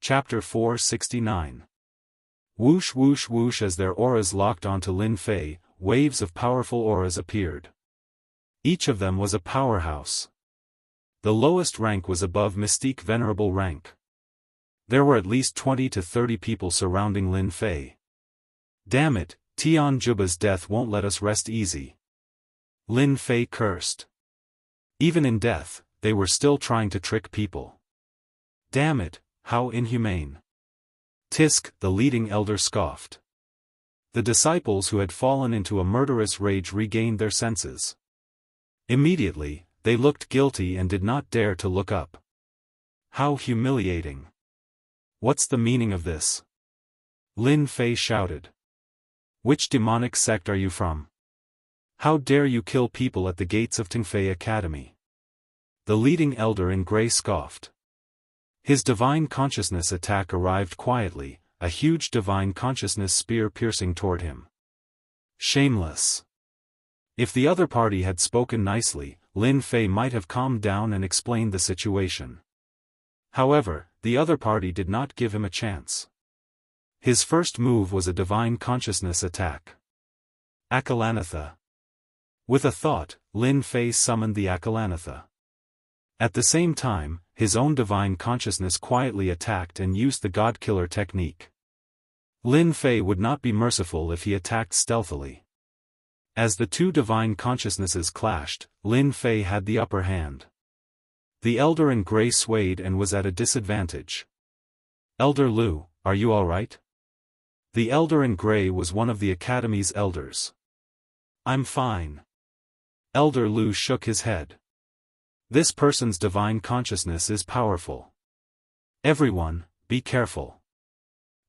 Chapter 469. Whoosh whoosh whoosh. As their auras locked onto Lin Fei, waves of powerful auras appeared. Each of them was a powerhouse. The lowest rank was above Mystique Venerable rank. There were at least 20 to 30 people surrounding Lin Fei. Damn it, Tian Juba's death won't let us rest easy. Lin Fei cursed. Even in death, they were still trying to trick people. Damn it, how inhumane. Tisk, the leading elder, scoffed. The disciples who had fallen into a murderous rage regained their senses. Immediately, they looked guilty and did not dare to look up. How humiliating. What's the meaning of this? Lin Fei shouted. Which demonic sect are you from? How dare you kill people at the gates of Tingfei Academy? The leading elder in gray scoffed. His divine consciousness attack arrived quietly, a huge divine consciousness spear piercing toward him. Shameless. If the other party had spoken nicely, Lin Fei might have calmed down and explained the situation. However, the other party did not give him a chance. His first move was a divine consciousness attack. Akalanatha. With a thought, Lin Fei summoned the Akalanatha. At the same time, his own divine consciousness quietly attacked and used the God-Killer technique. Lin Fei would not be merciful if he attacked stealthily. As the two divine consciousnesses clashed, Lin Fei had the upper hand. The elder in gray swayed and was at a disadvantage. Elder Lu, are you alright? The elder in gray was one of the Academy's elders. I'm fine. Elder Lu shook his head. This person's divine consciousness is powerful. Everyone, be careful.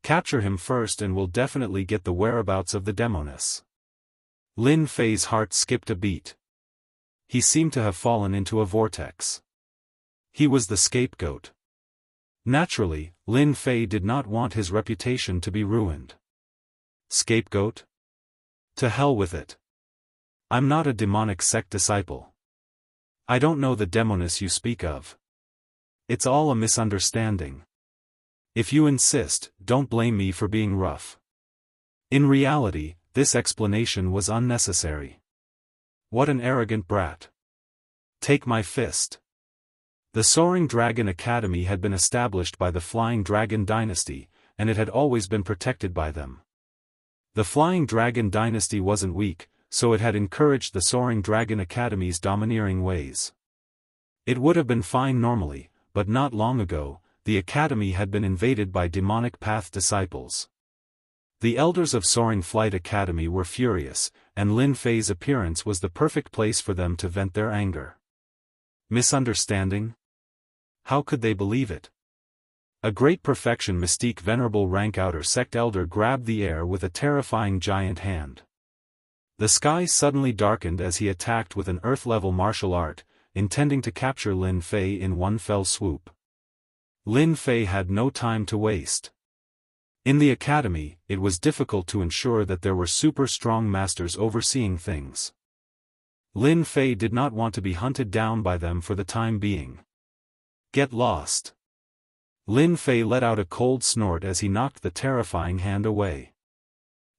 Capture him first and we'll definitely get the whereabouts of the demoness. Lin Fei's heart skipped a beat. He seemed to have fallen into a vortex. He was the scapegoat. Naturally, Lin Fei did not want his reputation to be ruined. Scapegoat? To hell with it. I'm not a demonic sect disciple. I don't know the demoness you speak of. It's all a misunderstanding. If you insist, don't blame me for being rough. In reality, this explanation was unnecessary. What an arrogant brat. Take my fist. The Soaring Dragon Academy had been established by the Flying Dragon Dynasty, and it had always been protected by them. The Flying Dragon Dynasty wasn't weak, so it had encouraged the Soaring Dragon Academy's domineering ways. It would have been fine normally, but not long ago, the Academy had been invaded by demonic path disciples. The elders of Soaring Flight Academy were furious, and Lin Fei's appearance was the perfect place for them to vent their anger. Misunderstanding? How could they believe it? A great perfection Mystique Venerable rank outer sect elder grabbed the air with a terrifying giant hand. The sky suddenly darkened as he attacked with an earth-level martial art, intending to capture Lin Fei in one fell swoop. Lin Fei had no time to waste. In the academy, it was difficult to ensure that there were super-strong masters overseeing things. Lin Fei did not want to be hunted down by them for the time being. Get lost. Lin Fei let out a cold snort as he knocked the terrifying hand away.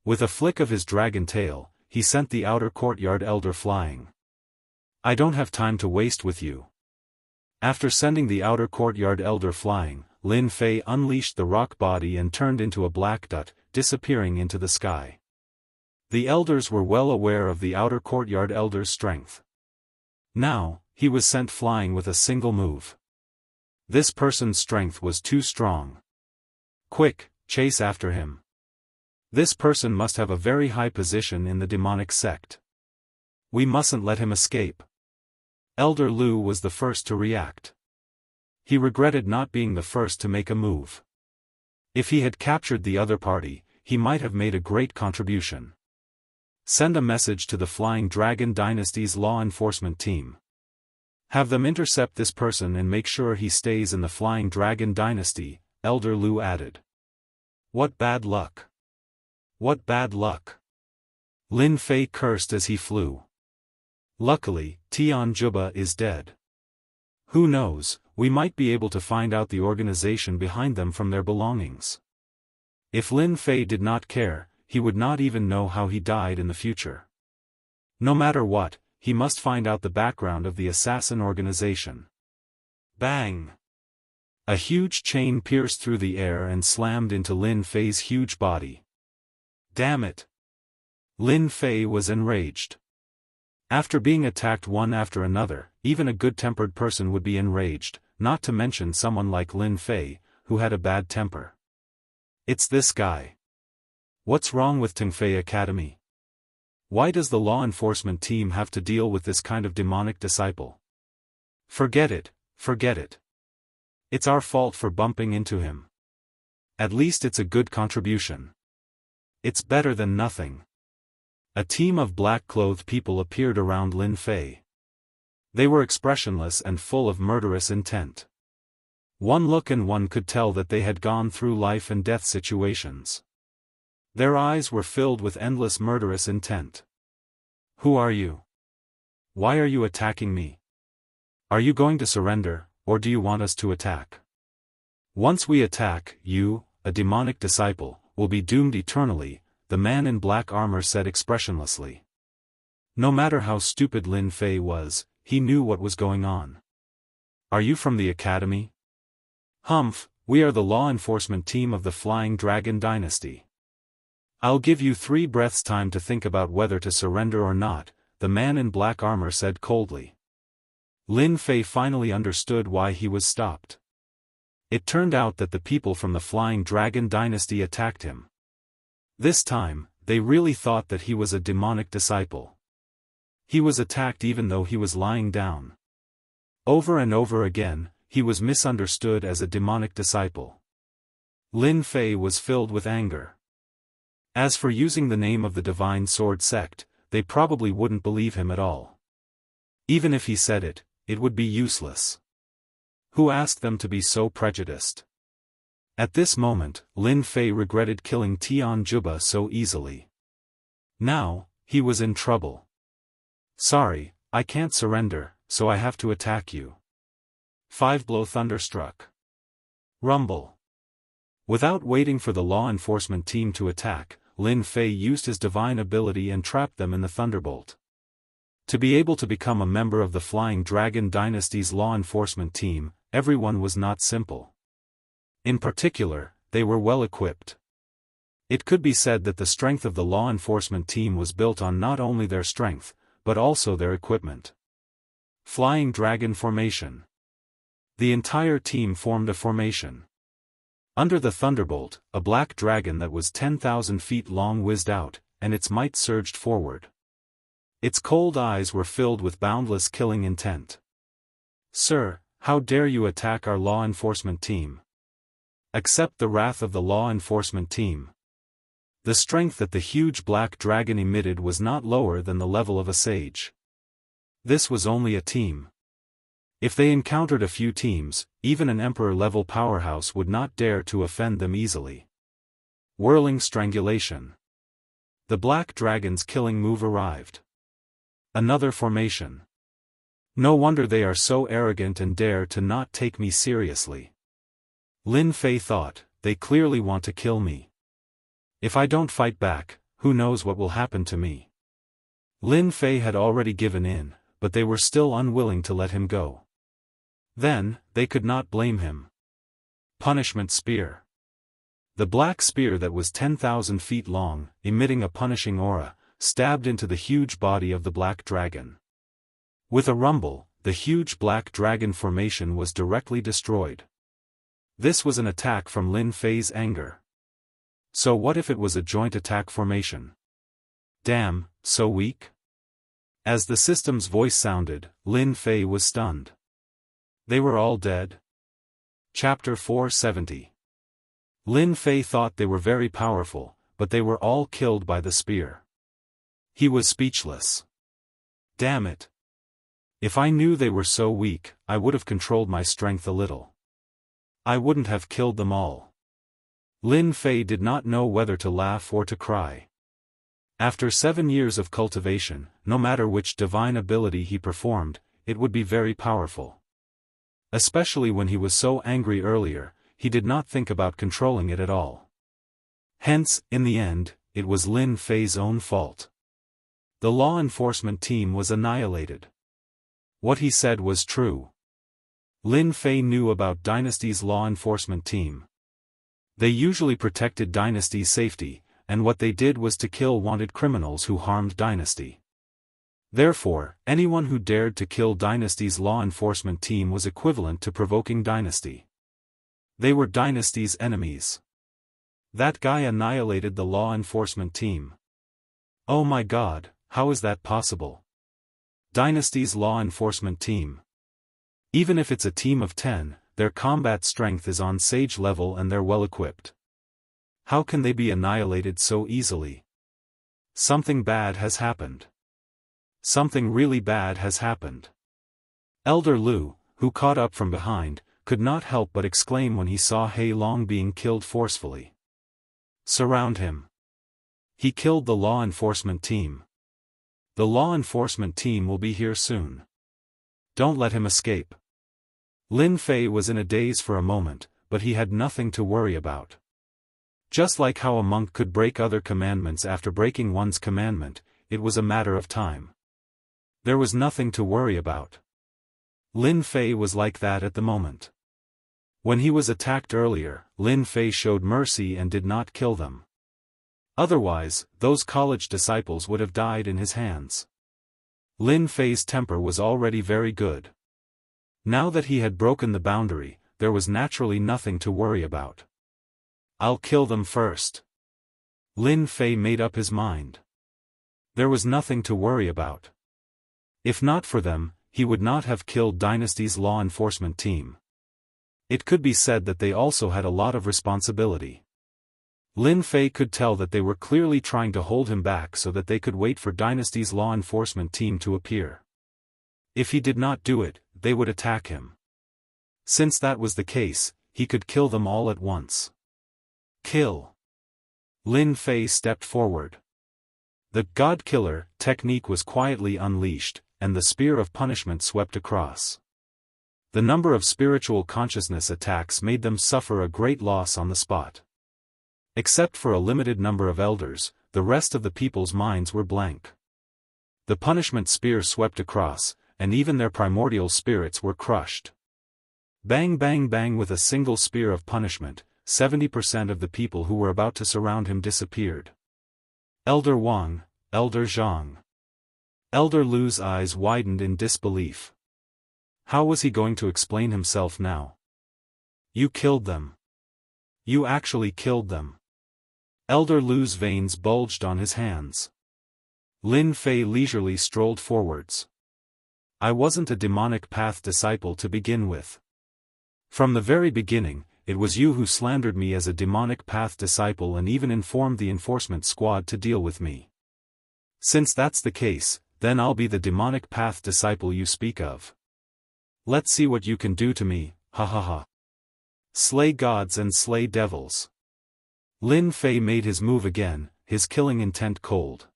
With a flick of his dragon tail, he sent the outer courtyard elder flying. I don't have time to waste with you. After sending the outer courtyard elder flying, Lin Fei unleashed the rock body and turned into a black dot, disappearing into the sky. The elders were well aware of the outer courtyard elder's strength. Now, he was sent flying with a single move. This person's strength was too strong. Quick, chase after him. This person must have a very high position in the demonic sect. We mustn't let him escape. Elder Lu was the first to react. He regretted not being the first to make a move. If he had captured the other party, he might have made a great contribution. Send a message to the Flying Dragon Dynasty's law enforcement team. Have them intercept this person and make sure he stays in the Flying Dragon Dynasty, Elder Lu added. What bad luck. What bad luck. Lin Fei cursed as he flew. Luckily, Tian Juba is dead. Who knows, we might be able to find out the organization behind them from their belongings. If Lin Fei did not care, he would not even know how he died in the future. No matter what, he must find out the background of the assassin organization. Bang! A huge chain pierced through the air and slammed into Lin Fei's huge body. Damn it! Lin Fei was enraged. After being attacked one after another, even a good-tempered person would be enraged, not to mention someone like Lin Fei, who had a bad temper. It's this guy. What's wrong with Tongfei Academy? Why does the law enforcement team have to deal with this kind of demonic disciple? Forget it, forget it. It's our fault for bumping into him. At least it's a good contribution. It's better than nothing. A team of black-clothed people appeared around Lin Fei. They were expressionless and full of murderous intent. One look and one could tell that they had gone through life and death situations. Their eyes were filled with endless murderous intent. Who are you? Why are you attacking me? Are you going to surrender, or do you want us to attack? Once we attack, you, a demonic disciple, will be doomed eternally, the man in black armor said expressionlessly. No matter how stupid Lin Fei was, he knew what was going on. Are you from the academy? Humph, we are the law enforcement team of the Flying Dragon Dynasty. I'll give you 3 breaths time to think about whether to surrender or not, the man in black armor said coldly. Lin Fei finally understood why he was stopped. It turned out that the people from the Flying Dragon Dynasty attacked him. This time, they really thought that he was a demonic disciple. He was attacked even though he was lying down. Over and over again, he was misunderstood as a demonic disciple. Lin Fei was filled with anger. As for using the name of the Divine Sword sect, they probably wouldn't believe him at all. Even if he said it, it would be useless. Who asked them to be so prejudiced? At this moment, Lin Fei regretted killing Tian Juba so easily. Now, he was in trouble. Sorry, I can't surrender, so I have to attack you. 5-blow thunderstruck. Rumble. Without waiting for the law enforcement team to attack, Lin Fei used his divine ability and trapped them in the thunderbolt. To be able to become a member of the Flying Dragon Dynasty's law enforcement team, everyone was not simple. In particular, they were well equipped. It could be said that the strength of the law enforcement team was built on not only their strength, but also their equipment. Flying Dragon Formation. The entire team formed a formation. Under the thunderbolt, a black dragon that was 10,000 feet long whizzed out, and its might surged forward. Its cold eyes were filled with boundless killing intent. Sir, how dare you attack our law enforcement team? Accept the wrath of the law enforcement team. The strength that the huge black dragon emitted was not lower than the level of a sage. This was only a team. If they encountered a few teams, even an emperor-level powerhouse would not dare to offend them easily. Whirling Strangulation. The black dragon's killing move arrived. Another formation. No wonder they are so arrogant and dare to not take me seriously. Lin Fei thought, they clearly want to kill me. If I don't fight back, who knows what will happen to me. Lin Fei had already given in, but they were still unwilling to let him go. Then, they could not blame him. Punishment Spear. The black spear that was 10,000 feet long, emitting a punishing aura, stabbed into the huge body of the black dragon. With a rumble, the huge black dragon formation was directly destroyed. This was an attack from Lin Fei's anger. So what if it was a joint attack formation? Damn, so weak? As the system's voice sounded, Lin Fei was stunned. They were all dead? Chapter 470. Lin Fei thought they were very powerful, but they were all killed by the spear. He was speechless. Damn it. If I knew they were so weak, I would have controlled my strength a little. I wouldn't have killed them all. Lin Fei did not know whether to laugh or to cry. After 7 years of cultivation, no matter which divine ability he performed, it would be very powerful. Especially when he was so angry earlier, he did not think about controlling it at all. Hence, in the end, it was Lin Fei's own fault. The law enforcement team was annihilated. What he said was true. Lin Fei knew about Dynasty's law enforcement team. They usually protected Dynasty's safety, and what they did was to kill wanted criminals who harmed Dynasty. Therefore, anyone who dared to kill Dynasty's law enforcement team was equivalent to provoking Dynasty. They were Dynasty's enemies. That guy annihilated the law enforcement team. Oh my God, how is that possible? Dynasty's law enforcement team. Even if it's a team of 10, their combat strength is on sage level and they're well equipped. How can they be annihilated so easily? Something bad has happened. Something really bad has happened. Elder Lu, who caught up from behind, could not help but exclaim when he saw Hei Long being killed forcefully. Surround him. He killed the law enforcement team. The law enforcement team will be here soon. Don't let him escape. Lin Fei was in a daze for a moment, but he had nothing to worry about. Just like how a monk could break other commandments after breaking one's commandment, it was a matter of time. There was nothing to worry about. Lin Fei was like that at the moment. When he was attacked earlier, Lin Fei showed mercy and did not kill them. Otherwise, those college disciples would have died in his hands. Lin Fei's temper was already very good. Now that he had broken the boundary, there was naturally nothing to worry about. I'll kill them first. Lin Fei made up his mind. There was nothing to worry about. If not for them, he would not have killed Dynasty's law enforcement team. It could be said that they also had a lot of responsibility. Lin Fei could tell that they were clearly trying to hold him back so that they could wait for Dynasty's law enforcement team to appear. If he did not do it, they would attack him. Since that was the case, he could kill them all at once. Kill. Lin Fei stepped forward. The God Killer technique was quietly unleashed, and the spear of punishment swept across. The number of spiritual consciousness attacks made them suffer a great loss on the spot. Except for a limited number of elders, the rest of the people's minds were blank. The punishment spear swept across, and even their primordial spirits were crushed. Bang bang bang with a single spear of punishment, 70% of the people who were about to surround him disappeared. Elder Wang, Elder Zhang. Elder Lu's eyes widened in disbelief. How was he going to explain himself now? You killed them. You actually killed them. Elder Lu's veins bulged on his hands. Lin Fei leisurely strolled forwards. I wasn't a demonic path disciple to begin with. From the very beginning, it was you who slandered me as a demonic path disciple and even informed the enforcement squad to deal with me. Since that's the case, then I'll be the demonic path disciple you speak of. Let's see what you can do to me, ha ha ha. Slay gods and slay devils. Lin Fei made his move again, his killing intent cold.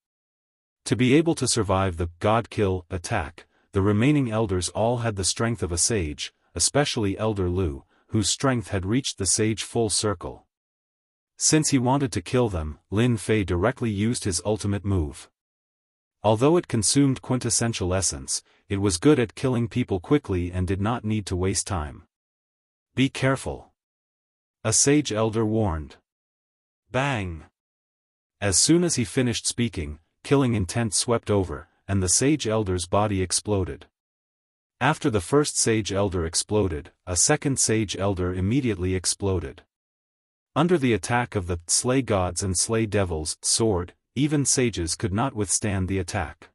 To be able to survive the God Kill attack, the remaining elders all had the strength of a sage, especially Elder Lu, whose strength had reached the sage full circle. Since he wanted to kill them, Lin Fei directly used his ultimate move. Although it consumed quintessential essence, it was good at killing people quickly and did not need to waste time. Be careful. A sage elder warned. Bang! As soon as he finished speaking, killing intent swept over, and the sage elder's body exploded. After the first sage elder exploded, a second sage elder immediately exploded. Under the attack of the slay gods and slay devils sword, even sages could not withstand the attack.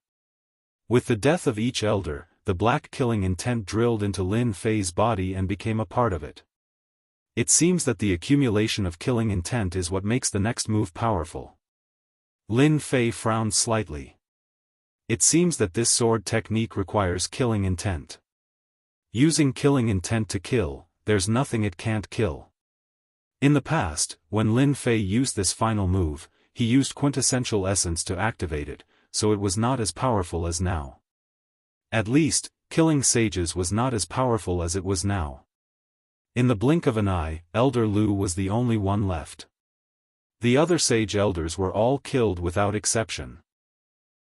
With the death of each elder, the black killing intent drilled into Lin Fei's body and became a part of it. It seems that the accumulation of killing intent is what makes the next move powerful. Lin Fei frowned slightly. It seems that this sword technique requires killing intent. Using killing intent to kill, there's nothing it can't kill. In the past, when Lin Fei used this final move, he used quintessential essence to activate it, so it was not as powerful as now. At least, killing sages was not as powerful as it was now. In the blink of an eye, Elder Lu was the only one left. The other sage elders were all killed without exception.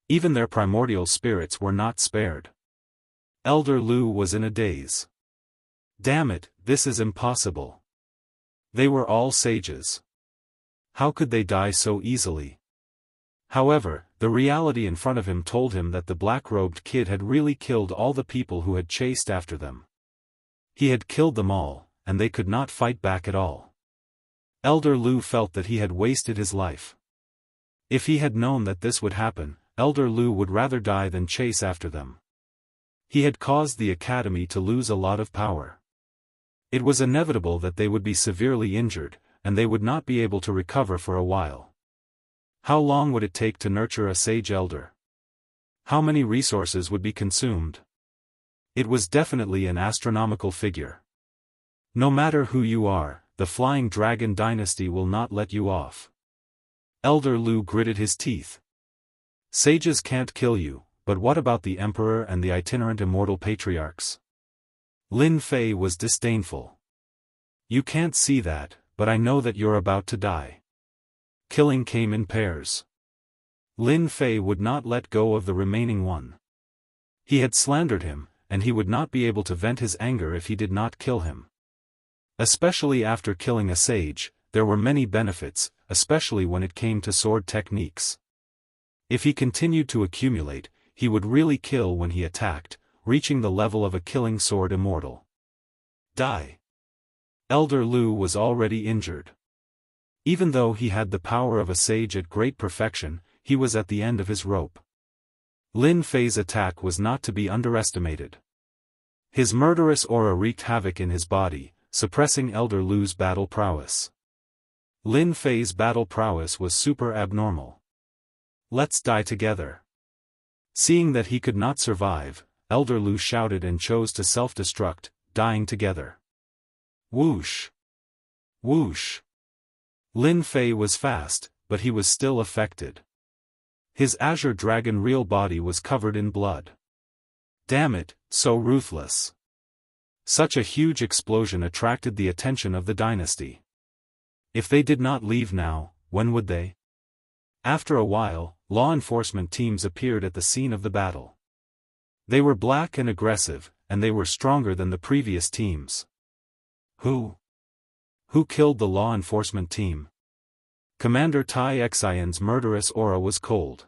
Even their primordial spirits were not spared. Elder Lu was in a daze. Damn it, this is impossible. They were all sages. How could they die so easily? However, the reality in front of him told him that the black-robed kid had really killed all the people who had chased after them. He had killed them all, and they could not fight back at all. Elder Lu felt that he had wasted his life. If he had known that this would happen, Elder Lu would rather die than chase after them. He had caused the academy to lose a lot of power. It was inevitable that they would be severely injured, and they would not be able to recover for a while. How long would it take to nurture a sage elder? How many resources would be consumed? It was definitely an astronomical figure. No matter who you are, the Flying Dragon dynasty will not let you off. Elder Lu gritted his teeth. Sages can't kill you, but what about the Emperor and the itinerant immortal patriarchs? Lin Fei was disdainful. You can't see that, but I know that you're about to die. Killing came in pairs. Lin Fei would not let go of the remaining one. He had slandered him, and he would not be able to vent his anger if he did not kill him. Especially after killing a sage, there were many benefits, especially when it came to sword techniques. If he continued to accumulate, he would really kill when he attacked, reaching the level of a killing sword immortal. Die. Elder Lu was already injured. Even though he had the power of a sage at great perfection, he was at the end of his rope. Lin Fei's attack was not to be underestimated. His murderous aura wreaked havoc in his body, suppressing Elder Lu's battle prowess. Lin Fei's battle prowess was super abnormal. Let's die together. Seeing that he could not survive, Elder Lu shouted and chose to self-destruct, dying together. Whoosh! Whoosh! Lin Fei was fast, but he was still affected. His azure dragon real body was covered in blood. Damn it, so ruthless. Such a huge explosion attracted the attention of the dynasty. If they did not leave now, when would they? After a while, law enforcement teams appeared at the scene of the battle. They were black and aggressive, and they were stronger than the previous teams. Who killed the law enforcement team? Commander Tai Xian's murderous aura was cold.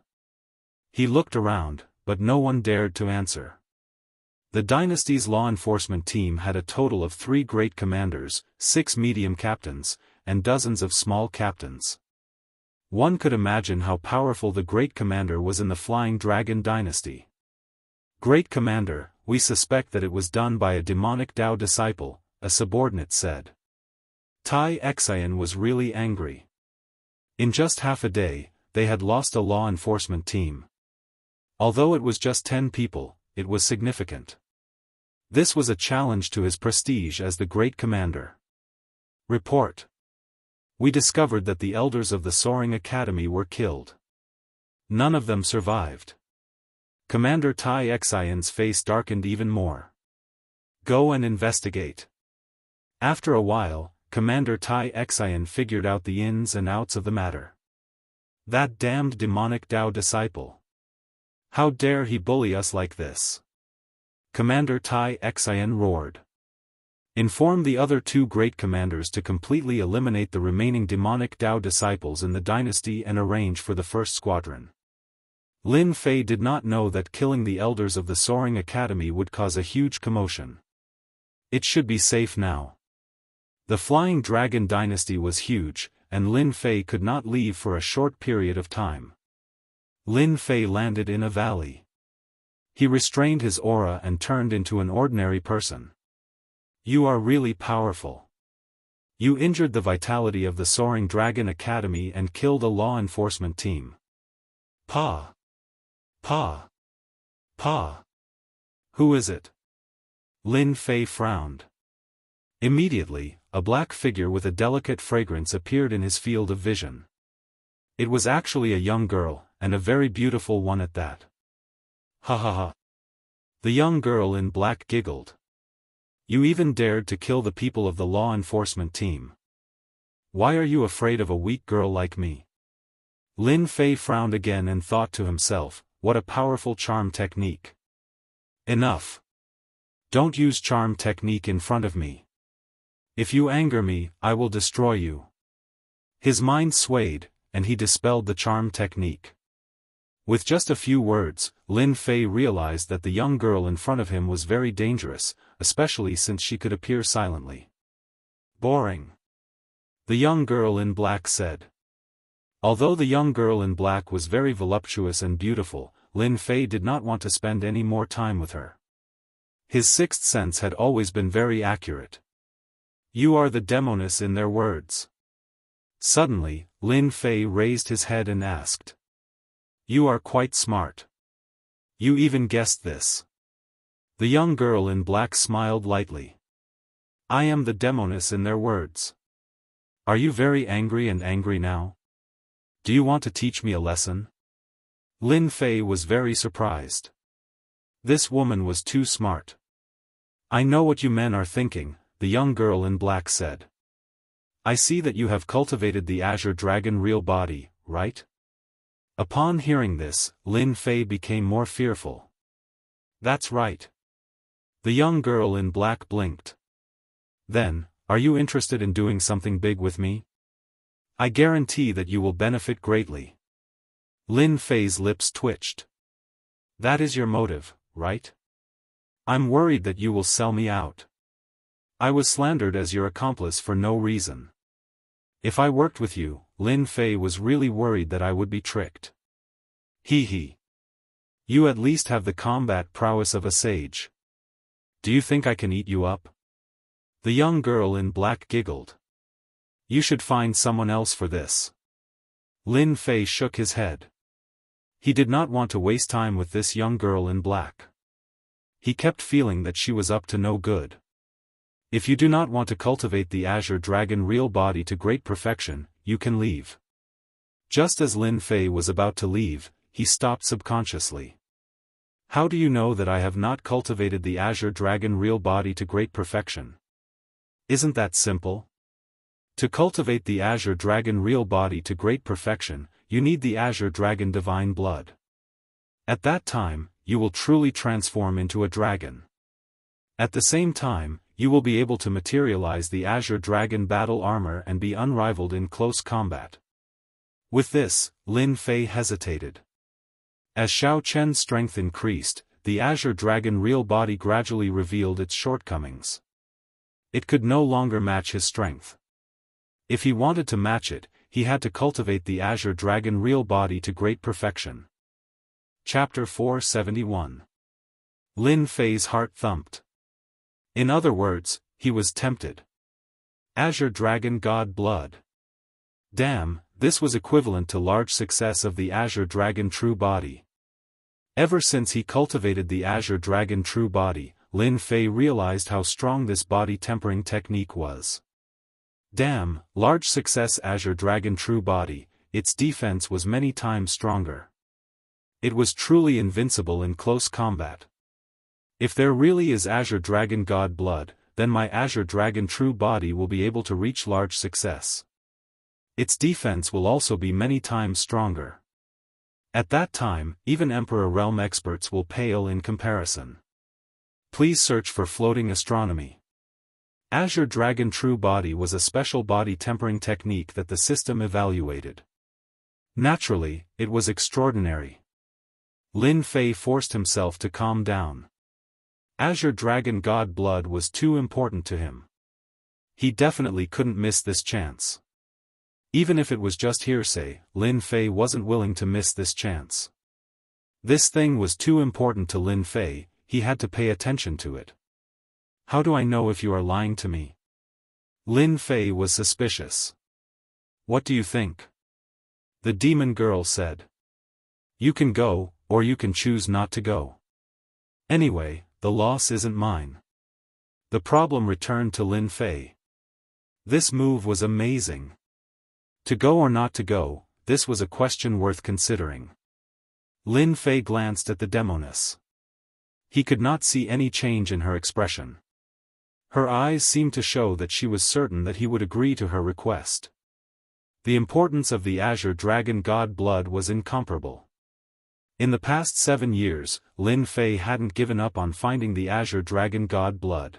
He looked around, but no one dared to answer. The dynasty's law enforcement team had a total of 3 great commanders, 6 medium captains, and dozens of small captains. One could imagine how powerful the great commander was in the Flying Dragon dynasty. Great commander, we suspect that it was done by a demonic Dao disciple, a subordinate said. Tai Xian was really angry. In just half a day, they had lost a law enforcement team. Although it was just 10 people, it was significant. This was a challenge to his prestige as the great commander. Report. We discovered that the elders of the Soaring Academy were killed. None of them survived. Commander Tai Xian's face darkened even more. Go and investigate. After a while, Commander Tai Xian figured out the ins and outs of the matter. That damned demonic Dao disciple. How dare he bully us like this? Commander Tai Xian roared. Inform the other 2 great commanders to completely eliminate the remaining demonic Dao disciples in the dynasty and arrange for the first squadron. Lin Fei did not know that killing the elders of the Soaring Academy would cause a huge commotion. It should be safe now. The Flying Dragon dynasty was huge, and Lin Fei could not leave for a short period of time. Lin Fei landed in a valley. He restrained his aura and turned into an ordinary person. You are really powerful. You injured the vitality of the Soaring Dragon Academy and killed a law enforcement team. Pa! Pa! Pa! Who is it? Lin Fei frowned. Immediately, a black figure with a delicate fragrance appeared in his field of vision. It was actually a young girl, and a very beautiful one at that. Ha ha ha. The young girl in black giggled. You even dared to kill the people of the law enforcement team. Why are you afraid of a weak girl like me? Lin Fei frowned again and thought to himself, what a powerful charm technique. Enough. Don't use charm technique in front of me. If you anger me, I will destroy you. His mind swayed, and he dispelled the charm technique. With just a few words, Lin Fei realized that the young girl in front of him was very dangerous, especially since she could appear silently. Boring. The young girl in black said. Although the young girl in black was very voluptuous and beautiful, Lin Fei did not want to spend any more time with her. His sixth sense had always been very accurate. You are the demoness in their words. Suddenly, Lin Fei raised his head and asked. You are quite smart. You even guessed this. The young girl in black smiled lightly. I am the demoness in their words. Are you very angry and angry now? Do you want to teach me a lesson? Lin Fei was very surprised. This woman was too smart. I know what you men are thinking, the young girl in black said. I see that you have cultivated the Azure Dragon real body, right? Upon hearing this, Lin Fei became more fearful. That's right. The young girl in black blinked. Then, are you interested in doing something big with me? I guarantee that you will benefit greatly. Lin Fei's lips twitched. That is your motive, right? I'm worried that you will sell me out. I was slandered as your accomplice for no reason. If I worked with you, Lin Fei was really worried that I would be tricked. Hee. You at least have the combat prowess of a sage. Do you think I can eat you up? The young girl in black giggled. You should find someone else for this. Lin Fei shook his head. He did not want to waste time with this young girl in black. He kept feeling that she was up to no good. If you do not want to cultivate the Azure Dragon real body to great perfection, you can leave. Just as Lin Fei was about to leave, he stopped subconsciously. How do you know that I have not cultivated the Azure Dragon real body to great perfection? Isn't that simple? To cultivate the Azure Dragon real body to great perfection, you need the Azure Dragon divine blood. At that time, you will truly transform into a dragon. At the same time, you will be able to materialize the Azure Dragon battle armor and be unrivaled in close combat. With this, Lin Fei hesitated. As Xiao Chen's strength increased, the Azure Dragon real body gradually revealed its shortcomings. It could no longer match his strength. If he wanted to match it, he had to cultivate the Azure Dragon real body to great perfection. Chapter 471. Lin Fei's heart thumped. In other words, he was tempted. Azure Dragon God Blood. Damn, this was equivalent to large success of the Azure Dragon true body. Ever since he cultivated the Azure Dragon true body, Lin Fei realized how strong this body tempering technique was. Damn, large success Azure Dragon true body, its defense was many times stronger. It was truly invincible in close combat. If there really is Azure Dragon God Blood, then my Azure Dragon true body will be able to reach large success. Its defense will also be many times stronger. At that time, even Emperor Realm experts will pale in comparison. Please search for floating astronomy. Azure Dragon True Body was a special body tempering technique that the system evaluated. Naturally, it was extraordinary. Lin Fei forced himself to calm down. Azure Dragon God Blood was too important to him. He definitely couldn't miss this chance. Even if it was just hearsay, Lin Fei wasn't willing to miss this chance. This thing was too important to Lin Fei, he had to pay attention to it. How do I know if you are lying to me? Lin Fei was suspicious. What do you think? The demon girl said. You can go, or you can choose not to go. Anyway, the loss isn't mine. The problem returned to Lin Fei. This move was amazing. To go or not to go, this was a question worth considering. Lin Fei glanced at the demoness. He could not see any change in her expression. Her eyes seemed to show that she was certain that he would agree to her request. The importance of the Azure Dragon God blood was incomparable. In the past 7 years, Lin Fei hadn't given up on finding the Azure Dragon God blood.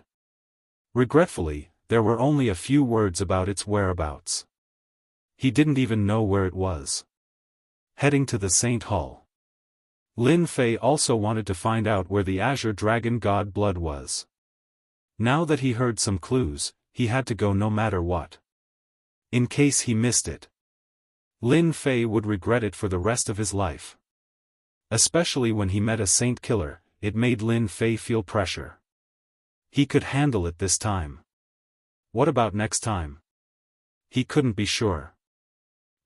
Regretfully, there were only a few words about its whereabouts. He didn't even know where it was. Heading to the Saint Hall. Lin Fei also wanted to find out where the Azure Dragon God blood was. Now that he heard some clues, he had to go no matter what. In case he missed it, Lin Fei would regret it for the rest of his life. Especially when he met a saint killer, it made Lin Fei feel pressure. He could handle it this time. What about next time? He couldn't be sure.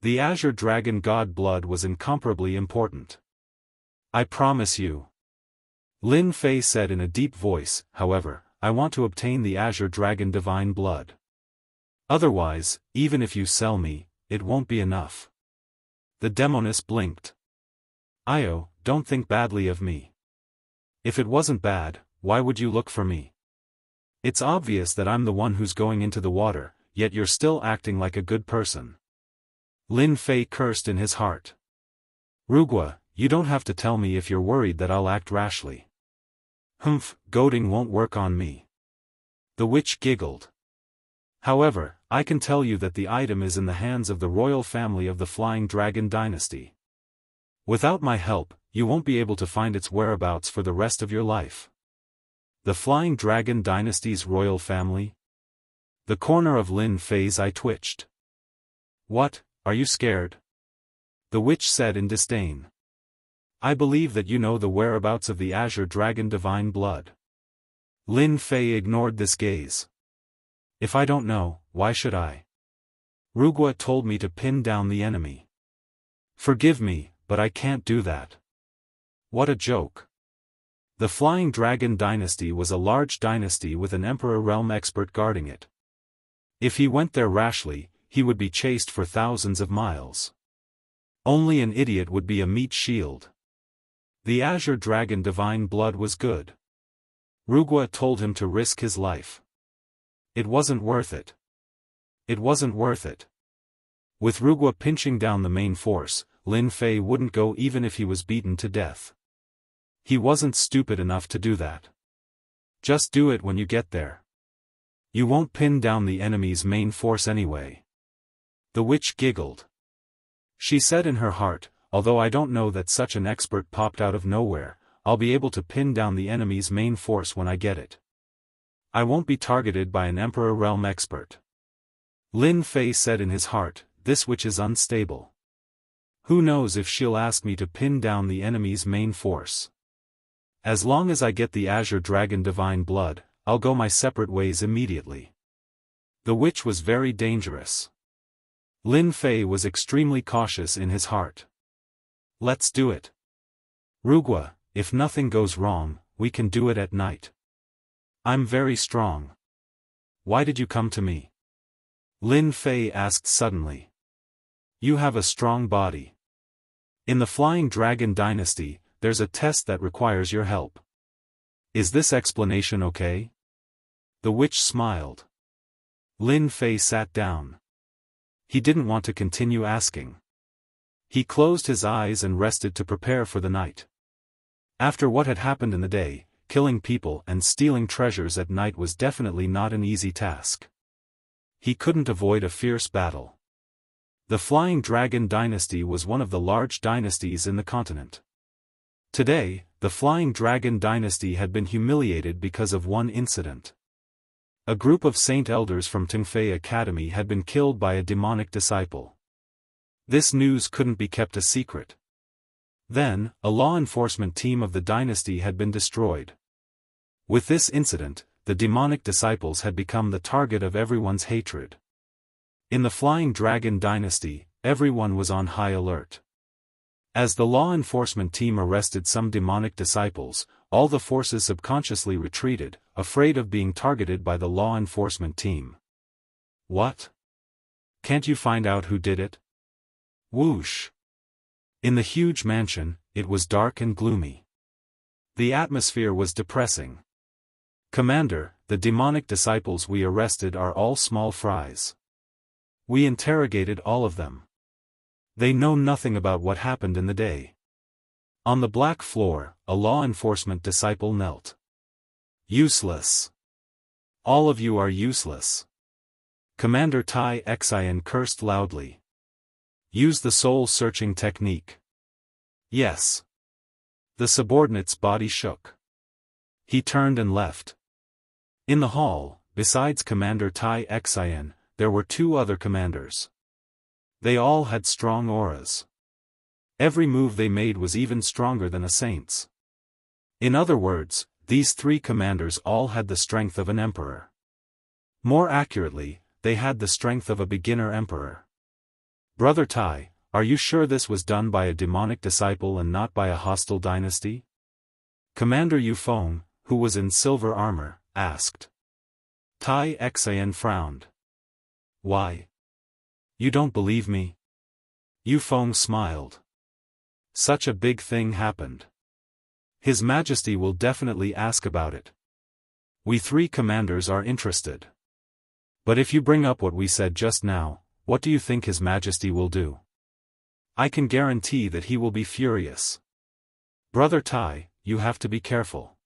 The Azure Dragon God blood was incomparably important. I promise you. Lin Fei said in a deep voice, however, I want to obtain the Azure Dragon Divine blood. Otherwise, even if you sell me, it won't be enough. The demoness blinked. Io, don't think badly of me. If it wasn't bad, why would you look for me? It's obvious that I'm the one who's going into the water, yet you're still acting like a good person. Lin Fei cursed in his heart. Rugua, you don't have to tell me if you're worried that I'll act rashly. Humph, goading won't work on me. The witch giggled. However, I can tell you that the item is in the hands of the royal family of the Flying Dragon Dynasty. Without my help, you won't be able to find its whereabouts for the rest of your life. The Flying Dragon Dynasty's royal family? The corner of Lin Fei's eye twitched. What, are you scared? The witch said in disdain. I believe that you know the whereabouts of the Azure Dragon Divine blood. Lin Fei ignored this gaze. If I don't know, why should I? Rugua told me to pin down the enemy. Forgive me, but I can't do that. What a joke. The Flying Dragon Dynasty was a large dynasty with an Emperor realm expert guarding it. If he went there rashly, he would be chased for thousands of miles. Only an idiot would be a meat shield. The Azure Dragon Divine blood was good. Rugua told him to risk his life. It wasn't worth it. It wasn't worth it. With Rugua pinching down the main force, Lin Fei wouldn't go even if he was beaten to death. He wasn't stupid enough to do that. Just do it when you get there. You won't pin down the enemy's main force anyway. The witch giggled. She said in her heart, although I don't know that such an expert popped out of nowhere, I'll be able to pin down the enemy's main force when I get it. I won't be targeted by an Emperor realm expert. Lin Fei said in his heart, this witch is unstable. Who knows if she'll ask me to pin down the enemy's main force. As long as I get the Azure Dragon Divine blood, I'll go my separate ways immediately. The witch was very dangerous. Lin Fei was extremely cautious in his heart. Let's do it. Rugua, if nothing goes wrong, we can do it at night. I'm very strong. Why did you come to me? Lin Fei asked suddenly. You have a strong body. In the Flying Dragon Dynasty, there's a test that requires your help. Is this explanation okay? The witch smiled. Lin Fei sat down. He didn't want to continue asking. He closed his eyes and rested to prepare for the night. After what had happened in the day, killing people and stealing treasures at night was definitely not an easy task. He couldn't avoid a fierce battle. The Flying Dragon Dynasty was one of the large dynasties in the continent. Today, the Flying Dragon Dynasty had been humiliated because of one incident. A group of saint elders from Tongfei Academy had been killed by a demonic disciple. This news couldn't be kept a secret. Then, a law enforcement team of the dynasty had been destroyed. With this incident, the demonic disciples had become the target of everyone's hatred. In the Flying Dragon Dynasty, everyone was on high alert. As the law enforcement team arrested some demonic disciples, all the forces subconsciously retreated, afraid of being targeted by the law enforcement team. What? Can't you find out who did it? Whoosh! In the huge mansion, it was dark and gloomy. The atmosphere was depressing. "Commander, the demonic disciples we arrested are all small fries. We interrogated all of them. They know nothing about what happened in the day." On the black floor, a law enforcement disciple knelt. "Useless. All of you are useless." Commander Tai Xian cursed loudly. "Use the soul-searching technique." "Yes." The subordinate's body shook. He turned and left. In the hall, besides Commander Tai Xian, there were 2 other commanders. They all had strong auras. Every move they made was even stronger than a saint's. In other words, these 3 commanders all had the strength of an emperor. More accurately, they had the strength of a beginner emperor. "Brother Tai, are you sure this was done by a demonic disciple and not by a hostile dynasty?" Commander Yu Feng, who was in silver armor, asked. Tai Xian frowned. "Why? You don't believe me?" Yu Feng smiled. "Such a big thing happened. His Majesty will definitely ask about it. We 3 commanders are interested. But if you bring up what we said just now, what do you think His Majesty will do? I can guarantee that he will be furious. Brother Tai, you have to be careful.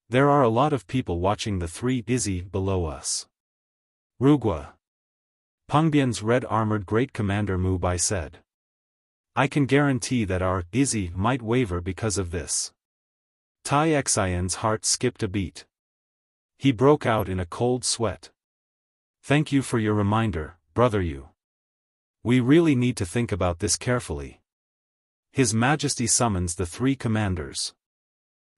There are a lot of people watching the 3 Izzy below us." Rugua. Pengbian's red-armored great commander Mu Bai said. "I can guarantee that our Izzy might waver because of this." Tai Xian's heart skipped a beat. He broke out in a cold sweat. "Thank you for your reminder, Brother Yu. We really need to think about this carefully. His Majesty summons the 3 commanders."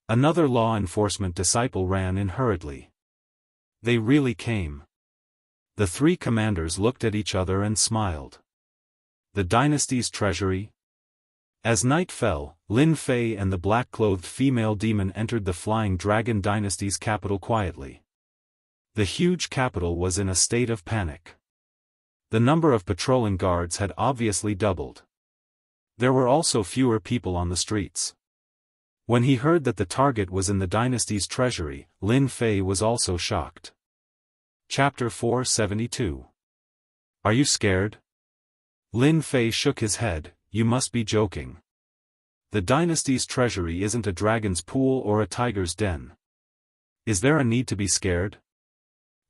Another law enforcement disciple ran in hurriedly. They really came. The 3 commanders looked at each other and smiled. The dynasty's treasury? As night fell, Lin Fei and the black-clothed female demon entered the Flying Dragon dynasty's capital quietly. The huge capital was in a state of panic. The number of patrolling guards had obviously doubled. There were also fewer people on the streets. When he heard that the target was in the dynasty's treasury, Lin Fei was also shocked. Chapter 472. Are you scared? Lin Fei shook his head. You must be joking. The dynasty's treasury isn't a dragon's pool or a tiger's den. Is there a need to be scared?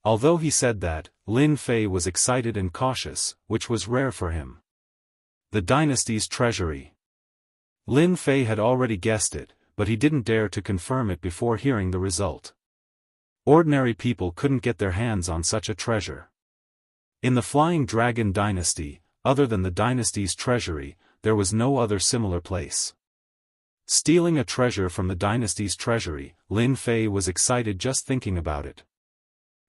Although he said that, Lin Fei was excited and cautious, which was rare for him. The dynasty's treasury. Lin Fei had already guessed it, but he didn't dare to confirm it before hearing the result. Ordinary people couldn't get their hands on such a treasure. In the Flying Dragon dynasty, other than the dynasty's treasury, there was no other similar place. Stealing a treasure from the dynasty's treasury, Lin Fei was excited just thinking about it.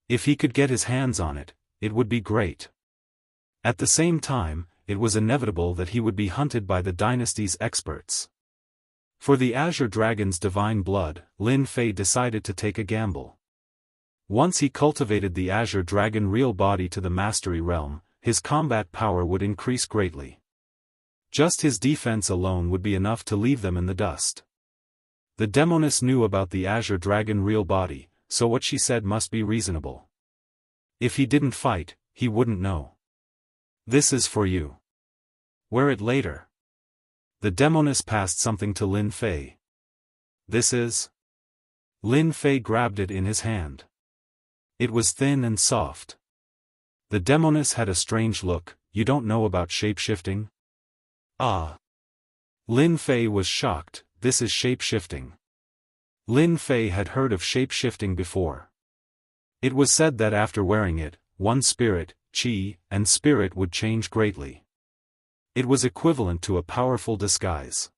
If he could get his hands on it, it would be great. At the same time, it was inevitable that he would be hunted by the dynasty's experts. For the Azure Dragon's divine blood, Lin Fei decided to take a gamble. Once he cultivated the Azure Dragon real body to the mastery realm, his combat power would increase greatly. Just his defense alone would be enough to leave them in the dust. The demoness knew about the Azure Dragon real body, so what she said must be reasonable. If he didn't fight, he wouldn't know. This is for you. Wear it later. The demoness passed something to Lin Fei. This is? Lin Fei grabbed it in his hand. It was thin and soft. The demoness had a strange look. You don't know about shape-shifting? Ah. Lin Fei was shocked. This is shape-shifting. Lin Fei had heard of shape-shifting before. It was said that after wearing it, one's spirit, qi, and spirit would change greatly. It was equivalent to a powerful disguise.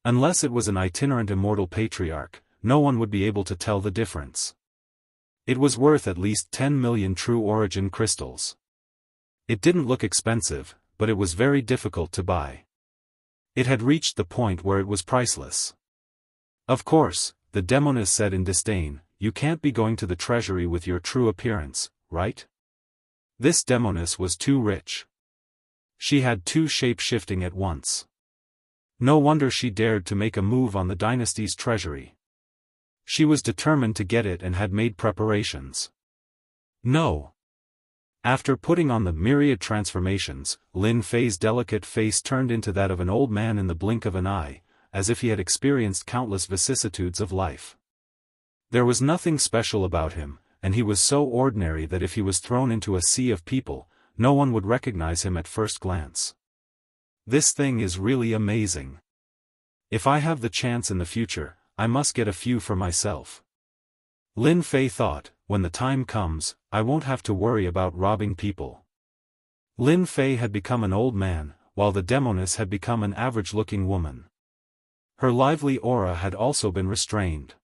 Unless it was an itinerant immortal patriarch, no one would be able to tell the difference. It was worth at least 10 million true origin crystals. It didn't look expensive, but it was very difficult to buy. It had reached the point where it was priceless. Of course, the demoness said in disdain, you can't be going to the treasury with your true appearance, right? This demoness was too rich. She had 2 shape-shifting at once. No wonder she dared to make a move on the dynasty's treasury. She was determined to get it and had made preparations. No. After putting on the myriad transformations, Lin Fei's delicate face turned into that of an old man in the blink of an eye, as if he had experienced countless vicissitudes of life. There was nothing special about him, and he was so ordinary that if he was thrown into a sea of people, no one would recognize him at first glance. This thing is really amazing. If I have the chance in the future, I must get a few for myself. Lin Fei thought, when the time comes, I won't have to worry about robbing people. Lin Fei had become an old man, while the demoness had become an average-looking woman. Her lively aura had also been restrained.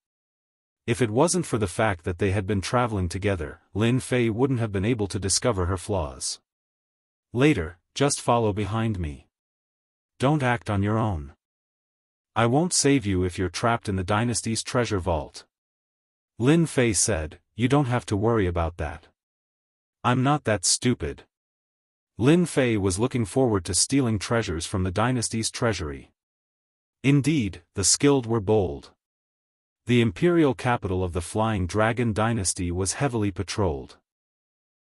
If it wasn't for the fact that they had been traveling together, Lin Fei wouldn't have been able to discover her flaws. Later, just follow behind me. Don't act on your own. I won't save you if you're trapped in the dynasty's treasure vault. Lin Fei said, you don't have to worry about that. I'm not that stupid. Lin Fei was looking forward to stealing treasures from the dynasty's treasury. Indeed, the skilled were bold. The imperial capital of the Flying Dragon dynasty was heavily patrolled.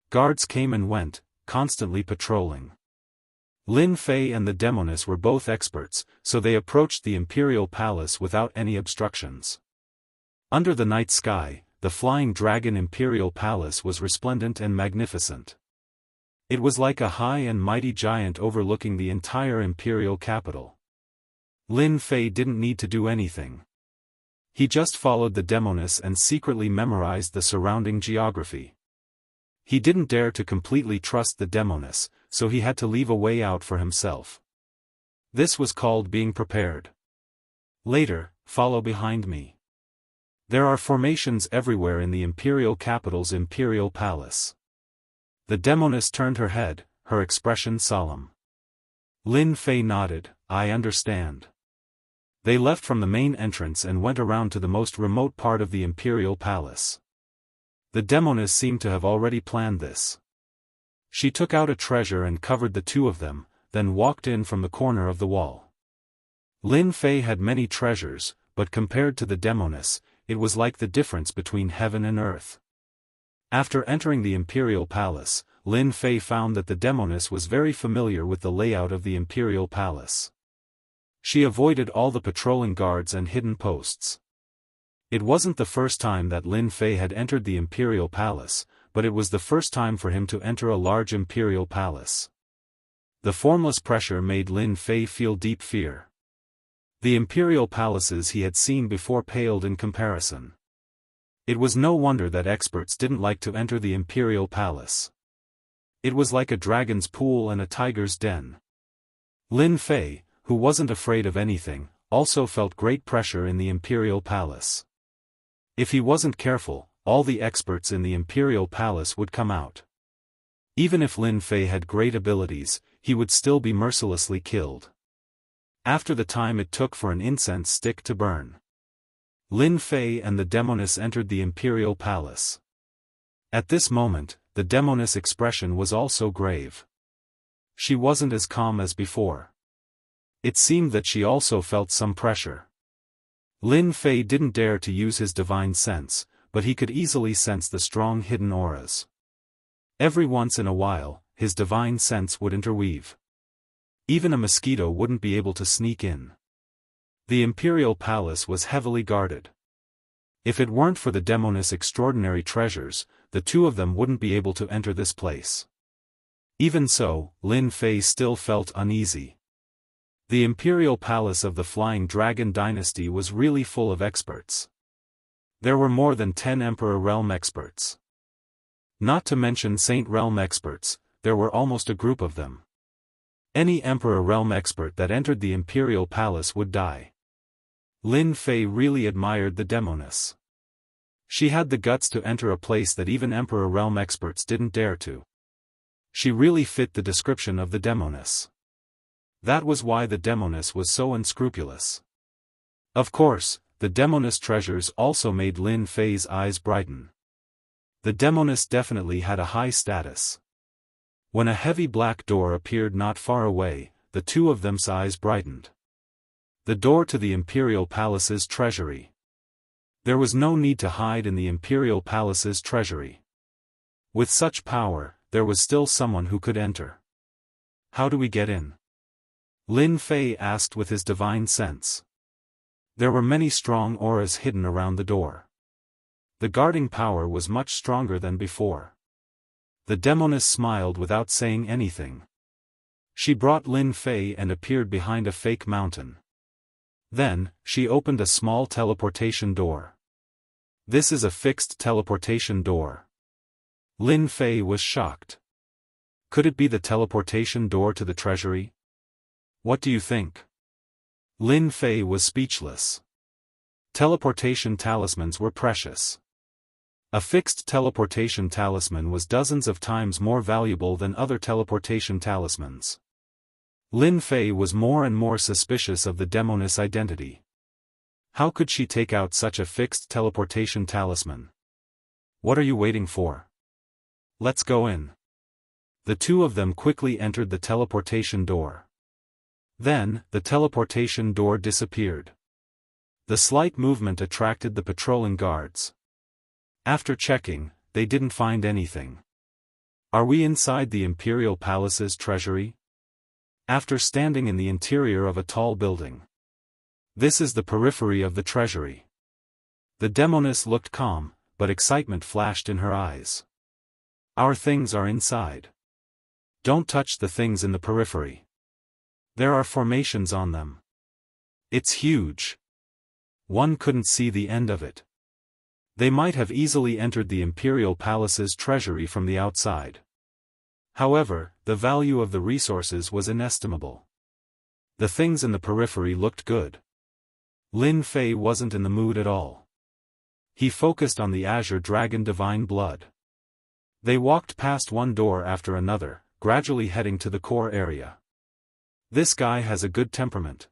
Guards came and went, constantly patrolling. Lin Fei and the demoness were both experts, so they approached the imperial palace without any obstructions. Under the night sky, the Flying Dragon imperial palace was resplendent and magnificent. It was like a high and mighty giant overlooking the entire imperial capital. Lin Fei didn't need to do anything. He just followed the demoness and secretly memorized the surrounding geography. He didn't dare to completely trust the demoness, so he had to leave a way out for himself. This was called being prepared. Later, follow behind me. There are formations everywhere in the imperial capital's imperial palace. The demoness turned her head, her expression solemn. Lin Fei nodded, I understand. They left from the main entrance and went around to the most remote part of the imperial palace. The demoness seemed to have already planned this. She took out a treasure and covered the two of them, then walked in from the corner of the wall. Lin Fei had many treasures, but compared to the demoness, it was like the difference between heaven and earth. After entering the imperial palace, Lin Fei found that the demoness was very familiar with the layout of the imperial palace. She avoided all the patrolling guards and hidden posts. It wasn't the first time that Lin Fei had entered the imperial palace, but it was the first time for him to enter a large imperial palace. The formless pressure made Lin Fei feel deep fear. The imperial palaces he had seen before paled in comparison. It was no wonder that experts didn't like to enter the imperial palace. It was like a dragon's pool and a tiger's den. Lin Fei, who wasn't afraid of anything, also felt great pressure in the imperial palace. If he wasn't careful, all the experts in the imperial palace would come out. Even if Lin Fei had great abilities, he would still be mercilessly killed. After the time it took for an incense stick to burn, Lin Fei and the demoness entered the imperial palace. At this moment, the demoness' expression was also grave. She wasn't as calm as before. It seemed that she also felt some pressure. Lin Fei didn't dare to use his divine sense, but he could easily sense the strong hidden auras. Every once in a while, his divine sense would interweave. Even a mosquito wouldn't be able to sneak in. The imperial palace was heavily guarded. If it weren't for the demoness' extraordinary treasures, the two of them wouldn't be able to enter this place. Even so, Lin Fei still felt uneasy. The imperial palace of the Flying Dragon dynasty was really full of experts. There were more than 10 Emperor Realm experts. Not to mention Saint Realm experts, there were almost a group of them. Any Emperor Realm expert that entered the imperial palace would die. Lin Fei really admired the demoness. She had the guts to enter a place that even Emperor Realm experts didn't dare to. She really fit the description of the demoness. That was why the demoness was so unscrupulous. Of course, the demoness treasures also made Lin Fei's eyes brighten. The demoness definitely had a high status. When a heavy black door appeared not far away, the two of them's eyes brightened. The door to the Imperial Palace's treasury. There was no need to hide in the Imperial Palace's treasury. With such power, there was still someone who could enter. How do we get in? Lin Fei asked with his divine sense. There were many strong auras hidden around the door. The guarding power was much stronger than before. The demoness smiled without saying anything. She brought Lin Fei and appeared behind a fake mountain. Then, she opened a small teleportation door. This is a fixed teleportation door. Lin Fei was shocked. Could it be the teleportation door to the treasury? What do you think? Lin Fei was speechless. Teleportation talismans were precious. A fixed teleportation talisman was dozens of times more valuable than other teleportation talismans. Lin Fei was more and more suspicious of the demoness' identity. How could she take out such a fixed teleportation talisman? What are you waiting for? Let's go in. The two of them quickly entered the teleportation door. Then, the teleportation door disappeared. The slight movement attracted the patrolling guards. After checking, they didn't find anything. Are we inside the Imperial Palace's treasury? After standing in the interior of a tall building. This is the periphery of the treasury. The demoness looked calm, but excitement flashed in her eyes. Our things are inside. Don't touch the things in the periphery. There are formations on them. It's huge. One couldn't see the end of it. They might have easily entered the Imperial Palace's treasury from the outside. However, the value of the resources was inestimable. The things in the periphery looked good. Lin Fei wasn't in the mood at all. He focused on the Azure Dragon Divine Blood. They walked past one door after another, gradually heading to the core area. This guy has a good temperament.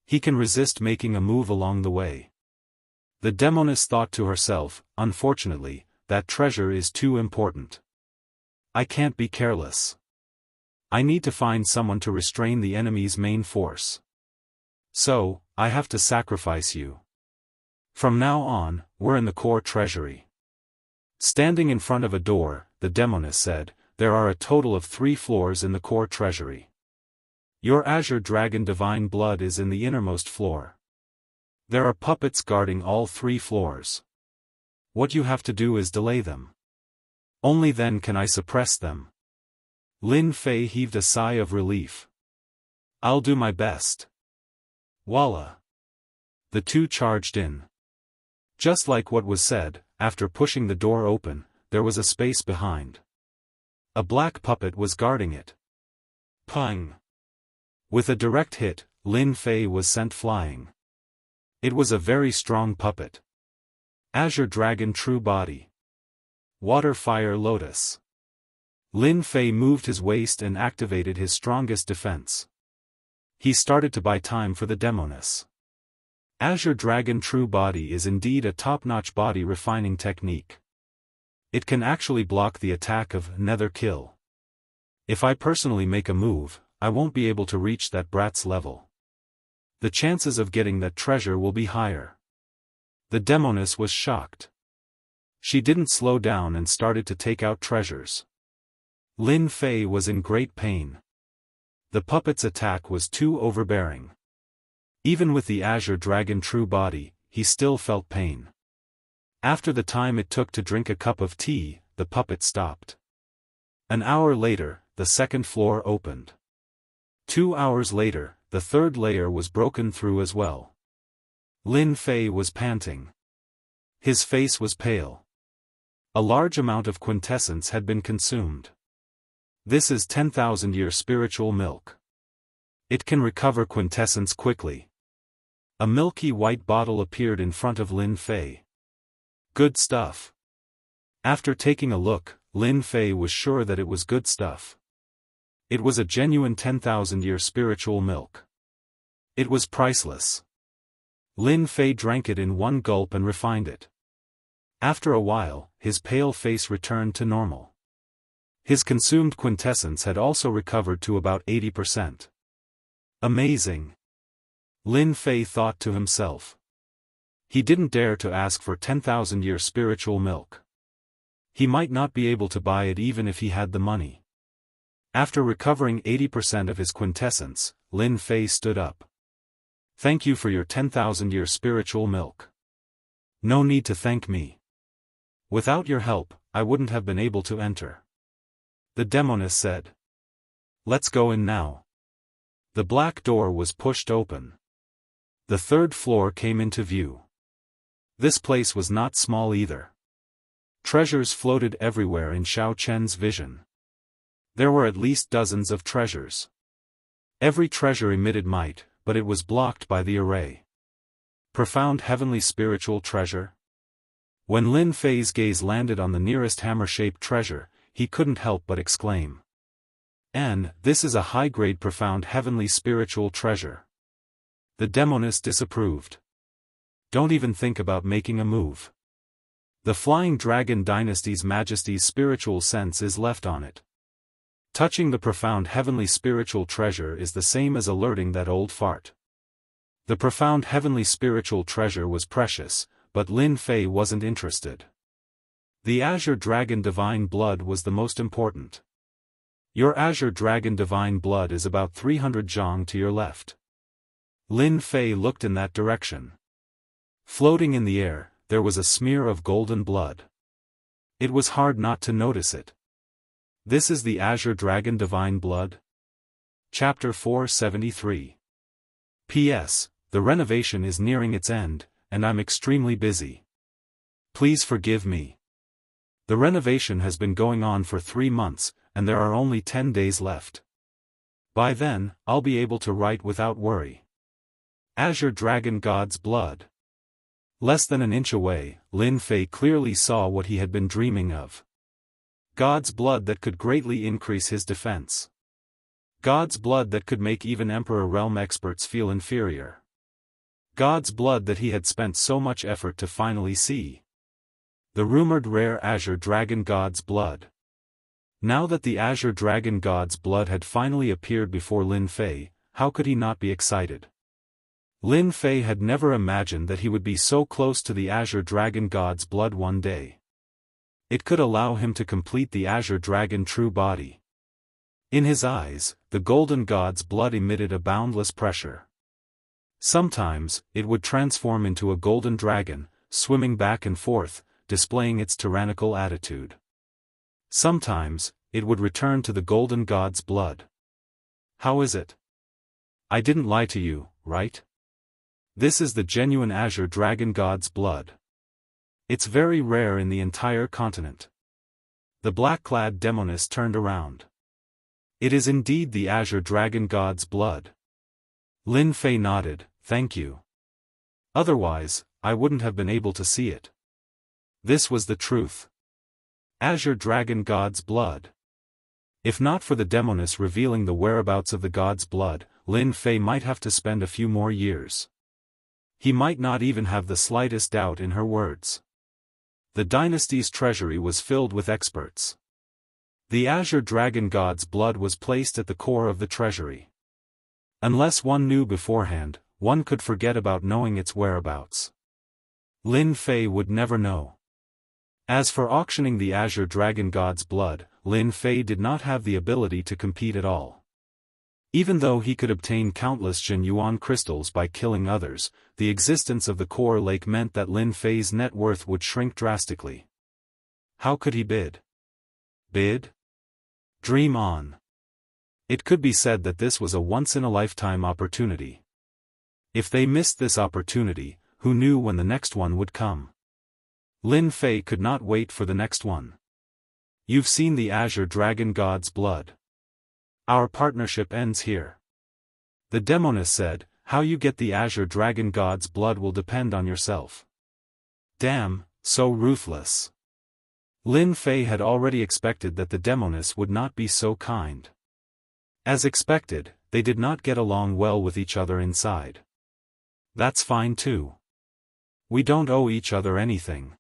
He can resist making a move along the way. The demoness thought to herself, unfortunately, that treasure is too important. I can't be careless. I need to find someone to restrain the enemy's main force. So, I have to sacrifice you. From now on, we're in the core treasury. Standing in front of a door, the demoness said, there are a total of 3 floors in the core treasury. Your Azure Dragon Divine Blood is in the innermost floor. There are puppets guarding all 3 floors. What you have to do is delay them. Only then can I suppress them. Lin Fei heaved a sigh of relief. I'll do my best. Voila! The two charged in. Just like what was said, after pushing the door open, there was a space behind. A black puppet was guarding it. Pang! With a direct hit, Lin Fei was sent flying. It was a very strong puppet. Azure Dragon True Body. Water Fire Lotus. Lin Fei moved his waist and activated his strongest defense. He started to buy time for the demoness. Azure Dragon True Body is indeed a top-notch body refining technique. It can actually block the attack of Nether Kill. If I personally make a move, I won't be able to reach that brat's level. The chances of getting that treasure will be higher. The demoness was shocked. She didn't slow down and started to take out treasures. Lin Fei was in great pain. The puppet's attack was too overbearing. Even with the Azure Dragon True Body, he still felt pain. After the time it took to drink a cup of tea, the puppet stopped. An hour later, the second floor opened. 2 hours later, the third layer was broken through as well. Lin Fei was panting. His face was pale. A large amount of quintessence had been consumed. This is 10,000-year spiritual milk. It can recover quintessence quickly. A milky white bottle appeared in front of Lin Fei. Good stuff. After taking a look, Lin Fei was sure that it was good stuff. It was a genuine 10,000-year spiritual milk. It was priceless. Lin Fei drank it in one gulp and refined it. After a while, his pale face returned to normal. His consumed quintessence had also recovered to about 80%. Amazing. Lin Fei thought to himself. He didn't dare to ask for 10,000-year spiritual milk. He might not be able to buy it even if he had the money. After recovering 80% of his quintessence, Lin Fei stood up. Thank you for your 10,000-year spiritual milk. No need to thank me. Without your help, I wouldn't have been able to enter. The demoness said. Let's go in now. The black door was pushed open. The third floor came into view. This place was not small either. Treasures floated everywhere in Xiao Chen's vision. There were at least dozens of treasures. Every treasure emitted might, but it was blocked by the array. Profound heavenly spiritual treasure? When Lin Fei's gaze landed on the nearest hammer-shaped treasure, he couldn't help but exclaim. This is a high-grade profound heavenly spiritual treasure. The demoness disapproved. Don't even think about making a move. The Flying Dragon Dynasty's Majesty's spiritual sense is left on it. Touching the profound heavenly spiritual treasure is the same as alerting that old fart. The profound heavenly spiritual treasure was precious, but Lin Fei wasn't interested. The Azure Dragon Divine Blood was the most important. Your Azure Dragon Divine Blood is about 300 zhang to your left. Lin Fei looked in that direction. Floating in the air, there was a smear of golden blood. It was hard not to notice it. This is the Azure Dragon Divine Blood? Chapter 473. P.S. The renovation is nearing its end, and I'm extremely busy. Please forgive me. The renovation has been going on for 3 months, and there are only 10 days left. By then, I'll be able to write without worry. Azure Dragon God's Blood. Less than an inch away, Lin Fei clearly saw what he had been dreaming of. God's blood that could greatly increase his defense. God's blood that could make even Emperor Realm experts feel inferior. God's blood that he had spent so much effort to finally see. The rumored rare Azure Dragon God's Blood. Now that the Azure Dragon God's Blood had finally appeared before Lin Fei, how could he not be excited? Lin Fei had never imagined that he would be so close to the Azure Dragon God's Blood one day. It could allow him to complete the Azure Dragon true body. In his eyes, the Golden God's Blood emitted a boundless pressure. Sometimes, it would transform into a golden dragon, swimming back and forth, displaying its tyrannical attitude. Sometimes, it would return to the Golden God's Blood. How is it? I didn't lie to you, right? This is the genuine Azure Dragon God's Blood. It's very rare in the entire continent. The black-clad demoness turned around. It is indeed the Azure Dragon God's Blood. Lin Fei nodded, thank you. Otherwise, I wouldn't have been able to see it. This was the truth. Azure Dragon God's Blood. If not for the demoness revealing the whereabouts of the God's Blood, Lin Fei might have to spend a few more years. He might not even have the slightest doubt in her words. The dynasty's treasury was filled with experts. The Azure Dragon God's Blood was placed at the core of the treasury. Unless one knew beforehand, one could forget about knowing its whereabouts. Lin Fei would never know. As for auctioning the Azure Dragon God's Blood, Lin Fei did not have the ability to compete at all. Even though he could obtain countless Jin Yuan crystals by killing others, the existence of the core lake meant that Lin Fei's net worth would shrink drastically. How could he bid? Bid? Dream on. It could be said that this was a once-in-a-lifetime opportunity. If they missed this opportunity, who knew when the next one would come? Lin Fei could not wait for the next one. You've seen the Azure Dragon God's Blood. Our partnership ends here. The demoness said, how you get the Azure Dragon God's Blood will depend on yourself. Damn, so ruthless. Lin Fei had already expected that the demoness would not be so kind. As expected, they did not get along well with each other inside. That's fine too. We don't owe each other anything.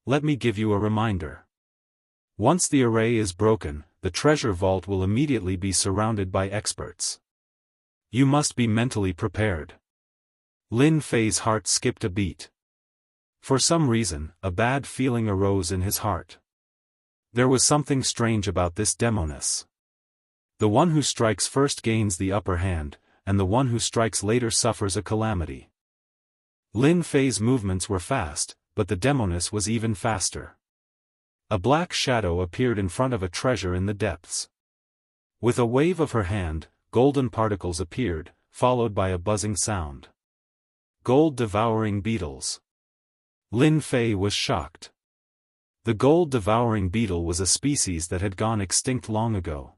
Let me give you a reminder. Once the array is broken, the treasure vault will immediately be surrounded by experts. You must be mentally prepared. Lin Fei's heart skipped a beat. For some reason, a bad feeling arose in his heart. There was something strange about this demoness. The one who strikes first gains the upper hand, and the one who strikes later suffers a calamity. Lin Fei's movements were fast, but the demoness was even faster. A black shadow appeared in front of a treasure in the depths. With a wave of her hand, golden particles appeared, followed by a buzzing sound. Gold-devouring beetles. Lin Fei was shocked. The gold-devouring beetle was a species that had gone extinct long ago.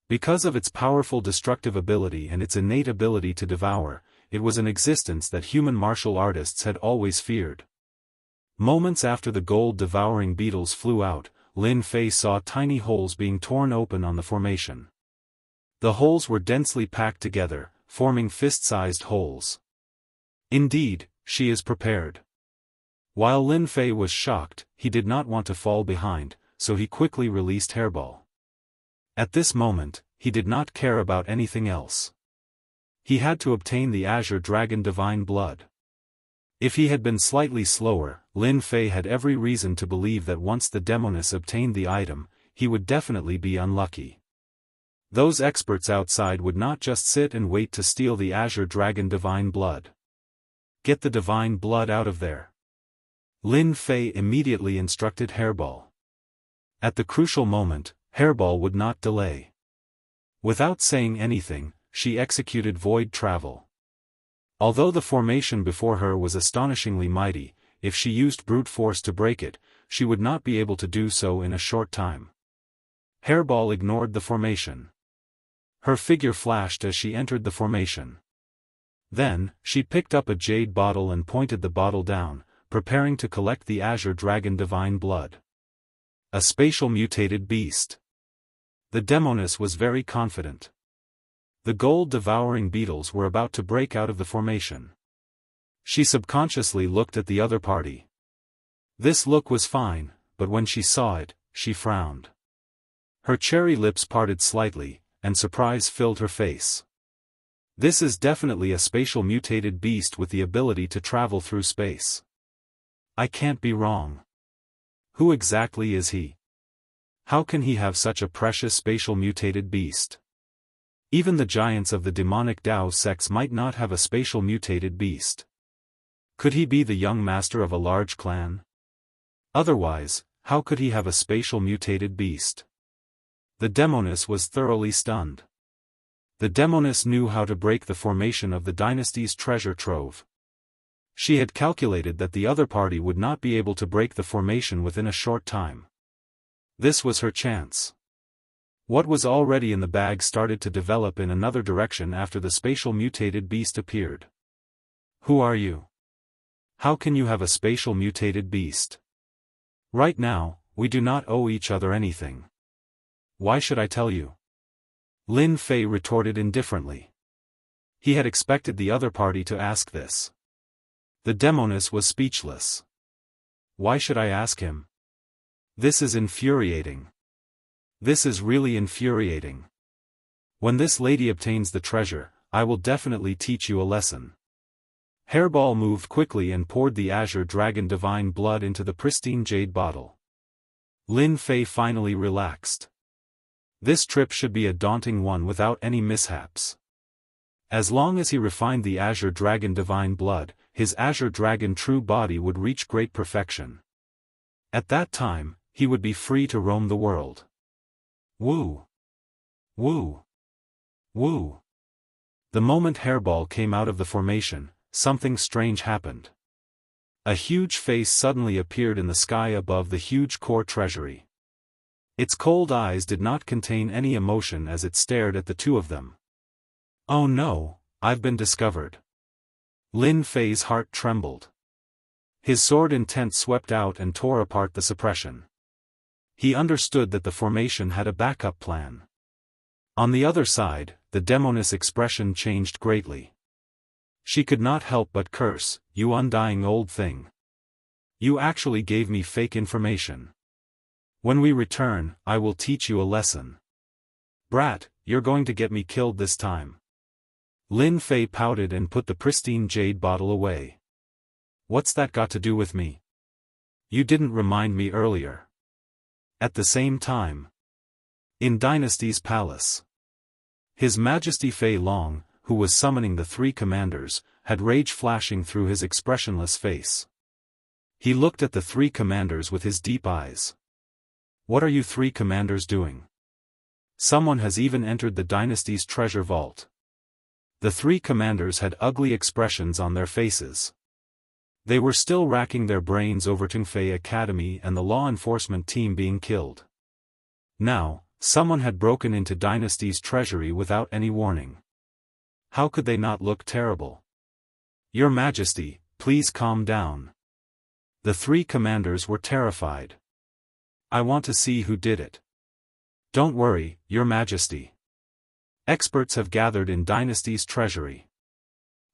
Because of its powerful destructive ability and its innate ability to devour, it was an existence that human martial artists had always feared. Moments after the gold-devouring beetles flew out, Lin Fei saw tiny holes being torn open on the formation. The holes were densely packed together, forming fist-sized holes. Indeed, she is prepared. While Lin Fei was shocked, he did not want to fall behind, so he quickly released Hairball. At this moment, he did not care about anything else. He had to obtain the Azure Dragon Divine Blood. If he had been slightly slower, Lin Fei had every reason to believe that once the demoness obtained the item, he would definitely be unlucky. Those experts outside would not just sit and wait to steal the Azure Dragon Divine Blood. Get the Divine Blood out of there. Lin Fei immediately instructed Hairball. At the crucial moment, Hairball would not delay. Without saying anything, she executed void travel. Although the formation before her was astonishingly mighty, if she used brute force to break it, she would not be able to do so in a short time. Hairball ignored the formation. Her figure flashed as she entered the formation. Then, she picked up a jade bottle and pointed the bottle down, preparing to collect the Azure Dragon Divine Blood. A spatial mutated beast. The demoness was very confident. The gold-devouring beetles were about to break out of the formation. She subconsciously looked at the other party. This look was fine, but when she saw it, she frowned. Her cherry lips parted slightly, and surprise filled her face. This is definitely a spatial mutated beast with the ability to travel through space. I can't be wrong. Who exactly is he? How can he have such a precious spatial mutated beast? Even the giants of the demonic Dao sects might not have a spatial mutated beast. Could he be the young master of a large clan? Otherwise, how could he have a spatial mutated beast? The demoness was thoroughly stunned. The demoness knew how to break the formation of the dynasty's treasure trove. She had calculated that the other party would not be able to break the formation within a short time. This was her chance. What was already in the bag started to develop in another direction after the spatial mutated beast appeared. Who are you? How can you have a spatial mutated beast? Right now, we do not owe each other anything. Why should I tell you? Lin Fei retorted indifferently. He had expected the other party to ask this. The demoness was speechless. Why should I ask him? This is infuriating. This is really infuriating. When this lady obtains the treasure, I will definitely teach you a lesson. Hairball moved quickly and poured the Azure Dragon Divine Blood into the pristine jade bottle. Lin Fei finally relaxed. This trip should be a daunting one without any mishaps. As long as he refined the Azure Dragon Divine Blood, his Azure Dragon true body would reach great perfection. At that time, he would be free to roam the world. Woo! Woo! Woo! The moment Hairball came out of the formation, something strange happened. A huge face suddenly appeared in the sky above the huge core treasury. Its cold eyes did not contain any emotion as it stared at the two of them. Oh no, I've been discovered. Lin Fei's heart trembled. His sword intent swept out and tore apart the suppression. He understood that the formation had a backup plan. On the other side, the demoness expression changed greatly. She could not help but curse, "You undying old thing. You actually gave me fake information. When we return, I will teach you a lesson. Brat, you're going to get me killed this time." Lin Fei pouted and put the pristine jade bottle away. What's that got to do with me? You didn't remind me earlier. At the same time, in Dynasty's palace, His Majesty Fei Long, who was summoning the three commanders, had rage flashing through his expressionless face. He looked at the three commanders with his deep eyes. What are you three commanders doing? Someone has even entered the dynasty's treasure vault. The three commanders had ugly expressions on their faces. They were still racking their brains over Tungfei Academy and the law enforcement team being killed. Now, someone had broken into Dynasty's treasury without any warning. How could they not look terrible? Your Majesty, please calm down. The three commanders were terrified. I want to see who did it. Don't worry, Your Majesty. Experts have gathered in Dynasty's treasury.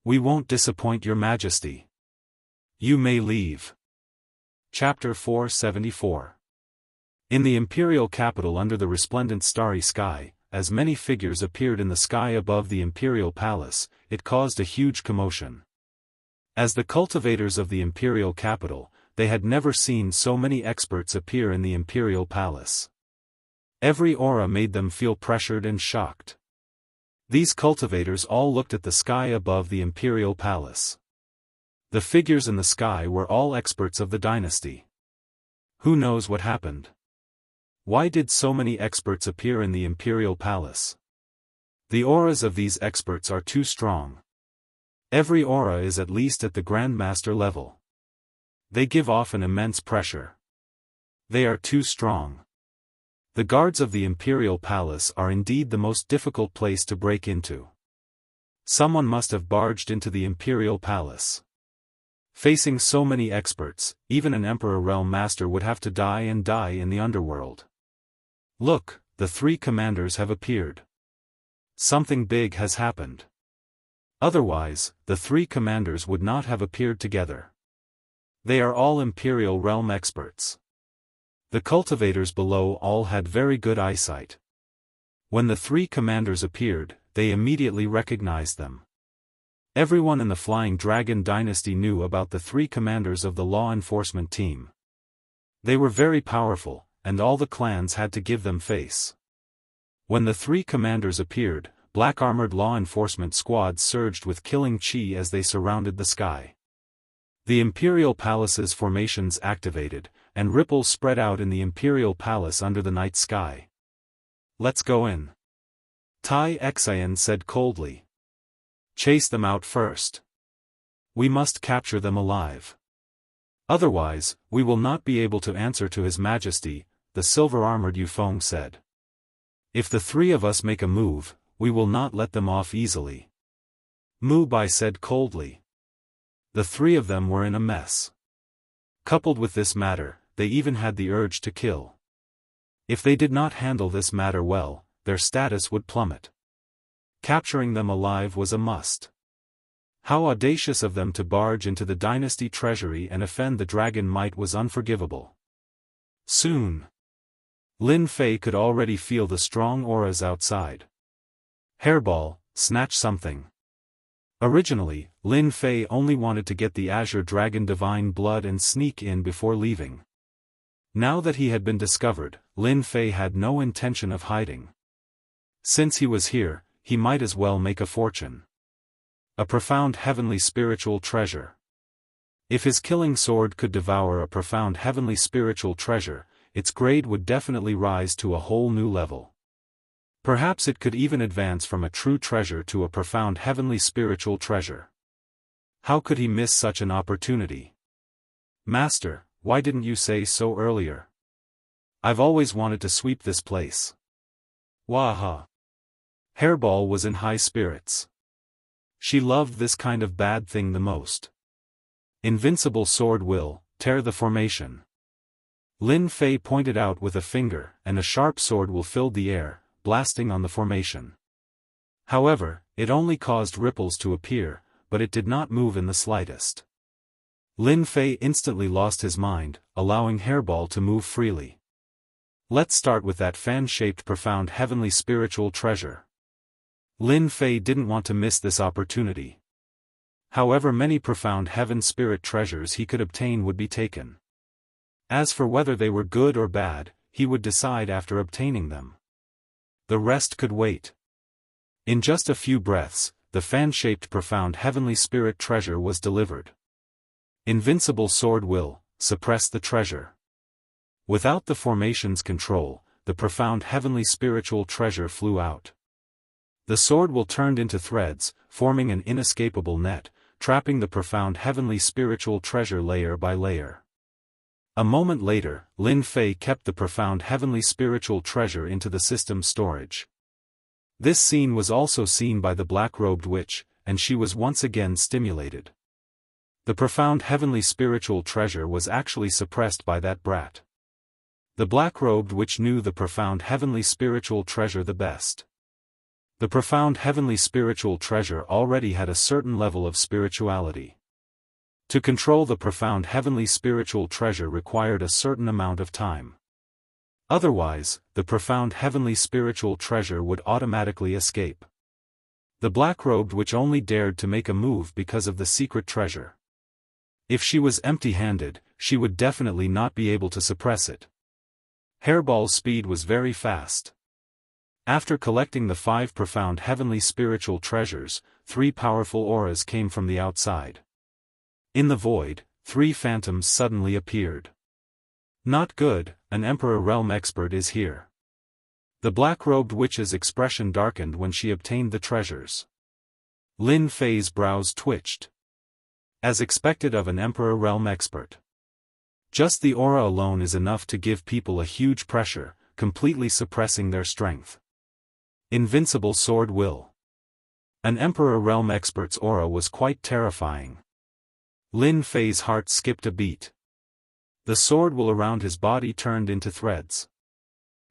We won't disappoint Your Majesty. You may leave. Chapter 474. In the imperial capital under the resplendent starry sky, as many figures appeared in the sky above the imperial palace, it caused a huge commotion. As the cultivators of the imperial capital, they had never seen so many experts appear in the imperial palace. Every aura made them feel pressured and shocked. These cultivators all looked at the sky above the imperial palace. The figures in the sky were all experts of the dynasty. Who knows what happened? Why did so many experts appear in the imperial palace? The auras of these experts are too strong. Every aura is at least at the Grandmaster level. They give off an immense pressure. They are too strong. The guards of the imperial palace are indeed the most difficult place to break into. Someone must have barged into the imperial palace. Facing so many experts, even an Emperor Realm Master would have to die in the underworld. Look, the three commanders have appeared. Something big has happened. Otherwise, the three commanders would not have appeared together. They are all Imperial Realm experts. The cultivators below all had very good eyesight. When the three commanders appeared, they immediately recognized them. Everyone in the Flying Dragon Dynasty knew about the three commanders of the law enforcement team. They were very powerful, and all the clans had to give them face. When the three commanders appeared, black-armored law enforcement squads surged with killing chi as they surrounded the sky. The Imperial Palace's formations activated, and ripples spread out in the Imperial Palace under the night sky. Let's go in. Tai Xian said coldly. Chase them out first. We must capture them alive. Otherwise, we will not be able to answer to His Majesty, the silver-armored Yufeng said. If the three of us make a move, we will not let them off easily. Mu Bai said coldly. The three of them were in a mess. Coupled with this matter, they even had the urge to kill. If they did not handle this matter well, their status would plummet. Capturing them alive was a must. How audacious of them to barge into the dynasty treasury and offend the dragon might was unforgivable. Soon, Lin Fei could already feel the strong auras outside. Hairball, snatch something. Originally, Lin Fei only wanted to get the Azure Dragon Divine Blood and sneak in before leaving. Now that he had been discovered, Lin Fei had no intention of hiding. Since he was here, he might as well make a fortune. A profound heavenly spiritual treasure. If his killing sword could devour a profound heavenly spiritual treasure, its grade would definitely rise to a whole new level. Perhaps it could even advance from a true treasure to a profound heavenly spiritual treasure. How could he miss such an opportunity? Master, why didn't you say so earlier? I've always wanted to sweep this place. Waha. Hairball was in high spirits. She loved this kind of bad thing the most. Invincible sword will tear the formation. Lin Fei pointed out with a finger, and a sharp sword will filled the air, blasting on the formation. However, it only caused ripples to appear, but it did not move in the slightest. Lin Fei instantly lost his mind, allowing Hairball to move freely. Let's start with that fan-shaped profound heavenly spiritual treasure. Lin Fei didn't want to miss this opportunity. However many profound heaven spirit treasures he could obtain would be taken. As for whether they were good or bad, he would decide after obtaining them. The rest could wait. In just a few breaths, the fan-shaped profound heavenly spirit treasure was delivered. Invincible sword will, suppress the treasure. Without the formation's control, the profound heavenly spiritual treasure flew out. The sword will turned into threads, forming an inescapable net, trapping the profound heavenly spiritual treasure layer by layer. A moment later, Lin Fei kept the profound heavenly spiritual treasure into the system's storage. This scene was also seen by the black-robed witch, and she was once again stimulated. The profound heavenly spiritual treasure was actually suppressed by that brat. The black-robed witch knew the profound heavenly spiritual treasure the best. The profound heavenly spiritual treasure already had a certain level of spirituality. To control the profound heavenly spiritual treasure required a certain amount of time. Otherwise, the profound heavenly spiritual treasure would automatically escape. The black-robed witch only dared to make a move because of the secret treasure. If she was empty-handed, she would definitely not be able to suppress it. Hairball's speed was very fast. After collecting the 5 profound heavenly spiritual treasures, 3 powerful auras came from the outside. In the void, 3 phantoms suddenly appeared. Not good, an Emperor Realm expert is here. The black-robed witch's expression darkened when she obtained the treasures. Lin Fei's brows twitched. As expected of an Emperor Realm expert. Just the aura alone is enough to give people a huge pressure, completely suppressing their strength. Invincible sword will. An Emperor Realm expert's aura was quite terrifying. Lin Fei's heart skipped a beat. The sword will around his body turned into threads.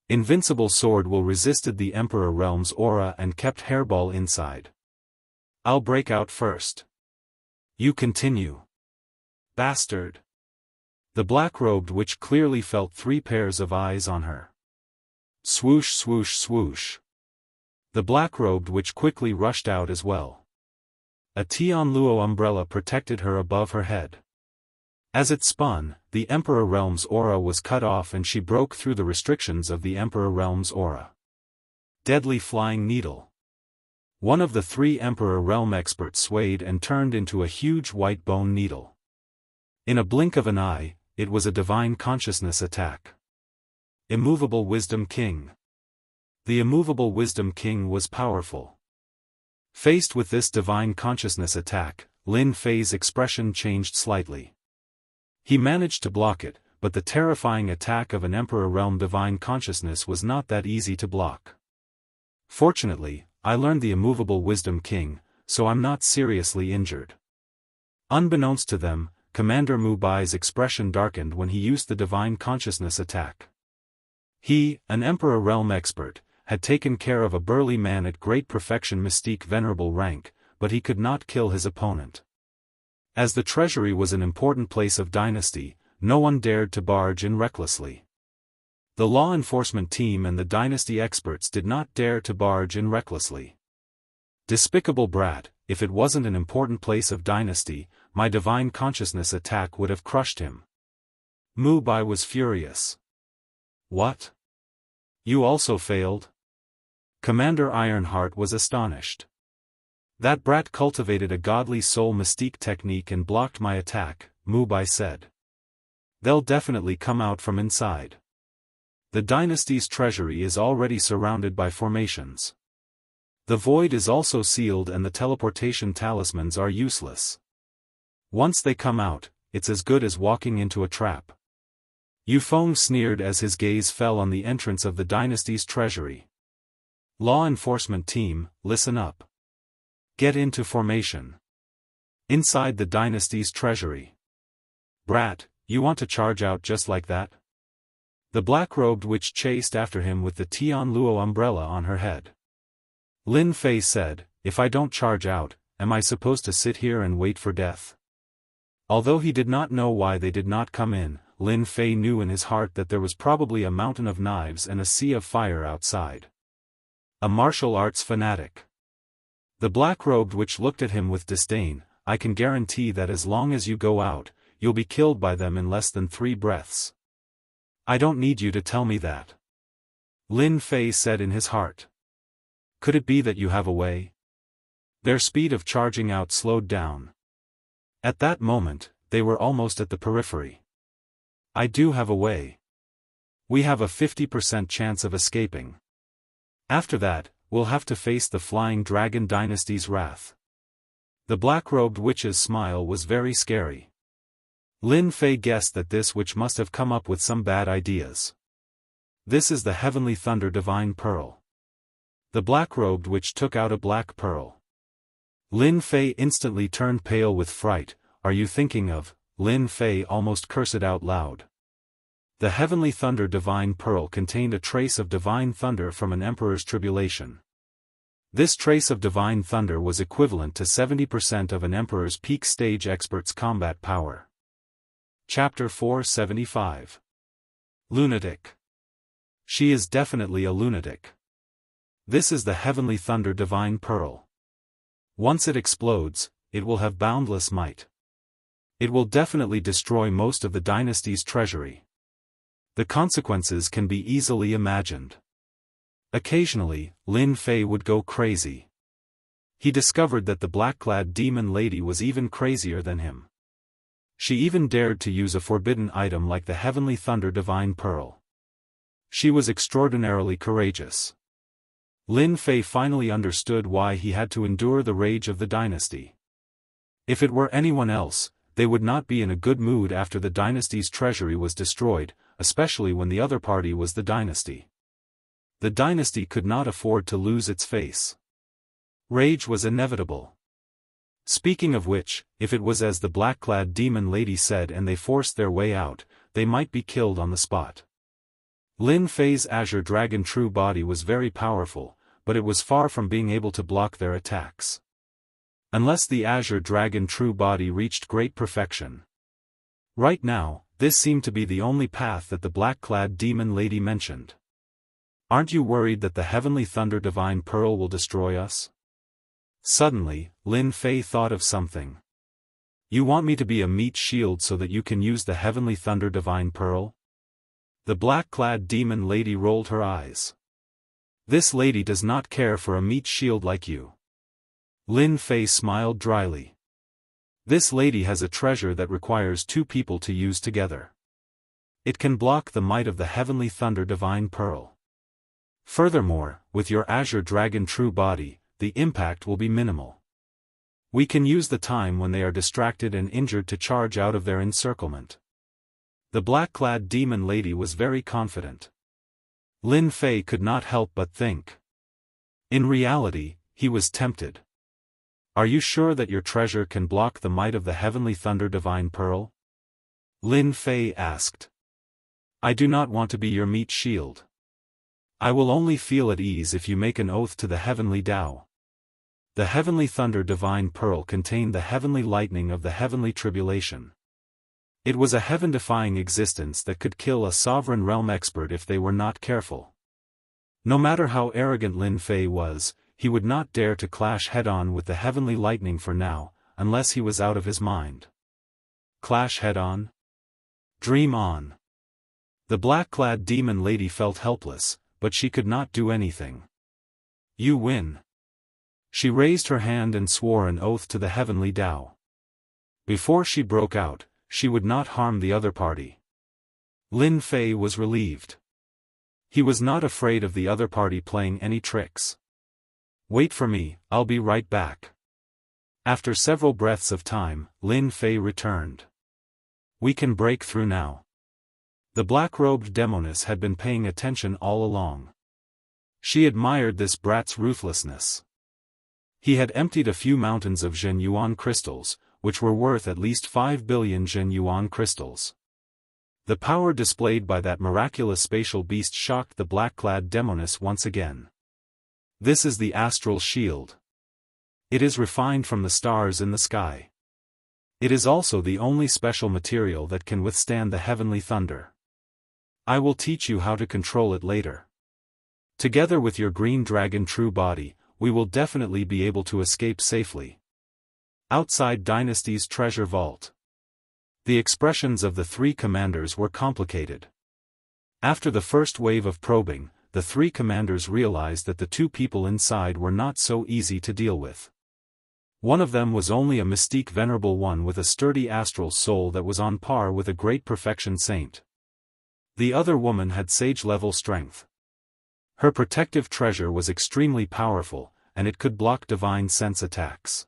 Invincible sword will resisted the Emperor Realm's aura and kept Hairball inside. I'll break out first. You continue. Bastard. The black-robed witch clearly felt 3 pairs of eyes on her. Swoosh swoosh swoosh. The black-robed witch quickly rushed out as well. A Tianluo umbrella protected her above her head. As it spun, the Emperor Realm's aura was cut off and she broke through the restrictions of the Emperor Realm's aura. Deadly flying needle. One of the 3 Emperor Realm experts swayed and turned into a huge white bone needle. In a blink of an eye, it was a divine consciousness attack. Immovable Wisdom King. The Immovable Wisdom King was powerful. Faced with this divine consciousness attack, Lin Fei's expression changed slightly. He managed to block it, but the terrifying attack of an Emperor Realm divine consciousness was not that easy to block. Fortunately, I learned the Immovable Wisdom King, so I'm not seriously injured. Unbeknownst to them, Commander Mu Bai's expression darkened when he used the divine consciousness attack. He, an Emperor Realm expert, had taken care of a burly man at great perfection mystique venerable rank, but he could not kill his opponent. As the treasury was an important place of dynasty, no one dared to barge in recklessly. The law enforcement team and the dynasty experts did not dare to barge in recklessly. Despicable brat, if it wasn't an important place of dynasty, my divine consciousness attack would have crushed him. Mu Bai was furious. What? You also failed? Commander Ironheart was astonished. That brat cultivated a godly soul mystique technique and blocked my attack, Mu Bai said. They'll definitely come out from inside. The dynasty's treasury is already surrounded by formations. The void is also sealed and the teleportation talismans are useless. Once they come out, it's as good as walking into a trap. Yufeng sneered as his gaze fell on the entrance of the dynasty's treasury. Law enforcement team, listen up. Get into formation. Inside the dynasty's treasury. Brat, you want to charge out just like that? The black-robed witch chased after him with the Tianluo umbrella on her head. Lin Fei said, if I don't charge out, am I supposed to sit here and wait for death? Although he did not know why they did not come in, Lin Fei knew in his heart that there was probably a mountain of knives and a sea of fire outside. A martial arts fanatic. The black-robed witch looked at him with disdain. I can guarantee that as long as you go out, you'll be killed by them in less than 3 breaths. I don't need you to tell me that. Lin Fei said in his heart. Could it be that you have a way? Their speed of charging out slowed down. At that moment, they were almost at the periphery. I do have a way. We have a 50% chance of escaping. After that, we'll have to face the Flying Dragon Dynasty's wrath. The black-robed witch's smile was very scary. Lin Fei guessed that this witch must have come up with some bad ideas. This is the Heavenly Thunder Divine Pearl. The black-robed witch took out a black pearl. Lin Fei instantly turned pale with fright. Are you thinking of? Lin Fei almost cursed out loud. The Heavenly Thunder Divine Pearl contained a trace of divine thunder from an emperor's tribulation. This trace of divine thunder was equivalent to 70% of an emperor's peak stage expert's combat power. Chapter 475. Lunatic. She is definitely a lunatic. This is the Heavenly Thunder Divine Pearl. Once it explodes, it will have boundless might. It will definitely destroy most of the dynasty's treasury. The consequences can be easily imagined. Occasionally, Lin Fei would go crazy. He discovered that the black-clad demon lady was even crazier than him. She even dared to use a forbidden item like the Heavenly Thunder Divine Pearl. She was extraordinarily courageous. Lin Fei finally understood why he had to endure the rage of the dynasty. If it were anyone else, they would not be in a good mood after the dynasty's treasury was destroyed, especially when the other party was the dynasty. The dynasty could not afford to lose its face. Rage was inevitable. Speaking of which, if it was as the black-clad demon lady said and they forced their way out, they might be killed on the spot. Lin Fei's Azure Dragon True Body was very powerful, but it was far from being able to block their attacks. Unless the Azure Dragon True Body reached great perfection. Right now, this seemed to be the only path that the black-clad demon lady mentioned. Aren't you worried that the Heavenly Thunder Divine Pearl will destroy us? Suddenly, Lin Fei thought of something. You want me to be a meat shield so that you can use the Heavenly Thunder Divine Pearl? The black-clad demon lady rolled her eyes. This lady does not care for a meat shield like you. Lin Fei smiled dryly. This lady has a treasure that requires 2 people to use together. It can block the might of the Heavenly Thunder Divine Pearl. Furthermore, with your Azure Dragon True Body, the impact will be minimal. We can use the time when they are distracted and injured to charge out of their encirclement. The black-clad demon lady was very confident. Lin Fei could not help but think. In reality, he was tempted. Are you sure that your treasure can block the might of the Heavenly Thunder Divine Pearl? Lin Fei asked. I do not want to be your meat shield. I will only feel at ease if you make an oath to the Heavenly Tao. The Heavenly Thunder Divine Pearl contained the heavenly lightning of the heavenly tribulation. It was a heaven-defying existence that could kill a sovereign realm expert if they were not careful. No matter how arrogant Lin Fei was, he would not dare to clash head-on with the heavenly lightning for now, unless he was out of his mind. Clash head-on? Dream on. The black-clad demon lady felt helpless, but she could not do anything. You win. She raised her hand and swore an oath to the heavenly Tao. Before she broke out, she would not harm the other party. Lin Fei was relieved. He was not afraid of the other party playing any tricks. Wait for me, I'll be right back. After several breaths of time, Lin Fei returned. We can break through now. The black-robed demoness had been paying attention all along. She admired this brat's ruthlessness. He had emptied a few mountains of Zhen Yuan crystals, which were worth at least 5 billion Zhen Yuan crystals. The power displayed by that miraculous spatial beast shocked the black-clad demoness once again. This is the astral shield. It is refined from the stars in the sky. It is also the only special material that can withstand the heavenly thunder. I will teach you how to control it later. Together with your green dragon true body, we will definitely be able to escape safely. Outside Dynasty's treasure vault. The expressions of the three commanders were complicated. After the first wave of probing, the three commanders realized that the two people inside were not so easy to deal with. One of them was only a mystique venerable one with a sturdy astral soul that was on par with a great perfection saint. The other woman had sage-level strength. Her protective treasure was extremely powerful, and it could block divine sense attacks.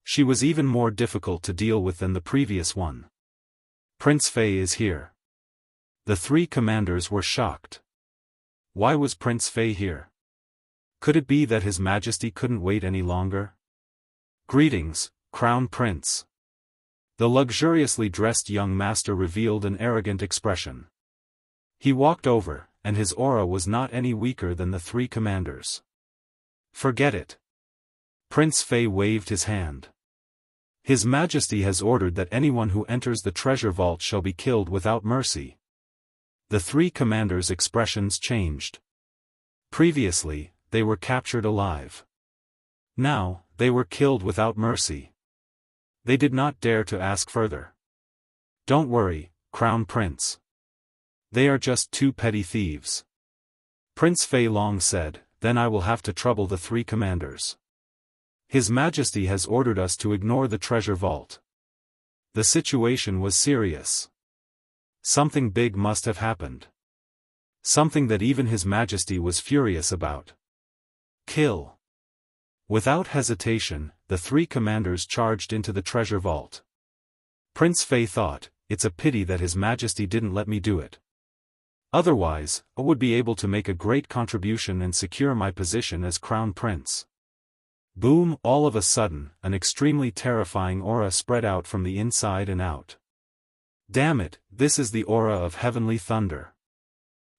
She was even more difficult to deal with than the previous one. Prince Fei is here. The three commanders were shocked. Why was Prince Fei here? Could it be that His Majesty couldn't wait any longer? Greetings, Crown Prince. The luxuriously dressed young master revealed an arrogant expression. He walked over, and his aura was not any weaker than the three commanders. Forget it. Prince Fei waved his hand. His Majesty has ordered that anyone who enters the treasure vault shall be killed without mercy. The three commanders' expressions changed. Previously, they were captured alive. Now, they were killed without mercy. They did not dare to ask further. Don't worry, Crown Prince. They are just two petty thieves. Prince Fei Long said, then I will have to trouble the three commanders. His Majesty has ordered us to ignore the treasure vault. The situation was serious. Something big must have happened. Something that even His Majesty was furious about. Kill. Without hesitation, the three commanders charged into the treasure vault. Prince Fei thought, it's a pity that His Majesty didn't let me do it. Otherwise, I would be able to make a great contribution and secure my position as Crown Prince. Boom! All of a sudden, an extremely terrifying aura spread out from the inside and out. Damn it, this is the aura of heavenly thunder.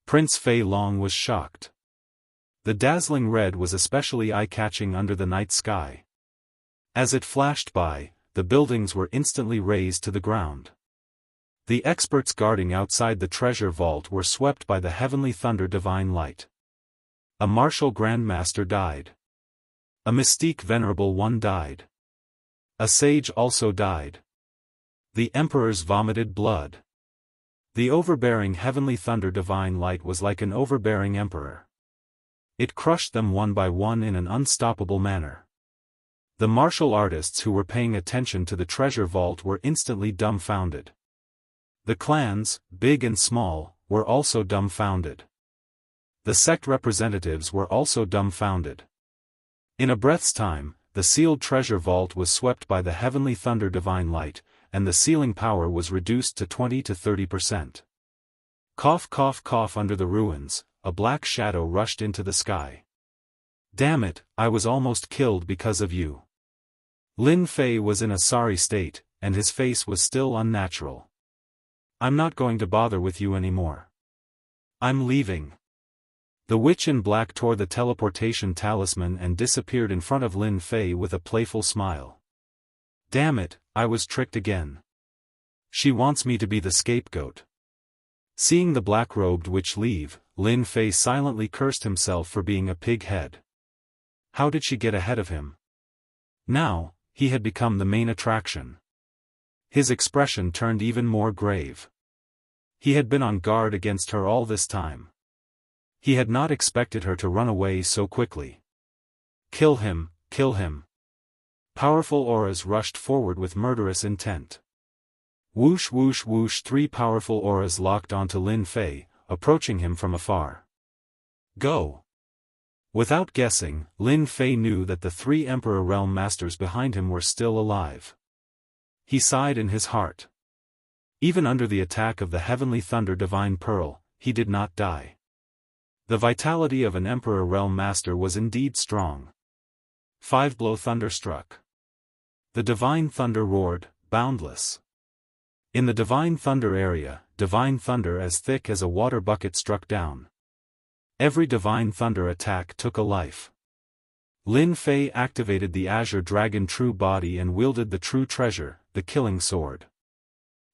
Prince Fei Long was shocked. The dazzling red was especially eye-catching under the night sky. As it flashed by, the buildings were instantly razed to the ground. The experts guarding outside the treasure vault were swept by the heavenly thunder divine light. A martial grandmaster died. A mystique venerable one died. A sage also died. The emperors vomited blood. The overbearing heavenly thunder divine light was like an overbearing emperor. It crushed them one by one in an unstoppable manner. The martial artists who were paying attention to the treasure vault were instantly dumbfounded. The clans, big and small, were also dumbfounded. The sect representatives were also dumbfounded. In a breath's time, the sealed treasure vault was swept by the heavenly thunder divine light, and the sealing power was reduced to 20 to 30%. Cough cough cough. Under the ruins, a black shadow rushed into the sky. Damn it, I was almost killed because of you. Lin Fei was in a sorry state, and his face was still unnatural. I'm not going to bother with you anymore. I'm leaving. The witch in black tore the teleportation talisman and disappeared in front of Lin Fei with a playful smile. Damn it, I was tricked again. She wants me to be the scapegoat. Seeing the black-robed witch leave, Lin Fei silently cursed himself for being a pig-head. How did she get ahead of him? Now, he had become the main attraction. His expression turned even more grave. He had been on guard against her all this time. He had not expected her to run away so quickly. Kill him, kill him. Powerful auras rushed forward with murderous intent. Whoosh whoosh whoosh. 3 powerful auras locked onto Lin Fei, approaching him from afar. Go! Without guessing, Lin Fei knew that the 3 Emperor Realm Masters behind him were still alive. He sighed in his heart. Even under the attack of the Heavenly Thunder Divine Pearl, he did not die. The vitality of an Emperor Realm Master was indeed strong. 5-blow thunder struck. The Divine Thunder roared, boundless. In the Divine Thunder area, Divine Thunder as thick as a water bucket struck down. Every Divine Thunder attack took a life. Lin Fei activated the Azure Dragon True Body and wielded the True Treasure, the Killing Sword.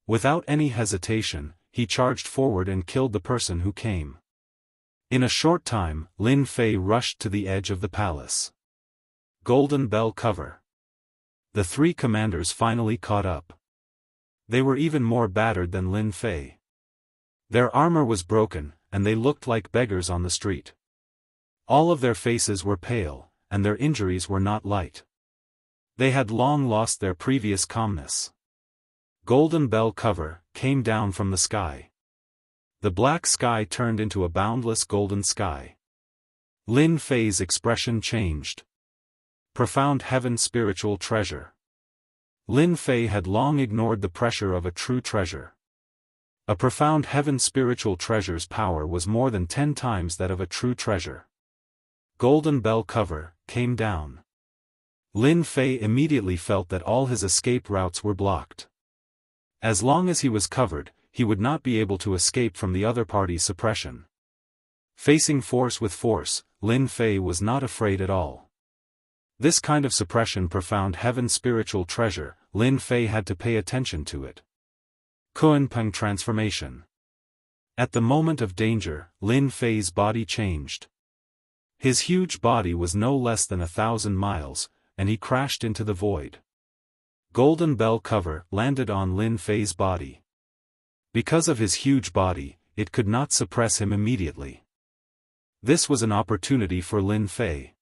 Without any hesitation, he charged forward and killed the person who came. In a short time, Lin Fei rushed to the edge of the palace. Golden Bell cover. The three commanders finally caught up. They were even more battered than Lin Fei. Their armor was broken, and they looked like beggars on the street. All of their faces were pale, and their injuries were not light. They had long lost their previous calmness. Golden Bell cover came down from the sky. The black sky turned into a boundless golden sky. Lin Fei's expression changed. Profound heaven spiritual treasure. Lin Fei had long ignored the pressure of a true treasure. A profound heaven spiritual treasure's power was more than 10 times that of a true treasure. Golden Bell cover came down. Lin Fei immediately felt that all his escape routes were blocked. As long as he was covered, he would not be able to escape from the other party's suppression. Facing force with force, Lin Fei was not afraid at all. This kind of suppression, profound heaven spiritual treasure, Lin Fei had to pay attention to it. Kunpeng transformation. At the moment of danger, Lin Fei's body changed. His huge body was no less than 1,000 miles, and he crashed into the void. Golden Bell cover landed on Lin Fei's body. Because of his huge body, it could not suppress him immediately. This was an opportunity for Lin Fei.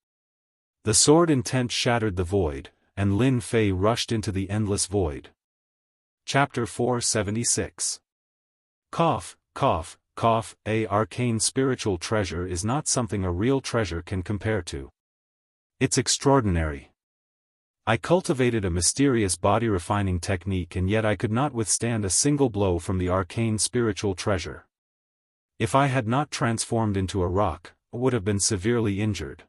The sword intent shattered the void, and Lin Fei rushed into the endless void. Chapter 476. Cough, cough, cough. A arcane spiritual treasure is not something a real treasure can compare to. It's extraordinary. I cultivated a mysterious body refining technique, and yet I could not withstand a single blow from the arcane spiritual treasure. If I had not transformed into a rock, I would have been severely injured.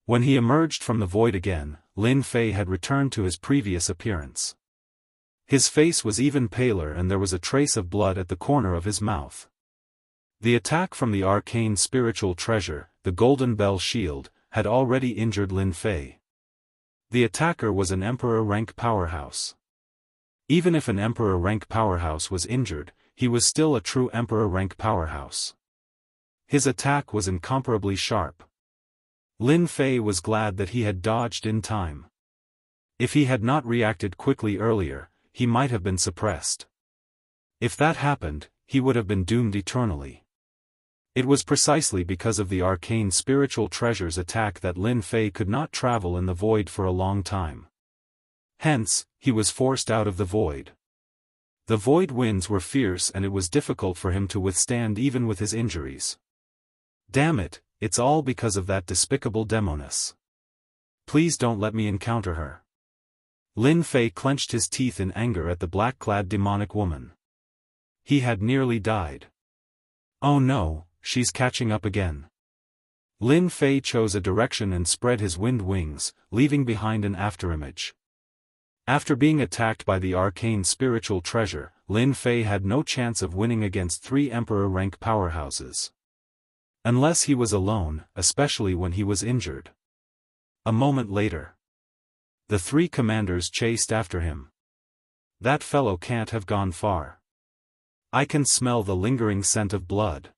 When he emerged from the void again, Lin Fei had returned to his previous appearance. His face was even paler, and there was a trace of blood at the corner of his mouth. The attack from the arcane spiritual treasure, the Golden Bell shield, had already injured Lin Fei. The attacker was an emperor rank powerhouse. Even if an emperor rank powerhouse was injured, he was still a true emperor rank powerhouse. His attack was incomparably sharp. Lin Fei was glad that he had dodged in time. If he had not reacted quickly earlier, he might have been suppressed. If that happened, he would have been doomed eternally. It was precisely because of the arcane spiritual treasure's attack that Lin Fei could not travel in the void for a long time. Hence, he was forced out of the void. The void winds were fierce, and it was difficult for him to withstand even with his injuries. Damn it, it's all because of that despicable demoness. Please don't let me encounter her. Lin Fei clenched his teeth in anger at the black-clad demonic woman. He had nearly died. Oh no, she's catching up again. Lin Fei chose a direction and spread his wind wings, leaving behind an afterimage. After being attacked by the arcane spiritual treasure, Lin Fei had no chance of winning against 3 emperor rank powerhouses. Unless he was alone, especially when he was injured. A moment later, the 3 commanders chased after him. That fellow can't have gone far. I can smell the lingering scent of blood.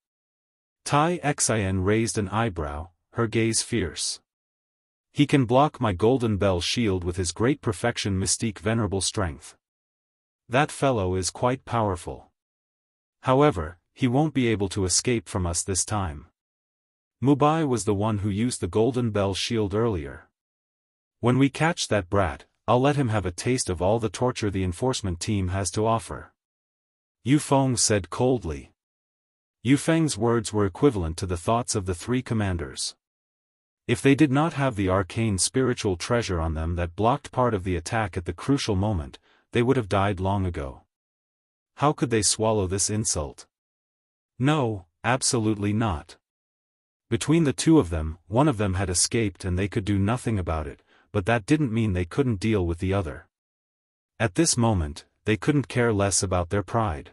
Tai Xian raised an eyebrow, her gaze fierce. He can block my Golden Bell shield with his great perfection mystique venerable strength. That fellow is quite powerful. However, he won't be able to escape from us this time. Mubai was the one who used the Golden Bell shield earlier. When we catch that brat, I'll let him have a taste of all the torture the enforcement team has to offer. Yu Feng said coldly. Yu Feng's words were equivalent to the thoughts of the 3 commanders. If they did not have the arcane spiritual treasure on them that blocked part of the attack at the crucial moment, they would have died long ago. How could they swallow this insult? No, absolutely not. Between the 2 of them, one of them had escaped and they could do nothing about it, but that didn't mean they couldn't deal with the other. At this moment, they couldn't care less about their pride.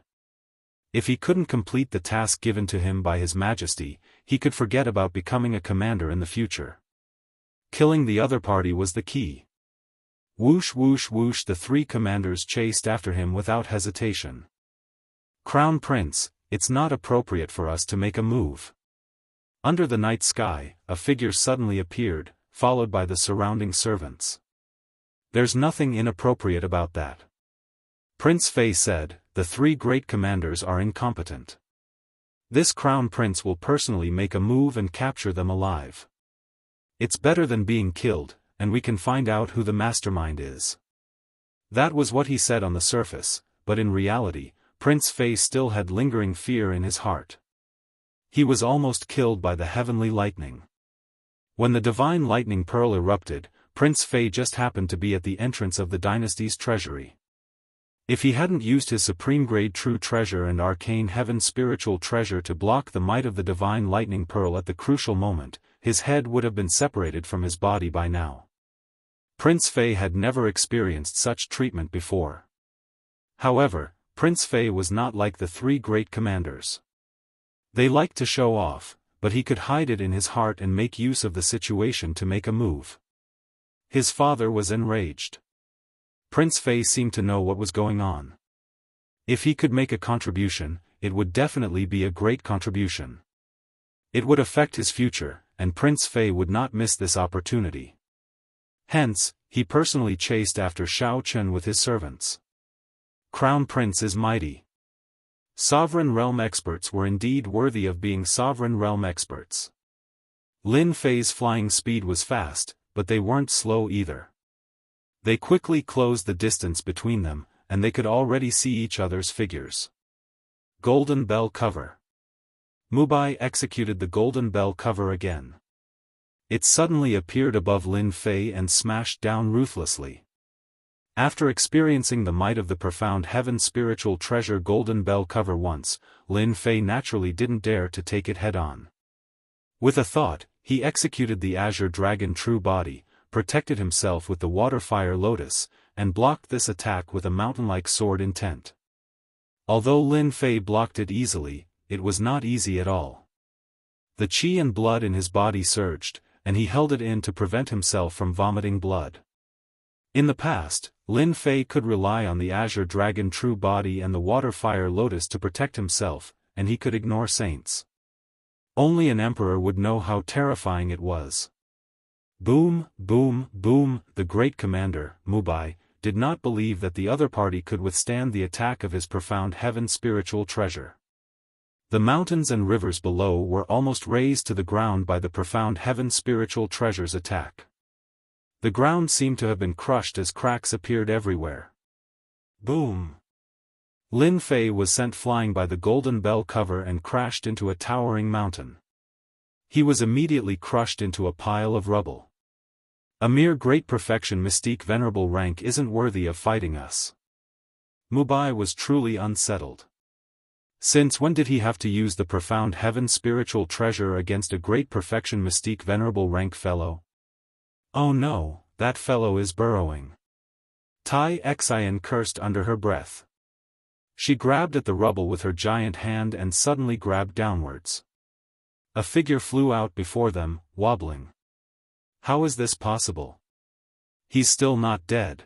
If he couldn't complete the task given to him by His Majesty, he could forget about becoming a commander in the future. Killing the other party was the key. Whoosh whoosh whoosh, the 3 commanders chased after him without hesitation. Crown Prince, it's not appropriate for us to make a move. Under the night sky, a figure suddenly appeared, followed by the surrounding servants. "There's nothing inappropriate about that," Prince Fei said. "The three great commanders are incompetent. This crown prince will personally make a move and capture them alive. It's better than being killed, and we can find out who the mastermind is." That was what he said on the surface, but in reality, Prince Fei still had lingering fear in his heart. He was almost killed by the heavenly lightning. When the divine lightning pearl erupted, Prince Fei just happened to be at the entrance of the dynasty's treasury. If he hadn't used his supreme-grade true treasure and arcane heaven spiritual treasure to block the might of the divine lightning pearl at the crucial moment, his head would have been separated from his body by now. Prince Fei had never experienced such treatment before. However, Prince Fei was not like the three great commanders. They liked to show off, but he could hide it in his heart and make use of the situation to make a move. His father was enraged. Prince Fei seemed to know what was going on. If he could make a contribution, it would definitely be a great contribution. It would affect his future, and Prince Fei would not miss this opportunity. Hence, he personally chased after Xiao Chen with his servants. Crown Prince is mighty. Sovereign realm experts were indeed worthy of being sovereign realm experts. Lin Fei's flying speed was fast, but they weren't slow either. They quickly closed the distance between them, and they could already see each other's figures. Golden Bell Cover. Mubai executed the Golden Bell Cover again. It suddenly appeared above Lin Fei and smashed down ruthlessly. After experiencing the might of the profound heaven spiritual treasure Golden Bell Cover once, Lin Fei naturally didn't dare to take it head-on. With a thought, he executed the Azure Dragon True Body, protected himself with the Water Fire Lotus, and blocked this attack with a mountain-like sword intent. Although Lin Fei blocked it easily, it was not easy at all. The qi and blood in his body surged, and he held it in to prevent himself from vomiting blood. In the past, Lin Fei could rely on the Azure Dragon True Body and the Water Fire Lotus to protect himself, and he could ignore saints. Only an emperor would know how terrifying it was. Boom, boom, boom. The great commander, Mubai, did not believe that the other party could withstand the attack of his profound heaven spiritual treasure. The mountains and rivers below were almost razed to the ground by the profound heaven spiritual treasure's attack. The ground seemed to have been crushed as cracks appeared everywhere. Boom! Lin Fei was sent flying by the Golden Bell Cover and crashed into a towering mountain. He was immediately crushed into a pile of rubble. A mere great perfection mystique venerable rank isn't worthy of fighting us. Mubai was truly unsettled. Since when did he have to use the profound heaven spiritual treasure against a great perfection mystique venerable rank fellow? Oh no, that fellow is burrowing. Tai Xian cursed under her breath. She grabbed at the rubble with her giant hand and suddenly grabbed downwards. A figure flew out before them, wobbling. How is this possible? He's still not dead.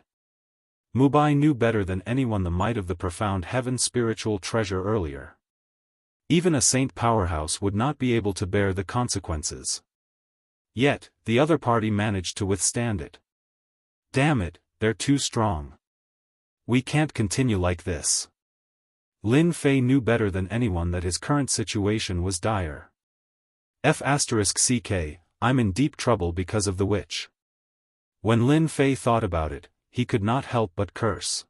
Mubai knew better than anyone the might of the profound heaven spiritual treasure earlier. Even a saint powerhouse would not be able to bear the consequences. Yet, the other party managed to withstand it. Damn it, they're too strong. We can't continue like this. Lin Fei knew better than anyone that his current situation was dire. F***ck, I'm in deep trouble because of the witch. When Lin Fei thought about it, he could not help but curse.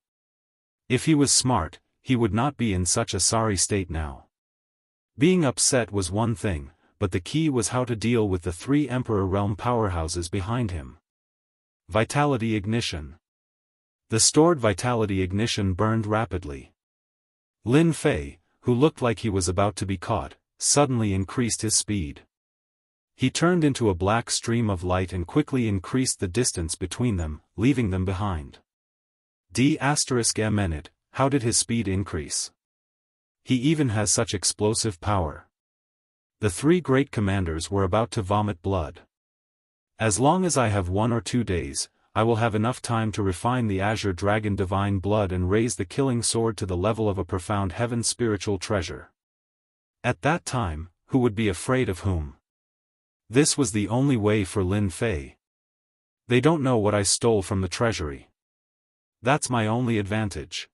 If he was smart, he would not be in such a sorry state now. Being upset was one thing, but the key was how to deal with the three Emperor Realm powerhouses behind him. Vitality Ignition. The stored Vitality Ignition burned rapidly. Lin Fei, who looked like he was about to be caught, suddenly increased his speed. He turned into a black stream of light and quickly increased the distance between them, leaving them behind. D****, how did his speed increase? He even has such explosive power. The three great commanders were about to vomit blood. As long as I have 1 or 2 days, I will have enough time to refine the Azure Dragon Divine Blood and raise the killing sword to the level of a profound heaven spiritual treasure. At that time, who would be afraid of whom? This was the only way for Lin Fei. They don't know what I stole from the treasury. That's my only advantage.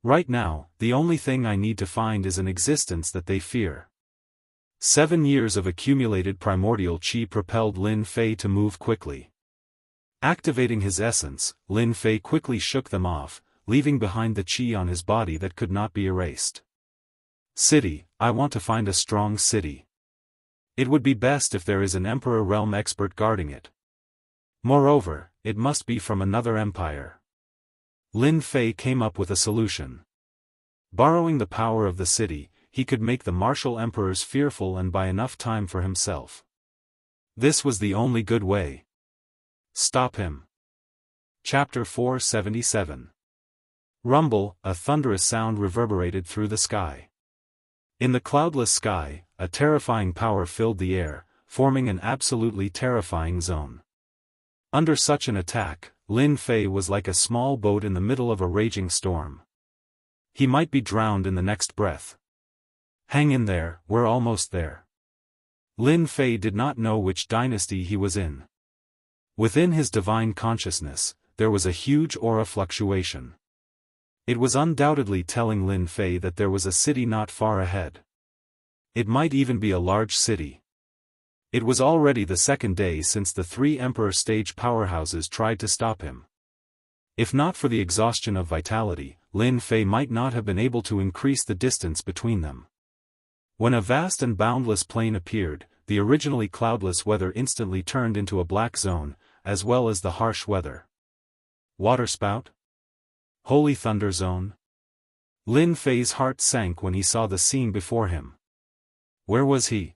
Right now, the only thing I need to find is an existence that they fear. 7 years of accumulated primordial qi propelled Lin Fei to move quickly. Activating his essence, Lin Fei quickly shook them off, leaving behind the qi on his body that could not be erased. City, I want to find a strong city. It would be best if there is an Emperor realm expert guarding it. Moreover, it must be from another empire. Lin Fei came up with a solution. Borrowing the power of the city, he could make the martial emperors fearful and buy enough time for himself. This was the only good way. Stop him. Chapter 477. Rumble, a thunderous sound reverberated through the sky. In the cloudless sky, a terrifying power filled the air, forming an absolutely terrifying zone. Under such an attack, Lin Fei was like a small boat in the middle of a raging storm. He might be drowned in the next breath. Hang in there, we're almost there. Lin Fei did not know which dynasty he was in. Within his divine consciousness, there was a huge aura fluctuation. It was undoubtedly telling Lin Fei that there was a city not far ahead. It might even be a large city. It was already the second day since the 3 Emperor stage powerhouses tried to stop him. If not for the exhaustion of vitality, Lin Fei might not have been able to increase the distance between them. When a vast and boundless plain appeared, the originally cloudless weather instantly turned into a black zone, as well as the harsh weather. Waterspout? Holy Thunder Zone? Lin Fei's heart sank when he saw the scene before him. Where was he?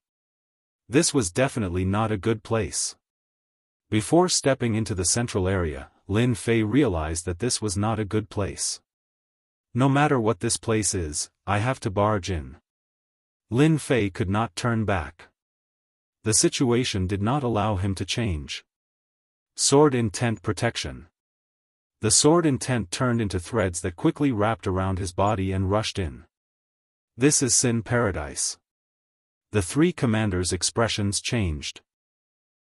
This was definitely not a good place. Before stepping into the central area, Lin Fei realized that this was not a good place. No matter what this place is, I have to barge in. Lin Fei could not turn back. The situation did not allow him to change. Sword intent protection. The sword intent turned into threads that quickly wrapped around his body and rushed in. This is Sin Paradise. The 3 commanders' expressions changed.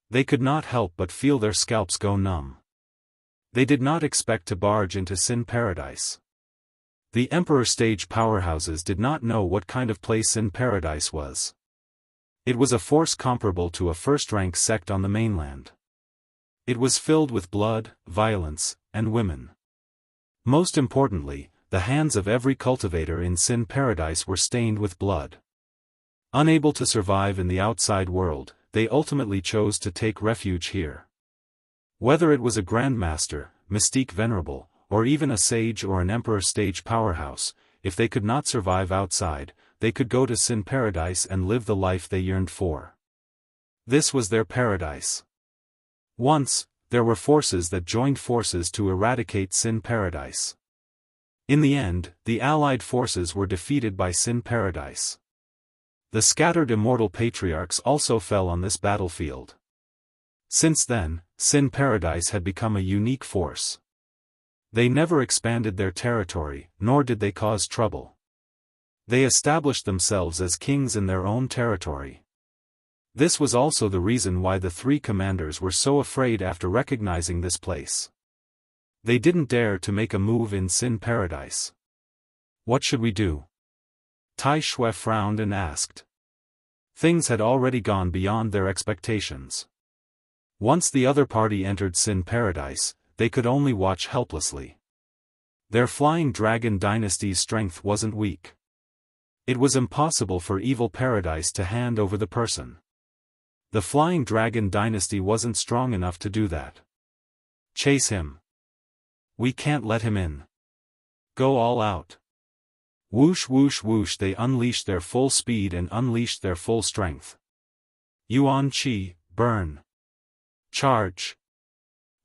They could not help but feel their scalps go numb. They did not expect to barge into Sin Paradise. The Emperor stage powerhouses did not know what kind of place Sin Paradise was. It was a force comparable to a first-rank sect on the mainland. It was filled with blood, violence, and women. Most importantly, the hands of every cultivator in Sin Paradise were stained with blood. Unable to survive in the outside world, they ultimately chose to take refuge here. Whether it was a Grandmaster, Mystique Venerable, or even a Sage or an Emperor stage powerhouse, if they could not survive outside, they could go to Sin Paradise and live the life they yearned for. This was their paradise. Once, there were forces that joined forces to eradicate Sin Paradise. In the end, the allied forces were defeated by Sin Paradise. The scattered immortal patriarchs also fell on this battlefield. Since then, Sin Paradise had become a unique force. They never expanded their territory, nor did they cause trouble. They established themselves as kings in their own territory. This was also the reason why the 3 commanders were so afraid after recognizing this place. They didn't dare to make a move in Sin Paradise. What should we do? Tai Shui frowned and asked. Things had already gone beyond their expectations. Once the other party entered Sin Paradise, they could only watch helplessly. Their Flying Dragon dynasty's strength wasn't weak. It was impossible for Evil Paradise to hand over the person. The Flying Dragon dynasty wasn't strong enough to do that. Chase him. We can't let him in. Go all out. Whoosh whoosh whoosh, they unleashed their full speed and unleashed their full strength. Yuan Qi, burn. Charge.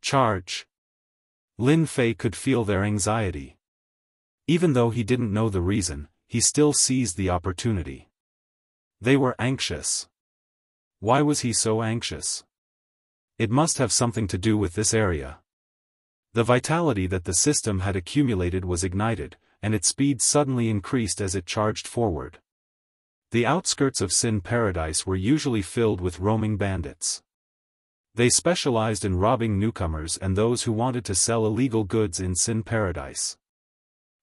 Charge. Lin Fei could feel their anxiety. Even though he didn't know the reason, he still seized the opportunity. They were anxious. Why was he so anxious? It must have something to do with this area. The vitality that the system had accumulated was ignited, and its speed suddenly increased as it charged forward. The outskirts of Sin Paradise were usually filled with roaming bandits. They specialized in robbing newcomers and those who wanted to sell illegal goods in Sin Paradise.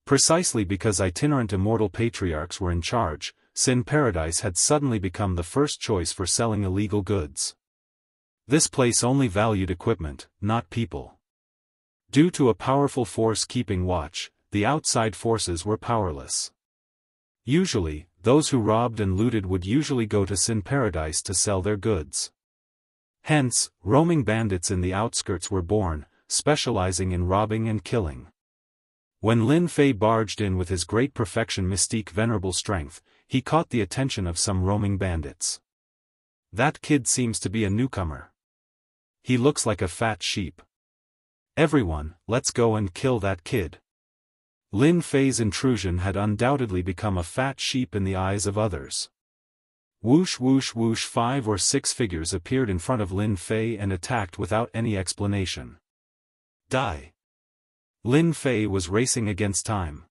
Precisely because itinerant immortal patriarchs were in charge, Sin Paradise had suddenly become the first choice for selling illegal goods. This place only valued equipment, not people. Due to a powerful force keeping watch, the outside forces were powerless. Usually, those who robbed and looted would usually go to Sin Paradise to sell their goods. Hence, roaming bandits in the outskirts were born, specializing in robbing and killing. When Lin Fei barged in with his great perfection mystique venerable strength, he caught the attention of some roaming bandits. That kid seems to be a newcomer. He looks like a fat sheep. Everyone, let's go and kill that kid. Lin Fei's intrusion had undoubtedly become a fat sheep in the eyes of others. Whoosh whoosh whoosh 5 or 6 figures appeared in front of Lin Fei and attacked without any explanation. Die. Lin Fei was racing against time.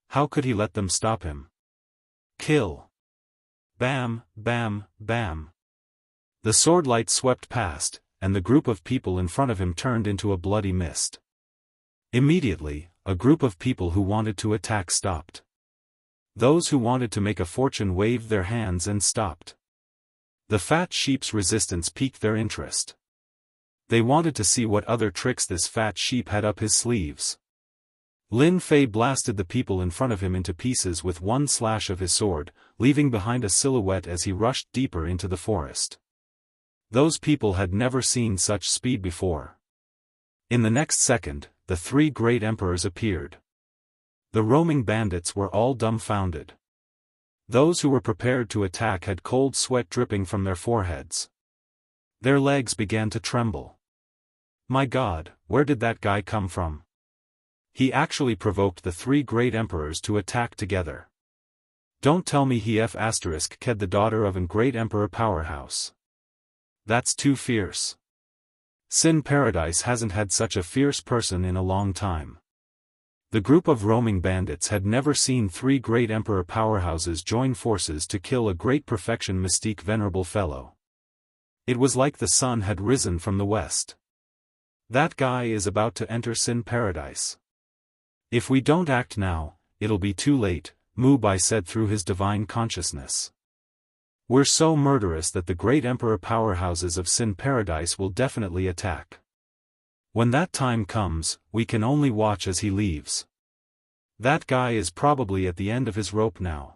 How could he let them stop him? Kill. Bam, bam, bam. The sword light swept past, and the group of people in front of him turned into a bloody mist. Immediately, a group of people who wanted to attack stopped. Those who wanted to make a fortune waved their hands and stopped. The fat sheep's resistance piqued their interest. They wanted to see what other tricks this fat sheep had up his sleeves. Lin Fei blasted the people in front of him into pieces with one slash of his sword, leaving behind a silhouette as he rushed deeper into the forest. Those people had never seen such speed before. In the next second, the 3 great emperors appeared. The roaming bandits were all dumbfounded. Those who were prepared to attack had cold sweat dripping from their foreheads. Their legs began to tremble. My God, where did that guy come from? He actually provoked the 3 great emperors to attack together. Don't tell me he ked the daughter of an great emperor powerhouse. That's too fierce. Sin Paradise hasn't had such a fierce person in a long time. The group of roaming bandits had never seen 3 great emperor powerhouses join forces to kill a great perfection mystique venerable fellow. It was like the sun had risen from the west. That guy is about to enter Sin Paradise. If we don't act now, it'll be too late, Mu Bai said through his divine consciousness. We're so murderous that the great emperor powerhouses of Sin Paradise will definitely attack. When that time comes, we can only watch as he leaves. That guy is probably at the end of his rope now.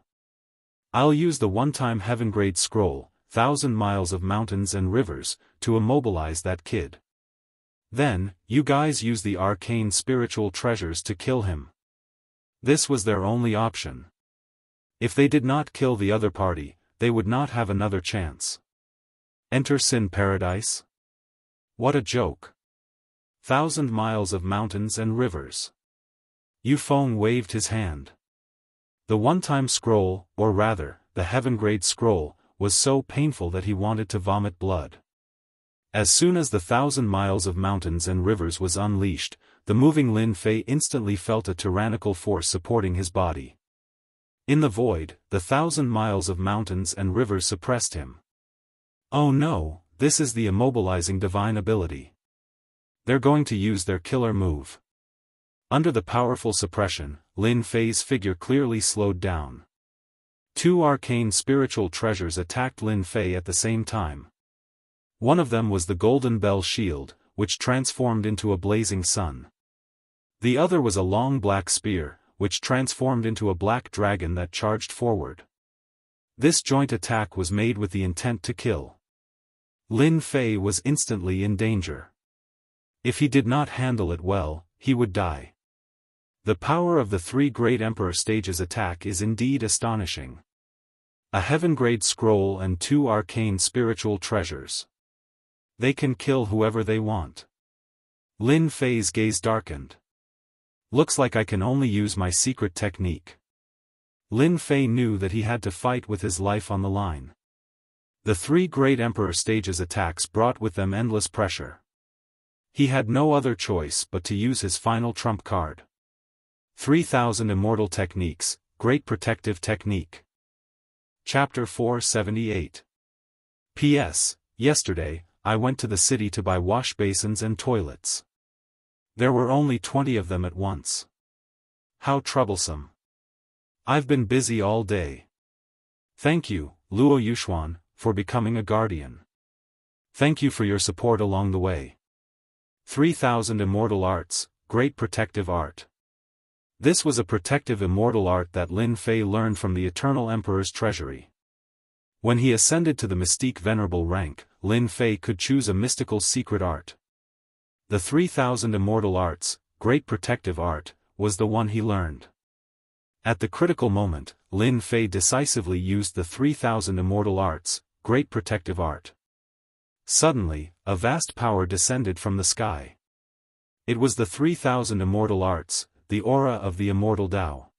I'll use the one-time heaven-grade scroll, 1,000 miles of mountains and rivers, to immobilize that kid. Then, you guys use the arcane spiritual treasures to kill him. This was their only option. If they did not kill the other party, they would not have another chance. Enter Sin Paradise? What a joke. 1,000 miles of mountains and rivers. Yu Feng waved his hand. The one-time scroll, or rather, the heaven-grade scroll, was so painful that he wanted to vomit blood. As soon as the 1,000 miles of mountains and rivers was unleashed, the moving Lin Fei instantly felt a tyrannical force supporting his body. In the void, the 1,000 miles of mountains and rivers suppressed him. Oh no, this is the immobilizing divine ability. They're going to use their killer move. Under the powerful suppression, Lin Fei's figure clearly slowed down. 2 arcane spiritual treasures attacked Lin Fei at the same time. One of them was the golden bell shield, which transformed into a blazing sun. The other was a long black spear, which transformed into a black dragon that charged forward. This joint attack was made with the intent to kill. Lin Fei was instantly in danger. If he did not handle it well, he would die. The power of the 3 great emperor stages attack is indeed astonishing. A heaven-grade scroll and 2 arcane spiritual treasures. They can kill whoever they want. Lin Fei's gaze darkened. Looks like I can only use my secret technique. Lin Fei knew that he had to fight with his life on the line. The 3 great emperor stages attacks brought with them endless pressure. He had no other choice but to use his final trump card. 3,000 Immortal Techniques, Great Protective Technique. Chapter 478. P.S. Yesterday, I went to the city to buy wash basins and toilets. There were only 20 of them at once. How troublesome. I've been busy all day. Thank you, Luo Yuxuan, for becoming a guardian. Thank you for your support along the way. 3000 Immortal Arts, Great Protective Art. This was a protective immortal art that Lin Fei learned from the Eternal Emperor's treasury. When he ascended to the mystique venerable rank, Lin Fei could choose a mystical secret art. The 3000 Immortal Arts, Great Protective Art, was the one he learned. At the critical moment, Lin Fei decisively used the 3000 Immortal Arts, Great Protective Art. Suddenly, a vast power descended from the sky. It was the 3000 Immortal Arts, the aura of the Immortal Tao.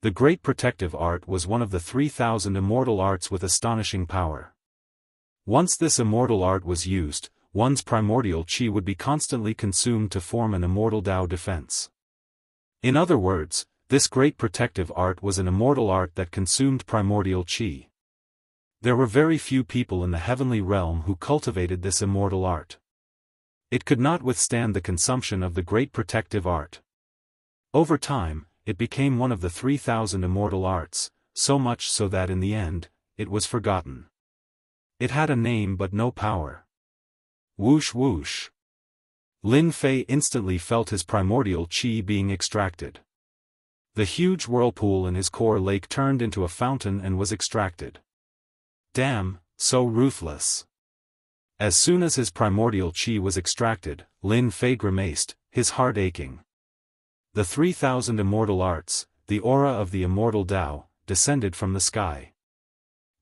The Great Protective Art was one of the 3000 Immortal Arts with astonishing power. Once this immortal art was used, one's primordial qi would be constantly consumed to form an immortal Tao defense. In other words, this Great Protective Art was an immortal art that consumed primordial qi. There were very few people in the heavenly realm who cultivated this immortal art. It could not withstand the consumption of the Great Protective Art. Over time, it became one of the 3000 immortal arts, so much so that in the end, it was forgotten. It had a name but no power. Whoosh whoosh. Lin Fei instantly felt his primordial qi being extracted. The huge whirlpool in his core lake turned into a fountain and was extracted. Damn, so ruthless. As soon as his primordial qi was extracted, Lin Fei grimaced, his heart aching. The 3000 Immortal Arts, the aura of the Immortal Tao, descended from the sky.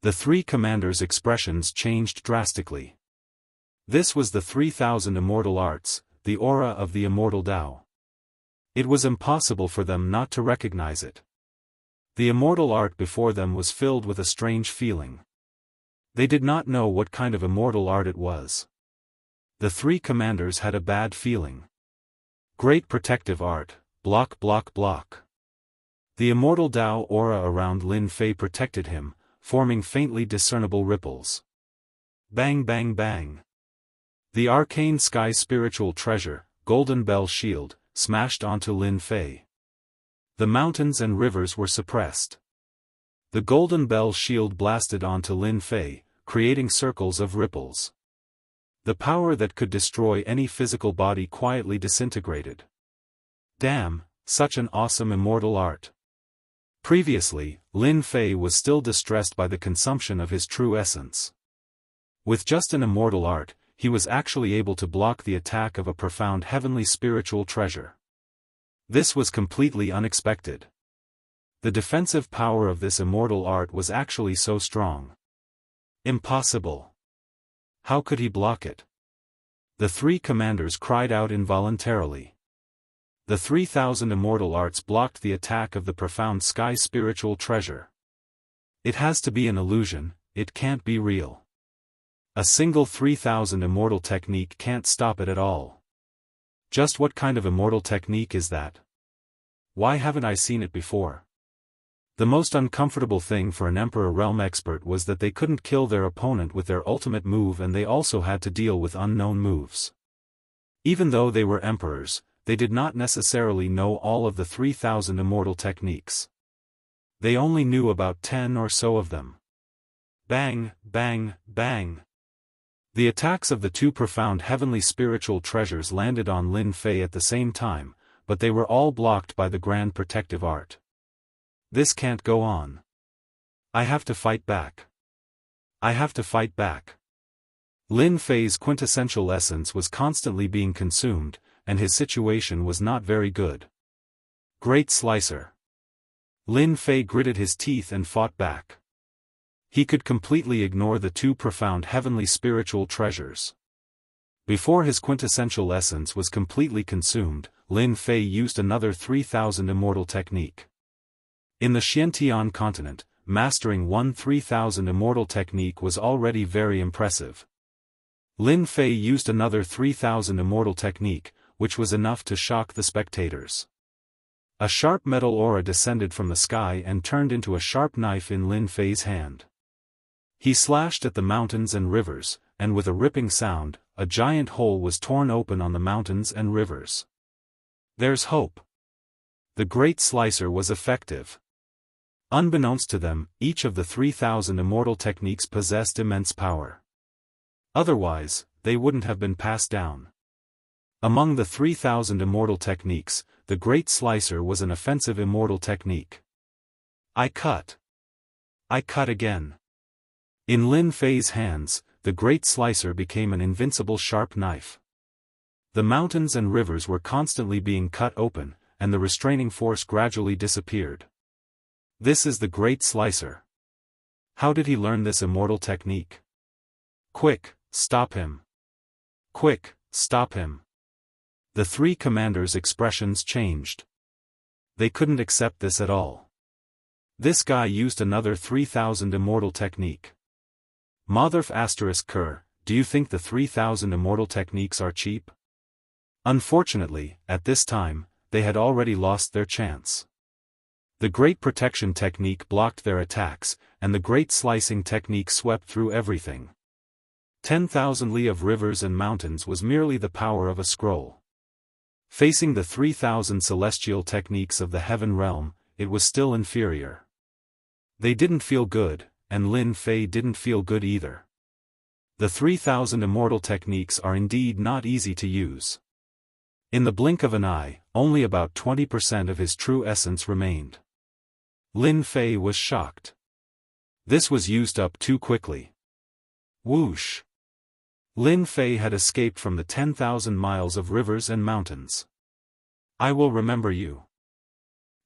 The three commanders' expressions changed drastically. This was the 3000 Immortal Arts, the aura of the Immortal Tao. It was impossible for them not to recognize it. The immortal art before them was filled with a strange feeling. They did not know what kind of immortal art it was. The three commanders had a bad feeling. Great Protective Art, block block block. The Immortal Tao aura around Lin Fei protected him, forming faintly discernible ripples. Bang bang bang. The arcane sky spiritual treasure, Golden Bell Shield, smashed onto Lin Fei. The mountains and rivers were suppressed. The Golden Bell Shield blasted onto Lin Fei, creating circles of ripples. The power that could destroy any physical body quietly disintegrated. Damn, such an awesome immortal art. Previously, Lin Fei was still distressed by the consumption of his true essence. With just an immortal art, he was actually able to block the attack of a profound heavenly spiritual treasure. This was completely unexpected. The defensive power of this immortal art was actually so strong. Impossible. How could he block it? The three commanders cried out involuntarily. The 3000 immortal arts blocked the attack of the profound sky spiritual treasure. It has to be an illusion, it can't be real. A single 3000 immortal technique can't stop it at all. Just what kind of immortal technique is that? Why haven't I seen it before? The most uncomfortable thing for an Emperor Realm expert was that they couldn't kill their opponent with their ultimate move, and they also had to deal with unknown moves. Even though they were emperors, they did not necessarily know all of the 3000 immortal techniques. They only knew about 10 or so of them. Bang, bang, bang. The attacks of the two profound heavenly spiritual treasures landed on Lin Fei at the same time, but they were all blocked by the Grand Protective Art. This can't go on. I have to fight back. I have to fight back. Lin Fei's quintessential essence was constantly being consumed, and his situation was not very good. Great Slicer. Lin Fei gritted his teeth and fought back. He could completely ignore the two profound heavenly spiritual treasures. Before his quintessential essence was completely consumed, Lin Fei used another 3000 immortal technique. In the Xiantian continent, mastering one 3000 immortal technique was already very impressive. Lin Fei used another 3000 immortal technique, which was enough to shock the spectators. A sharp metal aura descended from the sky and turned into a sharp knife in Lin Fei's hand. He slashed at the mountains and rivers, and with a ripping sound, a giant hole was torn open on the mountains and rivers. There's hope. The Great Slicer was effective. Unbeknownst to them, each of the 3,000 immortal techniques possessed immense power. Otherwise, they wouldn't have been passed down. Among the 3,000 immortal techniques, the Great Slicer was an offensive immortal technique. I cut. I cut again. In Lin Fei's hands, the Great Slicer became an invincible sharp knife. The mountains and rivers were constantly being cut open, and the restraining force gradually disappeared. This is the Great Slicer. How did he learn this immortal technique? Quick, stop him. Quick, stop him. The three commanders' expressions changed. They couldn't accept this at all. This guy used another 3,000 immortal technique. Motherf *Ker, do you think the 3,000 immortal techniques are cheap? Unfortunately, at this time, they had already lost their chance. The Great Protection technique blocked their attacks, and the Great Slicing technique swept through everything. 10,000 li of rivers and mountains was merely the power of a scroll. Facing the 3,000 celestial techniques of the Heaven Realm, it was still inferior. They didn't feel good, and Lin Fei didn't feel good either. The 3,000 immortal techniques are indeed not easy to use. In the blink of an eye, only about 20% of his true essence remained. Lin Fei was shocked. This was used up too quickly. Whoosh! Lin Fei had escaped from the 10,000 miles of rivers and mountains. I will remember you.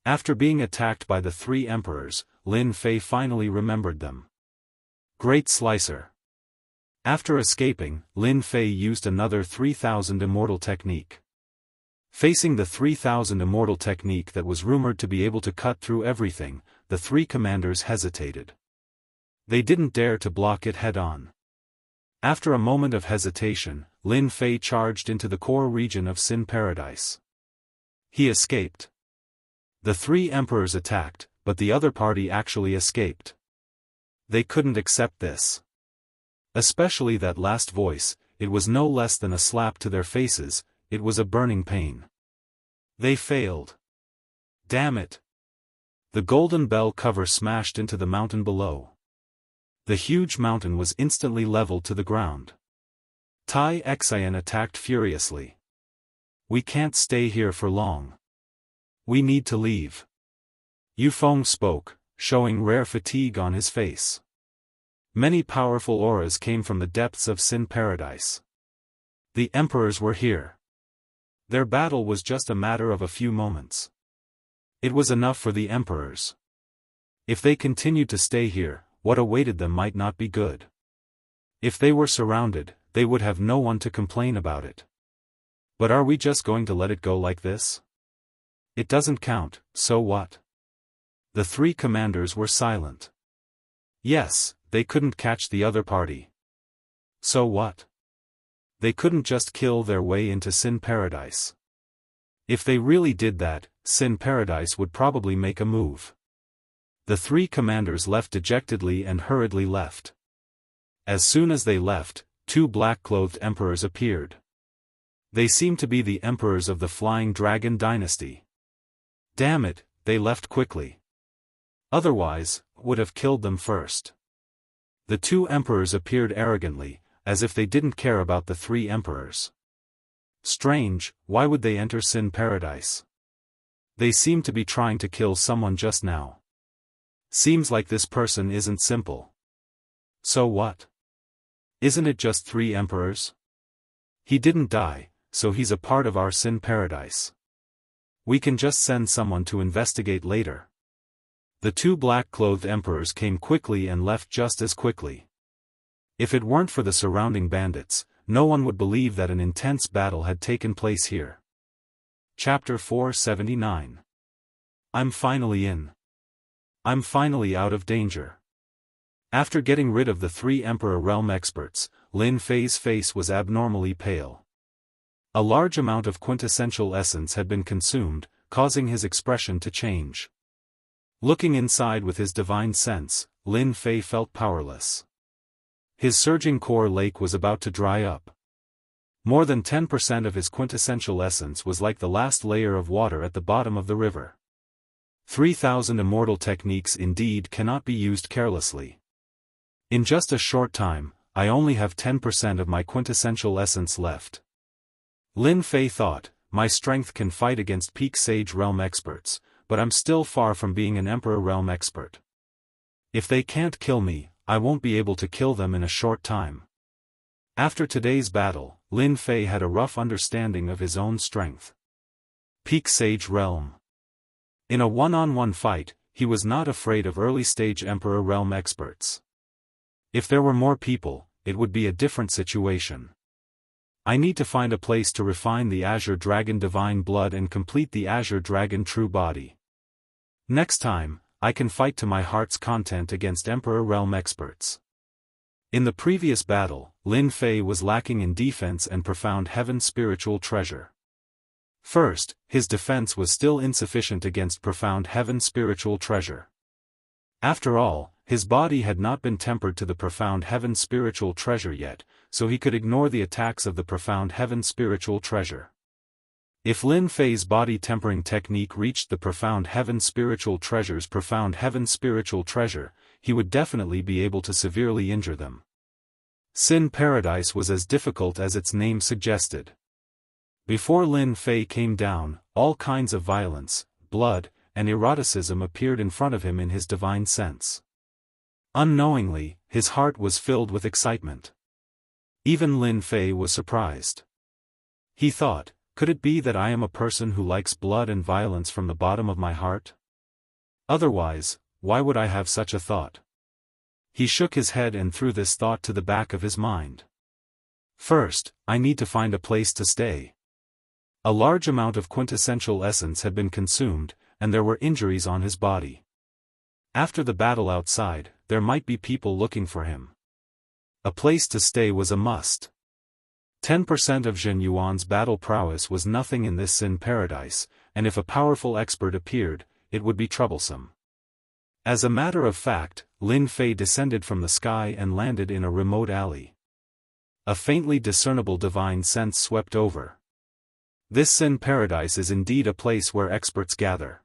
After being attacked by the three emperors, Lin Fei finally remembered them. Great Slicer. After escaping, Lin Fei used another 3,000 immortal technique. Facing the 3,000 immortal technique that was rumored to be able to cut through everything, the three commanders hesitated. They didn't dare to block it head-on. After a moment of hesitation, Lin Fei charged into the core region of Sin Paradise. He escaped. The three emperors attacked, but the other party actually escaped. They couldn't accept this. Especially that last voice, it was no less than a slap to their faces, it was a burning pain. They failed. Damn it! The golden bell cover smashed into the mountain below. The huge mountain was instantly leveled to the ground. Tai Xian attacked furiously. We can't stay here for long. We need to leave. Yufeng spoke, showing rare fatigue on his face. Many powerful auras came from the depths of Sin Paradise. The emperors were here. Their battle was just a matter of a few moments. It was enough for the emperors. If they continued to stay here, what awaited them might not be good. If they were surrounded, they would have no one to complain about it. But are we just going to let it go like this? It doesn't count, so what? The three commanders were silent. Yes, they couldn't catch the other party. So what? They couldn't just kill their way into Sin Paradise. If they really did that, Sin Paradise would probably make a move. The three commanders left dejectedly and hurriedly left. As soon as they left, two black-clothed emperors appeared. They seemed to be the emperors of the Flying Dragon dynasty. Damn it, they left quickly. Otherwise, would have killed them first. The two emperors appeared arrogantly, as if they didn't care about the three emperors. Strange, why would they enter Sin Paradise? They seemed to be trying to kill someone just now. Seems like this person isn't simple. So what? Isn't it just three emperors? He didn't die, so he's a part of our Sin Paradise. We can just send someone to investigate later. The two black-clothed emperors came quickly and left just as quickly. If it weren't for the surrounding bandits, no one would believe that an intense battle had taken place here. Chapter 479. I'm finally in. I'm finally out of danger. After getting rid of the three Emperor Realm experts, Lin Fei's face was abnormally pale. A large amount of quintessential essence had been consumed, causing his expression to change. Looking inside with his divine sense, Lin Fei felt powerless. His surging core lake was about to dry up. More than 10% of his quintessential essence was like the last layer of water at the bottom of the river. 3,000 immortal techniques indeed cannot be used carelessly. In just a short time, I only have 10% of my quintessential essence left. Lin Fei thought, my strength can fight against peak Sage Realm experts, but I'm still far from being an Emperor Realm expert. If they can't kill me, I won't be able to kill them in a short time. After today's battle, Lin Fei had a rough understanding of his own strength. Peak Sage Realm. In a one-on-one fight, he was not afraid of early-stage Emperor Realm experts. If there were more people, it would be a different situation. I need to find a place to refine the Azure Dragon Divine Blood and complete the Azure Dragon True Body. Next time, I can fight to my heart's content against Emperor Realm experts. In the previous battle, Lin Fei was lacking in defense and profound heaven spiritual treasure. First, his defense was still insufficient against profound heaven spiritual treasure. After all, his body had not been tempered to the profound heaven spiritual treasure yet, so he could ignore the attacks of the profound heaven spiritual treasure. If Lin Fei's body tempering technique reached the profound heaven spiritual treasure's profound heaven spiritual treasure, he would definitely be able to severely injure them. Sin Paradise was as difficult as its name suggested. Before Lin Fei came down, all kinds of violence, blood, and eroticism appeared in front of him in his divine sense. Unknowingly, his heart was filled with excitement. Even Lin Fei was surprised. He thought, could it be that I am a person who likes blood and violence from the bottom of my heart? Otherwise, why would I have such a thought? He shook his head and threw this thought to the back of his mind. First, I need to find a place to stay. A large amount of quintessential essence had been consumed, and there were injuries on his body. After the battle outside, there might be people looking for him. A place to stay was a must. 10% of Zhen Yuan's battle prowess was nothing in this Sin Paradise, and if a powerful expert appeared, it would be troublesome. As a matter of fact, Lin Fei descended from the sky and landed in a remote alley. A faintly discernible divine sense swept over. This Sin Paradise is indeed a place where experts gather.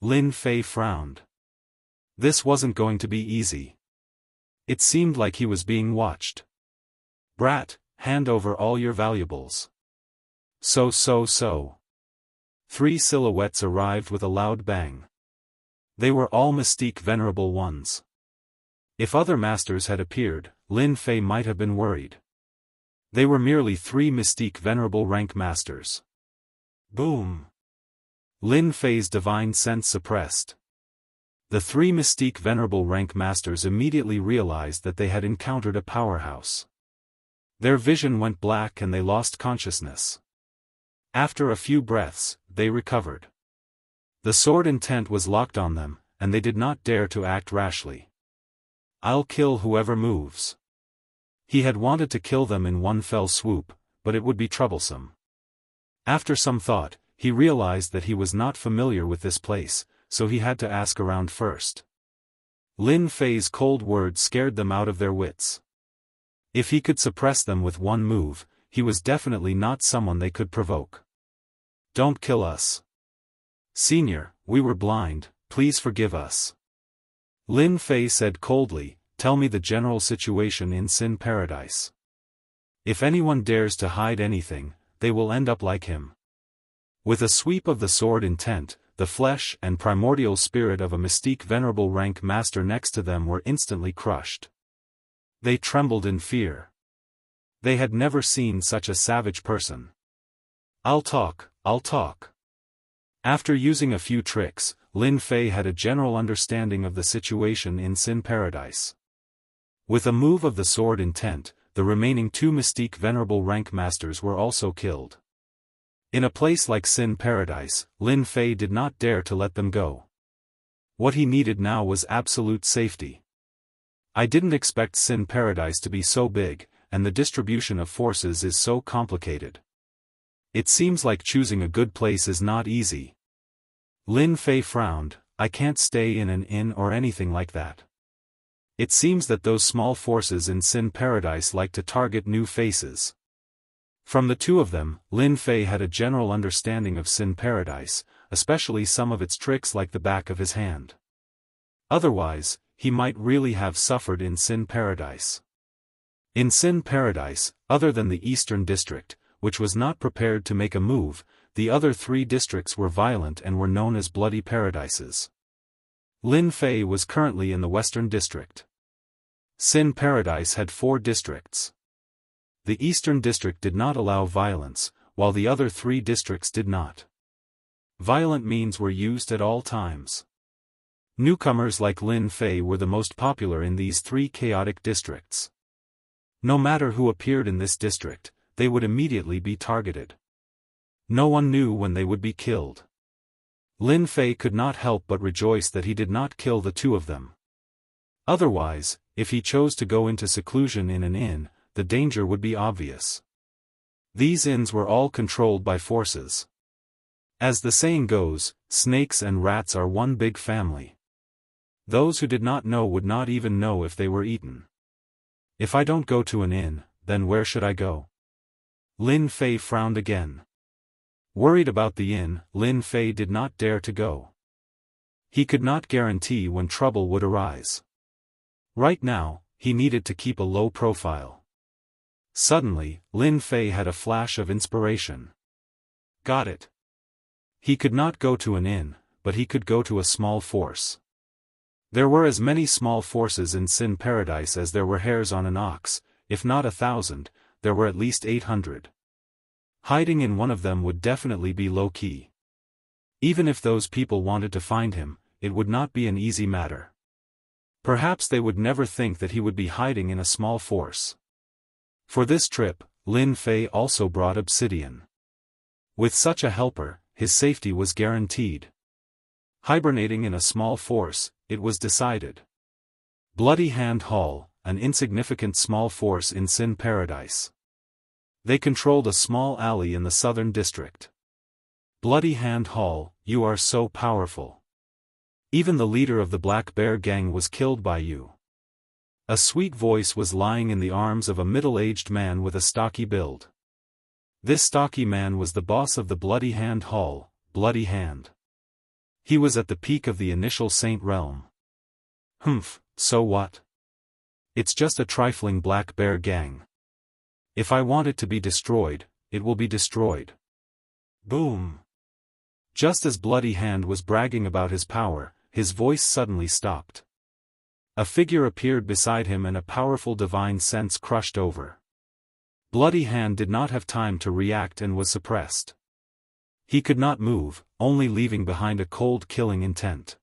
Lin Fei frowned. This wasn't going to be easy. It seemed like he was being watched. Brat, hand over all your valuables. So. 3 silhouettes arrived with a loud bang. They were all Mystique Venerable Ones. If other masters had appeared, Lin Fei might have been worried. They were merely 3 Mystique Venerable rank masters. Boom! Lin Fei's divine sense suppressed. The 3 Mystique Venerable rank masters immediately realized that they had encountered a powerhouse. Their vision went black and they lost consciousness. After a few breaths, they recovered. The sword intent was locked on them, and they did not dare to act rashly. I'll kill whoever moves. He had wanted to kill them in one fell swoop, but it would be troublesome. After some thought, he realized that he was not familiar with this place, so he had to ask around first. Lin Fei's cold words scared them out of their wits. If he could suppress them with one move, he was definitely not someone they could provoke. Don't kill us. Senior, we were blind, please forgive us. Lin Fei said coldly, tell me the general situation in Sin Paradise. If anyone dares to hide anything, they will end up like him. With a sweep of the sword intent, the flesh and primordial spirit of a Mystique Venerable rank master next to them were instantly crushed. They trembled in fear. They had never seen such a savage person. I'll talk. After using a few tricks, Lin Fei had a general understanding of the situation in Sin Paradise. With a move of the sword intent, the remaining 2 Mystique Venerable rank masters were also killed. In a place like Sin Paradise, Lin Fei did not dare to let them go. What he needed now was absolute safety. I didn't expect Sin Paradise to be so big, and the distribution of forces is so complicated. It seems like choosing a good place is not easy. Lin Fei frowned, I can't stay in an inn or anything like that. It seems that those small forces in Sin Paradise like to target new faces. From the two of them, Lin Fei had a general understanding of Sin Paradise, especially some of its tricks like the back of his hand. Otherwise, he might really have suffered in Sin Paradise. In Sin Paradise, other than the Eastern District, which was not prepared to make a move, the other three districts were violent and were known as bloody paradises. Lin Fei was currently in the Western District. Sin Paradise had 4 districts. The Eastern District did not allow violence, while the other 3 districts did not. Violent means were used at all times. Newcomers like Lin Fei were the most popular in these 3 chaotic districts. No matter who appeared in this district, they would immediately be targeted. No one knew when they would be killed. Lin Fei could not help but rejoice that he did not kill the 2 of them. Otherwise, if he chose to go into seclusion in an inn, the danger would be obvious. These inns were all controlled by forces. As the saying goes, snakes and rats are one big family. Those who did not know would not even know if they were eaten. If I don't go to an inn, then where should I go? Lin Fei frowned again. Worried about the inn, Lin Fei did not dare to go. He could not guarantee when trouble would arise. Right now, he needed to keep a low profile. Suddenly, Lin Fei had a flash of inspiration. Got it. He could not go to an inn, but he could go to a small force. There were as many small forces in Sin Paradise as there were hairs on an ox, if not 1,000, there were at least 800. Hiding in one of them would definitely be low-key. Even if those people wanted to find him, it would not be an easy matter. Perhaps they would never think that he would be hiding in a small force. For this trip, Lin Fei also brought obsidian. With such a helper, his safety was guaranteed. Hibernating in a small force, it was decided. Bloody Hand Hall, an insignificant small force in Sin Paradise. They controlled a small alley in the southern district. Bloody Hand Hall, you are so powerful. Even the leader of the Black Bear gang was killed by you. A sweet voice was lying in the arms of a middle-aged man with a stocky build. This stocky man was the boss of the Bloody Hand Hall, Bloody Hand. He was at the peak of the initial Saint realm. Humph, so what? It's just a trifling Black Bear gang. If I want it to be destroyed, it will be destroyed. Boom. Just as Bloody Hand was bragging about his power, his voice suddenly stopped. A figure appeared beside him and a powerful divine sense crushed over. Bloody Hand did not have time to react and was suppressed. He could not move, only leaving behind a cold killing intent.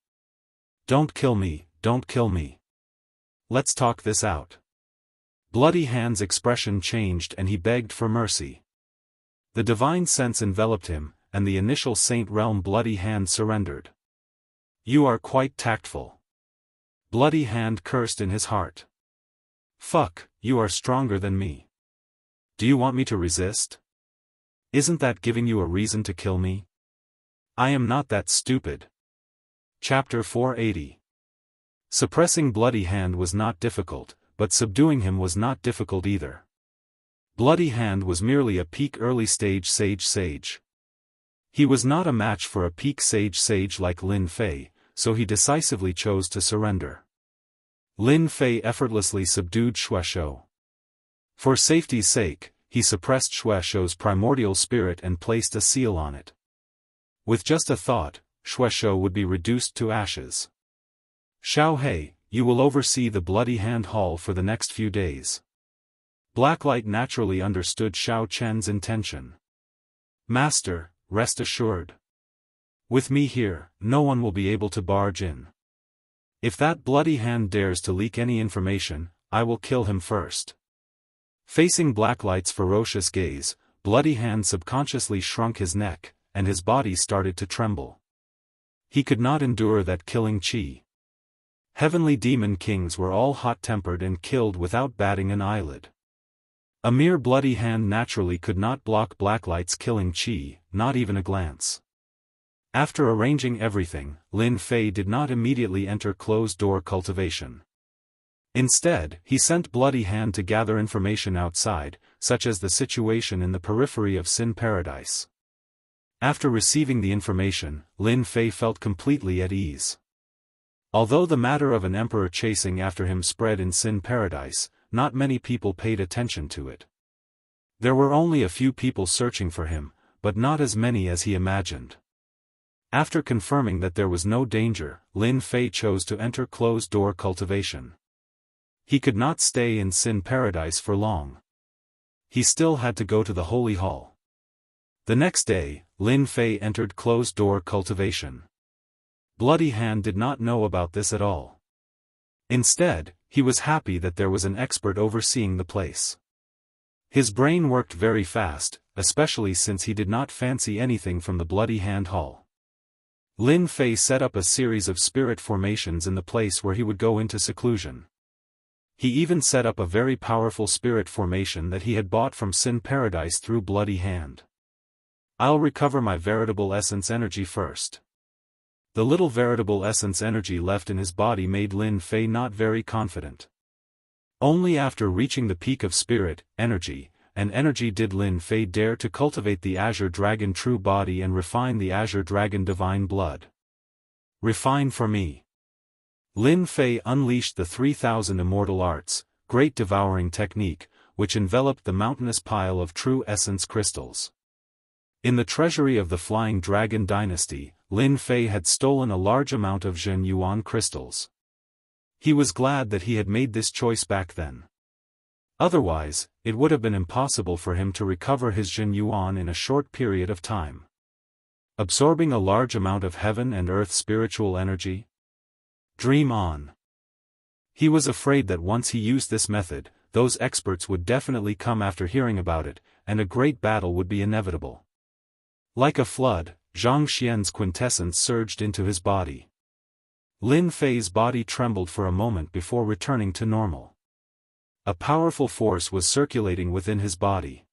Don't kill me, don't kill me. Let's talk this out. Bloody Hand's expression changed and he begged for mercy. The divine sense enveloped him, and the initial Saint realm Bloody Hand surrendered. You are quite tactful. Bloody Hand cursed in his heart. Fuck, you are stronger than me. Do you want me to resist? Isn't that giving you a reason to kill me? I am not that stupid. Chapter 480. Suppressing Bloody Hand was not difficult, but subduing him was not difficult either. Bloody Hand was merely a peak early stage sage. He was not a match for a peak sage like Lin Fei, so he decisively chose to surrender. Lin Fei effortlessly subdued Xueshou. For safety's sake, he suppressed Xueshou's primordial spirit and placed a seal on it. With just a thought, Xueshou would be reduced to ashes. Xiao He, you will oversee the Bloody Hand Hall for the next few days. Blacklight naturally understood Xiao Chen's intention. Master, rest assured. With me here, no one will be able to barge in. If that Bloody Hand dares to leak any information, I will kill him first. Facing Blacklight's ferocious gaze, Bloody Hand subconsciously shrunk his neck, and his body started to tremble. He could not endure that killing chi. Heavenly demon kings were all hot-tempered and killed without batting an eyelid. A mere Bloody Hand naturally could not block Blacklight's killing chi, not even a glance. After arranging everything, Lin Fei did not immediately enter closed-door cultivation. Instead, he sent Bloody Hand to gather information outside, such as the situation in the periphery of Sin Paradise. After receiving the information, Lin Fei felt completely at ease. Although the matter of an emperor chasing after him spread in Sin Paradise, not many people paid attention to it. There were only a few people searching for him, but not as many as he imagined. After confirming that there was no danger, Lin Fei chose to enter closed-door cultivation. He could not stay in Sin Paradise for long. He still had to go to the Holy Hall. The next day, Lin Fei entered closed-door cultivation. Bloody Hand did not know about this at all. Instead, he was happy that there was an expert overseeing the place. His brain worked very fast, especially since he did not fancy anything from the Bloody Hand Hall. Lin Fei set up a series of spirit formations in the place where he would go into seclusion. He even set up a very powerful spirit formation that he had bought from Sin Paradise through Bloody Hand. I'll recover my veritable essence energy first. The little veritable essence energy left in his body made Lin Fei not very confident. Only after reaching the peak of spirit, energy, and energy did Lin Fei dare to cultivate the Azure Dragon True Body and refine the Azure Dragon Divine Blood. Refine for me. Lin Fei unleashed the 3,000 immortal arts, great devouring technique, which enveloped the mountainous pile of true essence crystals. In the treasury of the Flying Dragon Dynasty, Lin Fei had stolen a large amount of Zhen Yuan crystals. He was glad that he had made this choice back then. Otherwise, it would have been impossible for him to recover his Zhen Yuan in a short period of time. Absorbing a large amount of heaven and earth spiritual energy? Dream on. He was afraid that once he used this method, those experts would definitely come after hearing about it, and a great battle would be inevitable. Like a flood, Zhang Xian's quintessence surged into his body. Lin Fei's body trembled for a moment before returning to normal. A powerful force was circulating within his body.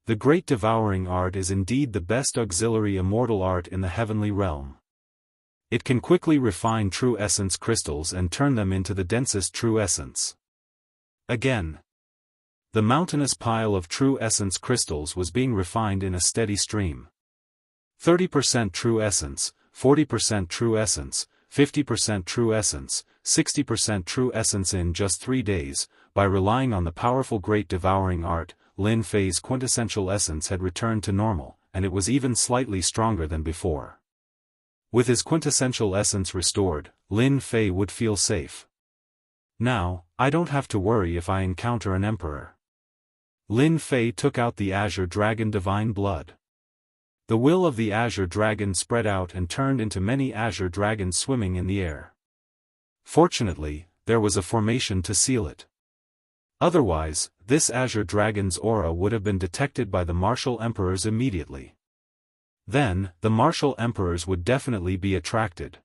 The great devouring art is indeed the best auxiliary immortal art in the heavenly realm. It can quickly refine true essence crystals and turn them into the densest true essence. Again. The mountainous pile of true essence crystals was being refined in a steady stream. 30% true essence, 40% true essence, 50% true essence, 60% true essence in just 3 days. By relying on the powerful great devouring art, Lin Fei's quintessential essence had returned to normal, and it was even slightly stronger than before. With his quintessential essence restored, Lin Fei would feel safe. Now, I don't have to worry if I encounter an emperor. Lin Fei took out the Azure Dragon Divine Blood. The will of the Azure Dragon spread out and turned into many Azure Dragons swimming in the air. Fortunately, there was a formation to seal it. Otherwise, this Azure Dragon's aura would have been detected by the martial emperors immediately. Then, the martial emperors would definitely be attracted.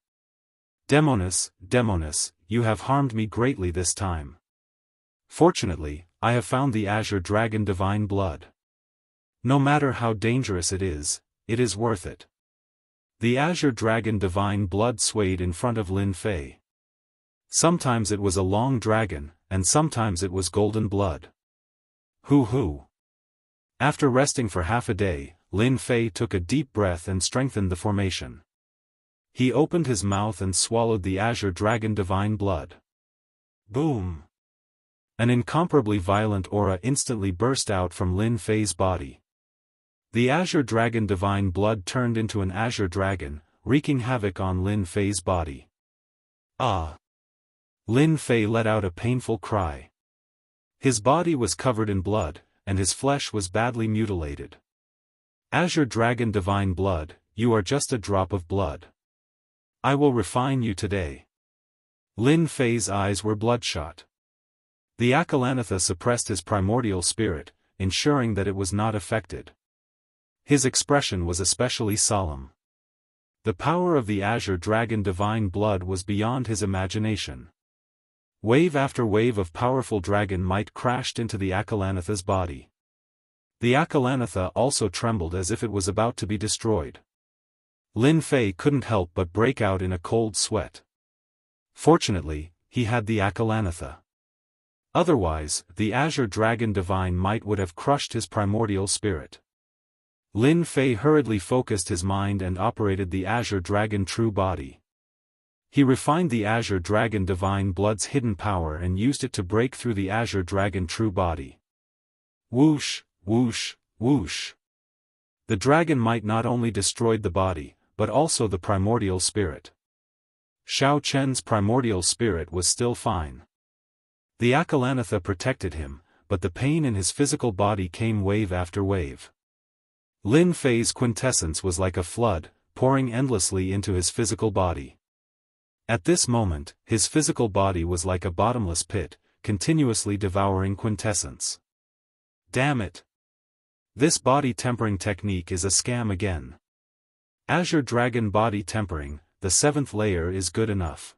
Demoness, Demoness, you have harmed me greatly this time. Fortunately, I have found the Azure Dragon Divine Blood. No matter how dangerous it is worth it. The Azure Dragon Divine Blood swayed in front of Lin Fei. Sometimes it was a long dragon, and sometimes it was golden blood. Hoo. After resting for half a day, Lin Fei took a deep breath and strengthened the formation. He opened his mouth and swallowed the Azure Dragon Divine Blood. Boom! An incomparably violent aura instantly burst out from Lin Fei's body. The Azure Dragon Divine Blood turned into an Azure Dragon, wreaking havoc on Lin Fei's body. Ah! Lin Fei let out a painful cry. His body was covered in blood, and his flesh was badly mutilated. Azure Dragon Divine Blood, you are just a drop of blood. I will refine you today. Lin Fei's eyes were bloodshot. The Akalanatha suppressed his primordial spirit, ensuring that it was not affected. His expression was especially solemn. The power of the Azure Dragon Divine Blood was beyond his imagination. Wave after wave of powerful dragon might crashed into the Akalanatha's body. The Akalanatha also trembled as if it was about to be destroyed. Lin Fei couldn't help but break out in a cold sweat. Fortunately, he had the Akalanatha. Otherwise, the Azure Dragon Divine Might would have crushed his primordial spirit. Lin Fei hurriedly focused his mind and operated the Azure Dragon True Body. He refined the Azure Dragon Divine Blood's hidden power and used it to break through the Azure Dragon True Body. Whoosh, whoosh, whoosh. The dragon might not only destroyed the body, but also the primordial spirit. Xiao Chen's primordial spirit was still fine. The Akalanatha protected him, but the pain in his physical body came wave after wave. Lin Fei's quintessence was like a flood, pouring endlessly into his physical body. At this moment, his physical body was like a bottomless pit, continuously devouring quintessence. Damn it! This body tempering technique is a scam again. Azure Dragon Body Tempering, the 7th layer is good enough.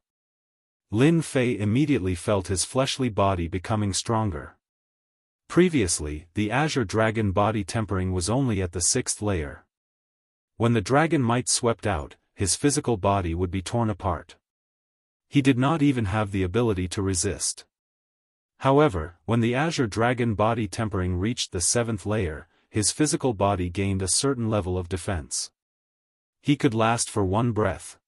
Lin Fei immediately felt his fleshly body becoming stronger. Previously, the Azure Dragon Body Tempering was only at the 6th layer. When the dragon might swept out, his physical body would be torn apart. He did not even have the ability to resist. However, when the Azure Dragon Body Tempering reached the 7th layer, his physical body gained a certain level of defense. He could last for one breath.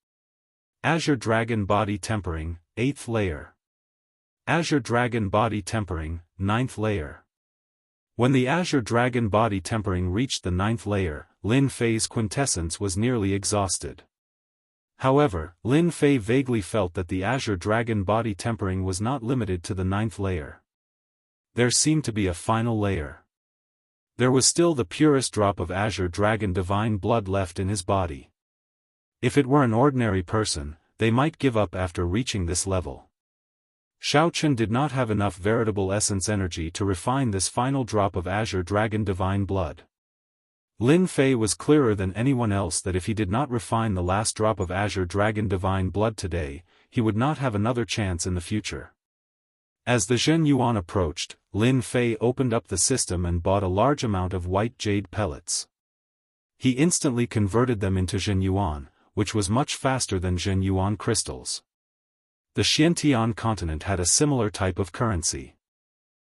Azure Dragon Body Tempering, 8th layer. Azure Dragon Body Tempering, 9th layer. When the Azure Dragon Body Tempering reached the 9th layer, Lin Fei's quintessence was nearly exhausted. However, Lin Fei vaguely felt that the Azure Dragon Body Tempering was not limited to the 9th layer. There seemed to be a final layer. There was still the purest drop of Azure Dragon Divine Blood left in his body. If it were an ordinary person, they might give up after reaching this level. Xiao Chen did not have enough veritable essence energy to refine this final drop of Azure Dragon Divine Blood. Lin Fei was clearer than anyone else that if he did not refine the last drop of Azure Dragon Divine Blood today, he would not have another chance in the future. As the Zhen Yuan approached, Lin Fei opened up the system and bought a large amount of white jade pellets. He instantly converted them into Zhen Yuan, which was much faster than Zhen Yuan crystals. The Xiantian continent had a similar type of currency.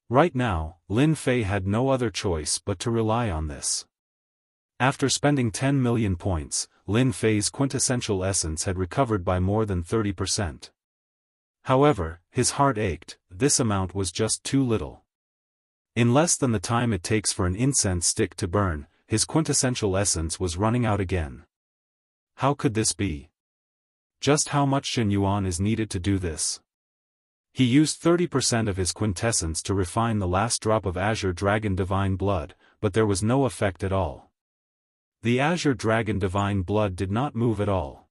Right now, Lin Fei had no other choice but to rely on this. After spending 10 million points, Lin Fei's quintessential essence had recovered by more than 30%. However, his heart ached, this amount was just too little. In less than the time it takes for an incense stick to burn, his quintessential essence was running out again. How could this be? Just how much Zhen Yuan is needed to do this? He used 30% of his quintessence to refine the last drop of Azure Dragon Divine Blood, but there was no effect at all. The Azure Dragon Divine Blood did not move at all.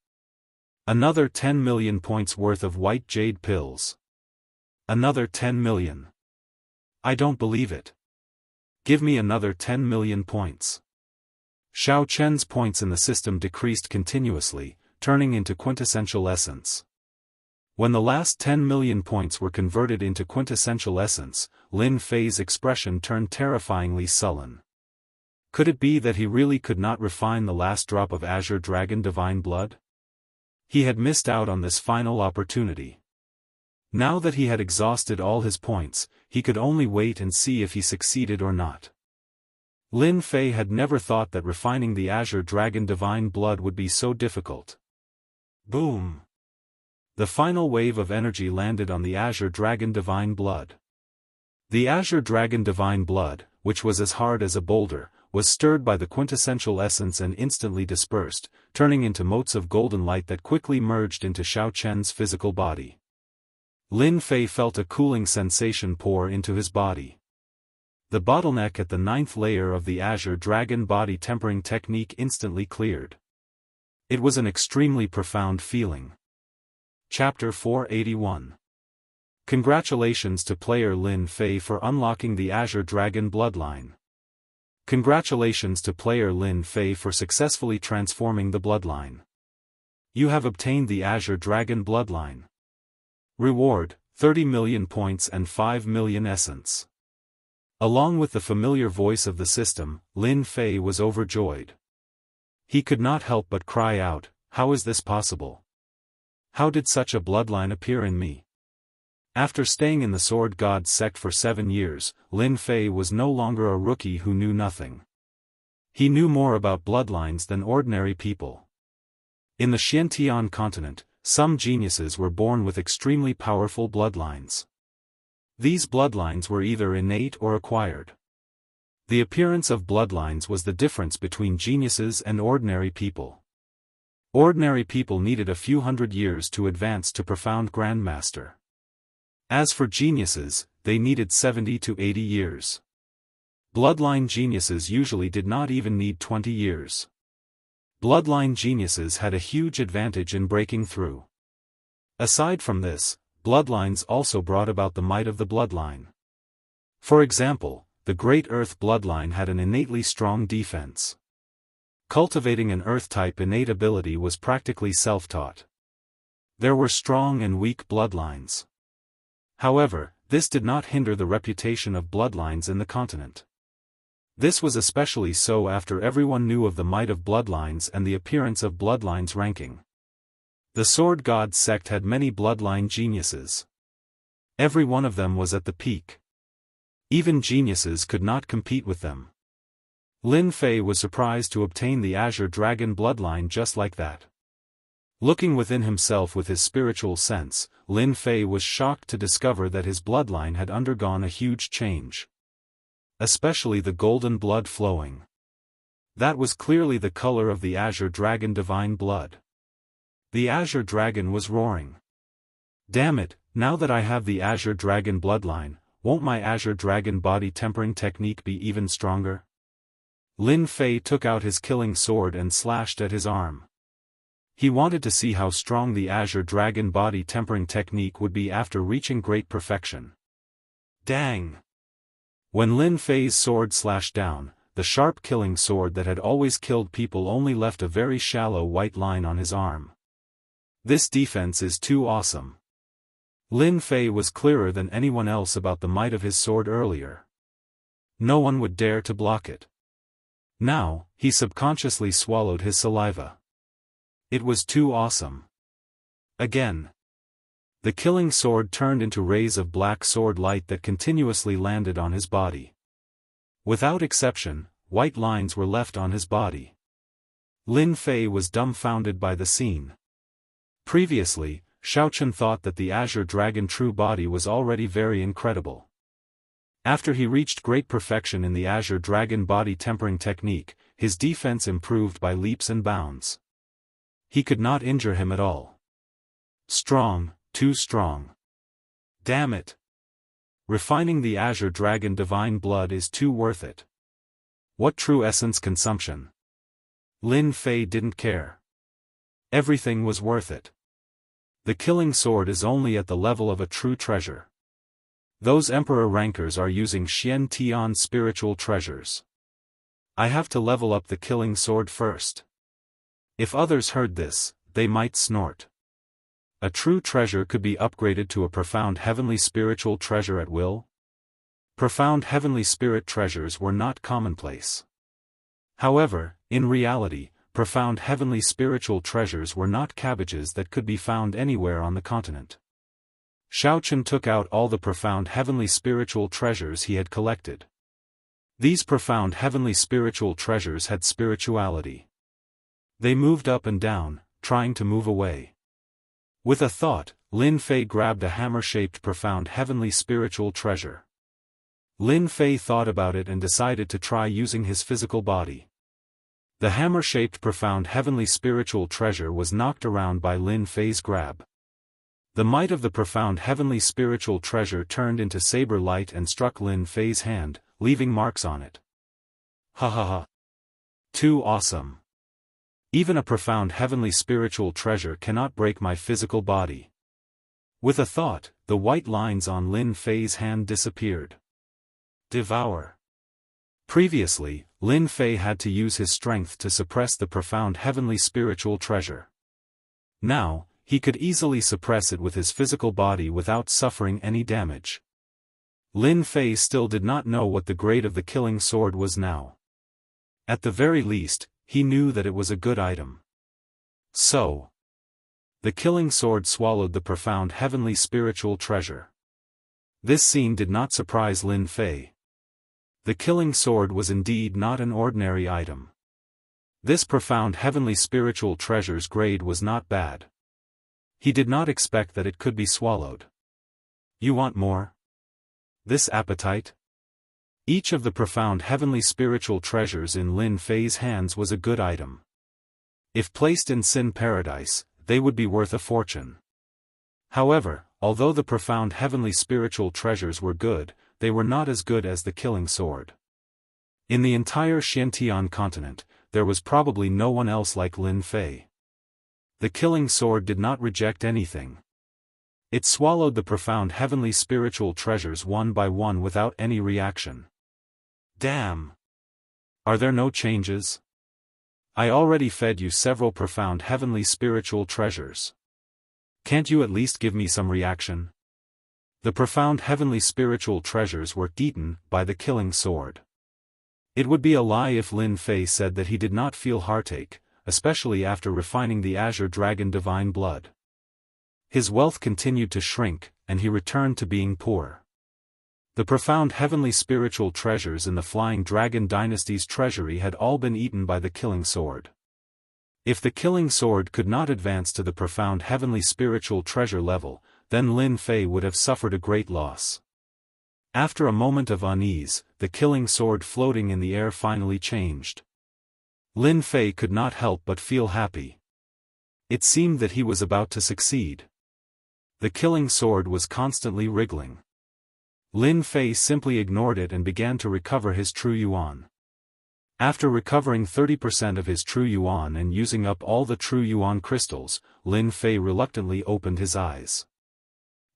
Another 10 million points worth of white jade pills. Another 10 million. I don't believe it. Give me another 10 million points. Xiao Chen's points in the system decreased continuously, turning into quintessential essence. When the last 10 million points were converted into quintessential essence, Lin Fei's expression turned terrifyingly sullen. Could it be that he really could not refine the last drop of Azure Dragon Divine Blood? He had missed out on this final opportunity. Now that he had exhausted all his points, he could only wait and see if he succeeded or not. Lin Fei had never thought that refining the Azure Dragon Divine Blood would be so difficult. Boom! The final wave of energy landed on the Azure Dragon Divine Blood. The Azure Dragon Divine Blood, which was as hard as a boulder, was stirred by the quintessential essence and instantly dispersed, turning into motes of golden light that quickly merged into Xiao Chen's physical body. Lin Fei felt a cooling sensation pour into his body. The bottleneck at the 9th layer of the Azure Dragon Body Tempering technique instantly cleared. It was an extremely profound feeling. Chapter 481. Congratulations to player Lin Fei for unlocking the Azure Dragon Bloodline. Congratulations to player Lin Fei for successfully transforming the bloodline. You have obtained the Azure Dragon Bloodline. Reward, 30 million points and 5 million essence. Along with the familiar voice of the system, Lin Fei was overjoyed. He could not help but cry out, "How is this possible? How did such a bloodline appear in me? After staying in the Sword God's sect for 7 years, Lin Fei was no longer a rookie who knew nothing. He knew more about bloodlines than ordinary people. In the Xiantian continent, some geniuses were born with extremely powerful bloodlines. These bloodlines were either innate or acquired. The appearance of bloodlines was the difference between geniuses and ordinary people. Ordinary people needed a few hundred years to advance to profound grandmaster. As for geniuses, they needed 70 to 80 years. Bloodline geniuses usually did not even need 20 years. Bloodline geniuses had a huge advantage in breaking through. Aside from this, bloodlines also brought about the might of the bloodline. For example, the Great Earth bloodline had an innately strong defense. Cultivating an Earth-type innate ability was practically self-taught. There were strong and weak bloodlines. However, this did not hinder the reputation of bloodlines in the continent. This was especially so after everyone knew of the might of bloodlines and the appearance of bloodlines ranking. The Sword God sect had many bloodline geniuses. Every one of them was at the peak. Even geniuses could not compete with them. Lin Fei was surprised to obtain the Azure Dragon bloodline just like that. Looking within himself with his spiritual sense, Lin Fei was shocked to discover that his bloodline had undergone a huge change. Especially the golden blood flowing. That was clearly the color of the Azure Dragon divine blood. The Azure Dragon was roaring. Damn it, now that I have the Azure Dragon bloodline, won't my Azure Dragon body tempering technique be even stronger? Lin Fei took out his killing sword and slashed at his arm. He wanted to see how strong the Azure Dragon body tempering technique would be after reaching great perfection. Dang! When Lin Fei's sword slashed down, the sharp killing sword that had always killed people only left a very shallow white line on his arm. This defense is too awesome. Lin Fei was clearer than anyone else about the might of his sword earlier. No one would dare to block it. Now, he subconsciously swallowed his saliva. It was too awesome. Again. The killing sword turned into rays of black sword light that continuously landed on his body. Without exception, white lines were left on his body. Lin Fei was dumbfounded by the scene. Previously, Xiaochen thought that the Azure Dragon true body was already very incredible. After he reached great perfection in the Azure Dragon body tempering technique, his defense improved by leaps and bounds. He could not injure him at all. Strong, too strong. Damn it. Refining the Azure Dragon divine blood is too worth it. What true essence consumption. Lin Fei didn't care. Everything was worth it. The killing sword is only at the level of a true treasure. Those emperor rankers are using Xiantian spiritual treasures. I have to level up the killing sword first. If others heard this, they might snort. A true treasure could be upgraded to a profound heavenly spiritual treasure at will. Profound heavenly spirit treasures were not commonplace. However, in reality, profound heavenly spiritual treasures were not cabbages that could be found anywhere on the continent. Xiaochen took out all the profound heavenly spiritual treasures he had collected. These profound heavenly spiritual treasures had spirituality. They moved up and down, trying to move away. With a thought, Lin Fei grabbed a hammer-shaped profound heavenly spiritual treasure. Lin Fei thought about it and decided to try using his physical body. The hammer-shaped profound heavenly spiritual treasure was knocked around by Lin Fei's grab. The might of the profound heavenly spiritual treasure turned into saber light and struck Lin Fei's hand, leaving marks on it. Ha ha ha. Too awesome. Even a profound heavenly spiritual treasure cannot break my physical body. With a thought, the white lines on Lin Fei's hand disappeared. Devour. Previously, Lin Fei had to use his strength to suppress the profound heavenly spiritual treasure. Now, he could easily suppress it with his physical body without suffering any damage. Lin Fei still did not know what the grade of the killing sword was now. At the very least, he knew that it was a good item. So, the killing sword swallowed the profound heavenly spiritual treasure. This scene did not surprise Lin Fei. The killing sword was indeed not an ordinary item. This profound heavenly spiritual treasure's grade was not bad. He did not expect that it could be swallowed. You want more? This appetite? Each of the profound heavenly spiritual treasures in Lin Fei's hands was a good item. If placed in Sin Paradise, they would be worth a fortune. However, although the profound heavenly spiritual treasures were good, they were not as good as the killing sword. In the entire Xiantian continent, there was probably no one else like Lin Fei. The killing sword did not reject anything. It swallowed the profound heavenly spiritual treasures one by one without any reaction. Damn! Are there no changes? I already fed you several profound heavenly spiritual treasures. Can't you at least give me some reaction? The profound heavenly spiritual treasures were eaten by the killing sword. It would be a lie if Lin Fei said that he did not feel heartache, especially after refining the Azure Dragon divine blood. His wealth continued to shrink, and he returned to being poor. The profound heavenly spiritual treasures in the Flying Dragon Dynasty's treasury had all been eaten by the killing sword. If the killing sword could not advance to the profound heavenly spiritual treasure level, then Lin Fei would have suffered a great loss. After a moment of unease, the killing sword floating in the air finally changed. Lin Fei could not help but feel happy. It seemed that he was about to succeed. The killing sword was constantly wriggling. Lin Fei simply ignored it and began to recover his true yuan. After recovering 30% of his true yuan and using up all the true yuan crystals, Lin Fei reluctantly opened his eyes.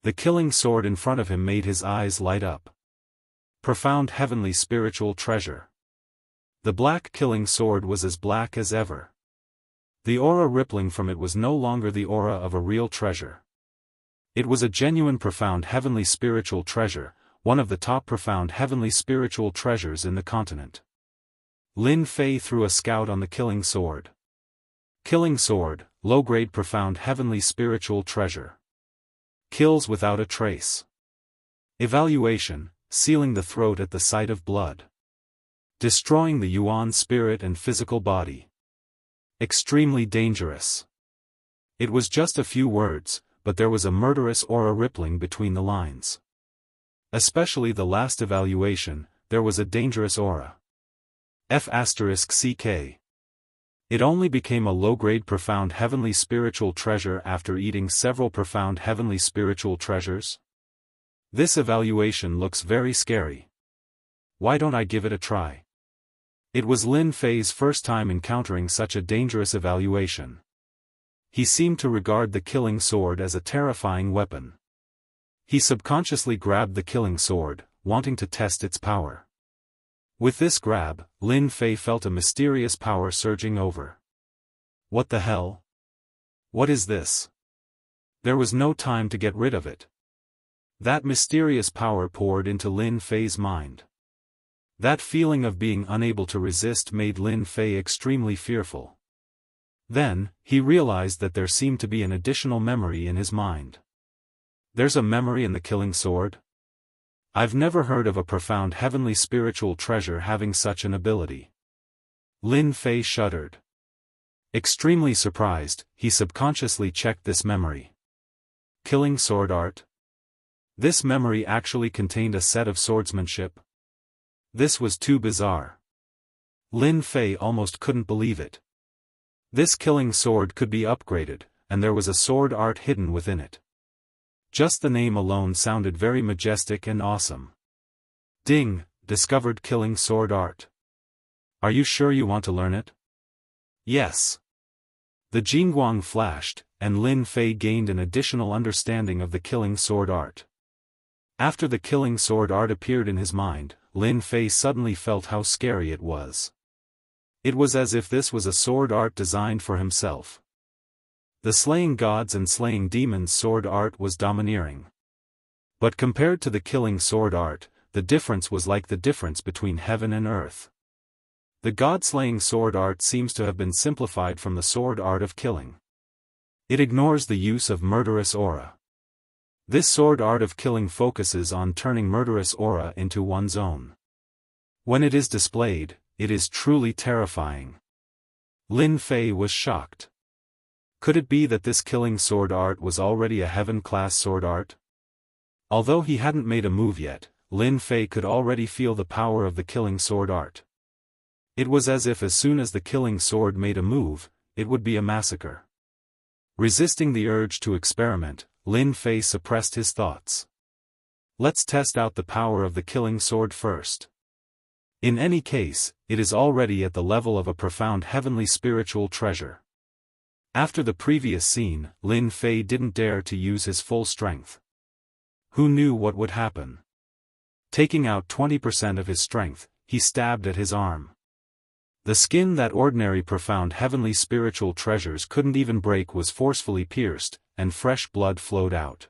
The killing sword in front of him made his eyes light up. Profound heavenly spiritual treasure. The black killing sword was as black as ever. The aura rippling from it was no longer the aura of a real treasure. It was a genuine profound heavenly spiritual treasure, one of the top profound heavenly spiritual treasures in the continent. Lin Fei threw a scout on the killing sword. Killing sword, low-grade profound heavenly spiritual treasure. Kills without a trace. Evaluation, sealing the throat at the sight of blood. Destroying the yuan spirit and physical body. Extremely dangerous. It was just a few words, but there was a murderous aura rippling between the lines. Especially the last evaluation, there was a dangerous aura. F***CK. It only became a low-grade profound heavenly spiritual treasure after eating several profound heavenly spiritual treasures? This evaluation looks very scary. Why don't I give it a try? It was Lin Fei's first time encountering such a dangerous evaluation. He seemed to regard the killing sword as a terrifying weapon. He subconsciously grabbed the killing sword, wanting to test its power. With this grab, Lin Fei felt a mysterious power surging over. What the hell? What is this? There was no time to get rid of it. That mysterious power poured into Lin Fei's mind. That feeling of being unable to resist made Lin Fei extremely fearful. Then, he realized that there seemed to be an additional memory in his mind. There's a memory in the killing sword? I've never heard of a profound heavenly spiritual treasure having such an ability. Lin Fei shuddered. Extremely surprised, he subconsciously checked this memory. Killing sword art? This memory actually contained a set of swordsmanship. This was too bizarre. Lin Fei almost couldn't believe it. This killing sword could be upgraded, and there was a sword art hidden within it. Just the name alone sounded very majestic and awesome. Ding, discovered killing sword art. Are you sure you want to learn it? Yes. The Jingguang flashed, and Lin Fei gained an additional understanding of the killing sword art. After the killing sword art appeared in his mind, Lin Fei suddenly felt how scary it was. It was as if this was a sword art designed for himself. The slaying gods and slaying demons sword art was domineering. But compared to the killing sword art, the difference was like the difference between heaven and earth. The god-slaying sword art seems to have been simplified from the sword art of killing. It ignores the use of murderous aura. This sword art of killing focuses on turning murderous aura into one's own. When it is displayed, it is truly terrifying. Lin Fei was shocked. Could it be that this killing sword art was already a heaven-class sword art? Although he hadn't made a move yet, Lin Fei could already feel the power of the killing sword art. It was as if as soon as the killing sword made a move, it would be a massacre. Resisting the urge to experiment, Lin Fei suppressed his thoughts. Let's test out the power of the killing sword first. In any case, it is already at the level of a profound heavenly spiritual treasure. After the previous scene, Lin Fei didn't dare to use his full strength. Who knew what would happen? Taking out 20% of his strength, he stabbed at his arm. The skin that ordinary profound heavenly spiritual treasures couldn't even break was forcefully pierced, and fresh blood flowed out.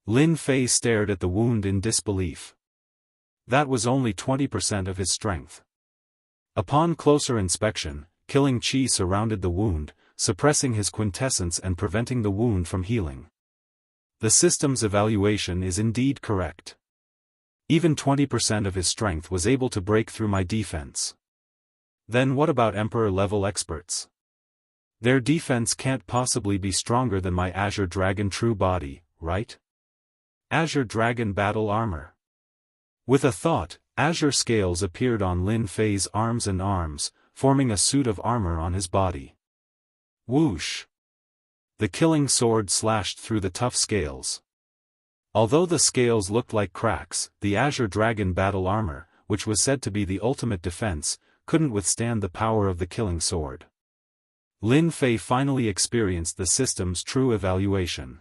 Lin Fei stared at the wound in disbelief. That was only 20% of his strength. Upon closer inspection, killing qi surrounded the wound, suppressing his quintessence and preventing the wound from healing. The system's evaluation is indeed correct. Even 20% of his strength was able to break through my defense. Then what about Emperor-level experts? Their defense can't possibly be stronger than my Azure Dragon true body, right? Azure Dragon battle armor. With a thought, azure scales appeared on Lin Fei's arms, forming a suit of armor on his body. Whoosh! The killing sword slashed through the tough scales. Although the scales looked like cracks, the Azure Dragon battle armor, which was said to be the ultimate defense, couldn't withstand the power of the killing sword. Lin Fei finally experienced the system's true evaluation.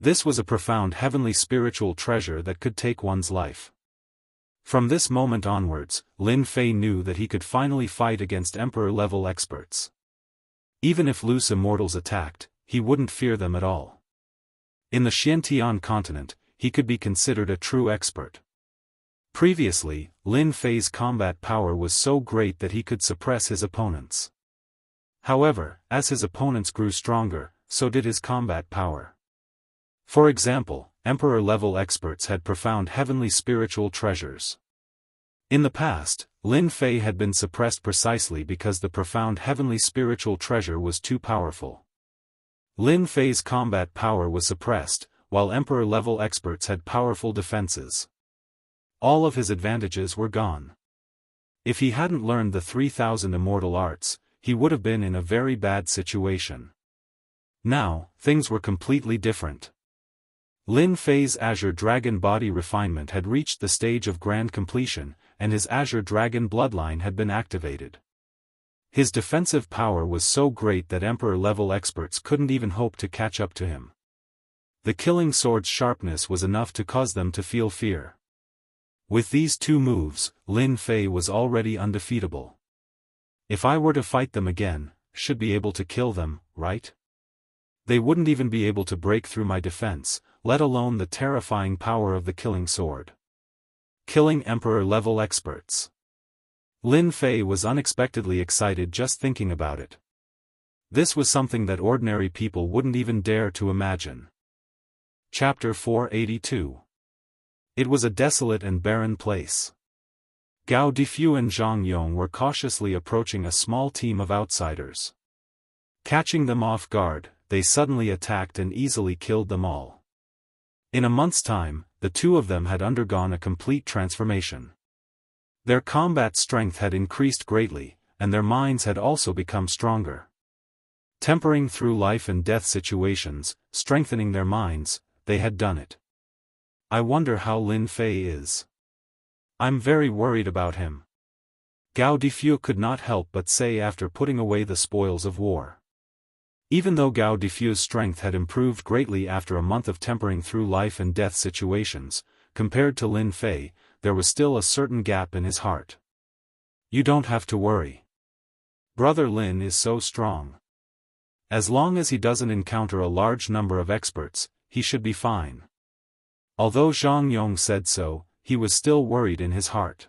This was a profound heavenly spiritual treasure that could take one's life. From this moment onwards, Lin Fei knew that he could finally fight against Emperor-level experts. Even if loose immortals attacked, he wouldn't fear them at all. In the Xiantian continent, he could be considered a true expert. Previously, Lin Fei's combat power was so great that he could suppress his opponents. However, as his opponents grew stronger, so did his combat power. For example, Emperor-level experts had profound heavenly spiritual treasures. In the past, Lin Fei had been suppressed precisely because the profound heavenly spiritual treasure was too powerful. Lin Fei's combat power was suppressed, while Emperor-level experts had powerful defenses. All of his advantages were gone. If he hadn't learned the 3,000 immortal arts, he would have been in a very bad situation. Now, things were completely different. Lin Fei's Azure Dragon body refinement had reached the stage of grand completion, and his Azure Dragon bloodline had been activated. His defensive power was so great that Emperor-level experts couldn't even hope to catch up to him. The killing sword's sharpness was enough to cause them to feel fear. With these two moves, Lin Fei was already undefeatable. If I were to fight them again, should be able to kill them, right? They wouldn't even be able to break through my defense, let alone the terrifying power of the killing sword. Killing Emperor-level experts. Lin Fei was unexpectedly excited just thinking about it. This was something that ordinary people wouldn't even dare to imagine. Chapter 482. It was a desolate and barren place. Gao Difu and Zhang Yong were cautiously approaching a small team of outsiders. Catching them off guard, they suddenly attacked and easily killed them all. In a month's time, the two of them had undergone a complete transformation. Their combat strength had increased greatly, and their minds had also become stronger. Tempering through life and death situations, strengthening their minds, they had done it. I wonder how Lin Fei is. I'm very worried about him. Gao Difu could not help but say after putting away the spoils of war. Even though Gao Difu's strength had improved greatly after a month of tempering through life and death situations, compared to Lin Fei, there was still a certain gap in his heart. You don't have to worry. Brother Lin is so strong. As long as he doesn't encounter a large number of experts, he should be fine. Although Zhang Yong said so, he was still worried in his heart.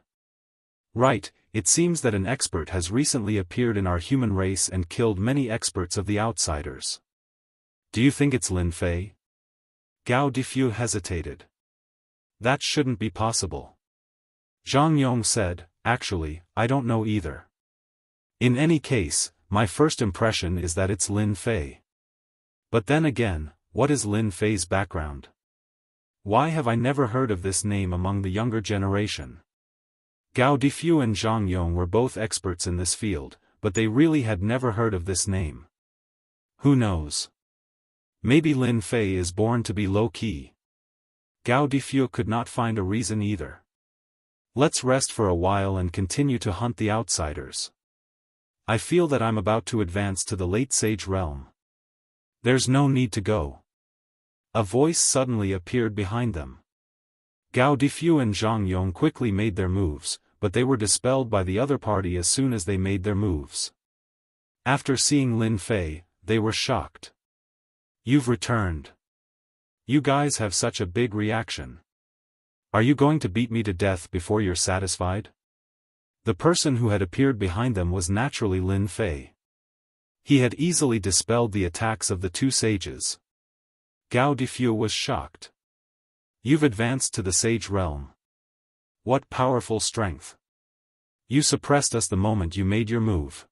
Right, it seems that an expert has recently appeared in our human race and killed many experts of the outsiders. Do you think it's Lin Fei? Gao Difu hesitated. That shouldn't be possible. Zhang Yong said, actually, I don't know either. In any case, my first impression is that it's Lin Fei. But then again, what is Lin Fei's background? Why have I never heard of this name among the younger generation? Gao Difu and Zhang Yong were both experts in this field, but they really had never heard of this name. Who knows? Maybe Lin Fei is born to be low-key. Gao Difu could not find a reason either. Let's rest for a while and continue to hunt the outsiders. I feel that I'm about to advance to the late sage realm. There's no need to go. A voice suddenly appeared behind them. Gao Difu and Zhang Yong quickly made their moves, but they were dispelled by the other party as soon as they made their moves. After seeing Lin Fei, they were shocked. You've returned. You guys have such a big reaction. Are you going to beat me to death before you're satisfied? The person who had appeared behind them was naturally Lin Fei. He had easily dispelled the attacks of the two sages. Gao Difu was shocked. You've advanced to the sage realm. What powerful strength. You suppressed us the moment you made your move.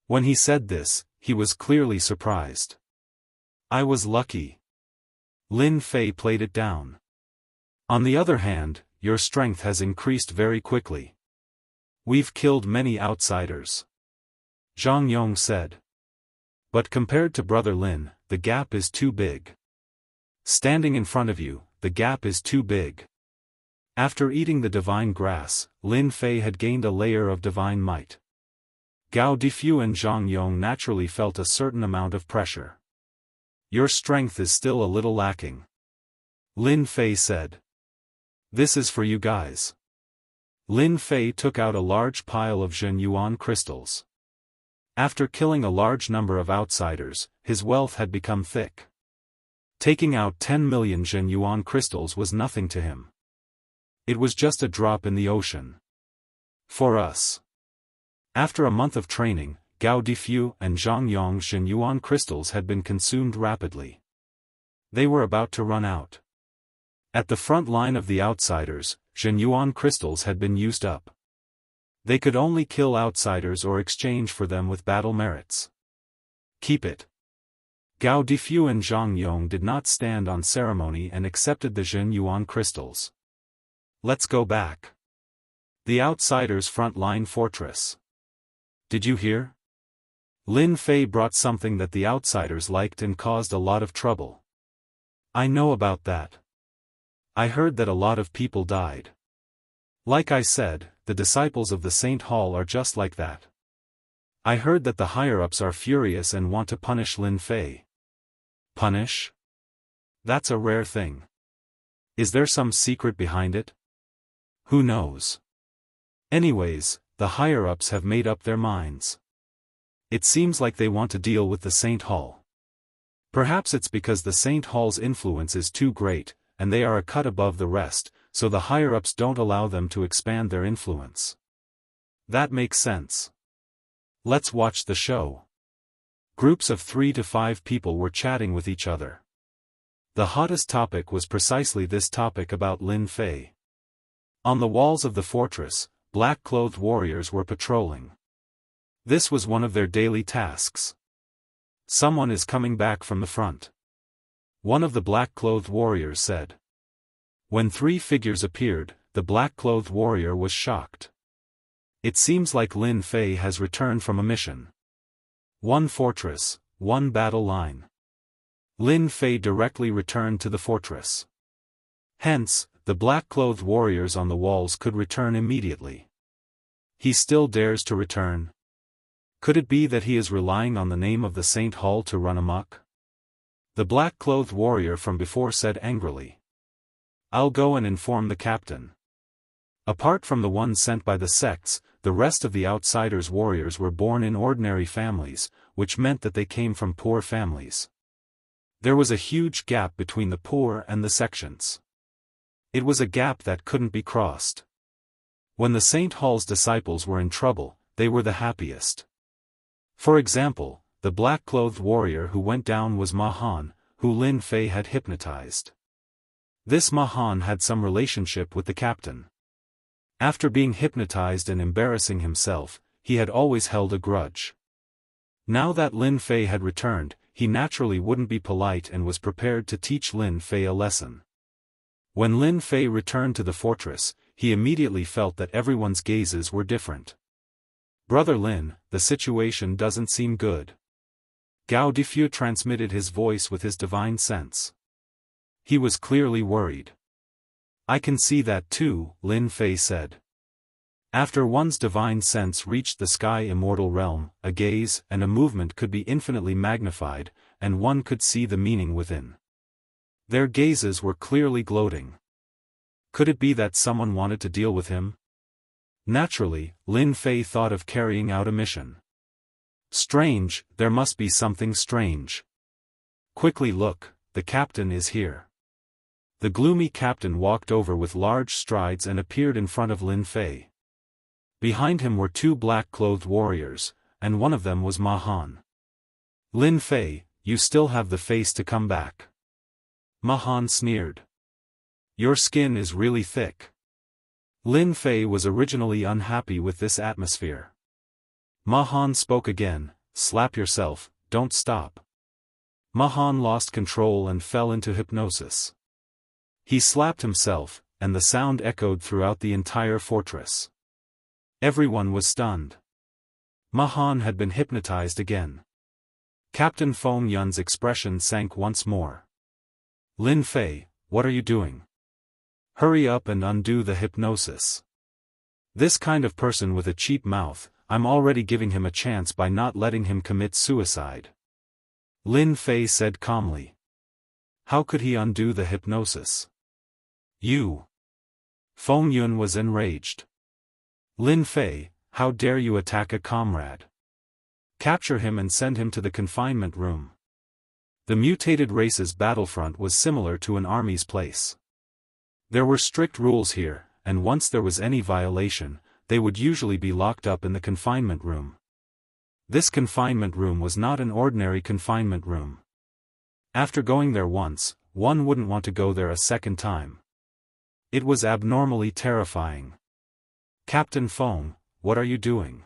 When he said this, he was clearly surprised. I was lucky. Lin Fei played it down. On the other hand, your strength has increased very quickly. We've killed many outsiders. Zhang Yong said. But compared to Brother Lin, the gap is too big. Standing in front of you, the gap is too big. After eating the divine grass, Lin Fei had gained a layer of divine might. Gao Difu and Zhang Yong naturally felt a certain amount of pressure. Your strength is still a little lacking. Lin Fei said. This is for you guys. Lin Fei took out a large pile of Zhenyuan crystals. After killing a large number of outsiders, his wealth had become thick. Taking out 10 million Zhenyuan crystals was nothing to him. It was just a drop in the ocean. For us. After a month of training, Gao Difu and Zhang Yong's Zhenyuan crystals had been consumed rapidly. They were about to run out. At the front line of the outsiders, Zhenyuan crystals had been used up. They could only kill outsiders or exchange for them with battle merits. Keep it. Gao Difu and Zhang Yong did not stand on ceremony and accepted the Zhenyuan crystals. Let's go back. The outsiders' front line fortress. Did you hear? Lin Fei brought something that the outsiders liked and caused a lot of trouble. I know about that. I heard that a lot of people died. Like I said, the disciples of the Saint Hall are just like that. I heard that the higher-ups are furious and want to punish Lin Fei. Punish? That's a rare thing. Is there some secret behind it? Who knows? Anyways, the higher-ups have made up their minds. It seems like they want to deal with the Saint Hall. Perhaps it's because the Saint Hall's influence is too great, and they are a cut above the rest, so the higher-ups don't allow them to expand their influence. That makes sense. Let's watch the show. Groups of 3 to 5 people were chatting with each other. The hottest topic was precisely this topic about Lin Fei. On the walls of the fortress, black-clothed warriors were patrolling. This was one of their daily tasks. Someone is coming back from the front. One of the black-clothed warriors said. When 3 figures appeared, the black-clothed warrior was shocked. It seems like Lin Fei has returned from a mission. 1 fortress, 1 battle line. Lin Fei directly returned to the fortress. Hence, the black-clothed warriors on the walls could return immediately. He still dares to return. Could it be that he is relying on the name of the Saint Hall to run amok? The black-clothed warrior from before said angrily. I'll go and inform the captain. Apart from the ones sent by the sects, the rest of the outsiders' warriors were born in ordinary families, which meant that they came from poor families. There was a huge gap between the poor and the sections. It was a gap that couldn't be crossed. When the Saint Hall's disciples were in trouble, they were the happiest. For example, the black-clothed warrior who went down was Ma Han, who Lin Fei had hypnotized. This Mahan had some relationship with the captain. After being hypnotized and embarrassing himself, he had always held a grudge. Now that Lin Fei had returned, he naturally wouldn't be polite and was prepared to teach Lin Fei a lesson. When Lin Fei returned to the fortress, he immediately felt that everyone's gazes were different. "Brother Lin, the situation doesn't seem good." Gao Difu transmitted his voice with his divine sense. He was clearly worried. "I can see that too," Lin Fei said. After one's divine sense reached the sky immortal realm, a gaze and a movement could be infinitely magnified, and one could see the meaning within. Their gazes were clearly gloating. Could it be that someone wanted to deal with him? Naturally, Lin Fei thought of carrying out a mission. Strange, there must be something strange. Quickly look, the captain is here. The gloomy captain walked over with large strides and appeared in front of Lin Fei. Behind him were two black-clothed warriors, and one of them was Mahan. "Lin Fei, you still have the face to come back." Mahan sneered. "Your skin is really thick." Lin Fei was originally unhappy with this atmosphere. Mahan spoke again, "Slap yourself, don't stop." Mahan lost control and fell into hypnosis. He slapped himself, and the sound echoed throughout the entire fortress. Everyone was stunned. Mahan had been hypnotized again. Captain Feng Yun's expression sank once more. "Lin Fei, what are you doing? Hurry up and undo the hypnosis. This kind of person with a cheap mouth, I'm already giving him a chance by not letting him commit suicide." Lin Fei said calmly. "How could he undo the hypnosis?" "You." Feng Yun was enraged. "Lin Fei, how dare you attack a comrade? Capture him and send him to the confinement room." The mutated race's battlefront was similar to an army's place. There were strict rules here, and once there was any violation, they would usually be locked up in the confinement room. This confinement room was not an ordinary confinement room. After going there once, one wouldn't want to go there a second time. It was abnormally terrifying. "Captain Feng, what are you doing?"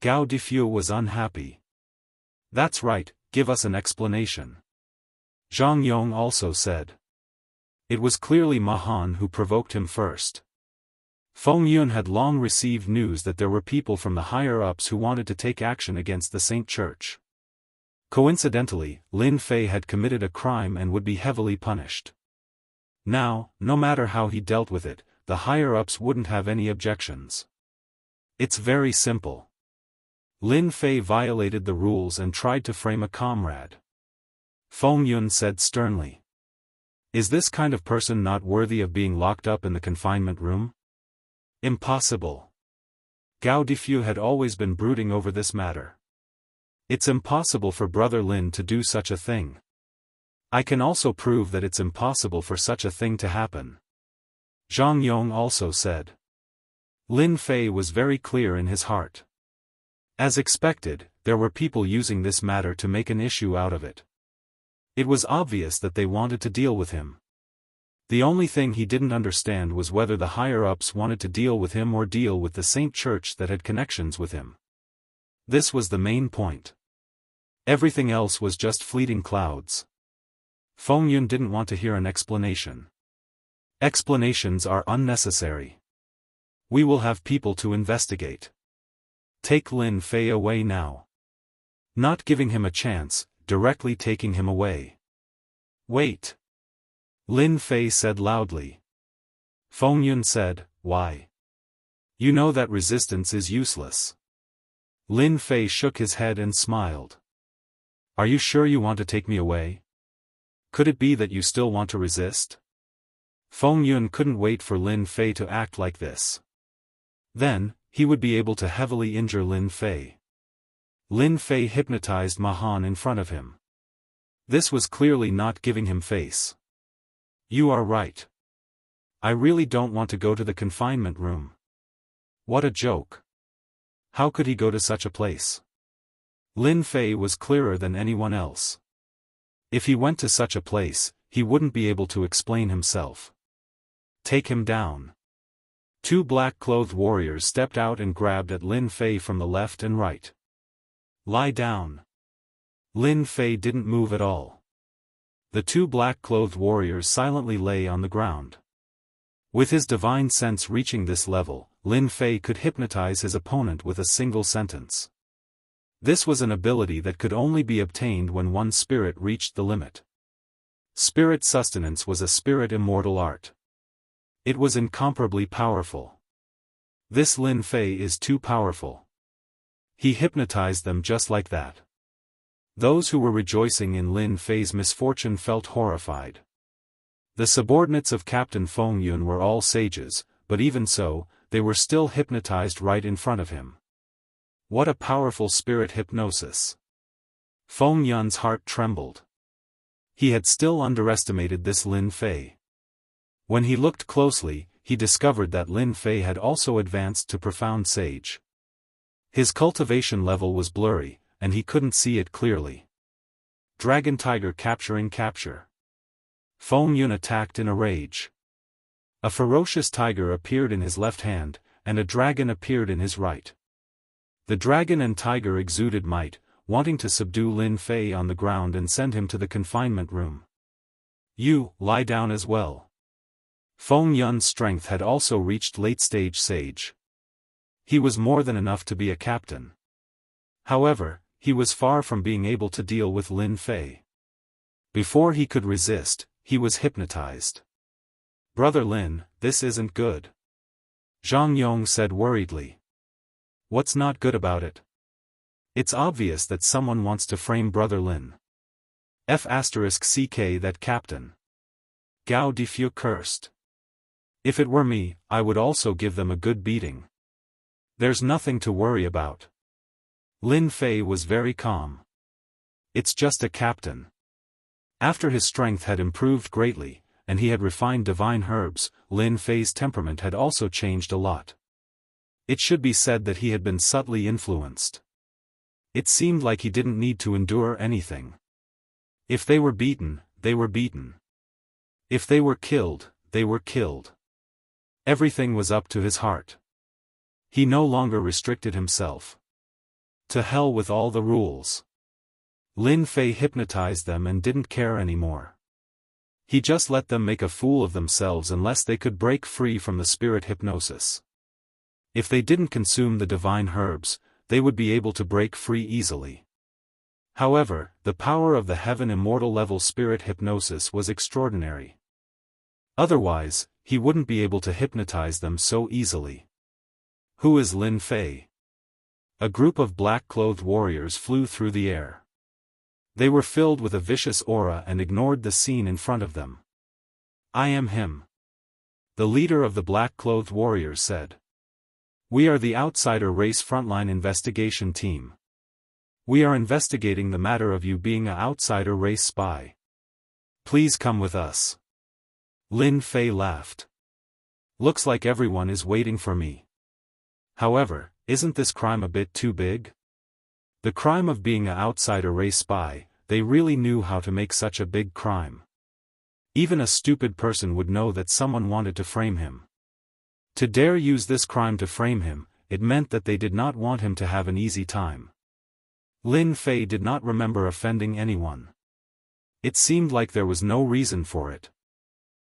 Gao Difu was unhappy. "That's right, give us an explanation." Zhang Yong also said. It was clearly Mahan who provoked him first. Feng Yun had long received news that there were people from the higher-ups who wanted to take action against the Saint Church. Coincidentally, Lin Fei had committed a crime and would be heavily punished. Now, no matter how he dealt with it, the higher-ups wouldn't have any objections. It's very simple. Lin Fei violated the rules and tried to frame a comrade. Feng Yun said sternly. Is this kind of person not worthy of being locked up in the confinement room? Impossible. Gao Difu had always been brooding over this matter. It's impossible for Brother Lin to do such a thing. I can also prove that it's impossible for such a thing to happen. Zhang Yong also said. Lin Fei was very clear in his heart. As expected, there were people using this matter to make an issue out of it. It was obvious that they wanted to deal with him. The only thing he didn't understand was whether the higher-ups wanted to deal with him or deal with the Saint Church that had connections with him. This was the main point. Everything else was just fleeting clouds. Feng Yun didn't want to hear an explanation. Explanations are unnecessary. We will have people to investigate. Take Lin Fei away now. Not giving him a chance, directly taking him away. Wait. Lin Fei said loudly. Feng Yun said, why? You know that resistance is useless. Lin Fei shook his head and smiled. Are you sure you want to take me away? Could it be that you still want to resist? Feng Yun couldn't wait for Lin Fei to act like this. Then, he would be able to heavily injure Lin Fei. Lin Fei hypnotized Mahan in front of him. This was clearly not giving him face. You are right. I really don't want to go to the confinement room. What a joke. How could he go to such a place? Lin Fei was clearer than anyone else. If he went to such a place, he wouldn't be able to explain himself. Take him down. Two black-clothed warriors stepped out and grabbed at Lin Fei from the left and right. Lie down. Lin Fei didn't move at all. The two black-clothed warriors silently lay on the ground. With his divine sense reaching this level, Lin Fei could hypnotize his opponent with a single sentence. This was an ability that could only be obtained when one's spirit reached the limit. Spirit sustenance was a spirit immortal art. It was incomparably powerful. This Lin Fei is too powerful. He hypnotized them just like that. Those who were rejoicing in Lin Fei's misfortune felt horrified. The subordinates of Captain Feng Yun were all sages, but even so, they were still hypnotized right in front of him. What a powerful spirit hypnosis! Feng Yun's heart trembled. He had still underestimated this Lin Fei. When he looked closely, he discovered that Lin Fei had also advanced to profound sage. His cultivation level was blurry, and he couldn't see it clearly. Dragon Tiger capture. Feng Yun attacked in a rage. A ferocious tiger appeared in his left hand, and a dragon appeared in his right. The dragon and tiger exuded might, wanting to subdue Lin Fei on the ground and send him to the confinement room. You, lie down as well. Feng Yun's strength had also reached late-stage sage. He was more than enough to be a captain. However, he was far from being able to deal with Lin Fei. Before he could resist, he was hypnotized. Brother Lin, this isn't good. Zhang Yong said worriedly. What's not good about it? It's obvious that someone wants to frame Brother Lin. *CK that captain. Gao Difu cursed. If it were me, I would also give them a good beating. There's nothing to worry about. Lin Fei was very calm. It's just a captain. After his strength had improved greatly, and he had refined divine herbs, Lin Fei's temperament had also changed a lot. It should be said that he had been subtly influenced. It seemed like he didn't need to endure anything. If they were beaten, they were beaten. If they were killed, they were killed. Everything was up to his heart. He no longer restricted himself. To hell with all the rules. Lin Fei hypnotized them and didn't care anymore. He just let them make a fool of themselves unless they could break free from the spirit hypnosis. If they didn't consume the divine herbs, they would be able to break free easily. However, the power of the heaven immortal level spirit hypnosis was extraordinary. Otherwise, he wouldn't be able to hypnotize them so easily. Who is Lin Fei? A group of black-clothed warriors flew through the air. They were filled with a vicious aura and ignored the scene in front of them. I am him. The leader of the black-clothed warriors said. We are the outsider race frontline investigation team. We are investigating the matter of you being an outsider race spy. Please come with us. Lin Fei laughed. Looks like everyone is waiting for me. However, isn't this crime a bit too big? The crime of being an outsider race spy, they really knew how to make such a big crime. Even a stupid person would know that someone wanted to frame him. To dare use this crime to frame him, it meant that they did not want him to have an easy time. Lin Fei did not remember offending anyone. It seemed like there was no reason for it.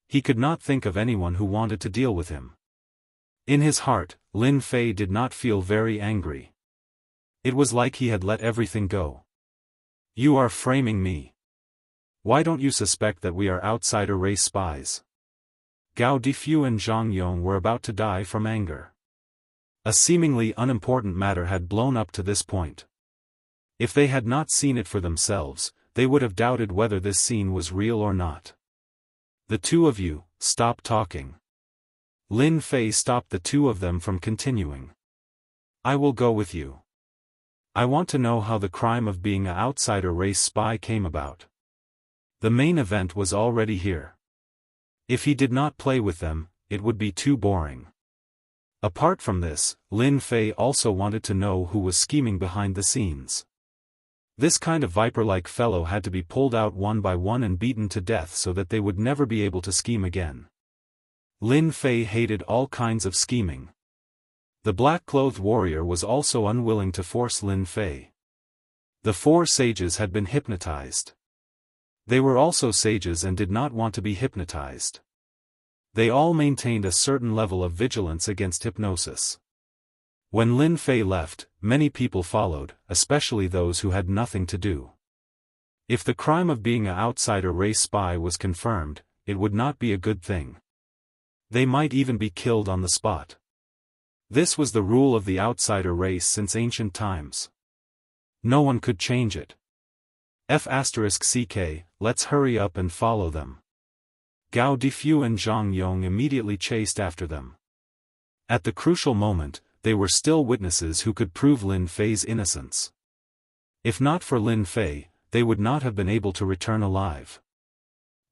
He could not think of anyone who wanted to deal with him. In his heart, Lin Fei did not feel very angry. It was like he had let everything go. You are framing me. Why don't you suspect that we are outsider race spies? Gao Difu and Zhang Yong were about to die from anger. A seemingly unimportant matter had blown up to this point. If they had not seen it for themselves, they would have doubted whether this scene was real or not. The two of you, stop talking. Lin Fei stopped the two of them from continuing. I will go with you. I want to know how the crime of being an outsider race spy came about. The main event was already here. If he did not play with them, it would be too boring. Apart from this, Lin Fei also wanted to know who was scheming behind the scenes. This kind of viper-like fellow had to be pulled out one by one and beaten to death so that they would never be able to scheme again. Lin Fei hated all kinds of scheming. The black-clothed warrior was also unwilling to force Lin Fei. The 4 sages had been hypnotized. They were also sages and did not want to be hypnotized. They all maintained a certain level of vigilance against hypnosis. When Lin Fei left, many people followed, especially those who had nothing to do. If the crime of being an outsider race spy was confirmed, it would not be a good thing. They might even be killed on the spot. This was the rule of the outsider race since ancient times. No one could change it. F***ck, let's hurry up and follow them. Gao Difu and Zhang Yong immediately chased after them. At the crucial moment, they were still witnesses who could prove Lin Fei's innocence. If not for Lin Fei, they would not have been able to return alive.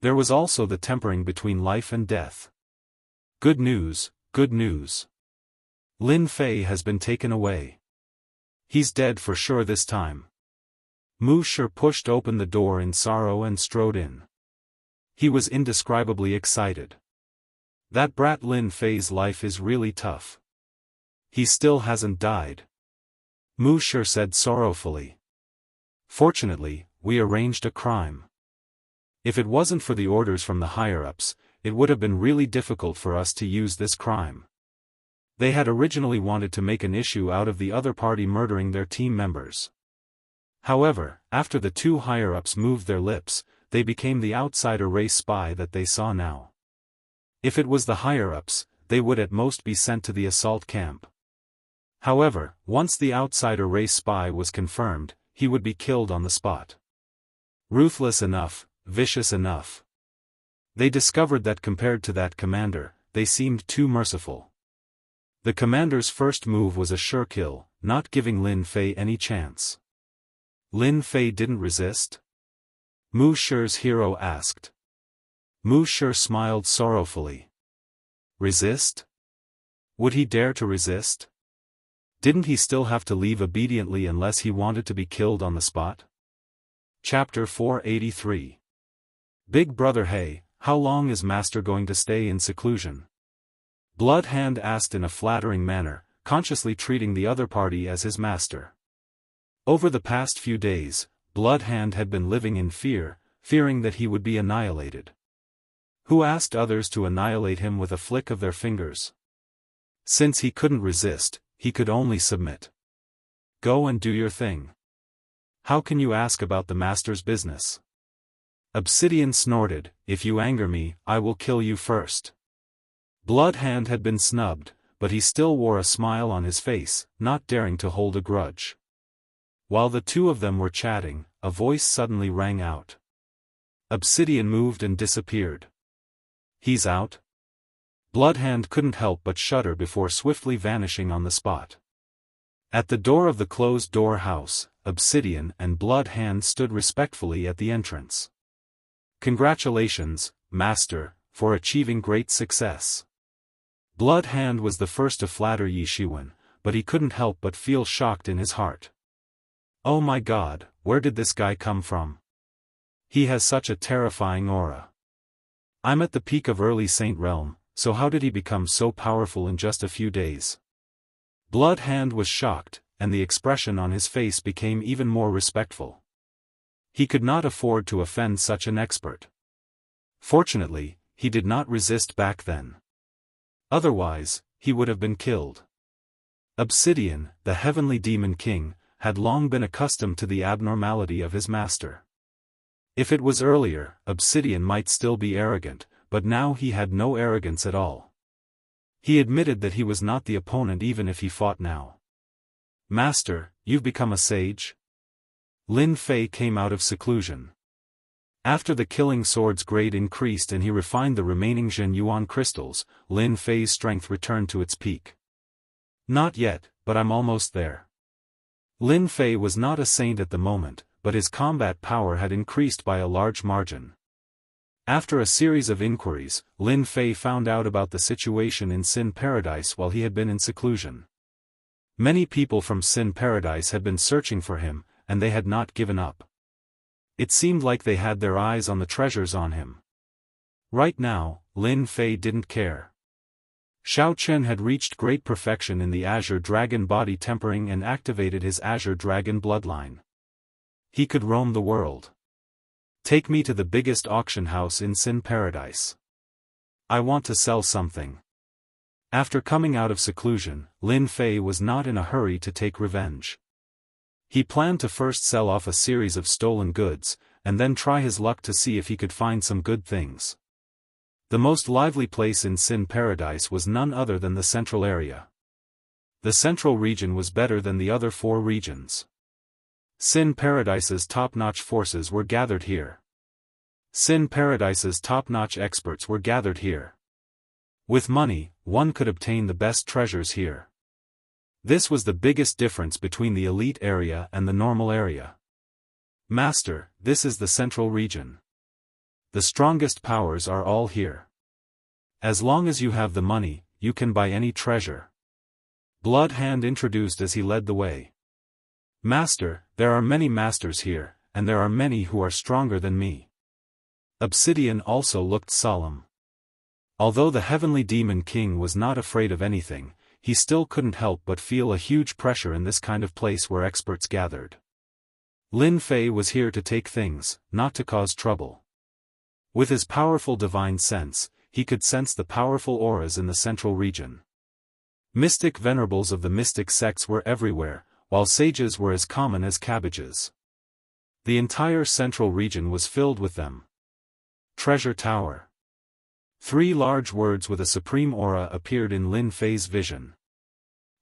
There was also the tempering between life and death. Good news, good news. Lin Fei has been taken away. He's dead for sure this time. Mu Shi pushed open the door in sorrow and strode in. He was indescribably excited. That brat Lin Fei's life is really tough. He still hasn't died. Mu Shi said sorrowfully. Fortunately, we arranged a crime. If it wasn't for the orders from the higher-ups, it would have been really difficult for us to use this crime. They had originally wanted to make an issue out of the other party murdering their team members. However, after the 2 higher-ups moved their lips, they became the outsider race spy that they saw now. If it was the higher-ups, they would at most be sent to the assault camp. However, once the outsider race spy was confirmed, he would be killed on the spot. Ruthless enough, vicious enough. They discovered that compared to that commander, they seemed too merciful. The commander's first move was a sure kill, not giving Lin Fei any chance. Lin Fei didn't resist? Mu Shi's hero asked. Mu Shi smiled sorrowfully. Resist? Would he dare to resist? Didn't he still have to leave obediently unless he wanted to be killed on the spot? Chapter 483. Big Brother Hey, how long is Master going to stay in seclusion? Blood Hand asked in a flattering manner, consciously treating the other party as his master. Over the past few days, Blood Hand had been living in fear, fearing that he would be annihilated. Who asked others to annihilate him with a flick of their fingers? Since he couldn't resist, he could only submit. Go and do your thing. How can you ask about the master's business? Obsidian snorted, if you anger me, I will kill you first. Blood Hand had been snubbed, but he still wore a smile on his face, not daring to hold a grudge. While the 2 of them were chatting, a voice suddenly rang out. Obsidian moved and disappeared. He's out? Bloodhand couldn't help but shudder before swiftly vanishing on the spot. At the door of the closed-door house, Obsidian and Bloodhand stood respectfully at the entrance. Congratulations, Master, for achieving great success. Bloodhand was the first to flatter Yi Shiwen, but he couldn't help but feel shocked in his heart. Oh my God, where did this guy come from? He has such a terrifying aura. I'm at the peak of early Saint Realm, so how did he become so powerful in just a few days? Bloodhand was shocked, and the expression on his face became even more respectful. He could not afford to offend such an expert. Fortunately, he did not resist back then. Otherwise, he would have been killed. Obsidian, the heavenly demon king, had long been accustomed to the abnormality of his master. If it was earlier, Obsidian might still be arrogant, but now he had no arrogance at all. He admitted that he was not the opponent even if he fought now. Master, you've become a sage? Lin Fei came out of seclusion. After the killing sword's grade increased and he refined the remaining Zhen Yuan crystals, Lin Fei's strength returned to its peak. Not yet, but I'm almost there. Lin Fei was not a saint at the moment, but his combat power had increased by a large margin. After a series of inquiries, Lin Fei found out about the situation in Sin Paradise while he had been in seclusion. Many people from Sin Paradise had been searching for him, and they had not given up. It seemed like they had their eyes on the treasures on him. Right now, Lin Fei didn't care. Xiao Chen had reached great perfection in the Azure Dragon body tempering and activated his Azure Dragon bloodline. He could roam the world. Take me to the biggest auction house in Sin Paradise. I want to sell something. After coming out of seclusion, Lin Fei was not in a hurry to take revenge. He planned to first sell off a series of stolen goods, and then try his luck to see if he could find some good things. The most lively place in Sin Paradise was none other than the central area. The central region was better than the other 4 regions. Sin Paradise's top-notch forces were gathered here. Sin Paradise's top-notch experts were gathered here. With money, one could obtain the best treasures here. This was the biggest difference between the elite area and the normal area. Master, this is the central region. The strongest powers are all here. As long as you have the money, you can buy any treasure. Blood Hand introduced as he led the way. Master, there are many masters here, and there are many who are stronger than me. Obsidian also looked solemn. Although the Heavenly Demon King was not afraid of anything, he still couldn't help but feel a huge pressure in this kind of place where experts gathered. Lin Fei was here to take things, not to cause trouble. With his powerful divine sense, he could sense the powerful auras in the central region. Mystic venerables of the mystic sects were everywhere, while sages were as common as cabbages. The entire central region was filled with them. Treasure Tower. 3 large words with a supreme aura appeared in Lin Fei's vision.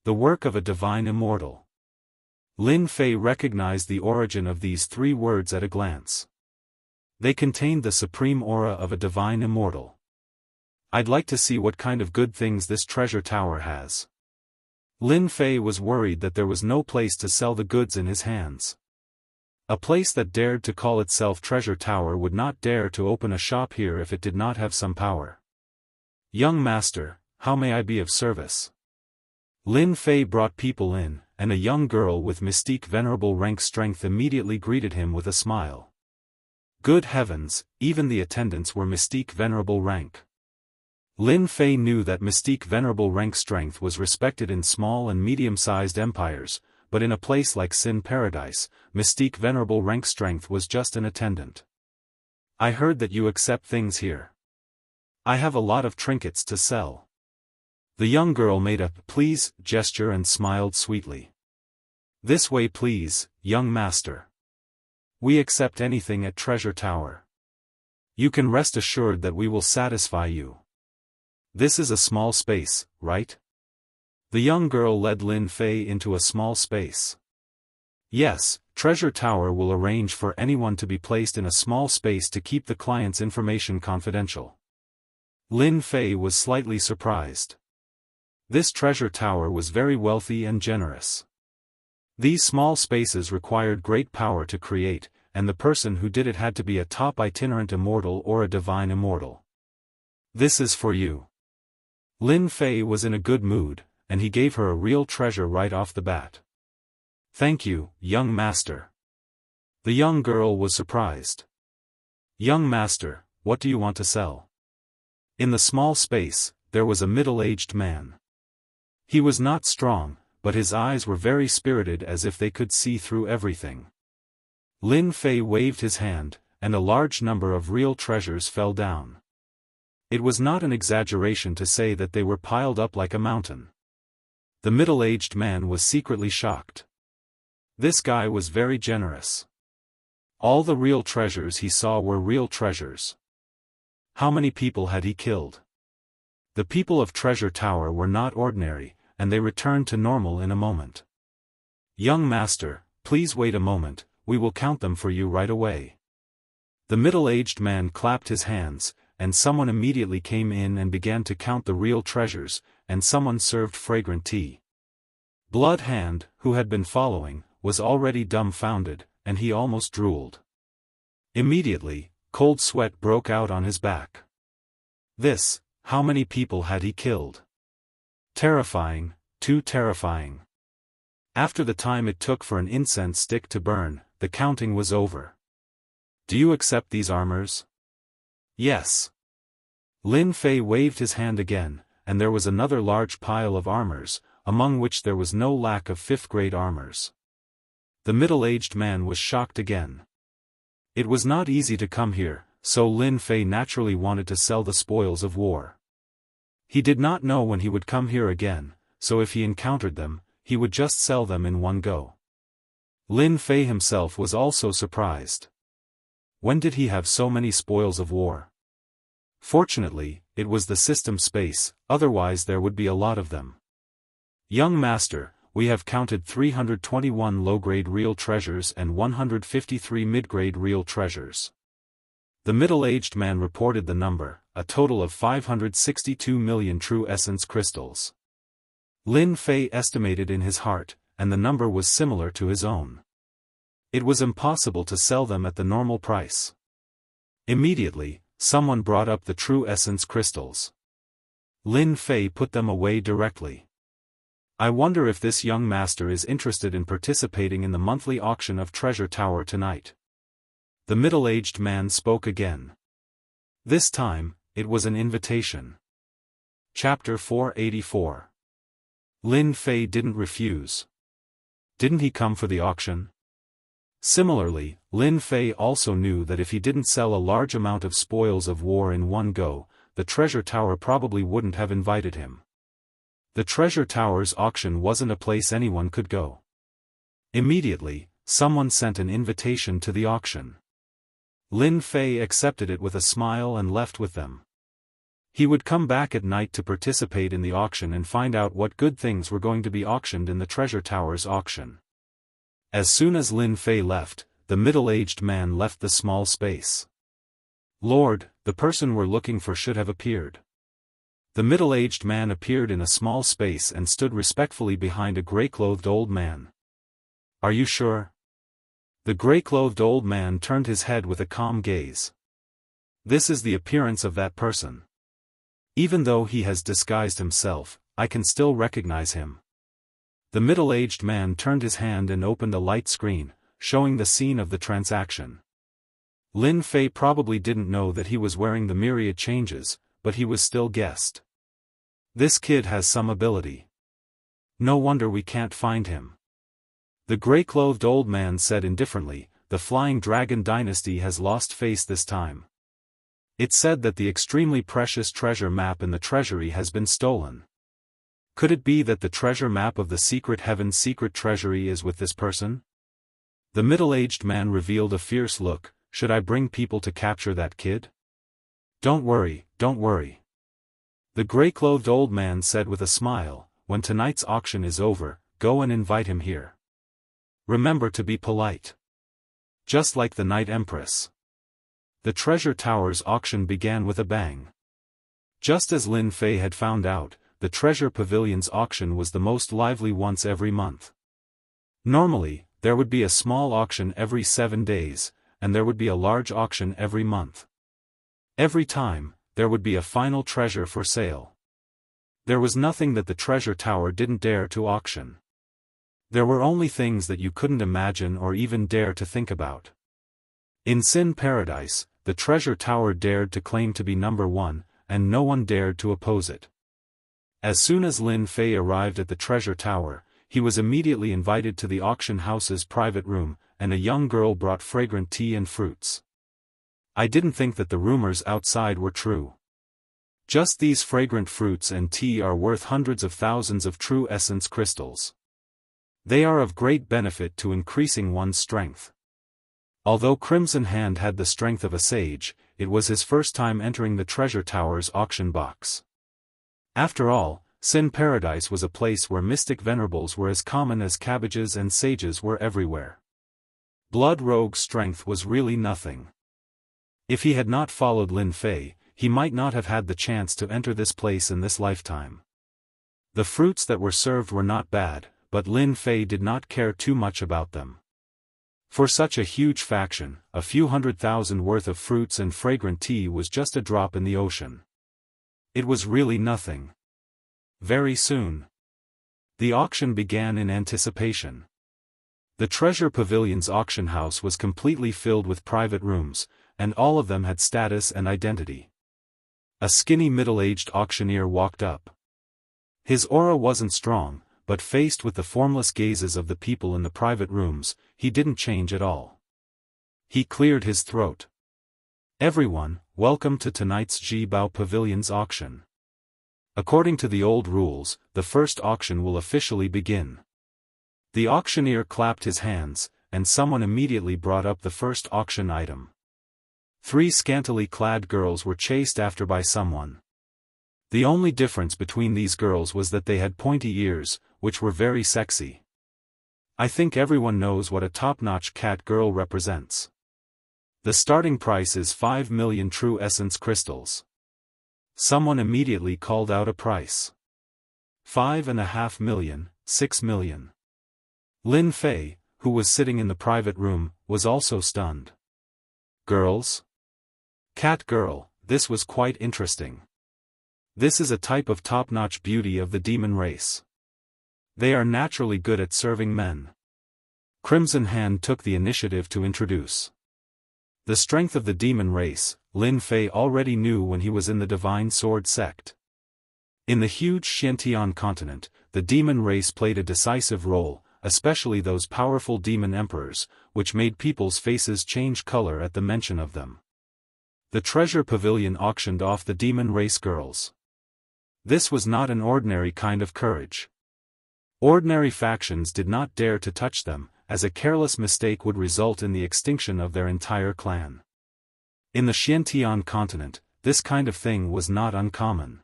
The work of a divine immortal. Lin Fei recognized the origin of these 3 words at a glance. They contained the supreme aura of a divine immortal. I'd like to see what kind of good things this treasure tower has. Lin Fei was worried that there was no place to sell the goods in his hands. A place that dared to call itself Treasure Tower would not dare to open a shop here if it did not have some power. Young master, how may I be of service? Lin Fei brought people in, and a young girl with mystique venerable rank strength immediately greeted him with a smile. Good heavens, even the attendants were mystique venerable rank. Lin Fei knew that mystique venerable rank strength was respected in small and medium-sized empires, but in a place like Sin Paradise, mystique venerable rank strength was just an attendant. I heard that you accept things here. I have a lot of trinkets to sell. The young girl made a please gesture and smiled sweetly. This way please, young master. We accept anything at Treasure Tower. You can rest assured that we will satisfy you. This is a small space, right? The young girl led Lin Fei into a small space. Yes, Treasure Tower will arrange for anyone to be placed in a small space to keep the client's information confidential. Lin Fei was slightly surprised. This Treasure Tower was very wealthy and generous. These small spaces required great power to create, and the person who did it had to be a top itinerant immortal or a divine immortal. This is for you. Lin Fei was in a good mood, and he gave her a real treasure right off the bat. Thank you, young master. The young girl was surprised. Young master, what do you want to sell? In the small space, there was a middle-aged man. He was not strong, but his eyes were very spirited as if they could see through everything. Lin Fei waved his hand, and a large number of real treasures fell down. It was not an exaggeration to say that they were piled up like a mountain. The middle-aged man was secretly shocked. This guy was very generous. All the real treasures he saw were real treasures. How many people had he killed? The people of Treasure Tower were not ordinary, and they returned to normal in a moment. Young master, please wait a moment, we will count them for you right away. The middle-aged man clapped his hands, and someone immediately came in and began to count the real treasures, and someone served fragrant tea. Blood Hand, who had been following, was already dumbfounded, and he almost drooled. Immediately, cold sweat broke out on his back. How many people had he killed? Terrifying, too terrifying. After the time it took for an incense stick to burn, the counting was over. Do you accept these armors? Yes. Lin Fei waved his hand again, and there was another large pile of armors, among which there was no lack of fifth-grade armors. The middle-aged man was shocked again. It was not easy to come here, so Lin Fei naturally wanted to sell the spoils of war. He did not know when he would come here again, so if he encountered them, he would just sell them in one go. Lin Fei himself was also surprised. When did he have so many spoils of war? Fortunately, it was the system space, otherwise there would be a lot of them. Young master, we have counted 321 low-grade real treasures and 153 mid-grade real treasures. The middle-aged man reported the number, a total of 562 million true essence crystals. Lin Fei estimated in his heart, and the number was similar to his own. It was impossible to sell them at the normal price. Immediately, someone brought up the true essence crystals. Lin Fei put them away directly. I wonder if this young master is interested in participating in the monthly auction of Treasure Tower tonight. The middle-aged man spoke again. This time, it was an invitation. Chapter 484. Lin Fei didn't refuse. Didn't he come for the auction? Similarly, Lin Fei also knew that if he didn't sell a large amount of spoils of war in one go, the Treasure Tower probably wouldn't have invited him. The Treasure Tower's auction wasn't a place anyone could go. Immediately, someone sent an invitation to the auction. Lin Fei accepted it with a smile and left with them. He would come back at night to participate in the auction and find out what good things were going to be auctioned in the Treasure Tower's auction. As soon as Lin Fei left, the middle-aged man left the small space. Lord, the person we're looking for should have appeared. The middle-aged man appeared in a small space and stood respectfully behind a gray-clothed old man. Are you sure? The gray-clothed old man turned his head with a calm gaze. This is the appearance of that person. Even though he has disguised himself, I can still recognize him. The middle-aged man turned his hand and opened a light screen, showing the scene of the transaction. Lin Fei probably didn't know that he was wearing the myriad changes, but he was still guessed. This kid has some ability. No wonder we can't find him. The gray-clothed old man said indifferently, the Flying Dragon dynasty has lost face this time. It said that the extremely precious treasure map in the treasury has been stolen. Could it be that the treasure map of the secret heaven's secret treasury is with this person? The middle-aged man revealed a fierce look. Should I bring people to capture that kid? Don't worry, don't worry. The gray-clothed old man said with a smile, when tonight's auction is over, go and invite him here. Remember to be polite. Just like the Night Empress. The Treasure Tower's auction began with a bang. Just as Lin Fei had found out, the Treasure Pavilion's auction was the most lively once every month. Normally, there would be a small auction every 7 days, and there would be a large auction every month. Every time, there would be a final treasure for sale. There was nothing that the Treasure Tower didn't dare to auction. There were only things that you couldn't imagine or even dare to think about. In Sin Paradise, the Treasure Tower dared to claim to be number one, and no one dared to oppose it. As soon as Lin Fei arrived at the Treasure Tower, he was immediately invited to the auction house's private room, and a young girl brought fragrant tea and fruits. I didn't think that the rumors outside were true. Just these fragrant fruits and tea are worth hundreds of thousands of true essence crystals. They are of great benefit to increasing one's strength. Although Crimson Hand had the strength of a sage, it was his first time entering the Treasure Tower's auction box. After all, Sin Paradise was a place where mystic venerables were as common as cabbages and sages were everywhere. Blood Rogue's strength was really nothing. If he had not followed Lin Fei, he might not have had the chance to enter this place in this lifetime. The fruits that were served were not bad, but Lin Fei did not care too much about them. For such a huge faction, a few 100,000 worth of fruits and fragrant tea was just a drop in the ocean. It was really nothing. Very soon, The auction began in anticipation. The Treasure Pavilion's auction house was completely filled with private rooms, and all of them had status and identity. A skinny middle-aged auctioneer walked up. His aura wasn't strong, but faced with the formless gazes of the people in the private rooms, he didn't change at all. He cleared his throat. "Everyone, welcome to tonight's Jibao Pavilion's auction. According to the old rules, the first auction will officially begin." The auctioneer clapped his hands, and someone immediately brought up the first auction item. 3 scantily clad girls were chased after by someone. The only difference between these girls was that they had pointy ears, which were very sexy. I think everyone knows what a top-notch cat girl represents. The starting price is 5 million true essence crystals. Someone immediately called out a price. 5.5 million, 6 million. Lin Fei, who was sitting in the private room, was also stunned. Girls? Cat girl, this was quite interesting. This is a type of top-notch beauty of the demon race. They are naturally good at serving men. Crimson Hand took the initiative to introduce. The strength of the demon race, Lin Fei already knew when he was in the Divine Sword sect. In the huge Xiantian continent, the demon race played a decisive role, especially those powerful demon emperors, which made people's faces change color at the mention of them. The Treasure Pavilion auctioned off the demon race girls. This was not an ordinary kind of courage. Ordinary factions did not dare to touch them, as a careless mistake would result in the extinction of their entire clan. In the Xiantian continent, this kind of thing was not uncommon.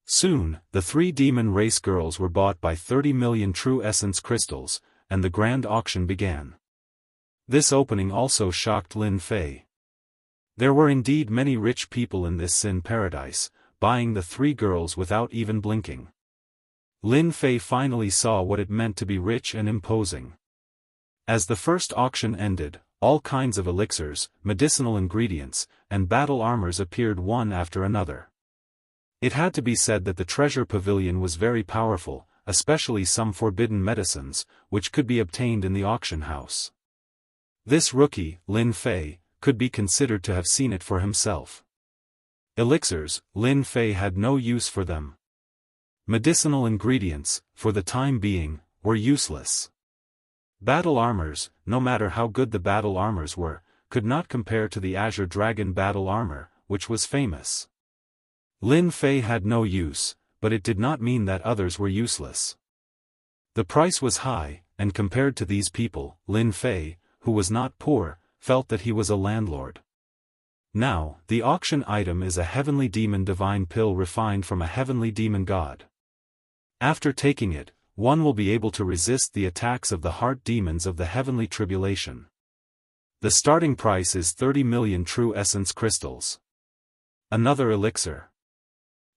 Soon, the 3 demon race girls were bought by 30 million true essence crystals, and the grand auction began. This opening also shocked Lin Fei. There were indeed many rich people in this sin paradise, buying the 3 girls without even blinking. Lin Fei finally saw what it meant to be rich and imposing. As the first auction ended, all kinds of elixirs, medicinal ingredients, and battle armors appeared one after another. It had to be said that the Treasure Pavilion was very powerful, especially some forbidden medicines, which could be obtained in the auction house. This rookie, Lin Fei, could be considered to have seen it for himself. Elixirs, Lin Fei had no use for them. Medicinal ingredients, for the time being, were useless. Battle armors, no matter how good the battle armors were, could not compare to the Azure Dragon battle armor, which was famous. Lin Fei had no use, but it did not mean that others were useless. The price was high, and compared to these people, Lin Fei, who was not poor, felt that he was a landlord. Now, the auction item is a heavenly demon divine pill refined from a heavenly demon god. After taking it, one will be able to resist the attacks of the heart demons of the heavenly tribulation. The starting price is 30 million true essence crystals. Another elixir.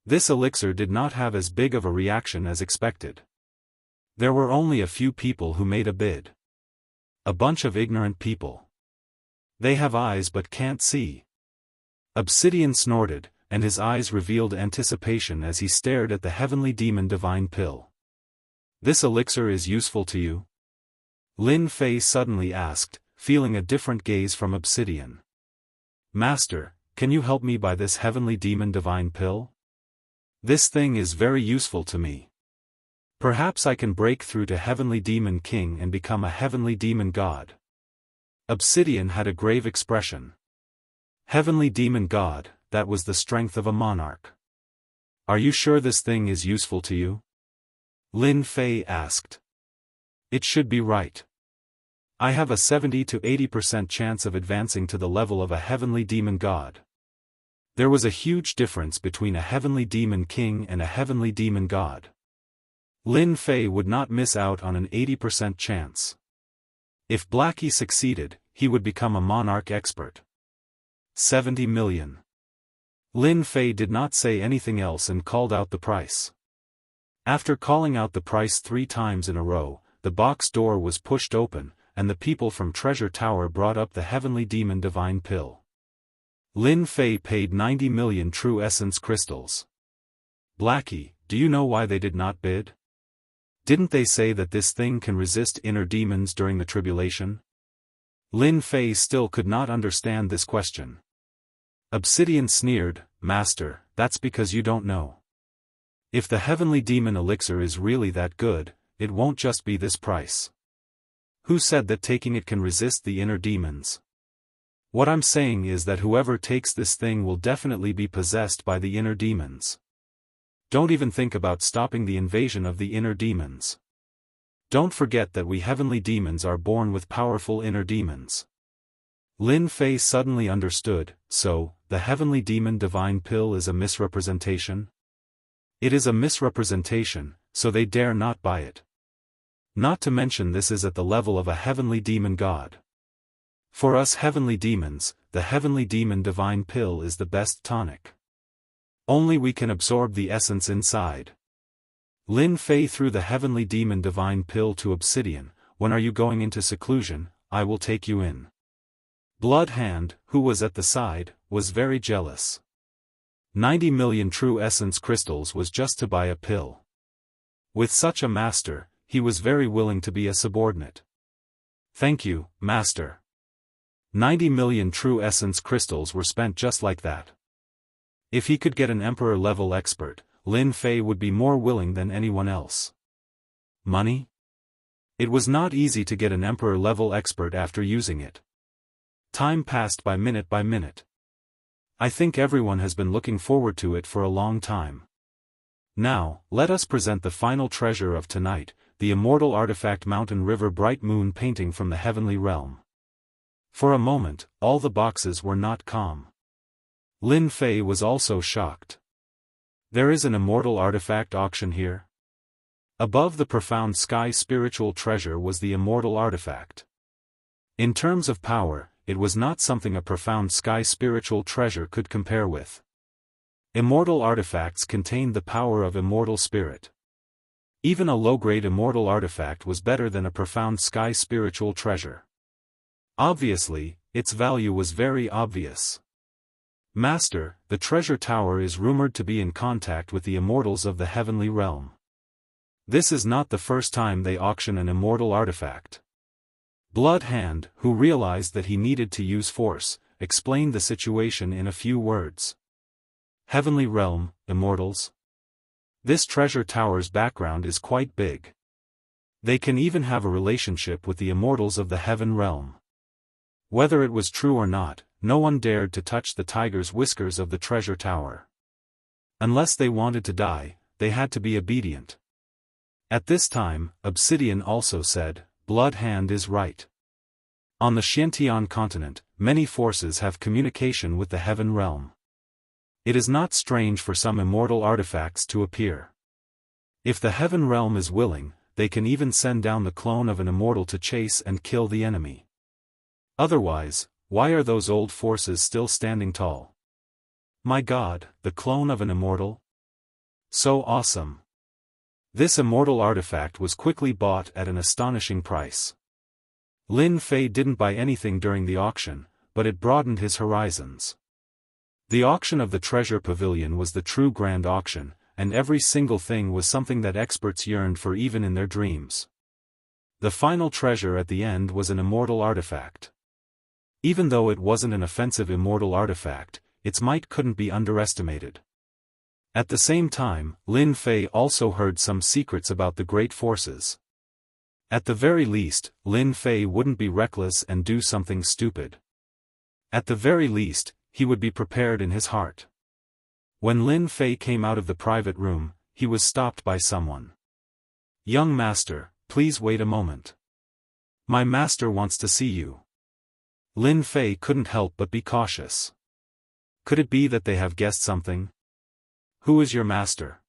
This elixir did not have as big of a reaction as expected. There were only a few people who made a bid. A bunch of ignorant people. They have eyes but can't see. Obsidian snorted, and his eyes revealed anticipation as he stared at the heavenly demon divine pill. This elixir is useful to you? Lin Fei suddenly asked, feeling a different gaze from Obsidian. Master, can you help me buy this heavenly demon divine pill? This thing is very useful to me. Perhaps I can break through to Heavenly Demon King and become a Heavenly Demon God. Obsidian had a grave expression. Heavenly Demon God, that was the strength of a monarch. Are you sure this thing is useful to you? Lin Fei asked. It should be right. I have a 70 to 80% chance of advancing to the level of a Heavenly Demon God. There was a huge difference between a Heavenly Demon King and a Heavenly Demon God. Lin Fei would not miss out on an 80% chance. If Blackie succeeded, he would become a monarch expert. 70 million. Lin Fei did not say anything else and called out the price. After calling out the price 3 times in a row, the box door was pushed open, and the people from Treasure Tower brought up the Heavenly Demon Divine Pill. Lin Fei paid 90 million true essence crystals. Blackie, do you know why they did not bid? Didn't they say that this thing can resist inner demons during the tribulation? Lin Fei still could not understand this question. Obsidian sneered, Master, that's because you don't know. If the heavenly demon elixir is really that good, it won't just be this price. Who said that taking it can resist the inner demons? What I'm saying is that whoever takes this thing will definitely be possessed by the inner demons. Don't even think about stopping the invasion of the inner demons. Don't forget that we heavenly demons are born with powerful inner demons. Lin Fei suddenly understood, so, the heavenly demon divine pill is a misrepresentation? It is a misrepresentation, so they dare not buy it. Not to mention this is at the level of a heavenly demon god. For us heavenly demons, the heavenly demon divine pill is the best tonic. Only we can absorb the essence inside. Lin Fei threw the heavenly demon divine pill to Obsidian. When are you going into seclusion? I will take you in. Blood Hand, who was at the side, was very jealous. 90 million true essence crystals was just to buy a pill. With such a master, he was very willing to be a subordinate. Thank you, master. 90 million true essence crystals were spent just like that. If he could get an emperor-level expert, Lin Fei would be more willing than anyone else. Money? It was not easy to get an emperor-level expert after using it. Time passed by minute. I think everyone has been looking forward to it for a long time. Now, let us present the final treasure of tonight, the immortal artifact Mountain River Bright Moon painting from the heavenly realm. For a moment, all the boxes were not calm. Lin Fei was also shocked. There is an immortal artifact auction here? Above the profound sky spiritual treasure was the immortal artifact. In terms of power, it was not something a profound sky spiritual treasure could compare with. Immortal artifacts contained the power of immortal spirit. Even a low-grade immortal artifact was better than a profound sky spiritual treasure. Obviously, its value was very obvious. Master, the treasure tower is rumored to be in contact with the immortals of the heavenly realm. This is not the first time they auction an immortal artifact. Blood Hand, who realized that he needed to use force, explained the situation in a few words. Heavenly realm, immortals? This treasure tower's background is quite big. They can even have a relationship with the immortals of the heaven realm. Whether it was true or not, no one dared to touch the tiger's whiskers of the treasure tower. Unless they wanted to die, they had to be obedient. At this time, Obsidian also said, Blood Hand is right. On the Xiantian continent, many forces have communication with the heaven realm. It is not strange for some immortal artifacts to appear. If the heaven realm is willing, they can even send down the clone of an immortal to chase and kill the enemy. Otherwise, why are those old forces still standing tall? My God, the clone of an immortal? So awesome. This immortal artifact was quickly bought at an astonishing price. Lin Fei didn't buy anything during the auction, but it broadened his horizons. The auction of the treasure pavilion was the true grand auction, and every single thing was something that experts yearned for even in their dreams. The final treasure at the end was an immortal artifact. Even though it wasn't an offensive immortal artifact, its might couldn't be underestimated. At the same time, Lin Fei also heard some secrets about the great forces. At the very least, Lin Fei wouldn't be reckless and do something stupid. At the very least, he would be prepared in his heart. When Lin Fei came out of the private room, he was stopped by someone. Young master, please wait a moment. My master wants to see you. Lin Fei couldn't help but be cautious. Could it be that they have guessed something? Who is your master?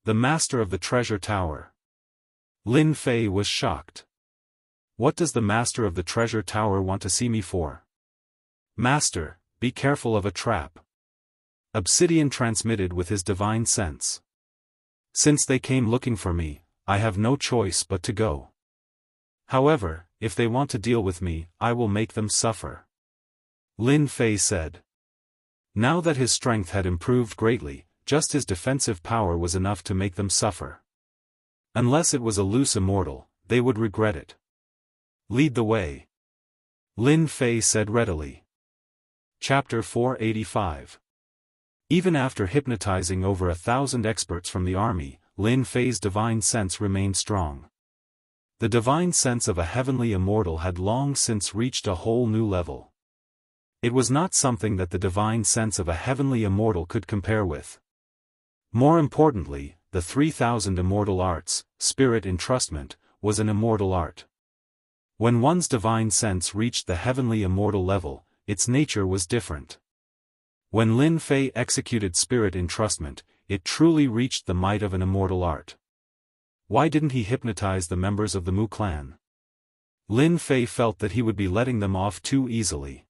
The master of the treasure tower. Lin Fei was shocked. What does the master of the treasure tower want to see me for? Master, be careful of a trap. Obsidian transmitted with his divine sense. Since they came looking for me, I have no choice but to go. However, if they want to deal with me, I will make them suffer. Lin Fei said. Now that his strength had improved greatly, just his defensive power was enough to make them suffer. Unless it was a loose immortal, they would regret it. Lead the way. Lin Fei said readily. Chapter 485. Even after hypnotizing over 1,000 experts from the army, Lin Fei's divine sense remained strong. The divine sense of a heavenly immortal had long since reached a whole new level. It was not something that the divine sense of a heavenly immortal could compare with. More importantly, the 3,000 immortal arts, spirit entrustment, was an immortal art. When one's divine sense reached the heavenly immortal level, its nature was different. When Lin Fei executed spirit entrustment, it truly reached the might of an immortal art. Why didn't he hypnotize the members of the Mu clan? Lin Fei felt that he would be letting them off too easily.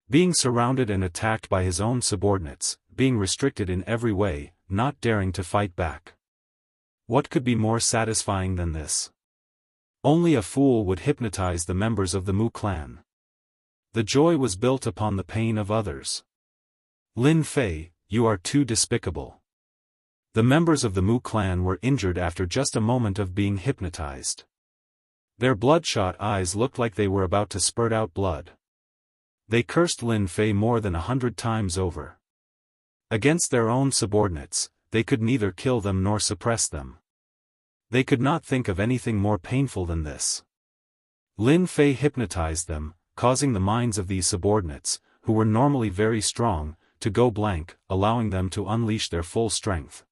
Being surrounded and attacked by his own subordinates, being restricted in every way, not daring to fight back. What could be more satisfying than this? Only a fool would hypnotize the members of the Mu clan. The joy was built upon the pain of others. Lin Fei, you are too despicable. The members of the Mu clan were injured after just a moment of being hypnotized. Their bloodshot eyes looked like they were about to spurt out blood. They cursed Lin Fei more than 100 times over. Against their own subordinates, they could neither kill them nor suppress them. They could not think of anything more painful than this. Lin Fei hypnotized them, causing the minds of these subordinates, who were normally very strong, to go blank, allowing them to unleash their full strength.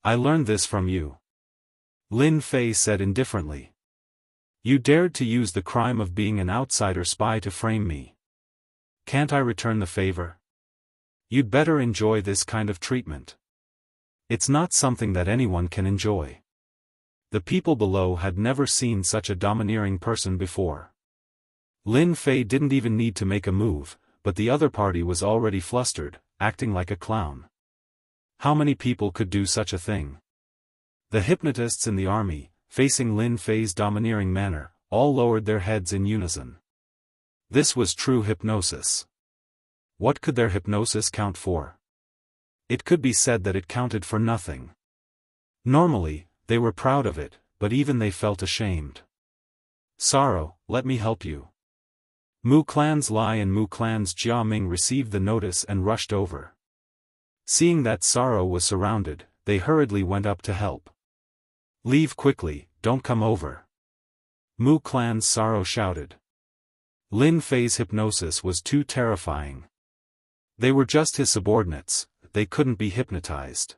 I learned this from you. Lin Fei said indifferently. You dared to use the crime of being an outsider spy to frame me. Can't I return the favor? You'd better enjoy this kind of treatment. It's not something that anyone can enjoy. The people below had never seen such a domineering person before. Lin Fei didn't even need to make a move, but the other party was already flustered, acting like a clown. How many people could do such a thing? The hypnotists in the army, facing Lin Fei's domineering manner, all lowered their heads in unison. This was true hypnosis. What could their hypnosis count for? It could be said that it counted for nothing. Normally, they were proud of it, but even they felt ashamed. Sorrow, let me help you. Mu Clan's Lai and Mu Clan's Jia Ming received the notice and rushed over. Seeing that Sorrow was surrounded, they hurriedly went up to help. Leave quickly, don't come over. Mu Clan's Sorrow shouted. Lin Fei's hypnosis was too terrifying. They were just his subordinates, they couldn't be hypnotized.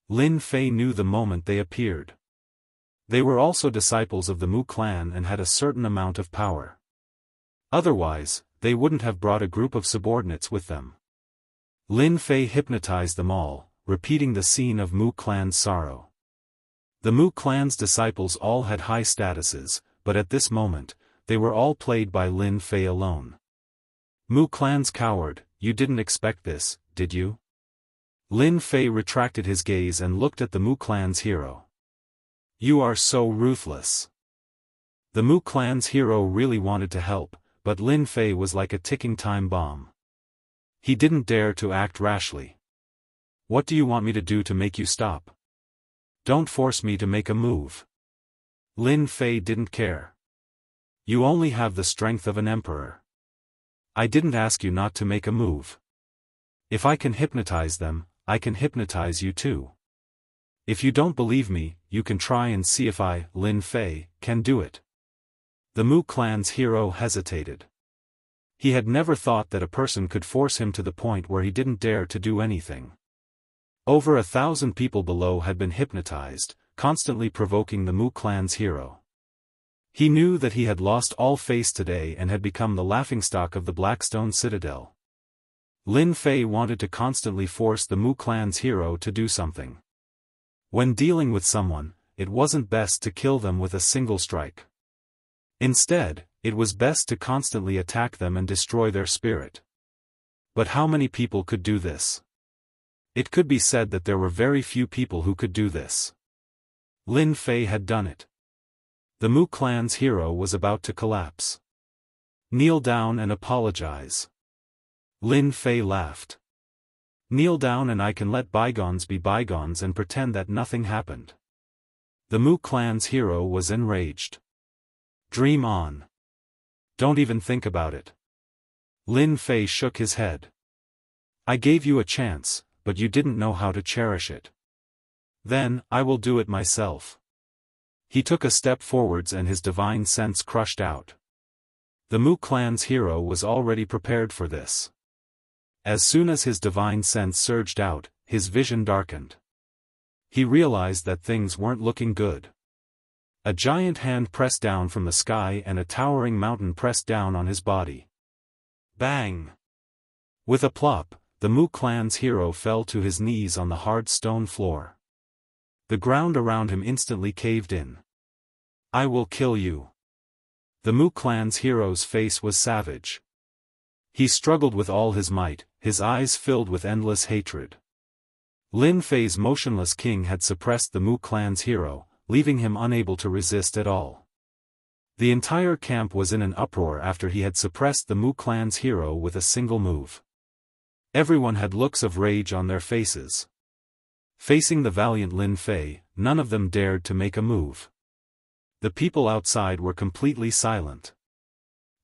Lin Fei knew the moment they appeared. They were also disciples of the Mu clan and had a certain amount of power. Otherwise, they wouldn't have brought a group of subordinates with them. Lin Fei hypnotized them all, repeating the scene of Mu clan's sorrow. The Mu clan's disciples all had high statuses, but at this moment, they were all played by Lin Fei alone. Mu clan's coward, you didn't expect this, did you? Lin Fei retracted his gaze and looked at the Mu clan's hero. You are so ruthless. The Mu clan's hero really wanted to help, but Lin Fei was like a ticking time bomb. He didn't dare to act rashly. What do you want me to do to make you stop? Don't force me to make a move. Lin Fei didn't care. You only have the strength of an emperor. I didn't ask you not to make a move. If I can hypnotize them, I can hypnotize you too. If you don't believe me, you can try and see if I, Lin Fei, can do it. The Mu clan's hero hesitated. He had never thought that a person could force him to the point where he didn't dare to do anything. Over 1,000 people below had been hypnotized, constantly provoking the Mu clan's hero. He knew that he had lost all face today and had become the laughingstock of the Blackstone Citadel. Lin Fei wanted to constantly force the Mu clan's hero to do something. When dealing with someone, it wasn't best to kill them with a single strike. Instead, it was best to constantly attack them and destroy their spirit. But how many people could do this? It could be said that there were very few people who could do this. Lin Fei had done it. The Mu clan's hero was about to collapse. Kneel down and apologize. Lin Fei laughed. Kneel down and I can let bygones be bygones and pretend that nothing happened. The Mu clan's hero was enraged. Dream on. Don't even think about it. Lin Fei shook his head. I gave you a chance, but you didn't know how to cherish it. Then, I will do it myself. He took a step forwards and his divine sense crushed out. The Mu clan's hero was already prepared for this. As soon as his divine sense surged out, his vision darkened. He realized that things weren't looking good. A giant hand pressed down from the sky and a towering mountain pressed down on his body. Bang! With a plop, the Mu clan's hero fell to his knees on the hard stone floor. The ground around him instantly caved in. I will kill you. The Mu clan's hero's face was savage. He struggled with all his might, his eyes filled with endless hatred. Lin Fei's motionless king had suppressed the Mu clan's hero, leaving him unable to resist at all. The entire camp was in an uproar after he had suppressed the Mu clan's hero with a single move. Everyone had looks of rage on their faces. Facing the valiant Lin Fei, none of them dared to make a move. The people outside were completely silent.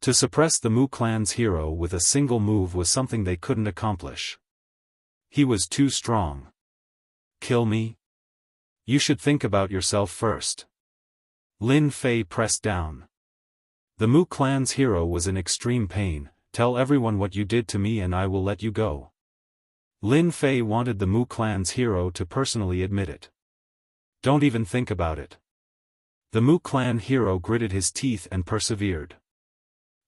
To suppress the Mu clan's hero with a single move was something they couldn't accomplish. He was too strong. Kill me? You should think about yourself first. Lin Fei pressed down. The Mu clan's hero was in extreme pain. Tell everyone what you did to me and I will let you go. Lin Fei wanted the Mu clan's hero to personally admit it. Don't even think about it. The Mu clan hero gritted his teeth and persevered.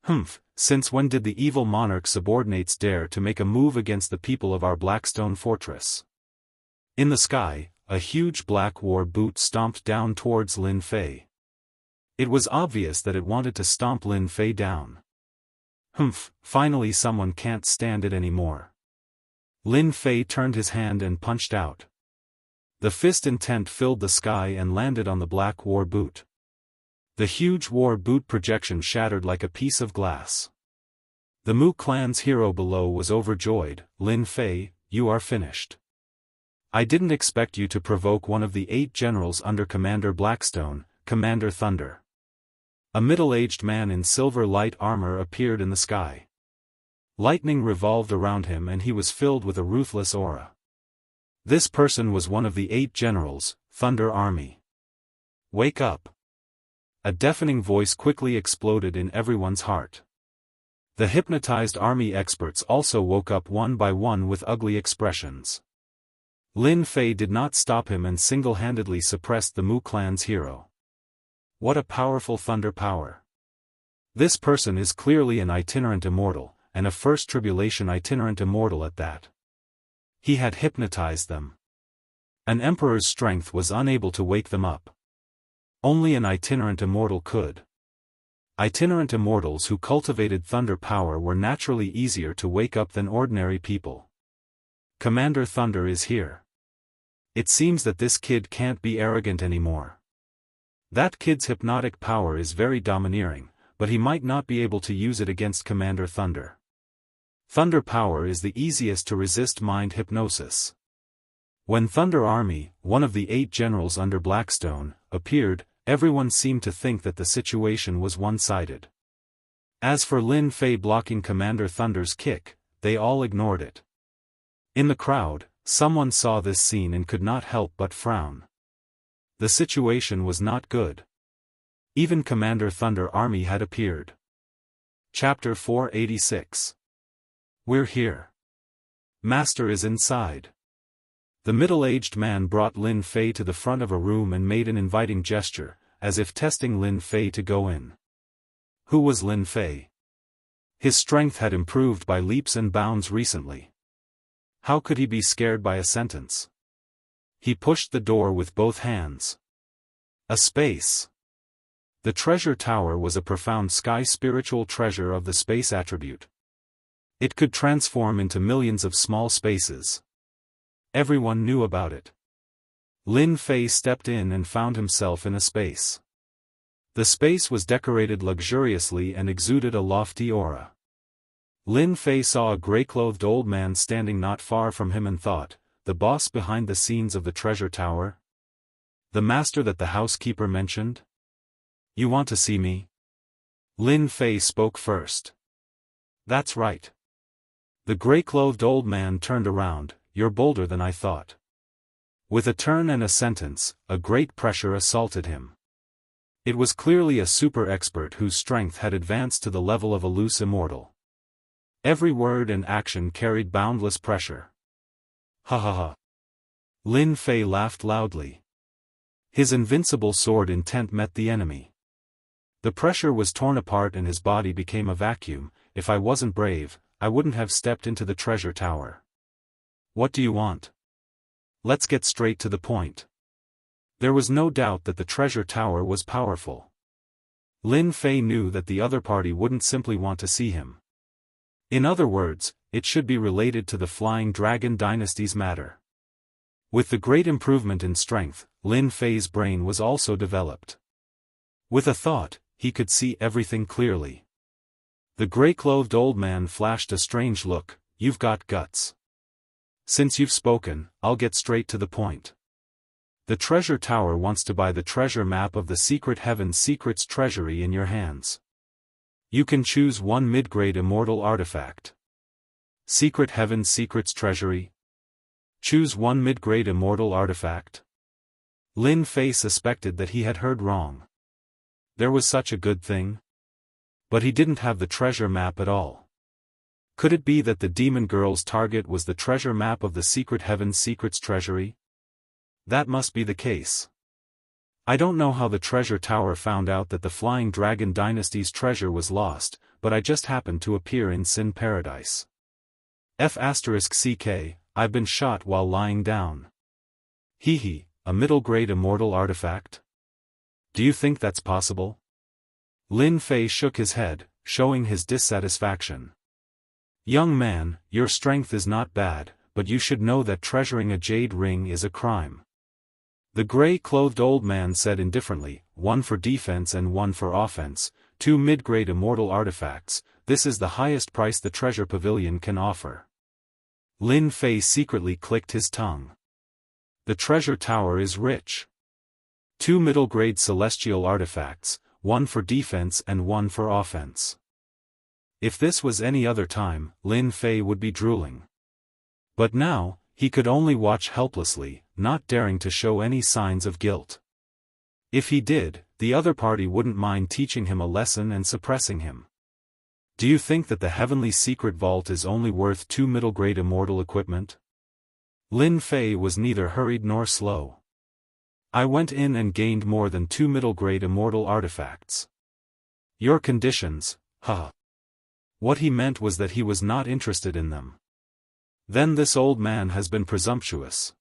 Humph, since when did the evil monarch subordinates dare to make a move against the people of our Blackstone fortress? In the sky, a huge black war boot stomped down towards Lin Fei. It was obvious that it wanted to stomp Lin Fei down. Humph, finally someone can't stand it anymore. Lin Fei turned his hand and punched out. The fist intent filled the sky and landed on the black war boot. The huge war boot projection shattered like a piece of glass. The Mu clan's hero below was overjoyed. Lin Fei, you are finished. I didn't expect you to provoke one of the 8 generals under Commander Blackstone, Commander Thunder. A middle-aged man in silver light armor appeared in the sky. Lightning revolved around him and he was filled with a ruthless aura. This person was one of the 8 generals, Thunder Army. Wake up. A deafening voice quickly exploded in everyone's heart. The hypnotized army experts also woke up one by one with ugly expressions. Lin Fei did not stop him and single-handedly suppressed the Mu clan's hero. What a powerful thunder power. This person is clearly an itinerant immortal, and a first tribulation itinerant immortal at that. He had hypnotized them. An emperor's strength was unable to wake them up. Only an itinerant immortal could. Itinerant immortals who cultivated thunder power were naturally easier to wake up than ordinary people. Commander Thunder is here. It seems that this kid can't be arrogant anymore. That kid's hypnotic power is very domineering, but he might not be able to use it against Commander Thunder. Thunder power is the easiest to resist mind hypnosis. When Thunder Army, one of the 8 generals under Blackstone, appeared, everyone seemed to think that the situation was one-sided. As for Lin Fei blocking Commander Thunder's kick, they all ignored it. In the crowd, someone saw this scene and could not help but frown. The situation was not good. Even Commander Thunder Army had appeared. Chapter 486. We're here. Master is inside. The middle-aged man brought Lin Fei to the front of a room and made an inviting gesture, as if testing Lin Fei to go in. Who was Lin Fei? His strength had improved by leaps and bounds recently. How could he be scared by a sentence? He pushed the door with both hands. A space. The treasure tower was a profound sky spiritual treasure of the space attribute. It could transform into millions of small spaces. Everyone knew about it. Lin Fei stepped in and found himself in a space. The space was decorated luxuriously and exuded a lofty aura. Lin Fei saw a gray-clothed old man standing not far from him and thought, the boss behind the scenes of the treasure tower? The master that the housekeeper mentioned? You want to see me? Lin Fei spoke first. That's right. The gray-clothed old man turned around. You're bolder than I thought. With a turn and a sentence, a great pressure assaulted him. It was clearly a super expert whose strength had advanced to the level of a loose immortal. Every word and action carried boundless pressure. Ha ha ha. Lin Fei laughed loudly. His invincible sword intent met the enemy. The pressure was torn apart and his body became a vacuum. If I wasn't brave, I wouldn't have stepped into the treasure tower. What do you want? Let's get straight to the point. There was no doubt that the treasure tower was powerful. Lin Fei knew that the other party wouldn't simply want to see him. In other words, it should be related to the Flying Dragon Dynasty's matter. With the great improvement in strength, Lin Fei's brain was also developed. With a thought, he could see everything clearly. The gray-clothed old man flashed a strange look. You've got guts. Since you've spoken, I'll get straight to the point. The treasure tower wants to buy the treasure map of the Secret Heaven's Secrets treasury in your hands. You can choose one mid-grade immortal artifact. Secret Heaven's Secrets treasury? Choose one mid-grade immortal artifact? Lin Fei suspected that he had heard wrong. There was such a good thing? But he didn't have the treasure map at all. Could it be that the demon girl's target was the treasure map of the Secret Heaven's Secrets treasury? That must be the case. I don't know how the treasure tower found out that the Flying Dragon Dynasty's treasure was lost, but I just happened to appear in Sin Paradise. F***ck, I've been shot while lying down. Hee, a middle-grade immortal artifact? Do you think that's possible? Lin Fei shook his head, showing his dissatisfaction. Young man, your strength is not bad, but you should know that treasuring a jade ring is a crime. The gray-clothed old man said indifferently, one for defense and one for offense, 2 mid-grade immortal artifacts, this is the highest price the treasure pavilion can offer. Lin Fei secretly clicked his tongue. The treasure tower is rich. 2 middle-grade celestial artifacts, one for defense and one for offense. If this was any other time, Lin Fei would be drooling. But now, he could only watch helplessly, not daring to show any signs of guilt. If he did, the other party wouldn't mind teaching him a lesson and suppressing him. Do you think that the Heavenly Secret Vault is only worth 2 middle-grade immortal equipment? Lin Fei was neither hurried nor slow. I went in and gained more than 2 middle-grade immortal artifacts. Your conditions, huh? What he meant was that he was not interested in them. Then this old man has been presumptuous.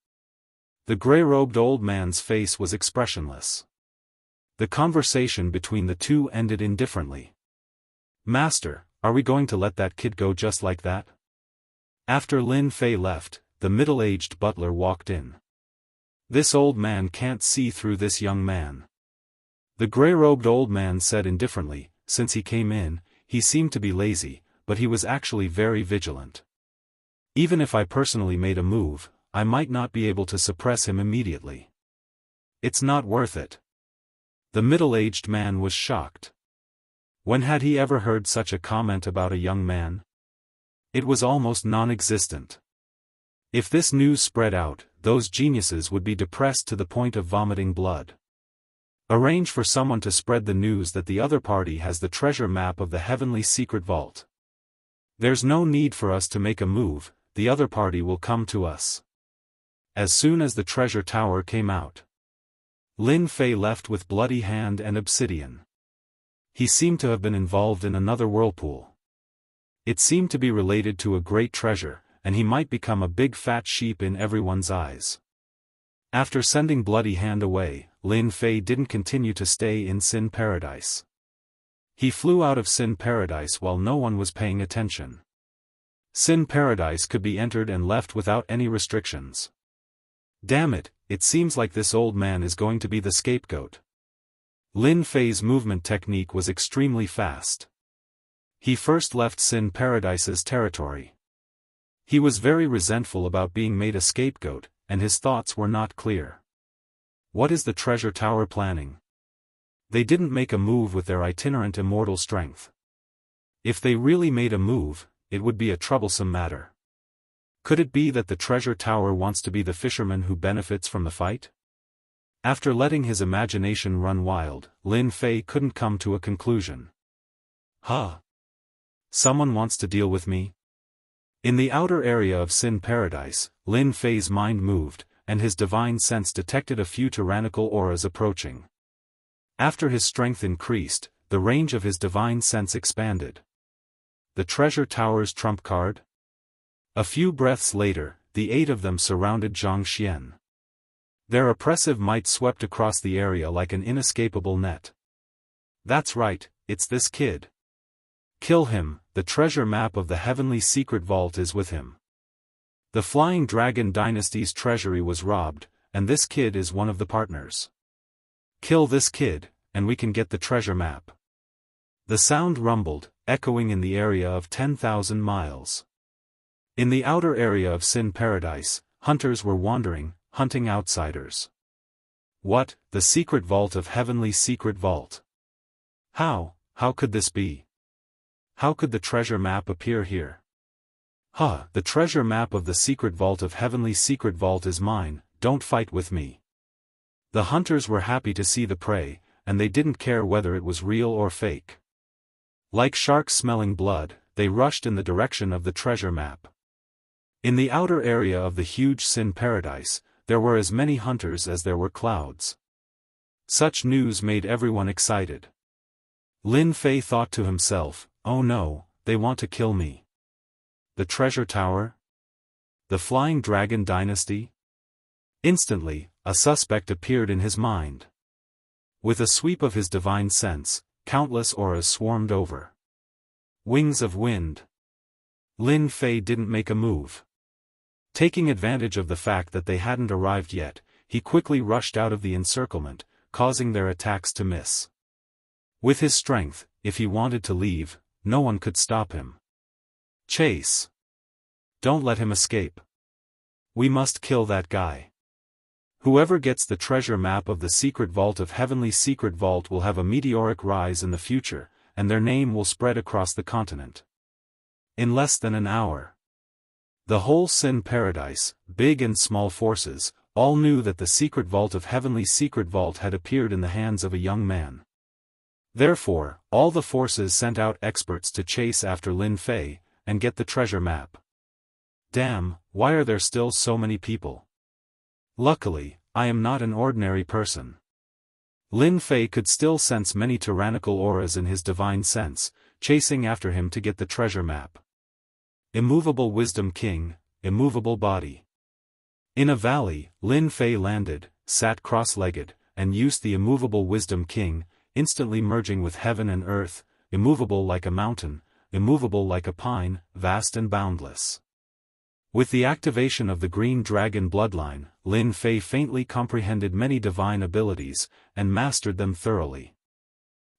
The gray-robed old man's face was expressionless. The conversation between the two ended indifferently. Master, are we going to let that kid go just like that? After Lin Fei left, the middle-aged butler walked in. This old man can't see through this young man. The gray-robed old man said indifferently, since he came in, he seemed to be lazy, but he was actually very vigilant. Even if I personally made a move, I might not be able to suppress him immediately. It's not worth it. The middle-aged man was shocked. When had he ever heard such a comment about a young man? It was almost non-existent. If this news spread out, those geniuses would be depressed to the point of vomiting blood. Arrange for someone to spread the news that the other party has the treasure map of the Heavenly Secret Vault. There's no need for us to make a move, the other party will come to us. As soon as the treasure tower came out, Lin Fei left with bloody hand and obsidian. He seemed to have been involved in another whirlpool. It seemed to be related to a great treasure, and he might become a big fat sheep in everyone's eyes. After sending Bloody Hand away, Lin Fei didn't continue to stay in Sin Paradise. He flew out of Sin Paradise while no one was paying attention. Sin Paradise could be entered and left without any restrictions. Damn it, it seems like this old man is going to be the scapegoat. Lin Fei's movement technique was extremely fast. He first left Sin Paradise's territory. He was very resentful about being made a scapegoat, and his thoughts were not clear. What is the treasure tower planning? They didn't make a move with their itinerant immortal strength. If they really made a move, it would be a troublesome matter. Could it be that the treasure tower wants to be the fisherman who benefits from the fight? After letting his imagination run wild, Lin Fei couldn't come to a conclusion. Huh? Someone wants to deal with me? In the outer area of Sin Paradise, Lin Fei's mind moved, and his divine sense detected a few tyrannical auras approaching. After his strength increased, the range of his divine sense expanded. The treasure tower's trump card? A few breaths later, the 8 of them surrounded Zhang Xian. Their oppressive might swept across the area like an inescapable net. That's right, it's this kid. Kill him, the treasure map of the heavenly secret vault is with him. The Flying Dragon Dynasty's treasury was robbed, and this kid is one of the partners. Kill this kid, and we can get the treasure map. The sound rumbled, echoing in the area of 10,000 miles. In the outer area of Sin Paradise, hunters were wandering, hunting outsiders. What, the secret vault of heavenly secret vault? How could this be? How could the treasure map appear here? The treasure map of the secret vault of heavenly secret vault is mine, don't fight with me. The hunters were happy to see the prey, and they didn't care whether it was real or fake. Like sharks smelling blood, they rushed in the direction of the treasure map. In the outer area of the huge Sin Paradise, there were as many hunters as there were clouds. Such news made everyone excited. Lin Fei thought to himself, oh no, they want to kill me. The treasure tower? The Flying Dragon Dynasty? Instantly, a suspect appeared in his mind. With a sweep of his divine sense, countless auras swarmed over. Wings of wind. Lin Fei didn't make a move. Taking advantage of the fact that they hadn't arrived yet, he quickly rushed out of the encirclement, causing their attacks to miss. With his strength, if he wanted to leave, no one could stop him. Chase! Don't let him escape. We must kill that guy. Whoever gets the treasure map of the secret vault of heavenly secret vault will have a meteoric rise in the future, and their name will spread across the continent. In less than an hour. The whole Sin Paradise, big and small forces, all knew that the secret vault of heavenly secret vault had appeared in the hands of a young man. Therefore, all the forces sent out experts to chase after Lin Fei, and get the treasure map. Damn, why are there still so many people? Luckily, I am not an ordinary person. Lin Fei could still sense many tyrannical auras in his divine sense, chasing after him to get the treasure map. Immovable Wisdom King, immovable body. In a valley, Lin Fei landed, sat cross-legged, and used the immovable Wisdom King, instantly merging with heaven and earth, immovable like a mountain, immovable like a pine, vast and boundless. With the activation of the Green Dragon bloodline, Lin Fei faintly comprehended many divine abilities, and mastered them thoroughly.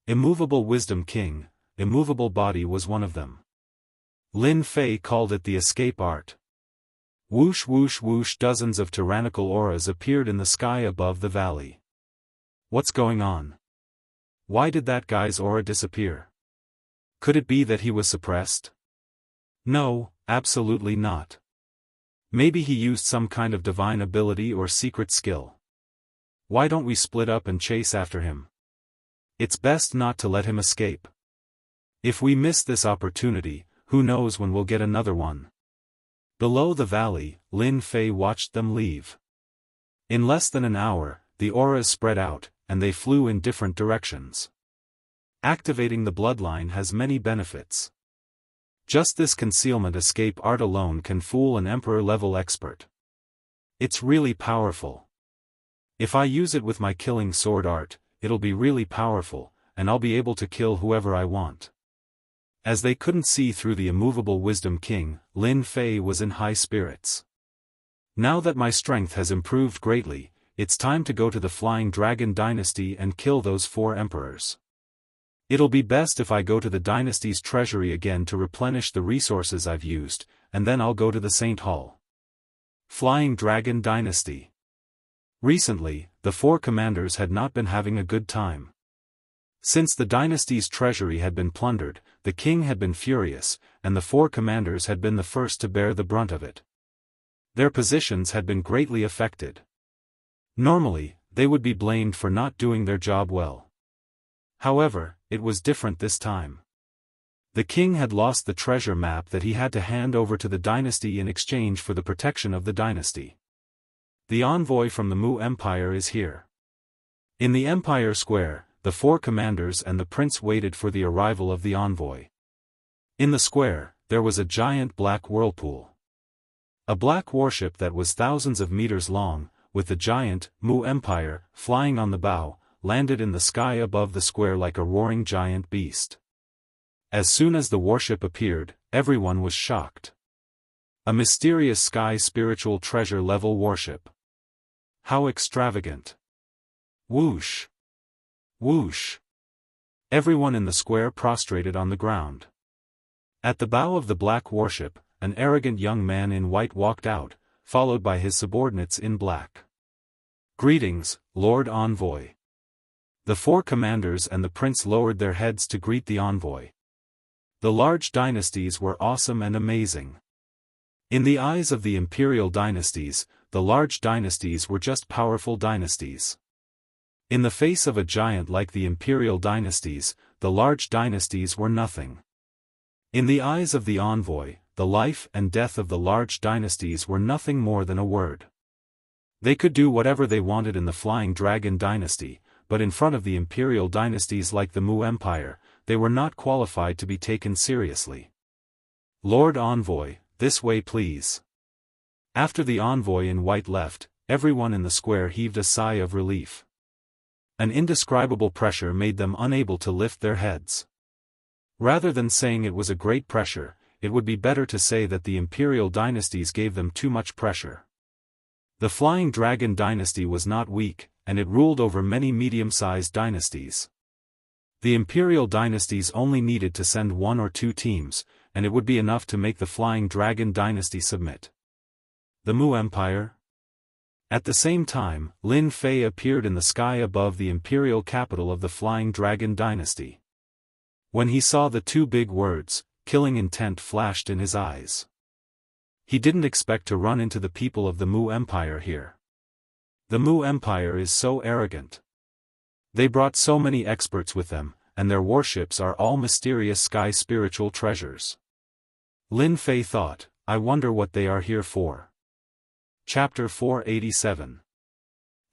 Immovable Wisdom King, immovable body was one of them. Lin Fei called it the escape art. Whoosh whoosh whoosh, dozens of tyrannical auras appeared in the sky above the valley. What's going on? Why did that guy's aura disappear? Could it be that he was suppressed? No, absolutely not. Maybe he used some kind of divine ability or secret skill. Why don't we split up and chase after him? It's best not to let him escape. If we miss this opportunity, who knows when we'll get another one. Below the valley, Lin Fei watched them leave. In less than an hour, the auras spread out, and they flew in different directions. Activating the bloodline has many benefits. Just this concealment escape art alone can fool an emperor-level expert. It's really powerful. If I use it with my killing sword art, it'll be really powerful, and I'll be able to kill whoever I want. As they couldn't see through the immovable Wisdom King, Lin Fei was in high spirits. Now that my strength has improved greatly, it's time to go to the Flying Dragon Dynasty and kill those 4 emperors. It'll be best if I go to the dynasty's treasury again to replenish the resources I've used, and then I'll go to the Saint Hall. Flying Dragon Dynasty. Recently, the four commanders had not been having a good time. Since the dynasty's treasury had been plundered, the king had been furious, and the four commanders had been the first to bear the brunt of it. Their positions had been greatly affected. Normally, they would be blamed for not doing their job well. However, it was different this time. The king had lost the treasure map that he had to hand over to the dynasty in exchange for the protection of the dynasty. The envoy from the Mu Empire is here. In the Empire Square, the four commanders and the prince waited for the arrival of the envoy. In the square, there was a giant black whirlpool. A black warship that was thousands of meters long, with the giant, Mu Empire, flying on the bow, landed in the sky above the square like a roaring giant beast. As soon as the warship appeared, everyone was shocked. A mysterious sky spiritual treasure level warship. How extravagant! Whoosh! Whoosh! Everyone in the square prostrated on the ground. At the bow of the black warship, an arrogant young man in white walked out, followed by his subordinates in black. Greetings, Lord Envoy. The four commanders and the prince lowered their heads to greet the envoy. The large dynasties were awesome and amazing. In the eyes of the imperial dynasties, the large dynasties were just powerful dynasties. In the face of a giant like the imperial dynasties, the large dynasties were nothing. In the eyes of the envoy, the life and death of the large dynasties were nothing more than a word. They could do whatever they wanted in the Flying Dragon dynasty, but in front of the imperial dynasties like the Mu Empire, they were not qualified to be taken seriously. Lord Envoy, this way please. After the envoy in white left, everyone in the square heaved a sigh of relief. An indescribable pressure made them unable to lift their heads. Rather than saying it was a great pressure, it would be better to say that the imperial dynasties gave them too much pressure. The Flying Dragon dynasty was not weak, and it ruled over many medium-sized dynasties. The imperial dynasties only needed to send one or two teams, and it would be enough to make the Flying Dragon dynasty submit. The Mu Empire? At the same time, Lin Fei appeared in the sky above the imperial capital of the Flying Dragon dynasty. When he saw the two big words, killing intent flashed in his eyes. He didn't expect to run into the people of the Mu Empire here. The Mu Empire is so arrogant. They brought so many experts with them, and their warships are all mysterious sky spiritual treasures. Lin Fei thought, I wonder what they are here for. Chapter 487.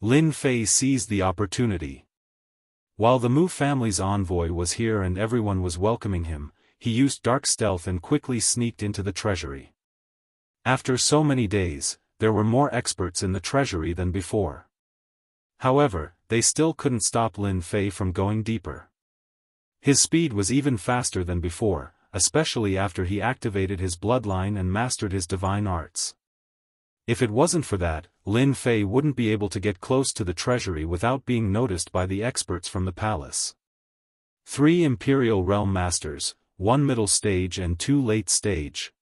Lin Fei seized the opportunity. While the Mu family's envoy was here and everyone was welcoming him, he used dark stealth and quickly sneaked into the treasury. After so many days, there were more experts in the treasury than before. However, they still couldn't stop Lin Fei from going deeper. His speed was even faster than before, especially after he activated his bloodline and mastered his divine arts. If it wasn't for that, Lin Fei wouldn't be able to get close to the treasury without being noticed by the experts from the palace. 3 Imperial Realm Masters, 1 Middle Stage and 2 Late Stage.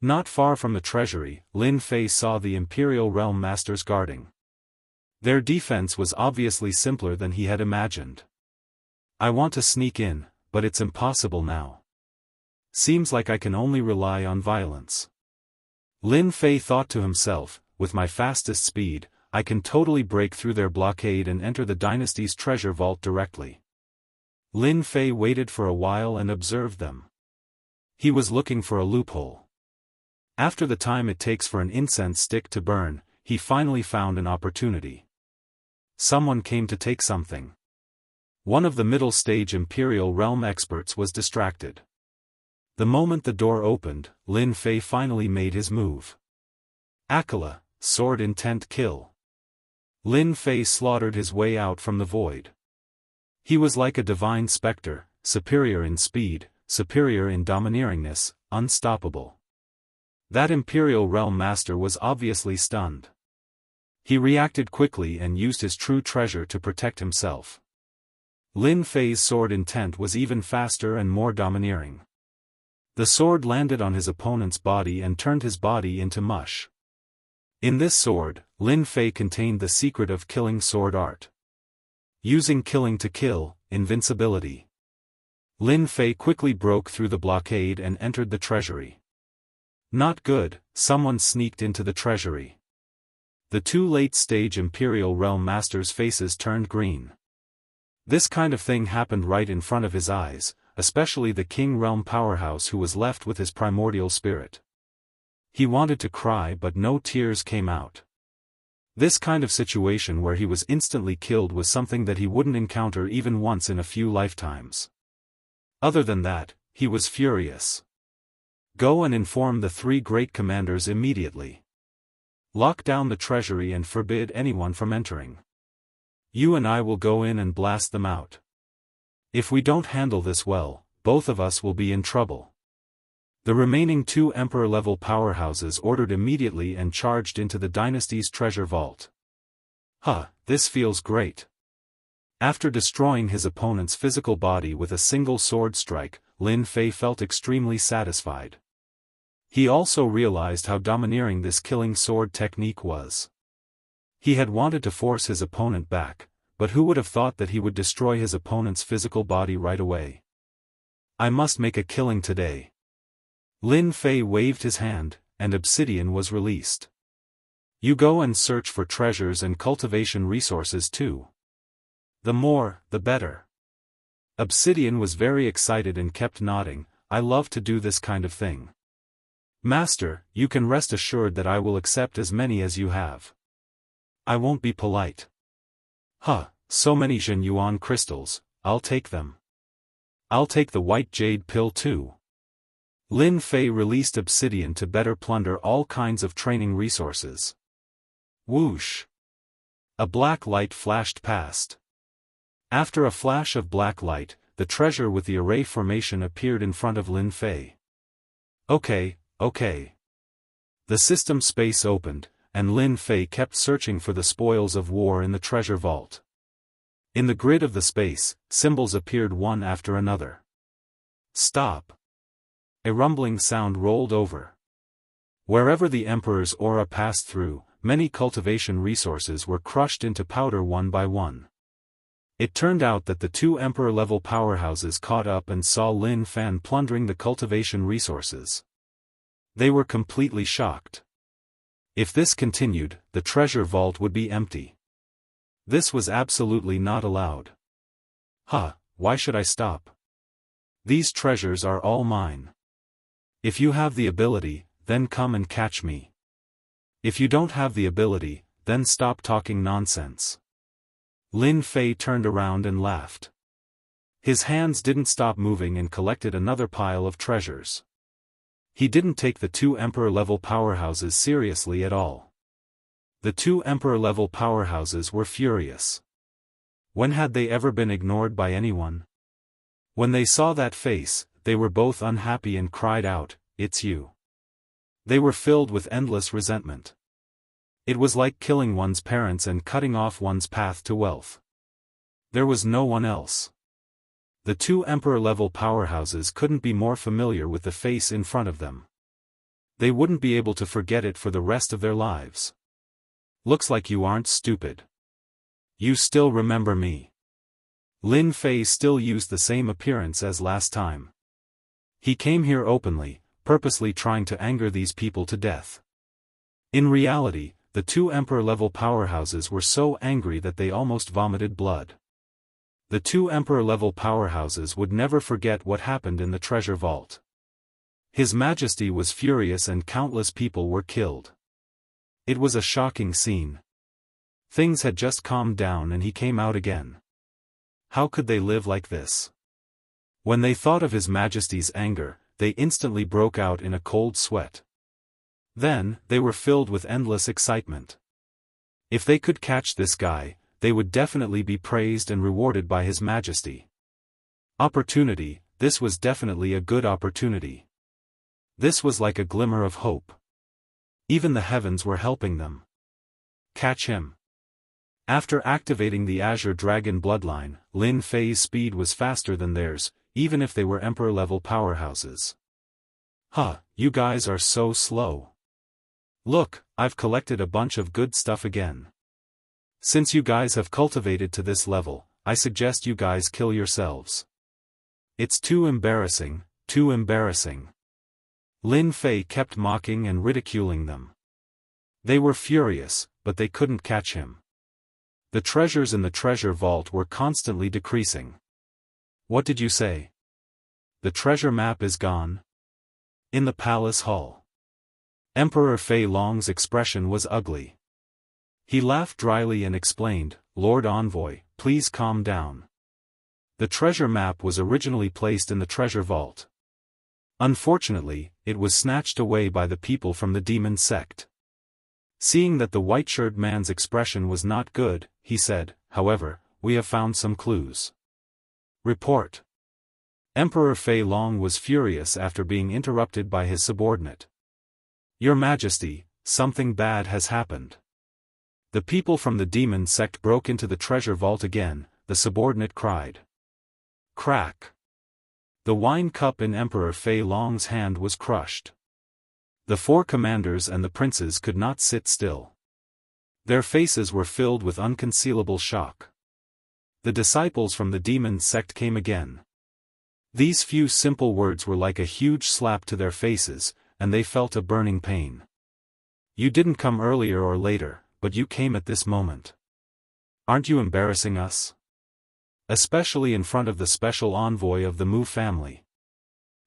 Not far from the treasury, Lin Fei saw the Imperial Realm Masters guarding. Their defense was obviously simpler than he had imagined. I want to sneak in, but it's impossible now. Seems like I can only rely on violence. Lin Fei thought to himself, with my fastest speed, I can totally break through their blockade and enter the dynasty's treasure vault directly. Lin Fei waited for a while and observed them. He was looking for a loophole. After the time it takes for an incense stick to burn, he finally found an opportunity. Someone came to take something. One of the middle stage Imperial Realm experts was distracted. The moment the door opened, Lin Fei finally made his move. Akala, sword intent kill. Lin Fei slaughtered his way out from the void. He was like a divine specter, superior in speed, superior in domineeringness, unstoppable. That Imperial Realm Master was obviously stunned. He reacted quickly and used his true treasure to protect himself. Lin Fei's sword intent was even faster and more domineering. The sword landed on his opponent's body and turned his body into mush. In this sword, Lin Fei contained the secret of killing sword art. Using killing to kill, invincibility. Lin Fei quickly broke through the blockade and entered the treasury. Not good, someone sneaked into the treasury. The two late-stage Imperial Realm Masters' faces turned green. This kind of thing happened right in front of his eyes, especially the King Realm powerhouse who was left with his primordial spirit. He wanted to cry but no tears came out. This kind of situation where he was instantly killed was something that he wouldn't encounter even once in a few lifetimes. Other than that, he was furious. Go and inform the three great commanders immediately. Lock down the treasury and forbid anyone from entering. You and I will go in and blast them out. If we don't handle this well, both of us will be in trouble. The remaining two Emperor-level powerhouses ordered immediately and charged into the dynasty's treasure vault. This feels great. After destroying his opponent's physical body with a single sword strike, Lin Fei felt extremely satisfied. He also realized how domineering this killing sword technique was. He had wanted to force his opponent back, but who would have thought that he would destroy his opponent's physical body right away? I must make a killing today. Lin Fei waved his hand, and obsidian was released. You go and search for treasures and cultivation resources too. The more, the better. Obsidian was very excited and kept nodding. I love to do this kind of thing. Master, you can rest assured that I will accept as many as you have. I won't be polite. So many Zhen Yuan crystals, I'll take them. I'll take the white jade pill too. Lin Fei released obsidian to better plunder all kinds of training resources. Whoosh! A black light flashed past. After a flash of black light, the treasure with the array formation appeared in front of Lin Fei. Okay. The system space opened, and Lin Fei kept searching for the spoils of war in the treasure vault. In the grid of the space, symbols appeared one after another. Stop! A rumbling sound rolled over. Wherever the Emperor's aura passed through, many cultivation resources were crushed into powder one by one. It turned out that the two Emperor-level powerhouses caught up and saw Lin Fan plundering the cultivation resources. They were completely shocked. If this continued, the treasure vault would be empty. This was absolutely not allowed. Why should I stop? These treasures are all mine. If you have the ability, then come and catch me. If you don't have the ability, then stop talking nonsense. Lin Fei turned around and laughed. His hands didn't stop moving and collected another pile of treasures. He didn't take the two Emperor-level powerhouses seriously at all. The two Emperor-level powerhouses were furious. When had they ever been ignored by anyone? When they saw that face, they were both unhappy and cried out, "It's you." They were filled with endless resentment. It was like killing one's parents and cutting off one's path to wealth. There was no one else. The two Emperor-level powerhouses couldn't be more familiar with the face in front of them. They wouldn't be able to forget it for the rest of their lives. Looks like you aren't stupid. You still remember me. Lin Fei still used the same appearance as last time. He came here openly, purposely trying to anger these people to death. In reality, the two Emperor-level powerhouses were so angry that they almost vomited blood. The two Emperor-level powerhouses would never forget what happened in the treasure vault. His Majesty was furious and countless people were killed. It was a shocking scene. Things had just calmed down and he came out again. How could they live like this? When they thought of His Majesty's anger, they instantly broke out in a cold sweat. Then, they were filled with endless excitement. If they could catch this guy, they would definitely be praised and rewarded by His Majesty. Opportunity, this was definitely a good opportunity. This was like a glimmer of hope. Even the heavens were helping them. Catch him. After activating the Azure Dragon bloodline, Lin Fei's speed was faster than theirs, even if they were Emperor-level powerhouses. You guys are so slow. Look, I've collected a bunch of good stuff again. Since you guys have cultivated to this level, I suggest you guys kill yourselves. It's too embarrassing, too embarrassing. Lin Fei kept mocking and ridiculing them. They were furious, but they couldn't catch him. The treasures in the treasure vault were constantly decreasing. What did you say? The treasure map is gone? In the palace hall. Emperor Fei Long's expression was ugly. He laughed dryly and explained, Lord Envoy, please calm down. The treasure map was originally placed in the treasure vault. Unfortunately, it was snatched away by the people from the demon sect. Seeing that the white-shirted man's expression was not good, he said, however, we have found some clues. Report. Emperor Fei Long was furious after being interrupted by his subordinate. Your Majesty, something bad has happened. The people from the demon sect broke into the treasure vault again, the subordinate cried. Crack. The wine cup in Emperor Fei Long's hand was crushed. The four commanders and the princes could not sit still. Their faces were filled with unconcealable shock. The disciples from the demon sect came again. These few simple words were like a huge slap to their faces, and they felt a burning pain. You didn't come earlier or later, but you came at this moment. Aren't you embarrassing us? Especially in front of the special envoy of the Mu family.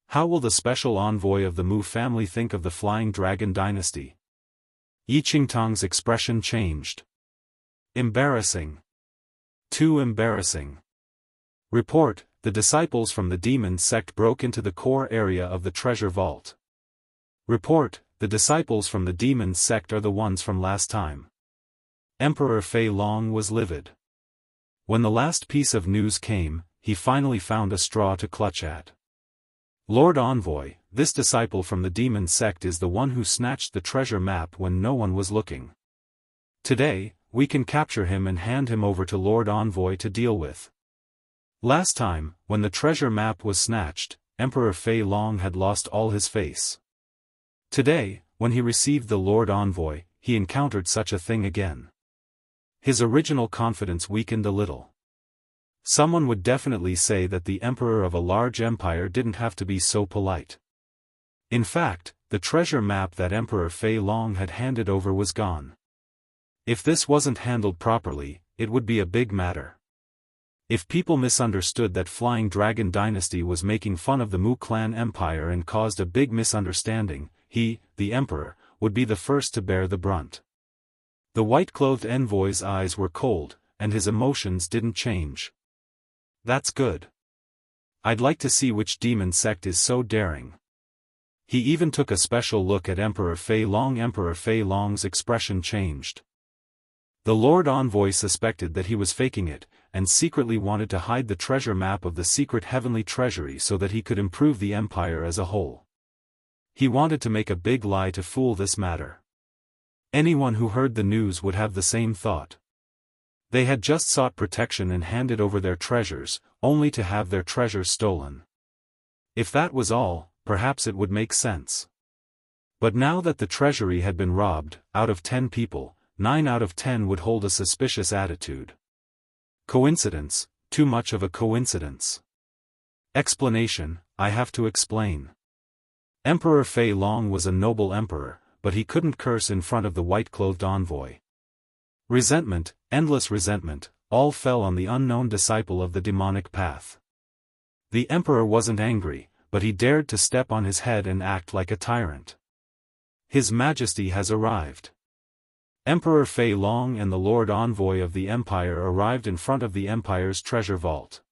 How will the special envoy of the Mu family think of the Flying Dragon dynasty? Yi Qingtang's expression changed. Embarrassing. Too embarrassing. Report, the disciples from the demon sect broke into the core area of the treasure vault. Report, the disciples from the demon sect are the ones from last time. Emperor Fei Long was livid. When the last piece of news came, he finally found a straw to clutch at. Lord Envoy, this disciple from the demon sect is the one who snatched the treasure map when no one was looking. Today, we can capture him and hand him over to Lord Envoy to deal with. Last time, when the treasure map was snatched, Emperor Fei Long had lost all his face. Today, when he received the Lord Envoy, he encountered such a thing again. His original confidence weakened a little. Someone would definitely say that the emperor of a large empire didn't have to be so polite. In fact, the treasure map that Emperor Fei Long had handed over was gone. If this wasn't handled properly, it would be a big matter. If people misunderstood that Flying Dragon dynasty was making fun of the Mu clan empire and caused a big misunderstanding, he, the emperor, would be the first to bear the brunt. The white-clothed envoy's eyes were cold, and his emotions didn't change. That's good. I'd like to see which demon sect is so daring. He even took a special look at Emperor Fei Long. Emperor Fei Long's expression changed. The Lord Envoy suspected that he was faking it, and secretly wanted to hide the treasure map of the secret heavenly treasury so that he could improve the empire as a whole. He wanted to make a big lie to fool this matter. Anyone who heard the news would have the same thought. They had just sought protection and handed over their treasures, only to have their treasures stolen. If that was all, perhaps it would make sense. But now that the treasury had been robbed, out of 10 people, 9 out of 10 would hold a suspicious attitude. Coincidence, too much of a coincidence. Explanation, I have to explain. Emperor Fei Long was a noble emperor, but he couldn't curse in front of the white-clothed envoy. Resentment, endless resentment, all fell on the unknown disciple of the demonic path. The emperor wasn't angry, but he dared to step on his head and act like a tyrant. His Majesty has arrived. Emperor Fei Long and the Lord Envoy of the Empire arrived in front of the Empire's treasure vault.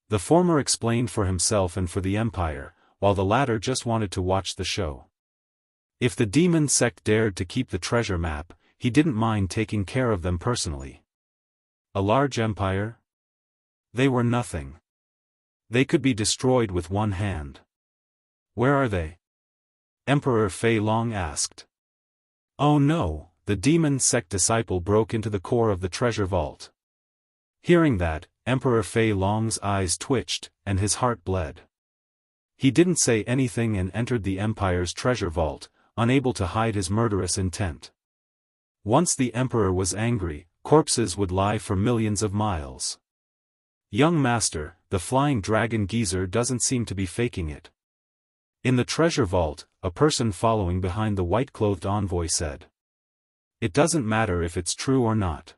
The former explained for himself and for the Empire, while the latter just wanted to watch the show. If the demon sect dared to keep the treasure map, he didn't mind taking care of them personally. A large empire? They were nothing. They could be destroyed with one hand. Where are they? Emperor Fei Long asked. Oh no, the demon sect disciple broke into the core of the treasure vault. Hearing that, Emperor Fei Long's eyes twitched, and his heart bled. He didn't say anything and entered the empire's treasure vault, unable to hide his murderous intent. Once the emperor was angry, corpses would lie for millions of miles. Young master, the flying dragon geezer doesn't seem to be faking it. In the treasure vault, a person following behind the white-clothed envoy said. It doesn't matter if it's true or not.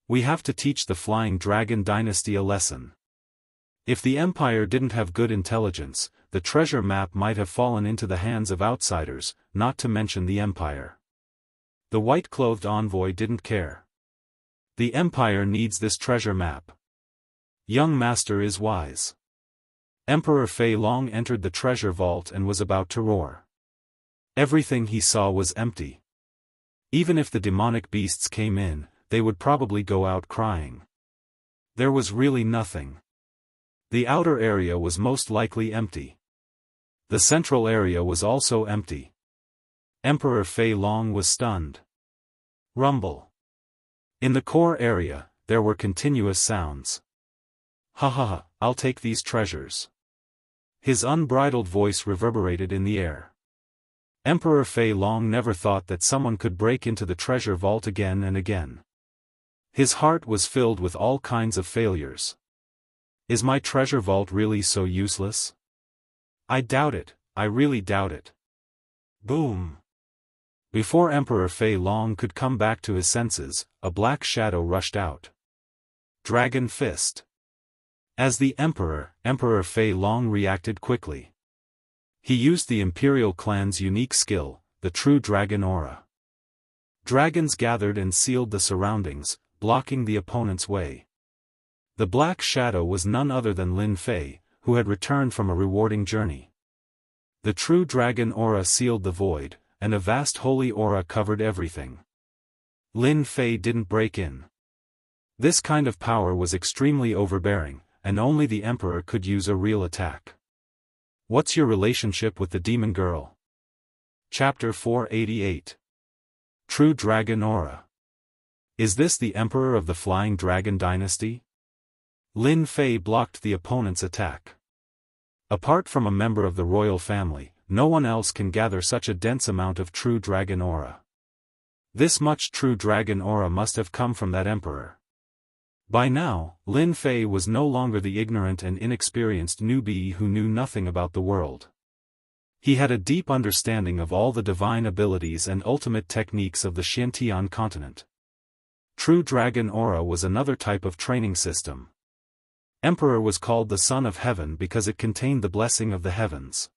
We have to teach the flying dragon dynasty a lesson. If the empire didn't have good intelligence, the treasure map might have fallen into the hands of outsiders, not to mention the empire. The white-clothed envoy didn't care. The empire needs this treasure map. Young master is wise. Emperor Fei Long entered the treasure vault and was about to roar. Everything he saw was empty. Even if the demonic beasts came in, they would probably go out crying. There was really nothing. The outer area was most likely empty. The central area was also empty. Emperor Fei Long was stunned. Rumble. In the core area, there were continuous sounds. Ha ha ha, I'll take these treasures. His unbridled voice reverberated in the air. Emperor Fei Long never thought that someone could break into the treasure vault again and again. His heart was filled with all kinds of failures. Is my treasure vault really so useless? I doubt it, I really doubt it. Boom. Before Emperor Fei Long could come back to his senses, a black shadow rushed out. Dragon Fist. As the Emperor Fei Long reacted quickly. He used the Imperial clan's unique skill, the True Dragon Aura. Dragons gathered and sealed the surroundings, blocking the opponent's way. The black shadow was none other than Lin Fei, who had returned from a rewarding journey. The True Dragon Aura sealed the void, and a vast holy aura covered everything. Lin Fei didn't break in. This kind of power was extremely overbearing, and only the Emperor could use a real attack. What's your relationship with the demon girl? Chapter 488. True Dragon Aura. Is this the Emperor of the Flying Dragon Dynasty? Lin Fei blocked the opponent's attack. Apart from a member of the royal family, no one else can gather such a dense amount of True Dragon Aura. This much True Dragon Aura must have come from that Emperor. By now, Lin Fei was no longer the ignorant and inexperienced newbie who knew nothing about the world. He had a deep understanding of all the divine abilities and ultimate techniques of the Xiantian continent. True Dragon Aura was another type of training system. Emperor was called the Son of Heaven because it contained the blessing of the heavens.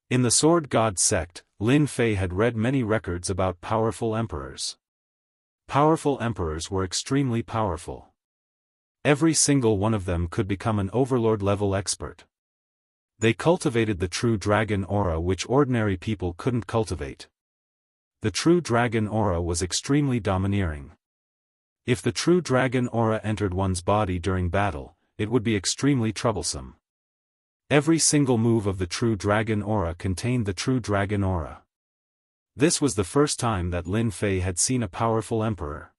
In the Sword God sect, Lin Fei had read many records about powerful emperors. Powerful emperors were extremely powerful. Every single one of them could become an overlord-level expert. They cultivated the True Dragon Aura which ordinary people couldn't cultivate. The True Dragon Aura was extremely domineering. If the True Dragon Aura entered one's body during battle, it would be extremely troublesome. Every single move of the True Dragon Aura contained the True Dragon Aura. This was the first time that Lin Fei had seen a powerful emperor.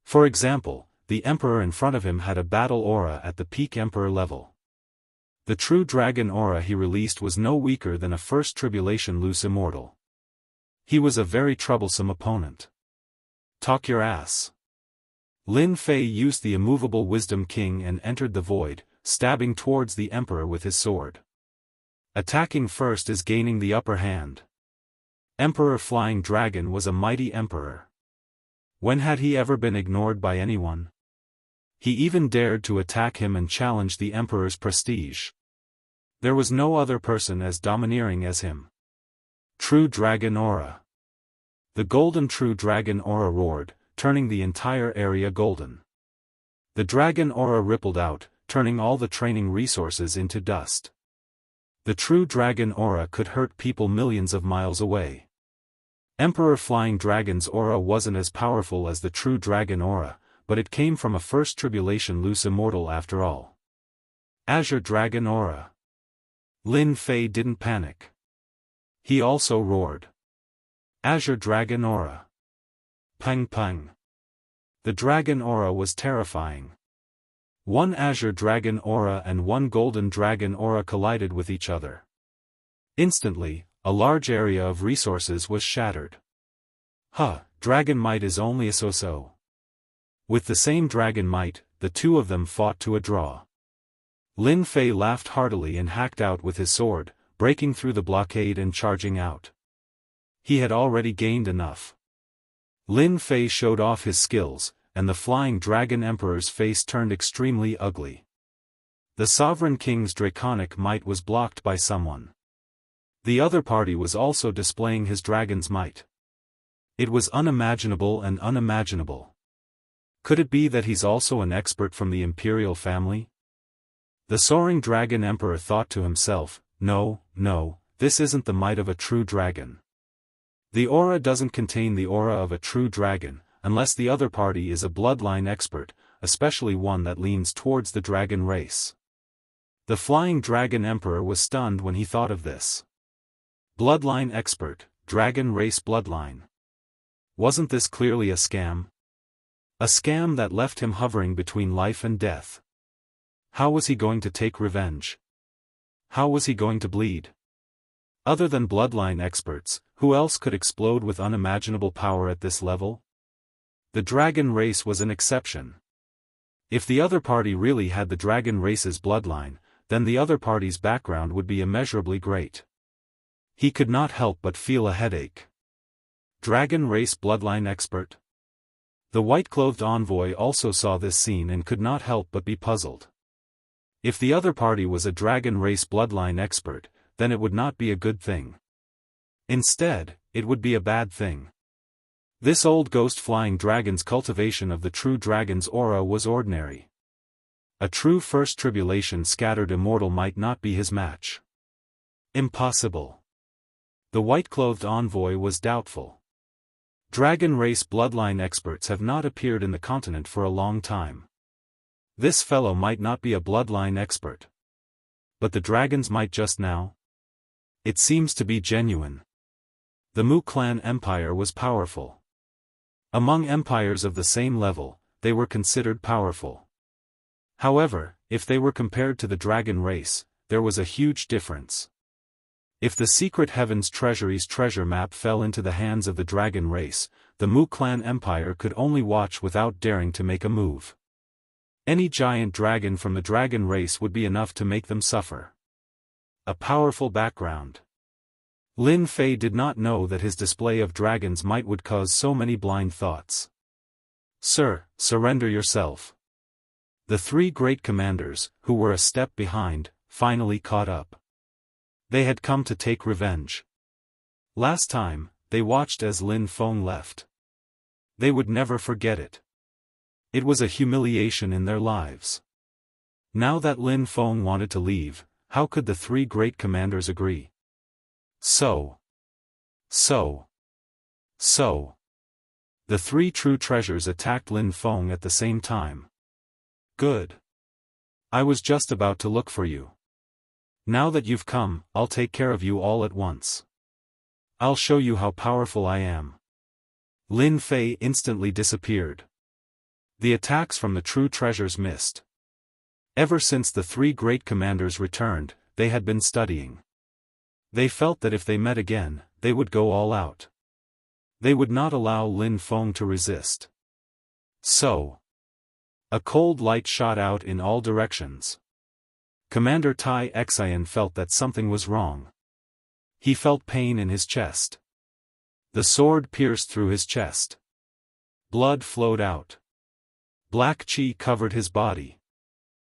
For example, the emperor in front of him had a battle aura at the peak emperor level. The True Dragon Aura he released was no weaker than a first tribulation loose immortal. He was a very troublesome opponent. Talk your ass. Lin Fei used the immovable Wisdom King and entered the void, stabbing towards the emperor with his sword. Attacking first is gaining the upper hand. Emperor Flying Dragon was a mighty emperor. When had he ever been ignored by anyone? He even dared to attack him and challenge the emperor's prestige. There was no other person as domineering as him. True Dragon Aura. The golden True Dragon Aura roared, turning the entire area golden. The Dragon Aura rippled out, turning all the training resources into dust. The True Dragon Aura could hurt people millions of miles away. Emperor Flying Dragon's aura wasn't as powerful as the True Dragon Aura, but it came from a first tribulation loose immortal after all. Azure Dragon Aura. Lin Fei didn't panic. He also roared. Azure Dragon Aura. Pang pang. The Dragon Aura was terrifying. One Azure Dragon Aura and one Golden Dragon Aura collided with each other. Instantly, a large area of resources was shattered. Dragon might is only a so-so. With the same dragon might, the two of them fought to a draw. Lin Fei laughed heartily and hacked out with his sword, breaking through the blockade and charging out. He had already gained enough. Lin Fei showed off his skills, and the flying dragon emperor's face turned extremely ugly. The sovereign king's draconic might was blocked by someone. The other party was also displaying his dragon's might. It was unimaginable and unimaginable. Could it be that he's also an expert from the imperial family? The soaring dragon emperor thought to himself, no, this isn't the might of a true dragon. The aura doesn't contain the aura of a true dragon, unless the other party is a bloodline expert, especially one that leans towards the dragon race. The flying dragon emperor was stunned when he thought of this. Bloodline expert, dragon race bloodline. Wasn't this clearly a scam? A scam that left him hovering between life and death. How was he going to take revenge? How was he going to bleed? Other than bloodline experts, who else could explode with unimaginable power at this level? The dragon race was an exception. If the other party really had the dragon race's bloodline, then the other party's background would be immeasurably great. He could not help but feel a headache. Dragon race bloodline expert? The white-clothed envoy also saw this scene and could not help but be puzzled. If the other party was a dragon race bloodline expert, then it would not be a good thing. Instead, it would be a bad thing. This old ghost-flying dragon's cultivation of the true dragon's aura was ordinary. A true first tribulation scattered immortal might not be his match. Impossible. The white-clothed envoy was doubtful. Dragon race bloodline experts have not appeared in the continent for a long time. This fellow might not be a bloodline expert. But the dragons might just now? It seems to be genuine. The Mu clan empire was powerful. Among empires of the same level, they were considered powerful. However, if they were compared to the dragon race, there was a huge difference. If the secret heavens treasury's treasure map fell into the hands of the dragon race, the Mu clan empire could only watch without daring to make a move. Any giant dragon from the dragon race would be enough to make them suffer. A powerful background. Lin Fei did not know that his display of dragon's might would cause so many blind thoughts. Sir, surrender yourself. The three great commanders, who were a step behind, finally caught up. They had come to take revenge. Last time, they watched as Lin Feng left. They would never forget it. It was a humiliation in their lives. Now that Lin Feng wanted to leave, how could the three great commanders agree? So. The three true treasures attacked Lin Feng at the same time. Good. I was just about to look for you. Now that you've come, I'll take care of you all at once. I'll show you how powerful I am. Lin Fei instantly disappeared. The attacks from the true treasures missed. Ever since the three great commanders returned, they had been studying. They felt that if they met again, they would go all out. They would not allow Lin Feng to resist. So. A cold light shot out in all directions. Commander Tai Xian felt that something was wrong. He felt pain in his chest. The sword pierced through his chest. Blood flowed out. Black chi covered his body.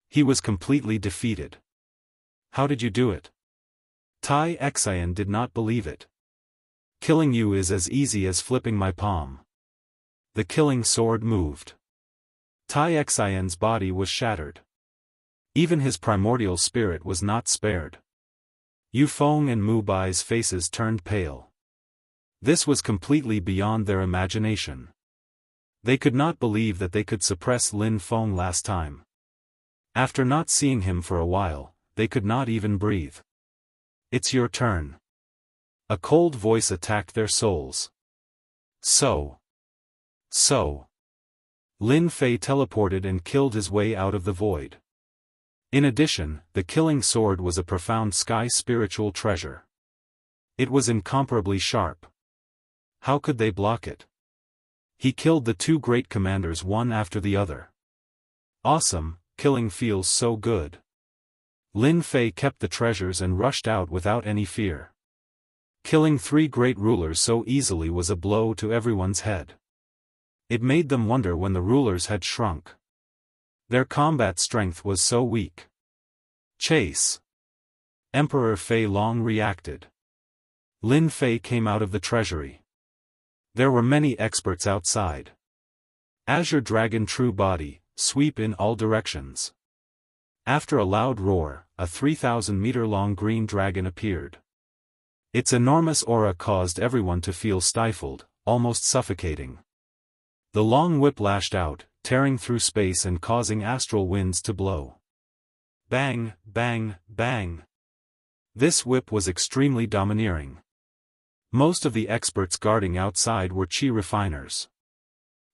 He was completely defeated. How did you do it? Tai Xian did not believe it. Killing you is as easy as flipping my palm. The killing sword moved. Tai Xian's body was shattered. Even his primordial spirit was not spared. Yu Feng and Mu Bai's faces turned pale. This was completely beyond their imagination. They could not believe that they could suppress Lin Feng last time. After not seeing him for a while, they could not even breathe. It's your turn. A cold voice attacked their souls. So. Lin Fei teleported and killed his way out of the void. In addition, the killing sword was a profound sky spiritual treasure. It was incomparably sharp. How could they block it? He killed the two great commanders one after the other. Awesome, killing feels so good. Lin Fei kept the treasures and rushed out without any fear. Killing three great rulers so easily was a blow to everyone's head. It made them wonder when the rulers had shrunk. Their combat strength was so weak. Chase. Emperor Fei Long reacted. Lin Fei came out of the treasury. There were many experts outside. Azure Dragon True Body, sweep in all directions. After a loud roar, a 3,000-meter-long green dragon appeared. Its enormous aura caused everyone to feel stifled, almost suffocating. The long whip lashed out, tearing through space and causing astral winds to blow. Bang, bang, bang. This whip was extremely domineering. Most of the experts guarding outside were chi refiners.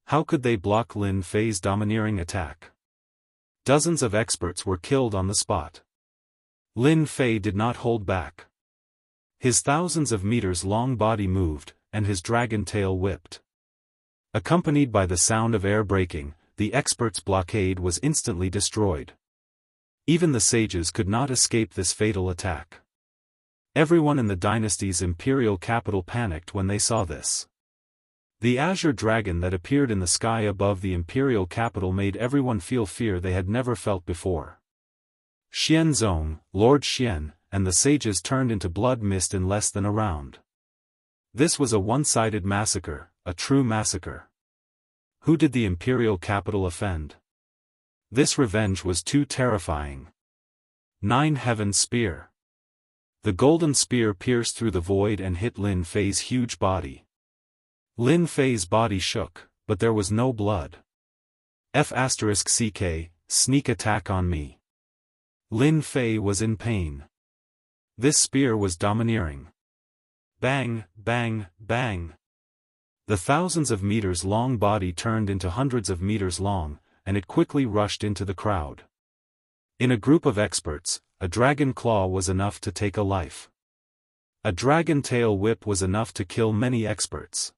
How could they block Lin Fei's domineering attack? Dozens of experts were killed on the spot. Lin Fei did not hold back. His thousands of meters long body moved, and his dragon tail whipped. Accompanied by the sound of air breaking, the experts' blockade was instantly destroyed. Even the sages could not escape this fatal attack. Everyone in the dynasty's imperial capital panicked when they saw this. The azure dragon that appeared in the sky above the imperial capital made everyone feel fear they had never felt before. Xianzong, Lord Xian, and the sages turned into blood mist in less than a round. This was a one-sided massacre, a true massacre. Who did the imperial capital offend? This revenge was too terrifying. 9 Heaven Spear. The golden spear pierced through the void and hit Lin Fei's huge body. Lin Fei's body shook, but there was no blood. F***CK, sneak attack on me. Lin Fei was in pain. This spear was domineering. Bang, bang, bang. The thousands of meters long body turned into hundreds of meters long, and it quickly rushed into the crowd. In a group of experts, a dragon claw was enough to take a life. A dragon tail whip was enough to kill many experts.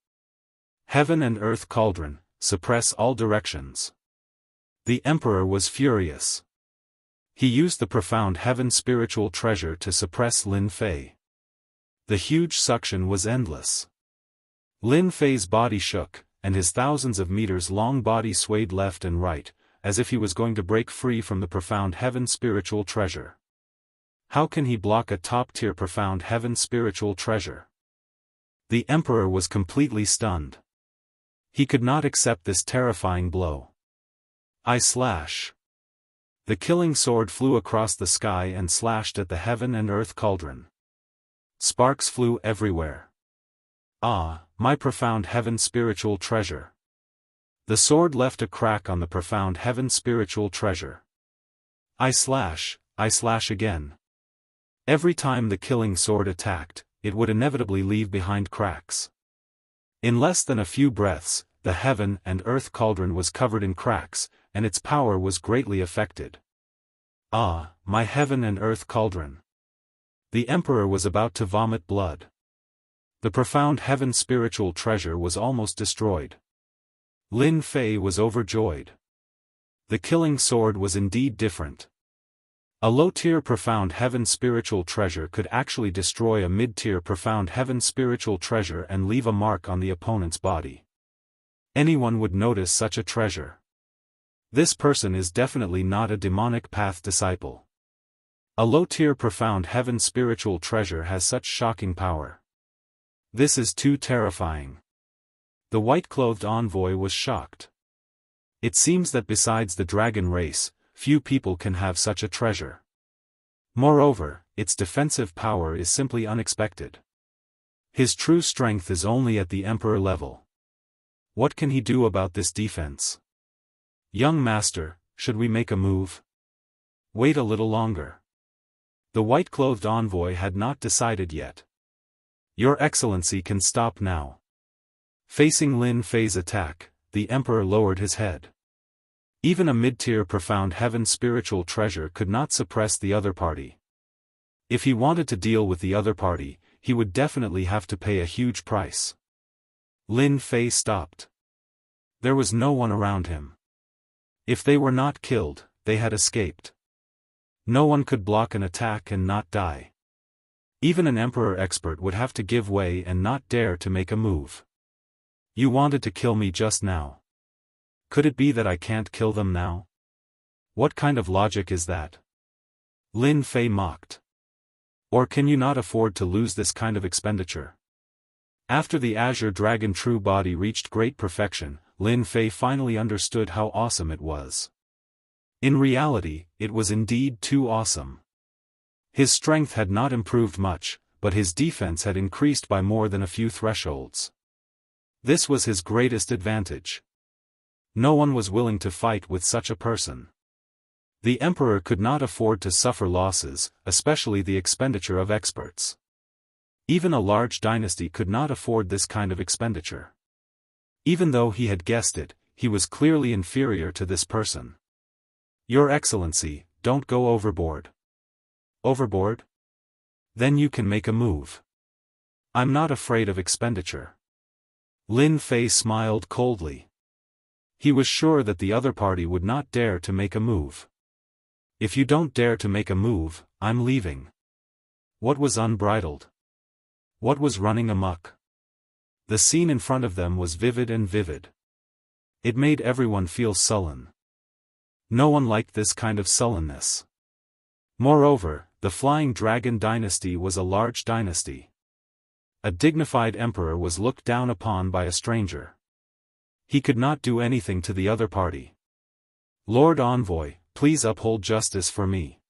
Heaven and earth cauldron, suppress all directions. The emperor was furious. He used the profound heaven spiritual treasure to suppress Lin Fei. The huge suction was endless. Lin Fei's body shook, and his thousands of meters long body swayed left and right, as if he was going to break free from the profound heaven spiritual treasure. How can he block a top-tier profound heaven spiritual treasure? The emperor was completely stunned. He could not accept this terrifying blow. I slash. The killing sword flew across the sky and slashed at the heaven and earth cauldron. Sparks flew everywhere. Ah, my profound heaven spiritual treasure. The sword left a crack on the profound heaven spiritual treasure. I slash again. Every time the killing sword attacked, it would inevitably leave behind cracks. In less than a few breaths, the heaven and earth cauldron was covered in cracks, and its power was greatly affected. Ah, my heaven and earth cauldron. The emperor was about to vomit blood. The profound heaven spiritual treasure was almost destroyed. Lin Fei was overjoyed. The killing sword was indeed different. A low-tier profound heaven spiritual treasure could actually destroy a mid-tier profound heaven spiritual treasure and leave a mark on the opponent's body. Anyone would notice such a treasure. This person is definitely not a demonic path disciple. A low-tier profound heaven spiritual treasure has such shocking power. This is too terrifying. The white-clothed envoy was shocked. It seems that besides the dragon race, few people can have such a treasure. Moreover, its defensive power is simply unexpected. His true strength is only at the emperor level. What can he do about this defense? Young master, should we make a move? Wait a little longer. The white-clothed envoy had not decided yet. Your Excellency can stop now. Facing Lin Fei's attack, the emperor lowered his head. Even a mid-tier profound heaven spiritual treasure could not suppress the other party. If he wanted to deal with the other party, he would definitely have to pay a huge price. Lin Fei stopped. There was no one around him. If they were not killed, they had escaped. No one could block an attack and not die. Even an emperor expert would have to give way and not dare to make a move. You wanted to kill me just now. Could it be that I can't kill them now? What kind of logic is that? Lin Fei mocked. Or can you not afford to lose this kind of expenditure? After the Azure Dragon true body reached great perfection, Lin Fei finally understood how awesome it was. In reality, it was indeed too awesome. His strength had not improved much, but his defense had increased by more than a few thresholds. This was his greatest advantage. No one was willing to fight with such a person. The emperor could not afford to suffer losses, especially the expenditure of experts. Even a large dynasty could not afford this kind of expenditure. Even though he had guessed it, he was clearly inferior to this person. Your Excellency, don't go overboard. Overboard? Then you can make a move. I'm not afraid of expenditure. Lin Fei smiled coldly. He was sure that the other party would not dare to make a move. If you don't dare to make a move, I'm leaving. What was unbridled? What was running amok? The scene in front of them was vivid and vivid. It made everyone feel sullen. No one liked this kind of sullenness. Moreover, the Flying Dragon dynasty was a large dynasty. A dignified emperor was looked down upon by a stranger. He could not do anything to the other party. Lord Envoy, please uphold justice for me.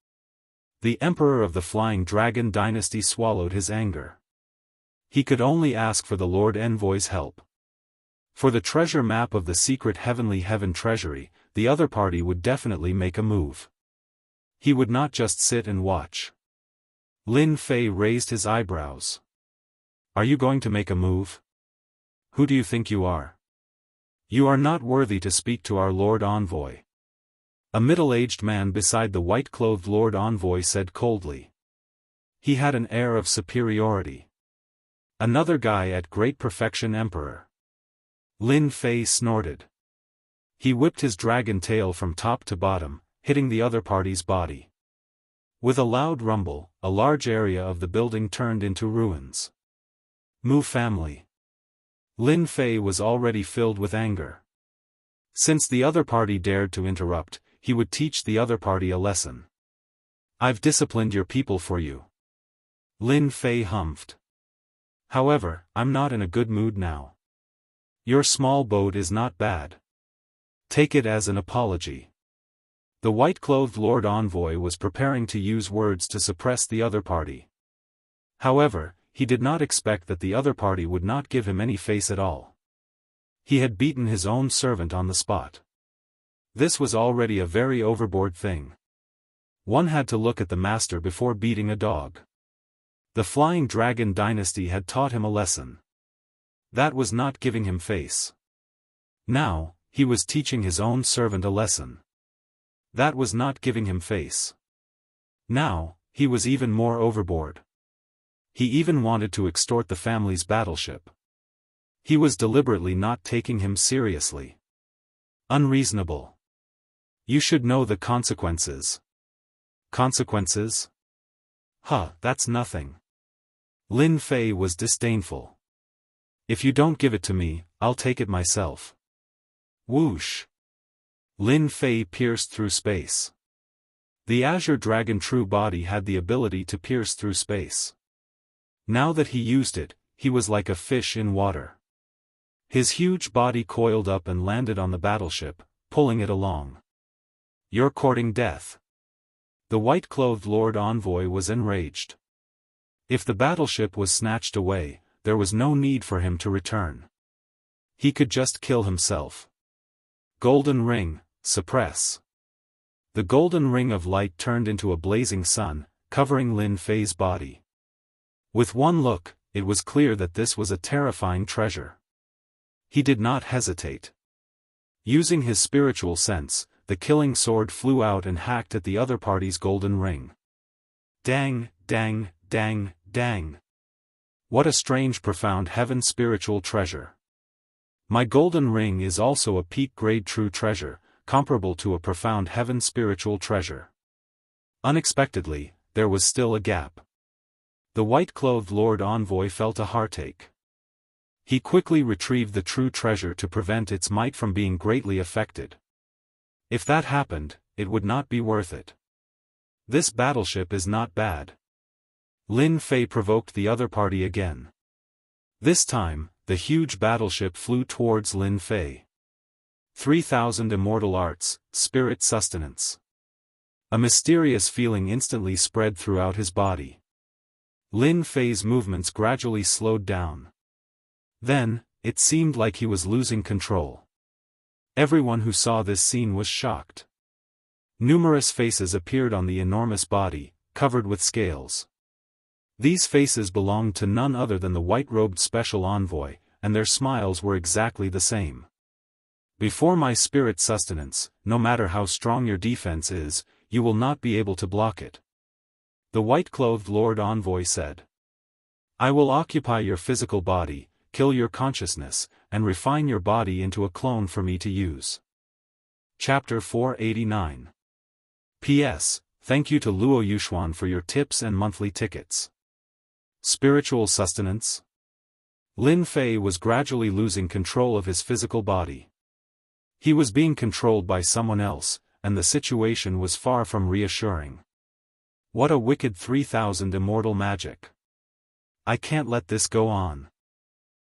The emperor of the Flying Dragon dynasty swallowed his anger. He could only ask for the Lord Envoy's help. For the treasure map of the secret Heavenly Heaven treasury, the other party would definitely make a move. He would not just sit and watch. Lin Fei raised his eyebrows. Are you going to make a move? Who do you think you are? You are not worthy to speak to our Lord Envoy. A middle-aged man beside the white-clothed Lord Envoy said coldly. He had an air of superiority. Another guy at great perfection emperor. Lin Fei snorted. He whipped his dragon tail from top to bottom, hitting the other party's body. With a loud rumble, a large area of the building turned into ruins. Mu family. Lin Fei was already filled with anger. Since the other party dared to interrupt, he would teach the other party a lesson. I've disciplined your people for you. Lin Fei humphed. However, I'm not in a good mood now. Your small boat is not bad. Take it as an apology. The white-clothed Lord Envoy was preparing to use words to suppress the other party. However, he did not expect that the other party would not give him any face at all. He had beaten his own servant on the spot. This was already a very overboard thing. One had to look at the master before beating a dog. The Flying Dragon dynasty had taught him a lesson. That was not giving him face. Now, he was teaching his own servant a lesson. That was not giving him face. Now, he was even more overboard. He even wanted to extort the family's battleship. He was deliberately not taking him seriously. Unreasonable. You should know the consequences. Consequences? That's nothing. Lin Fei was disdainful. If you don't give it to me, I'll take it myself. Whoosh. Lin Fei pierced through space. The Azure Dragon true body had the ability to pierce through space. Now that he used it, he was like a fish in water. His huge body coiled up and landed on the battleship, pulling it along. You're courting death. The white-clothed Lord Envoy was enraged. If the battleship was snatched away, there was no need for him to return. He could just kill himself. Golden ring, suppress. The golden ring of light turned into a blazing sun, covering Lin Fei's body. With one look, it was clear that this was a terrifying treasure. He did not hesitate. Using his spiritual sense, the killing sword flew out and hacked at the other party's golden ring. Dang, dang, dang, dang. What a strange profound heaven spiritual treasure. My golden ring is also a peak-grade true treasure, comparable to a profound heaven spiritual treasure. Unexpectedly, there was still a gap. The white-clothed Lord Envoy felt a heartache. He quickly retrieved the true treasure to prevent its might from being greatly affected. If that happened, it would not be worth it. This battleship is not bad. Lin Fei provoked the other party again. This time, the huge battleship flew towards Lin Fei. 3,000 immortal arts, spirit sustenance. A mysterious feeling instantly spread throughout his body. Lin Fei's movements gradually slowed down. Then, it seemed like he was losing control. Everyone who saw this scene was shocked. Numerous faces appeared on the enormous body, covered with scales. These faces belonged to none other than the white-robed special envoy, and their smiles were exactly the same. Before my spirit sustenance, no matter how strong your defense is, you will not be able to block it. The white-clothed Lord Envoy said. I will occupy your physical body, kill your consciousness, and refine your body into a clone for me to use. Chapter 489. P.S. Thank you to Luo Yuxuan for your tips and monthly tickets. Spiritual sustenance? Lin Fei was gradually losing control of his physical body. He was being controlled by someone else, and the situation was far from reassuring. What a wicked 3,000 immortal magic. I can't let this go on.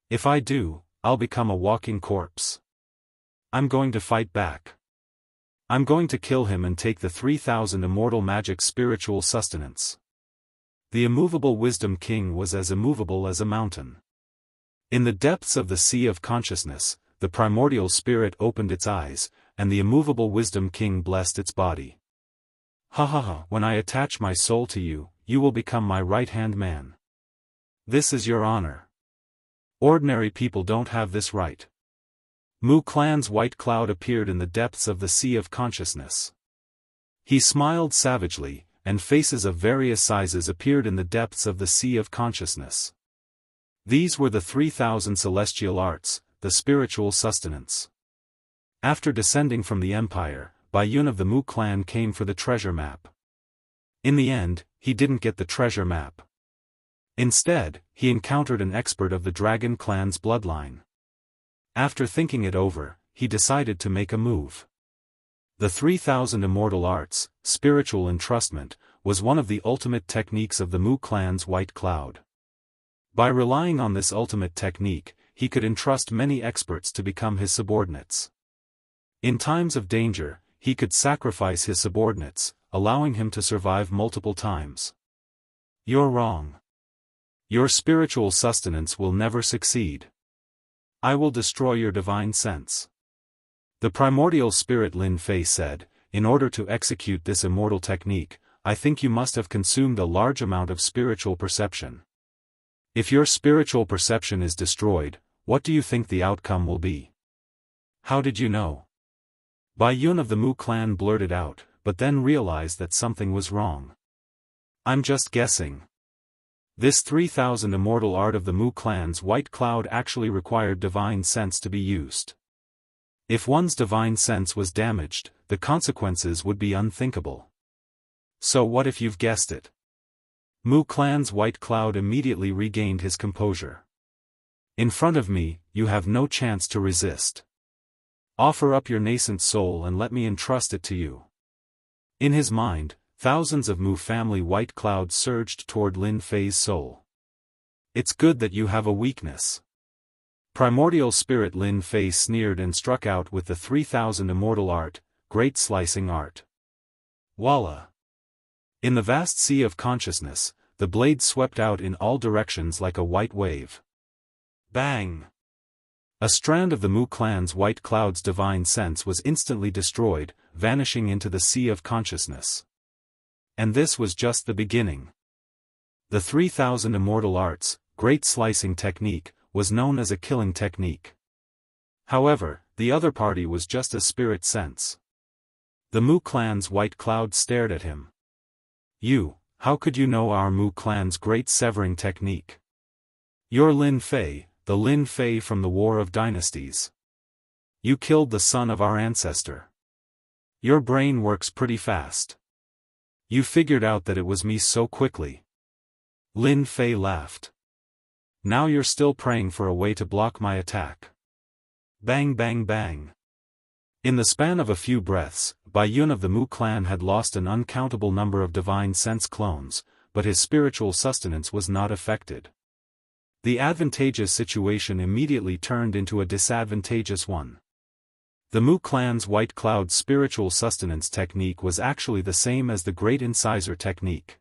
If I do, I'll become a walking corpse. I'm going to fight back. I'm going to kill him and take the 3,000 immortal magic spiritual sustenance. The immovable Wisdom King was as immovable as a mountain. In the depths of the sea of consciousness, the primordial spirit opened its eyes, and the immovable Wisdom King blessed its body. Ha ha ha, when I attach my soul to you, you will become my right-hand man. This is your honor. Ordinary people don't have this right. Mu Clan's white cloud appeared in the depths of the sea of consciousness. He smiled savagely, and faces of various sizes appeared in the depths of the sea of consciousness. These were the 3,000 celestial arts, the spiritual sustenance. After descending from the empire, Bai Yun of the Mu clan came for the treasure map. In the end, he didn't get the treasure map. Instead, he encountered an expert of the Dragon clan's bloodline. After thinking it over, he decided to make a move. The 3,000 immortal arts, spiritual entrustment, was one of the ultimate techniques of the Mu clan's white cloud. By relying on this ultimate technique, he could entrust many experts to become his subordinates. In times of danger, he could sacrifice his subordinates, allowing him to survive multiple times. You're wrong. Your spiritual sustenance will never succeed. I will destroy your divine sense. The primordial spirit Lin Fei said, in order to execute this immortal technique, I think you must have consumed a large amount of spiritual perception. If your spiritual perception is destroyed, what do you think the outcome will be? How did you know? Bai Yun of the Mu clan blurted out, but then realized that something was wrong. I'm just guessing. This 3,000 immortal art of the Mu clan's white cloud actually required divine sense to be used. If one's divine sense was damaged, the consequences would be unthinkable. So what if you've guessed it? Mu clan's white cloud immediately regained his composure. In front of me, you have no chance to resist. Offer up your nascent soul and let me entrust it to you. In his mind, thousands of Mu family white clouds surged toward Lin Fei's soul. It's good that you have a weakness. Primordial spirit Lin Fei sneered and struck out with the 3,000 immortal art, great slicing art. Voila! In the vast sea of consciousness, the blade swept out in all directions like a white wave. Bang! A strand of the Mu clan's white cloud's divine sense was instantly destroyed, vanishing into the sea of consciousness. And this was just the beginning. The 3,000 immortal arts, great slicing technique, was known as a killing technique. However, the other party was just a spirit sense. The Mu clan's white cloud stared at him. You, how could you know our Mu clan's great severing technique? You're Lin Fei, the Lin Fei from the War of Dynasties. You killed the son of our ancestor. Your brain works pretty fast. You figured out that it was me so quickly. Lin Fei laughed. Now you're still praying for a way to block my attack. Bang bang bang. In the span of a few breaths, Bai Yun of the Mu clan had lost an uncountable number of divine sense clones, but his spiritual sustenance was not affected. The advantageous situation immediately turned into a disadvantageous one. The Mu clan's White Cloud spiritual sustenance technique was actually the same as the Great Incisor technique.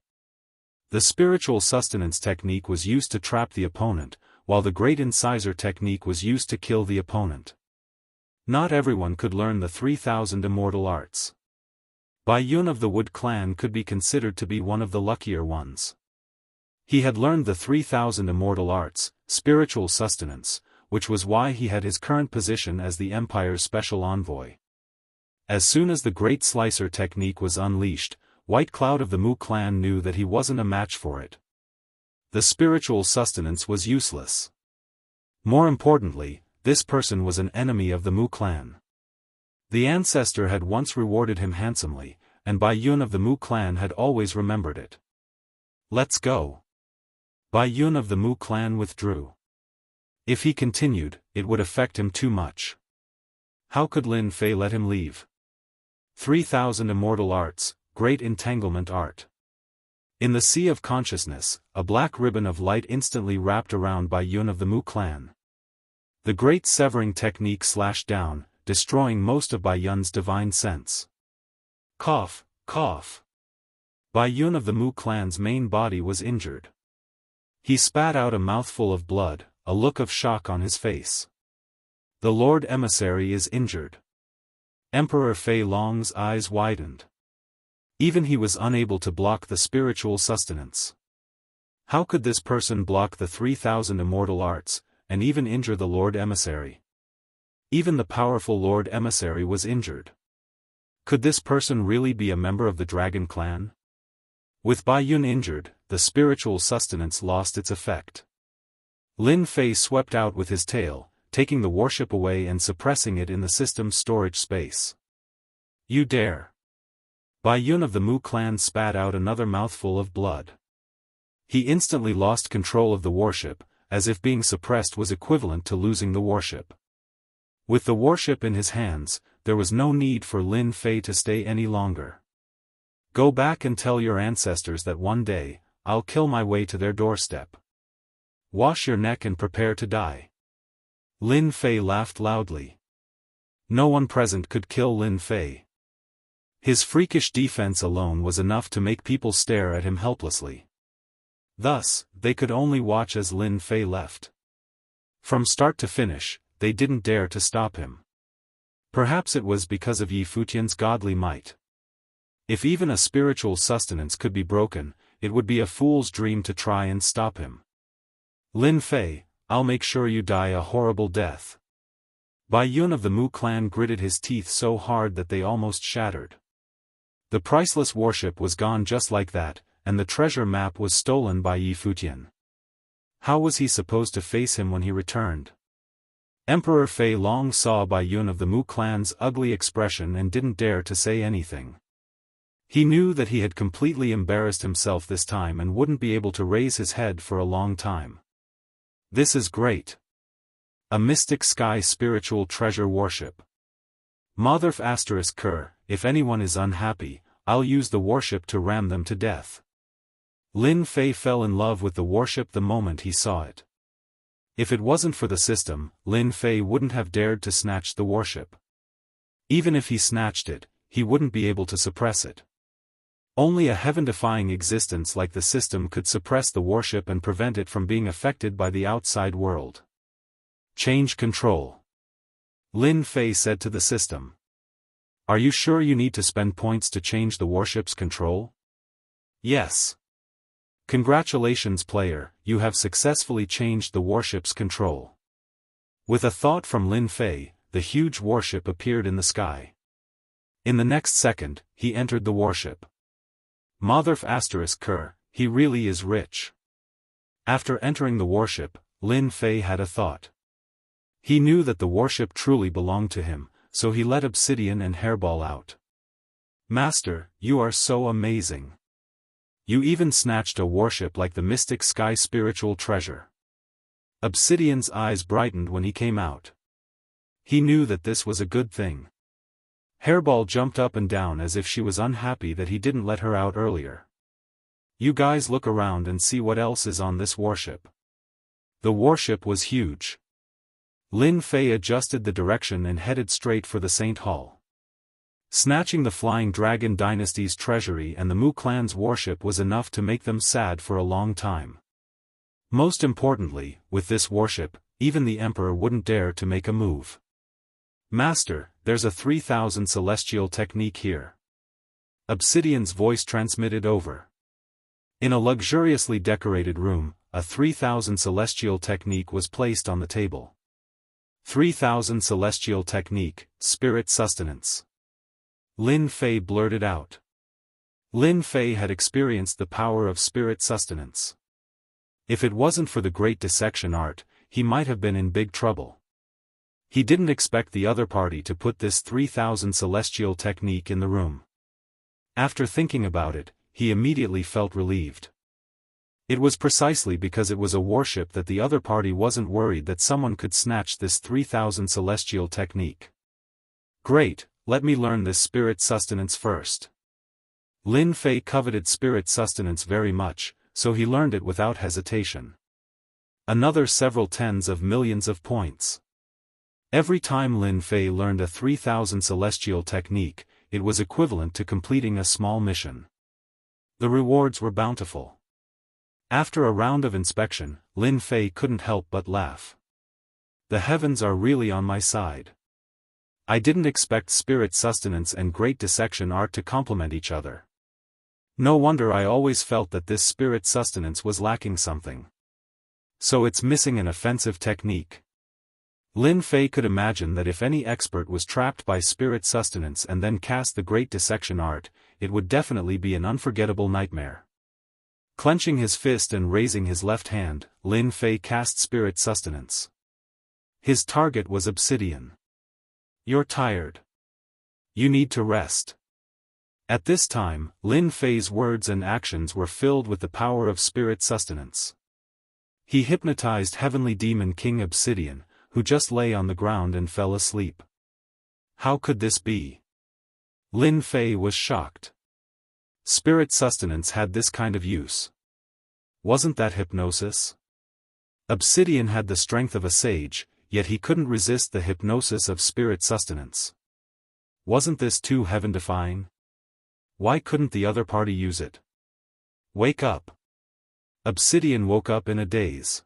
The spiritual sustenance technique was used to trap the opponent, while the Great Incisor technique was used to kill the opponent. Not everyone could learn the 3,000 immortal arts. Bai Yun of the Wood clan could be considered to be one of the luckier ones. He had learned the 3,000 immortal arts, spiritual sustenance, which was why he had his current position as the Empire's special envoy. As soon as the Great Slicer technique was unleashed, White Cloud of the Mu clan knew that he wasn't a match for it. The spiritual sustenance was useless. More importantly, this person was an enemy of the Mu clan. The ancestor had once rewarded him handsomely, and Bai Yun of the Mu clan had always remembered it. Let's go. Bai Yun of the Mu clan withdrew. If he continued, it would affect him too much. How could Lin Fei let him leave? 3,000 immortal arts, Great Entanglement art. In the sea of consciousness, a black ribbon of light instantly wrapped around Bai Yun of the Mu clan. The Great Severing technique slashed down, destroying most of Bai Yun's divine sense. Cough, cough. Bai Yun of the Mu clan's main body was injured. He spat out a mouthful of blood, a look of shock on his face. The Lord Emissary is injured. Emperor Fei Long's eyes widened. Even he was unable to block the spiritual sustenance. How could this person block the 3,000 immortal arts, and even injure the Lord Emissary? Even the powerful Lord Emissary was injured. Could this person really be a member of the Dragon Clan? With Bai Yun injured, the spiritual sustenance lost its effect. Lin Fei swept out with his tail, taking the warship away and suppressing it in the system's storage space. You dare! Bai Yun of the Mu clan spat out another mouthful of blood. He instantly lost control of the warship, as if being suppressed was equivalent to losing the warship. With the warship in his hands, there was no need for Lin Fei to stay any longer. Go back and tell your ancestors that one day, I'll kill my way to their doorstep. Wash your neck and prepare to die. Lin Fei laughed loudly. No one present could kill Lin Fei. His freakish defense alone was enough to make people stare at him helplessly. Thus, they could only watch as Lin Fei left. From start to finish, they didn't dare to stop him. Perhaps it was because of Yi Futian's godly might. If even a spiritual sustenance could be broken, it would be a fool's dream to try and stop him. Lin Fei, I'll make sure you die a horrible death. Bai Yun of the Mu clan gritted his teeth so hard that they almost shattered. The priceless warship was gone just like that, and the treasure map was stolen by Yi Futian. How was he supposed to face him when he returned? Emperor Fei Long saw Bai Yun of the Mu clan's ugly expression and didn't dare to say anything. He knew that he had completely embarrassed himself this time and wouldn't be able to raise his head for a long time. This is great. A Mystic Sky Spiritual Treasure Warship. Motherf ****, if anyone is unhappy, I'll use the warship to ram them to death. Lin Fei fell in love with the warship the moment he saw it. If it wasn't for the system, Lin Fei wouldn't have dared to snatch the warship. Even if he snatched it, he wouldn't be able to suppress it. Only a heaven-defying existence like the system could suppress the warship and prevent it from being affected by the outside world. Change control. Lin Fei said to the system. Are you sure you need to spend points to change the warship's control? Yes. Congratulations player, you have successfully changed the warship's control. With a thought from Lin Fei, the huge warship appeared in the sky. In the next second, he entered the warship. Motherf ****, he really is rich. After entering the warship, Lin Fei had a thought. He knew that the worship truly belonged to him, so he let Obsidian and Hairball out. Master, you are so amazing. You even snatched a worship like the mystic sky spiritual treasure. Obsidian's eyes brightened when he came out. He knew that this was a good thing. Hairball jumped up and down as if she was unhappy that he didn't let her out earlier. You guys look around and see what else is on this warship. The warship was huge. Lin Fei adjusted the direction and headed straight for the Saint Hall. Snatching the Flying Dragon Dynasty's treasury and the Mu clan's warship was enough to make them sad for a long time. Most importantly, with this warship, even the Emperor wouldn't dare to make a move. Master, there's a 3000 celestial technique here. Obsidian's voice transmitted over. In a luxuriously decorated room, a 3000 celestial technique was placed on the table. 3000 celestial technique, spirit sustenance. Lin Fei blurted out. Lin Fei had experienced the power of spirit sustenance. If it wasn't for the great dissection art, he might have been in big trouble. He didn't expect the other party to put this 3000 celestial technique in the room. After thinking about it, he immediately felt relieved. It was precisely because it was a warship that the other party wasn't worried that someone could snatch this 3000 celestial technique. Great, let me learn this spirit sustenance first. Lin Fei coveted spirit sustenance very much, so he learned it without hesitation. Another several tens of millions of points. Every time Lin Fei learned a 3000 celestial technique, it was equivalent to completing a small mission. The rewards were bountiful. After a round of inspection, Lin Fei couldn't help but laugh. The heavens are really on my side. I didn't expect spirit sustenance and great dissection art to complement each other. No wonder I always felt that this spirit sustenance was lacking something. So it's missing an offensive technique. Lin Fei could imagine that if any expert was trapped by spirit sustenance and then cast the great dissection art, it would definitely be an unforgettable nightmare. Clenching his fist and raising his left hand, Lin Fei cast spirit sustenance. His target was Obsidian. You're tired. You need to rest. At this time, Lin Fei's words and actions were filled with the power of spirit sustenance. He hypnotized Heavenly Demon King Obsidian, who just lay on the ground and fell asleep. How could this be? Lin Fei was shocked. Spirit sustenance had this kind of use. Wasn't that hypnosis? Obsidian had the strength of a sage, yet he couldn't resist the hypnosis of spirit sustenance. Wasn't this too heaven-defying? Why couldn't the other party use it? Wake up. Obsidian woke up in a daze.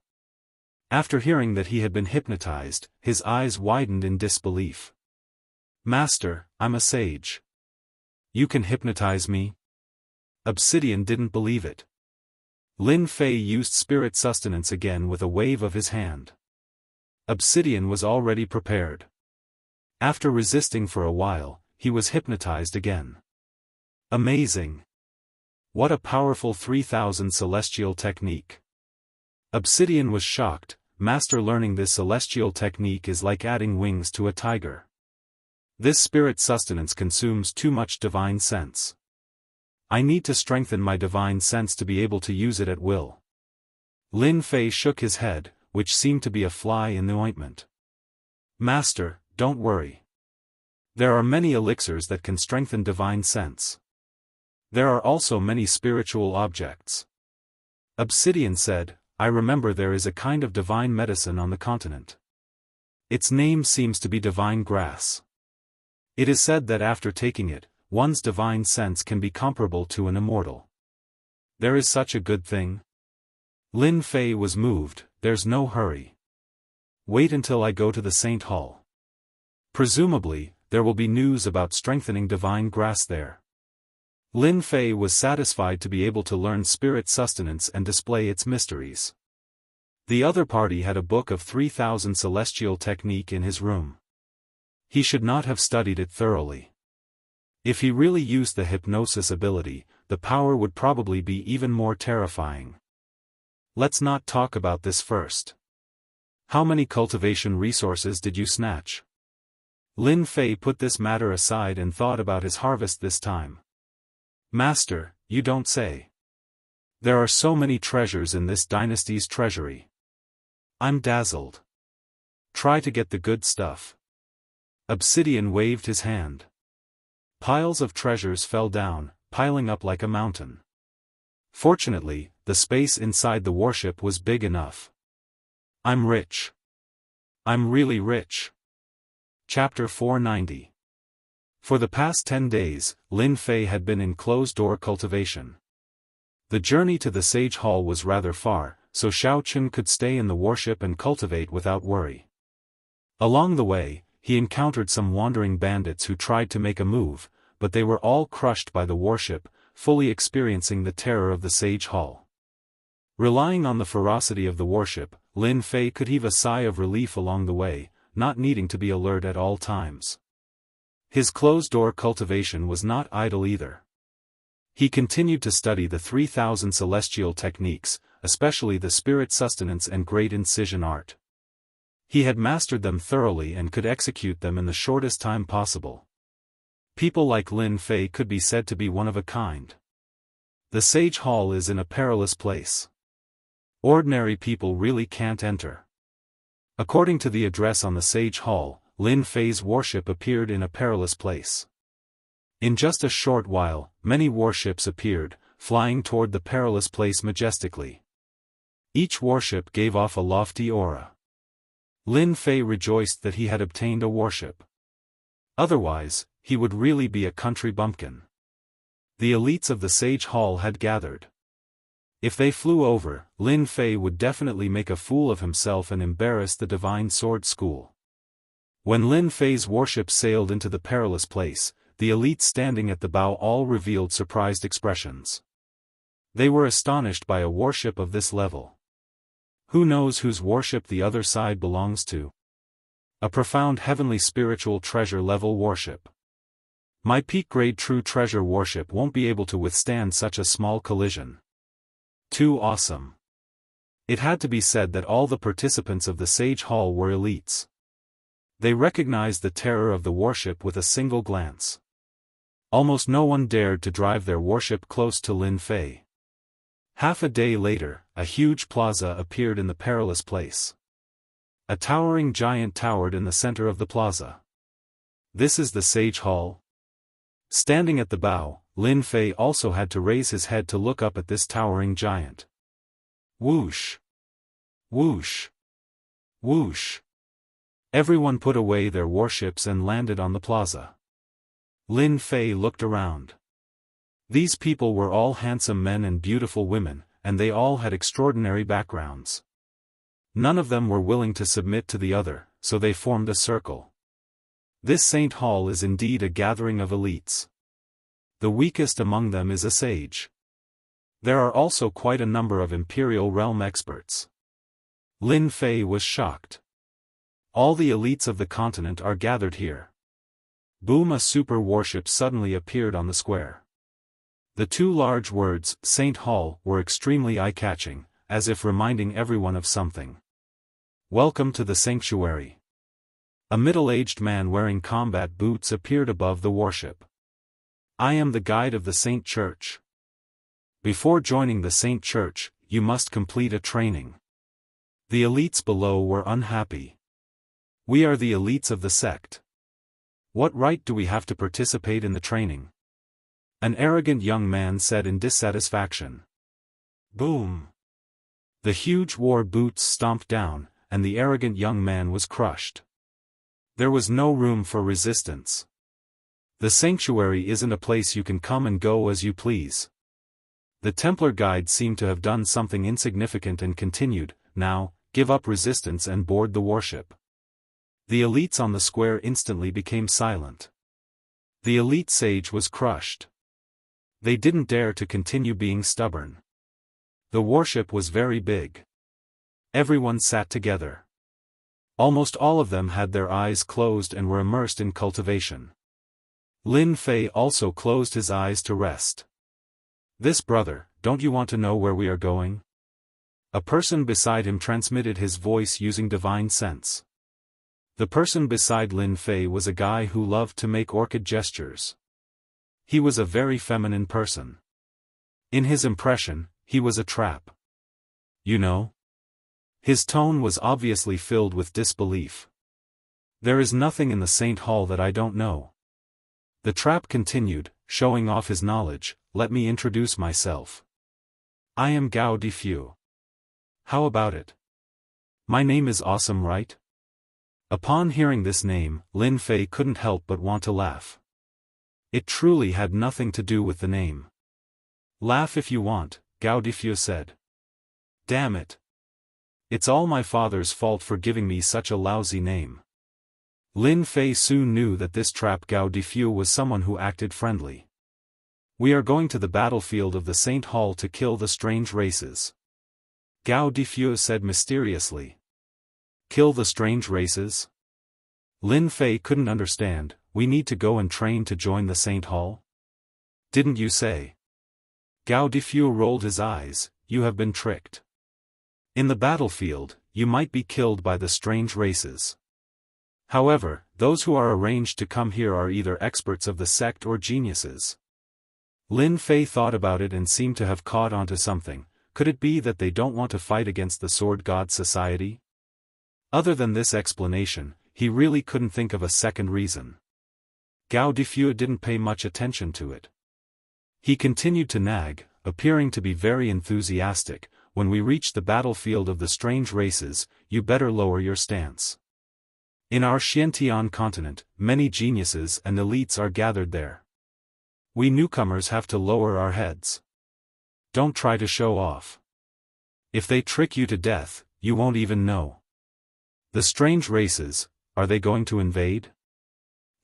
After hearing that he had been hypnotized, his eyes widened in disbelief. Master, I'm a sage. You can hypnotize me? Obsidian didn't believe it. Lin Fei used spirit sustenance again with a wave of his hand. Obsidian was already prepared. After resisting for a while, he was hypnotized again. Amazing! What a powerful 3000 celestial technique. Obsidian was shocked. Master, learning this celestial technique is like adding wings to a tiger. This spirit sustenance consumes too much divine sense. I need to strengthen my divine sense to be able to use it at will. Lin Fei shook his head, which seemed to be a fly in the ointment. Master, don't worry. There are many elixirs that can strengthen divine sense. There are also many spiritual objects. Obsidian said, I remember there is a kind of divine medicine on the continent. Its name seems to be divine grass. It is said that after taking it, one's divine sense can be comparable to an immortal. There is such a good thing? Lin Fei was moved. There's no hurry. Wait until I go to the Saint Hall. Presumably, there will be news about strengthening divine grass there. Lin Fei was satisfied to be able to learn spirit sustenance and display its mysteries. The other party had a book of 3000 celestial technique in his room. He should not have studied it thoroughly. If he really used the hypnosis ability, the power would probably be even more terrifying. Let's not talk about this first. How many cultivation resources did you snatch? Lin Fei put this matter aside and thought about his harvest this time. Master, you don't say. There are so many treasures in this dynasty's treasury. I'm dazzled. Try to get the good stuff. Obsidian waved his hand. Piles of treasures fell down, piling up like a mountain. Fortunately, the space inside the warship was big enough. I'm rich. I'm really rich. Chapter 490. For the past 10 days, Lin Fei had been in closed-door cultivation. The journey to the Sage Hall was rather far, so Xiao Chun could stay in the warship and cultivate without worry. Along the way, he encountered some wandering bandits who tried to make a move, but they were all crushed by the warship, fully experiencing the terror of the Sage Hall. Relying on the ferocity of the warship, Lin Fei could heave a sigh of relief along the way, not needing to be alert at all times. His closed-door cultivation was not idle either. He continued to study the 3,000 celestial techniques, especially the spirit sustenance and great incision art. He had mastered them thoroughly and could execute them in the shortest time possible. People like Lin Fei could be said to be one of a kind. The Sage Hall is in a perilous place. Ordinary people really can't enter. According to the address on the Sage Hall, Lin Fei's warship appeared in a perilous place. In just a short while, many warships appeared, flying toward the perilous place majestically. Each warship gave off a lofty aura. Lin Fei rejoiced that he had obtained a warship. Otherwise, he would really be a country bumpkin. The elites of the Sage Hall had gathered. If they flew over, Lin Fei would definitely make a fool of himself and embarrass the Divine Sword School. When Lin Fei's warship sailed into the perilous place, the elites standing at the bow all revealed surprised expressions. They were astonished by a warship of this level. Who knows whose warship the other side belongs to? A profound heavenly spiritual treasure level warship. My peak-grade true treasure warship won't be able to withstand such a small collision. Too awesome. It had to be said that all the participants of the Sage Hall were elites. They recognized the terror of the warship with a single glance. Almost no one dared to drive their warship close to Lin Fei. Half a day later, a huge plaza appeared in the perilous place. A towering giant towered in the center of the plaza. This is the Sage Hall? Standing at the bow, Lin Fei also had to raise his head to look up at this towering giant. Whoosh! Whoosh! Whoosh! Everyone put away their warships and landed on the plaza. Lin Fei looked around. These people were all handsome men and beautiful women, and they all had extraordinary backgrounds. None of them were willing to submit to the other, so they formed a circle. This Saint Hall is indeed a gathering of elites. The weakest among them is a sage. There are also quite a number of Imperial Realm experts. Lin Fei was shocked. All the elites of the continent are gathered here. Boom! A super warship suddenly appeared on the square. The two large words, Saint Hall, were extremely eye-catching, as if reminding everyone of something. Welcome to the sanctuary. A middle-aged man wearing combat boots appeared above the warship. I am the guide of the Saint Church. Before joining the Saint Church, you must complete a training. The elites below were unhappy. We are the elites of the sect. What right do we have to participate in the training? An arrogant young man said in dissatisfaction. Boom! The huge war boots stomped down, and the arrogant young man was crushed. There was no room for resistance. The sanctuary isn't a place you can come and go as you please. The Templar guide seemed to have done something insignificant and continued, now, give up resistance and board the warship. The elites on the square instantly became silent. The elite sage was crushed. They didn't dare to continue being stubborn. The warship was very big. Everyone sat together. Almost all of them had their eyes closed and were immersed in cultivation. Lin Fei also closed his eyes to rest. This brother, don't you want to know where we are going? A person beside him transmitted his voice using divine sense. The person beside Lin Fei was a guy who loved to make orchid gestures. He was a very feminine person. In his impression, he was a trap. You know? His tone was obviously filled with disbelief. There is nothing in the Saint Hall that I don't know. The trap continued, showing off his knowledge. Let me introduce myself. I am Gao Difu. How about it? My name is awesome, right? Upon hearing this name, Lin Fei couldn't help but want to laugh. It truly had nothing to do with the name. Laugh if you want, Gao Difu said. Damn it. It's all my father's fault for giving me such a lousy name. Lin Fei soon knew that this trap Gao Difu was someone who acted friendly. We are going to the battlefield of the Saint Hall to kill the strange races. Gao Difu said mysteriously. Kill the strange races? Lin Fei couldn't understand. We need to go and train to join the Saint Hall? Didn't you say? Gao Difu rolled his eyes. You have been tricked. In the battlefield, you might be killed by the strange races. However, those who are arranged to come here are either experts of the sect or geniuses. Lin Fei thought about it and seemed to have caught onto something. Could it be that they don't want to fight against the Sword God Society? Other than this explanation, he really couldn't think of a second reason. Gao Difu didn't pay much attention to it. He continued to nag, appearing to be very enthusiastic. When we reach the battlefield of the strange races, you better lower your stance. In our Xiantian continent, many geniuses and elites are gathered there. We newcomers have to lower our heads. Don't try to show off. If they trick you to death, you won't even know. The strange races, are they going to invade?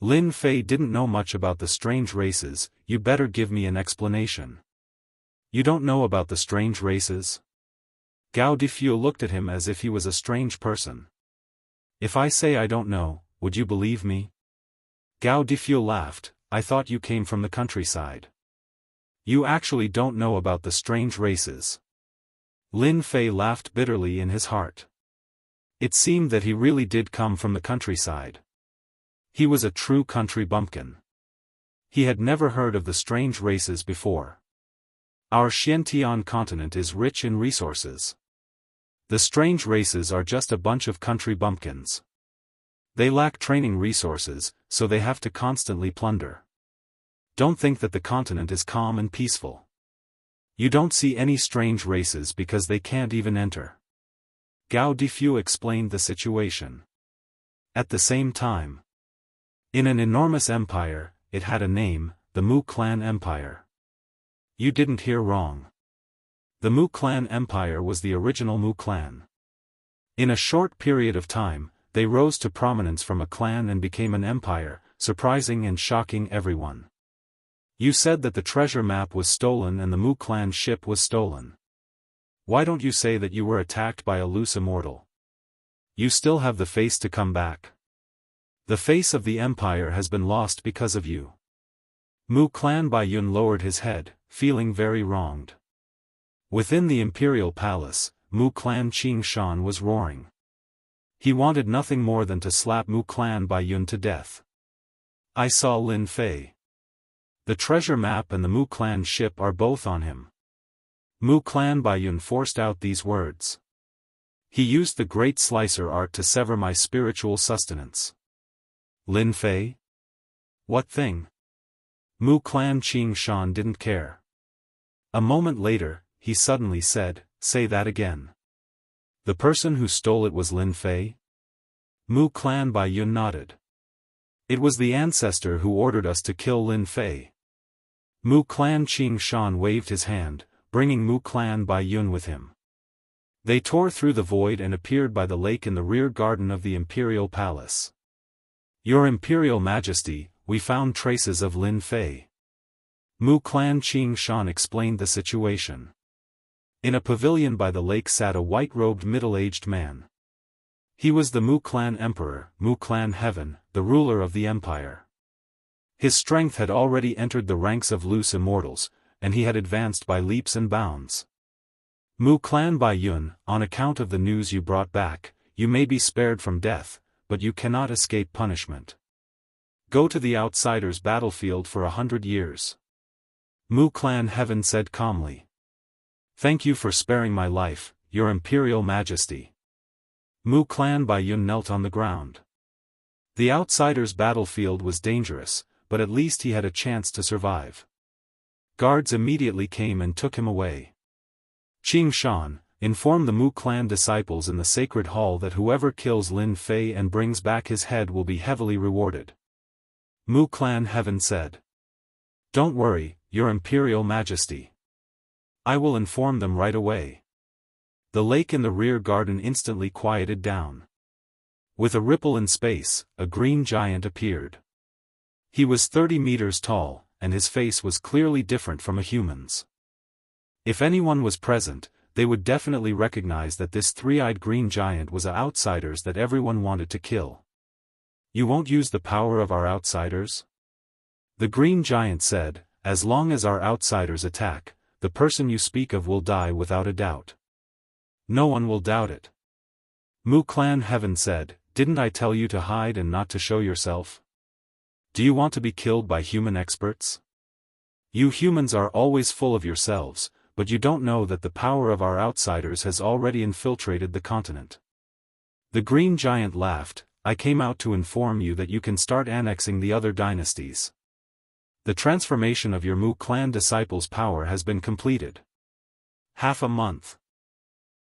Lin Fei didn't know much about the strange races. You better give me an explanation. You don't know about the strange races? Gao Difu looked at him as if he was a strange person. If I say I don't know, would you believe me? Gao Difu laughed. I thought you came from the countryside. You actually don't know about the strange races. Lin Fei laughed bitterly in his heart. It seemed that he really did come from the countryside. He was a true country bumpkin. He had never heard of the strange races before. Our Xiantian continent is rich in resources. The strange races are just a bunch of country bumpkins. They lack training resources, so they have to constantly plunder. Don't think that the continent is calm and peaceful. You don't see any strange races because they can't even enter. Gao Difu explained the situation. At the same time, in an enormous empire, it had a name, the Mu Clan Empire. You didn't hear wrong. The Mu Clan Empire was the original Mu Clan. In a short period of time, they rose to prominence from a clan and became an empire, surprising and shocking everyone. You said that the treasure map was stolen and the Mu Clan ship was stolen. Why don't you say that you were attacked by a loose immortal? You still have the face to come back. The face of the empire has been lost because of you. Mu Clan Baiyun lowered his head, feeling very wronged. Within the imperial palace, Mu Clan Qingshan was roaring. He wanted nothing more than to slap Mu Clan Baiyun to death. I saw Lin Fei. The treasure map and the Mu Clan ship are both on him. Mu Clan Baiyun forced out these words. He used the great slicer art to sever my spiritual sustenance. Lin Fei? What thing? Mu Clan Qingshan didn't care. A moment later, he suddenly said, say that again. The person who stole it was Lin Fei? Mu Clan Baiyun nodded. It was the ancestor who ordered us to kill Lin Fei. Mu Clan Qingshan waved his hand, bringing Mu Clan Baiyun with him. They tore through the void and appeared by the lake in the rear garden of the imperial palace. Your Imperial Majesty, we found traces of Lin Fei. Mu Clan Qingshan explained the situation. In a pavilion by the lake sat a white-robed middle-aged man. He was the Mu Clan Emperor, Mu Clan Heaven, the ruler of the empire. His strength had already entered the ranks of loose immortals, and he had advanced by leaps and bounds. Mu Clan Bai Yun, on account of the news you brought back, you may be spared from death, but you cannot escape punishment. Go to the outsider's battlefield for 100 years. Mu Clan Heaven said calmly. Thank you for sparing my life, Your Imperial Majesty. Mu Clan Bai Yun knelt on the ground. The outsider's battlefield was dangerous, but at least he had a chance to survive. Guards immediately came and took him away. Qing Shan, inform the Mu Clan disciples in the sacred hall that whoever kills Lin Fei and brings back his head will be heavily rewarded. Mu Clan Heaven said. Don't worry, Your Imperial Majesty. I will inform them right away. The lake in the rear garden instantly quieted down. With a ripple in space, a green giant appeared. He was 30 meters tall, and his face was clearly different from a human's. If anyone was present, they would definitely recognize that this three-eyed green giant was outsiders that everyone wanted to kill. You won't use the power of our outsiders? The green giant said, as long as our outsiders attack, the person you speak of will die without a doubt. No one will doubt it. Mu Clan Heaven said, didn't I tell you to hide and not to show yourself? Do you want to be killed by human experts? You humans are always full of yourselves, but you don't know that the power of our outsiders has already infiltrated the continent. The green giant laughed, I came out to inform you that you can start annexing the other dynasties. The transformation of your Mu Clan disciples' power has been completed. Half a month.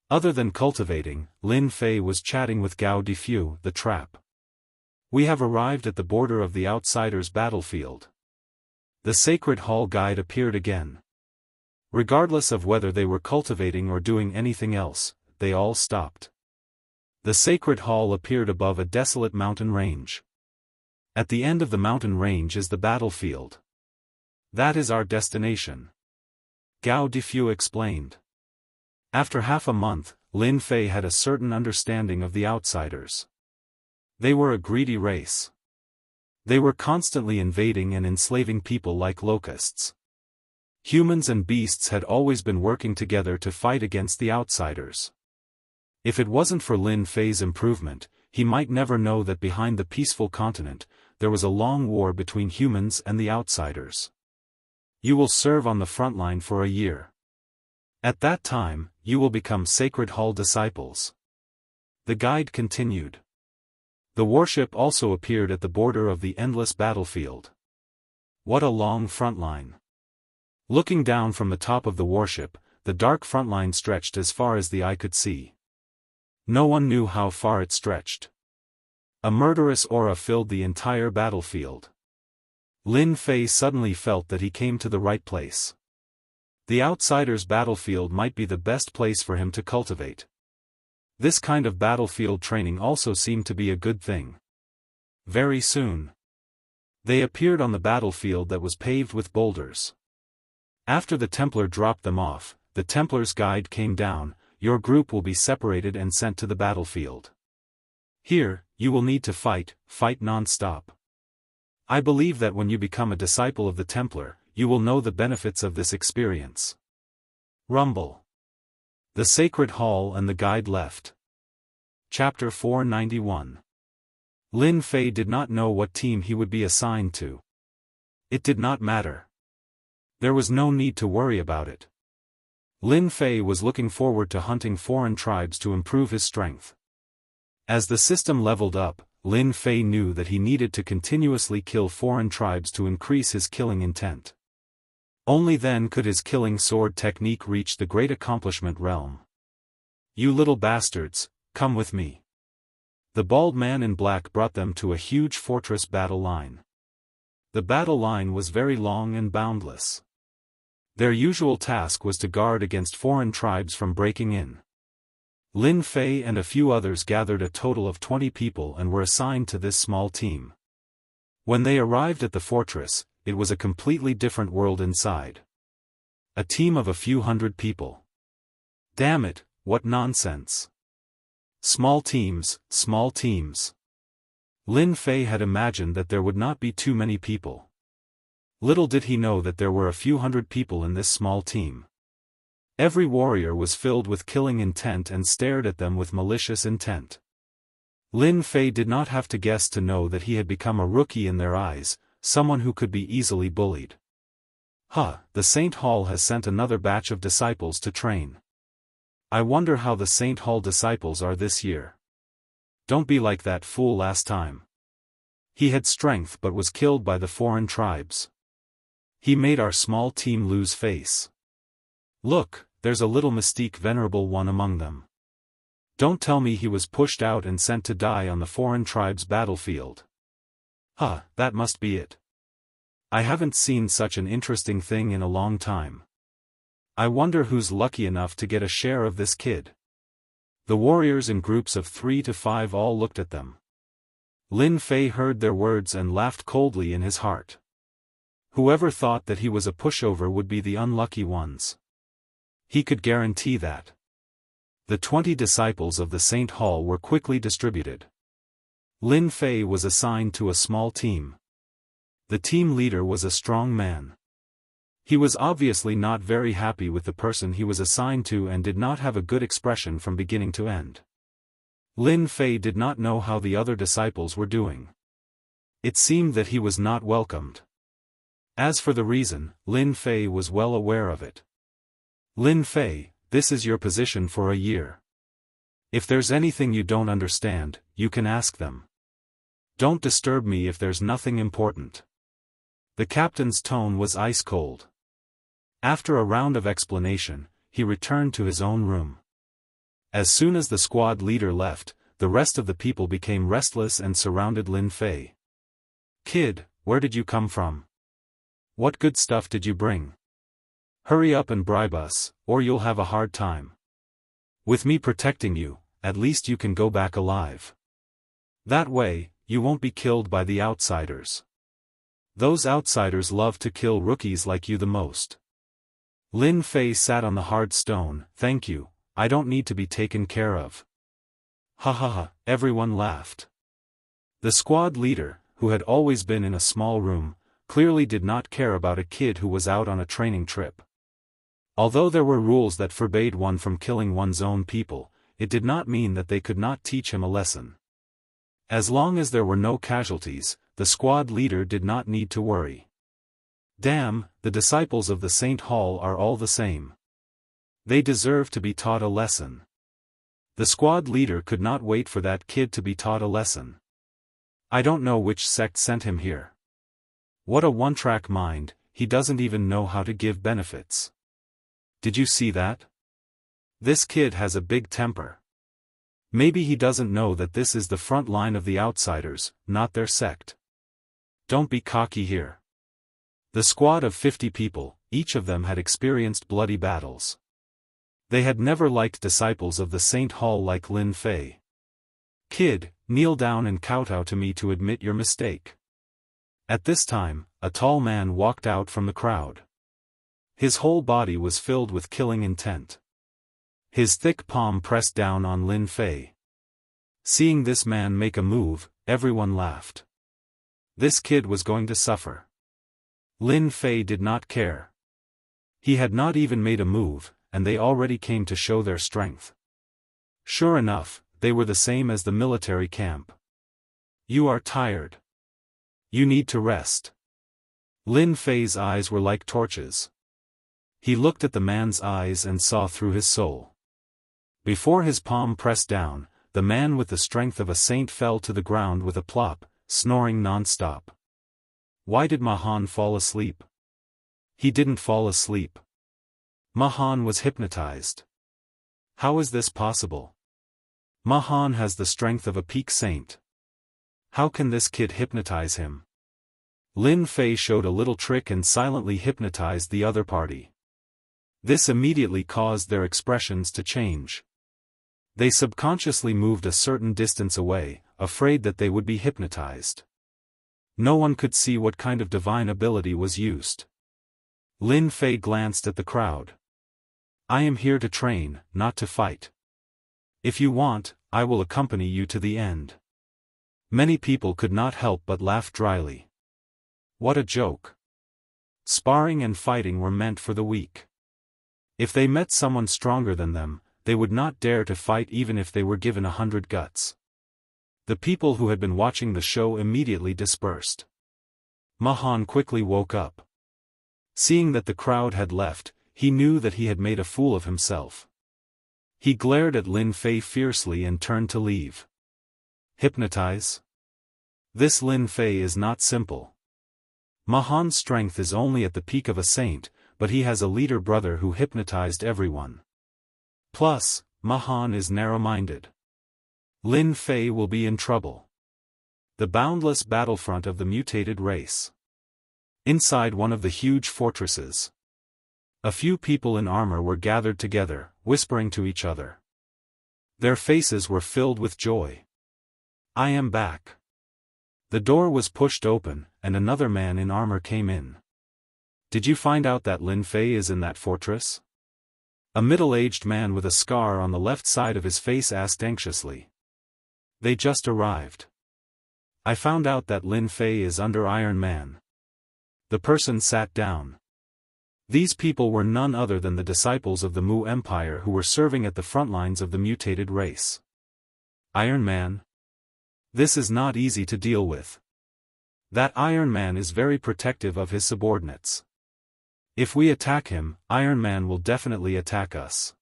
Other than cultivating, Lin Fei was chatting with Gao Difu, the trap. We have arrived at the border of the outsider's battlefield. The sacred hall guide appeared again. Regardless of whether they were cultivating or doing anything else, they all stopped. The sacred hall appeared above a desolate mountain range. At the end of the mountain range is the battlefield. That is our destination. Gao Difu explained. After half a month, Lin Fei had a certain understanding of the outsiders. They were a greedy race. They were constantly invading and enslaving people like locusts. Humans and beasts had always been working together to fight against the outsiders. If it wasn't for Lin Fei's improvement, he might never know that behind the peaceful continent, there was a long war between humans and the outsiders. You will serve on the front line for a year. At that time, you will become Sacred Hall disciples. The guide continued. The warship also appeared at the border of the endless battlefield. What a long front line. Looking down from the top of the warship, the dark front line stretched as far as the eye could see. No one knew how far it stretched. A murderous aura filled the entire battlefield. Lin Fei suddenly felt that he came to the right place. The outsider's battlefield might be the best place for him to cultivate. This kind of battlefield training also seemed to be a good thing. Very soon, they appeared on the battlefield that was paved with boulders. After the Templar dropped them off, the Templar's guide came down, your group will be separated and sent to the battlefield. Here, you will need to fight non-stop. I believe that when you become a disciple of the Templar, you will know the benefits of this experience. Rumble. The Sacred Hall and the guide left. Chapter 491. Lin Fei did not know what team he would be assigned to. It did not matter. There was no need to worry about it. Lin Fei was looking forward to hunting foreign tribes to improve his strength. As the system leveled up, Lin Fei knew that he needed to continuously kill foreign tribes to increase his killing intent. Only then could his killing sword technique reach the great accomplishment realm. You little bastards, come with me. The bald man in black brought them to a huge fortress battle line. The battle line was very long and boundless. Their usual task was to guard against foreign tribes from breaking in. Lin Fei and a few others gathered a total of 20 people and were assigned to this small team. When they arrived at the fortress, it was a completely different world inside. A team of a few hundred people. Damn it, what nonsense. Small teams, small teams. Lin Fei had imagined that there would not be too many people. Little did he know that there were a few hundred people in this small team. Every warrior was filled with killing intent and stared at them with malicious intent. Lin Fei did not have to guess to know that he had become a rookie in their eyes, someone who could be easily bullied. The Saint Hall has sent another batch of disciples to train. I wonder how the Saint Hall disciples are this year. Don't be like that fool last time. He had strength but was killed by the foreign tribes. He made our small team lose face. Look, there's a little mystique venerable one among them. Don't tell me he was pushed out and sent to die on the foreign tribe's battlefield. That must be it. I haven't seen such an interesting thing in a long time. I wonder who's lucky enough to get a share of this kid. The warriors in groups of 3 to 5 all looked at them. Lin Fei heard their words and laughed coldly in his heart. Whoever thought that he was a pushover would be the unlucky ones. He could guarantee that. The 20 disciples of the Saint Hall were quickly distributed. Lin Fei was assigned to a small team. The team leader was a strong man. He was obviously not very happy with the person he was assigned to and did not have a good expression from beginning to end. Lin Fei did not know how the other disciples were doing. It seemed that he was not welcomed. As for the reason, Lin Fei was well aware of it. Lin Fei, this is your position for a year. If there's anything you don't understand, you can ask them. Don't disturb me if there's nothing important. The captain's tone was ice cold. After a round of explanation, he returned to his own room. As soon as the squad leader left, the rest of the people became restless and surrounded Lin Fei. Kid, where did you come from? What good stuff did you bring? Hurry up and bribe us, or you'll have a hard time. With me protecting you, at least you can go back alive. That way, you won't be killed by the outsiders. Those outsiders love to kill rookies like you the most. Lin Fei sat on the hard stone. Thank you, I don't need to be taken care of. Everyone laughed. The squad leader, who had always been in a small room, clearly did not care about a kid who was out on a training trip. Although there were rules that forbade one from killing one's own people, it did not mean that they could not teach him a lesson. As long as there were no casualties, the squad leader did not need to worry. Damn, the disciples of the Saint Hall are all the same. They deserve to be taught a lesson. The squad leader could not wait for that kid to be taught a lesson. I don't know which sect sent him here. What a one-track mind, he doesn't even know how to give benefits. Did you see that? This kid has a big temper. Maybe he doesn't know that this is the front line of the outsiders, not their sect. Don't be cocky here. The squad of 50 people, each of them had experienced bloody battles. They had never liked disciples of the Saint Hall like Lin Fei. Kid, kneel down and kowtow to me to admit your mistake. At this time, a tall man walked out from the crowd. His whole body was filled with killing intent. His thick palm pressed down on Lin Fei. Seeing this man make a move, everyone laughed. This kid was going to suffer. Lin Fei did not care. He had not even made a move, and they already came to show their strength. Sure enough, they were the same as the military camp. You are tired. You need to rest. Lin Fei's eyes were like torches. He looked at the man's eyes and saw through his soul. Before his palm pressed down, the man with the strength of a saint fell to the ground with a plop, snoring non-stop. Why did Mahan fall asleep? He didn't fall asleep. Mahan was hypnotized. How is this possible? Mahan has the strength of a peak saint. How can this kid hypnotize him? Lin Fei showed a little trick and silently hypnotized the other party. This immediately caused their expressions to change. They subconsciously moved a certain distance away, afraid that they would be hypnotized. No one could see what kind of divine ability was used. Lin Fei glanced at the crowd. I am here to train, not to fight. If you want, I will accompany you to the end. Many people could not help but laugh dryly. What a joke. Sparring and fighting were meant for the weak. If they met someone stronger than them, they would not dare to fight even if they were given 100 guts. The people who had been watching the show immediately dispersed. Ma Han quickly woke up. Seeing that the crowd had left, he knew that he had made a fool of himself. He glared at Lin Fei fiercely and turned to leave. Hypnotize? This Lin Fei is not simple. Ma Han's strength is only at the peak of a saint, but he has a leader brother who hypnotized everyone. Plus, Ma Han is narrow-minded. Lin Fei will be in trouble. The boundless battlefront of the mutated race. Inside one of the huge fortresses. A few people in armor were gathered together, whispering to each other. Their faces were filled with joy. I am back. The door was pushed open, and another man in armor came in. Did you find out that Lin Fei is in that fortress? A middle-aged man with a scar on the left side of his face asked anxiously. They just arrived. I found out that Lin Fei is under Iron Man. The person sat down. These people were none other than the disciples of the Mu Empire who were serving at the front lines of the mutated race. Iron Man? This is not easy to deal with. That Iron Man is very protective of his subordinates. If we attack him, Iron Man will definitely attack us.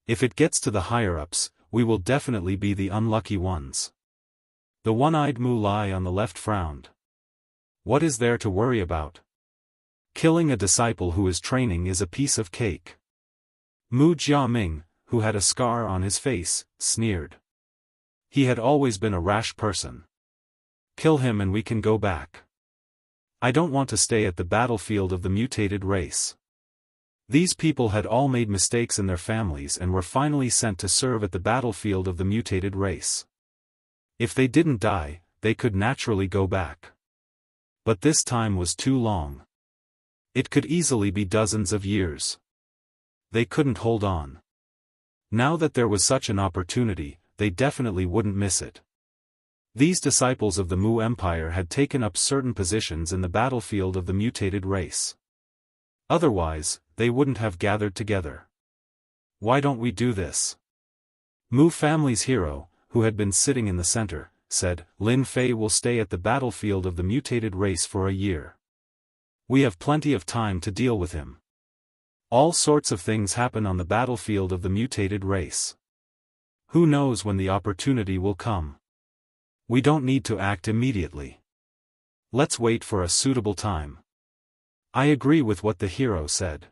If it gets to the higher-ups, we will definitely be the unlucky ones. The one-eyed Mu Lai on the left frowned. What is there to worry about? Killing a disciple who is training is a piece of cake. Mu Jiaming, who had a scar on his face, sneered. He had always been a rash person. Kill him and we can go back. I don't want to stay at the battlefield of the mutated race. These people had all made mistakes in their families and were finally sent to serve at the battlefield of the mutated race. If they didn't die, they could naturally go back. But this time was too long. It could easily be dozens of years. They couldn't hold on. Now that there was such an opportunity, they definitely wouldn't miss it. These disciples of the Mu Empire had taken up certain positions in the battlefield of the mutated race. Otherwise, they wouldn't have gathered together. Why don't we do this? Mu family's hero, who had been sitting in the center, said, Lin Fei will stay at the battlefield of the mutated race for a year. We have plenty of time to deal with him. All sorts of things happen on the battlefield of the mutated race. Who knows when the opportunity will come? We don't need to act immediately. Let's wait for a suitable time. I agree with what the hero said.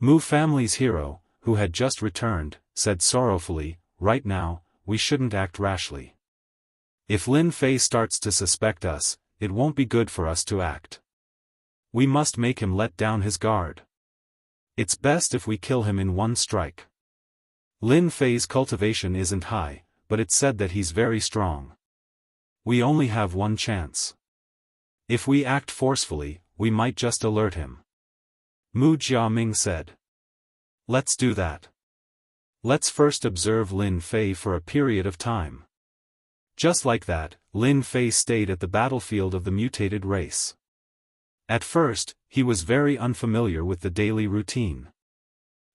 Mu family's hero, who had just returned, said sorrowfully, right now, we shouldn't act rashly. If Lin Fei starts to suspect us, it won't be good for us to act. We must make him let down his guard. It's best if we kill him in one strike. Lin Fei's cultivation isn't high, but it's said that he's very strong. We only have one chance. If we act forcefully, we might just alert him. Mu Jiaming said. Let's do that. Let's first observe Lin Fei for a period of time. Just like that, Lin Fei stayed at the battlefield of the mutated race. At first, he was very unfamiliar with the daily routine.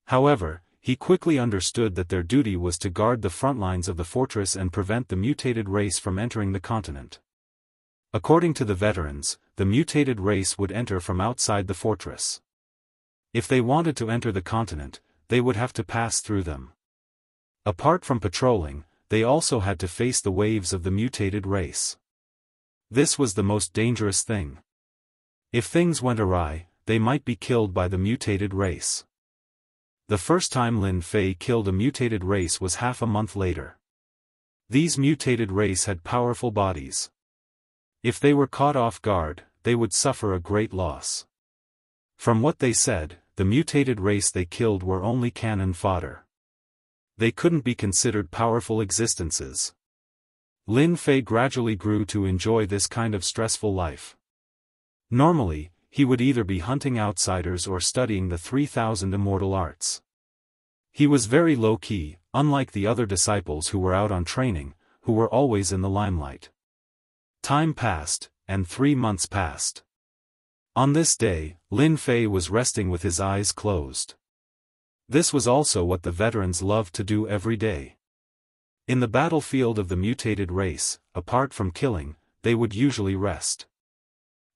However, he quickly understood that their duty was to guard the front lines of the fortress and prevent the mutated race from entering the continent. According to the veterans, the mutated race would enter from outside the fortress. If they wanted to enter the continent, they would have to pass through them. Apart from patrolling, they also had to face the waves of the mutated race. This was the most dangerous thing. If things went awry, they might be killed by the mutated race. The first time Lin Fei killed a mutated race was half a month later. These mutated race had powerful bodies. If they were caught off guard, they would suffer a great loss. From what they said, the mutated race they killed were only cannon fodder. They couldn't be considered powerful existences. Lin Fei gradually grew to enjoy this kind of stressful life. Normally, he would either be hunting outsiders or studying the 3,000 immortal arts. He was very low-key, unlike the other disciples who were out on training, who were always in the limelight. Time passed, and 3 months passed. On this day, Lin Fei was resting with his eyes closed. This was also what the veterans loved to do every day. In the battlefield of the mutated race, apart from killing, they would usually rest.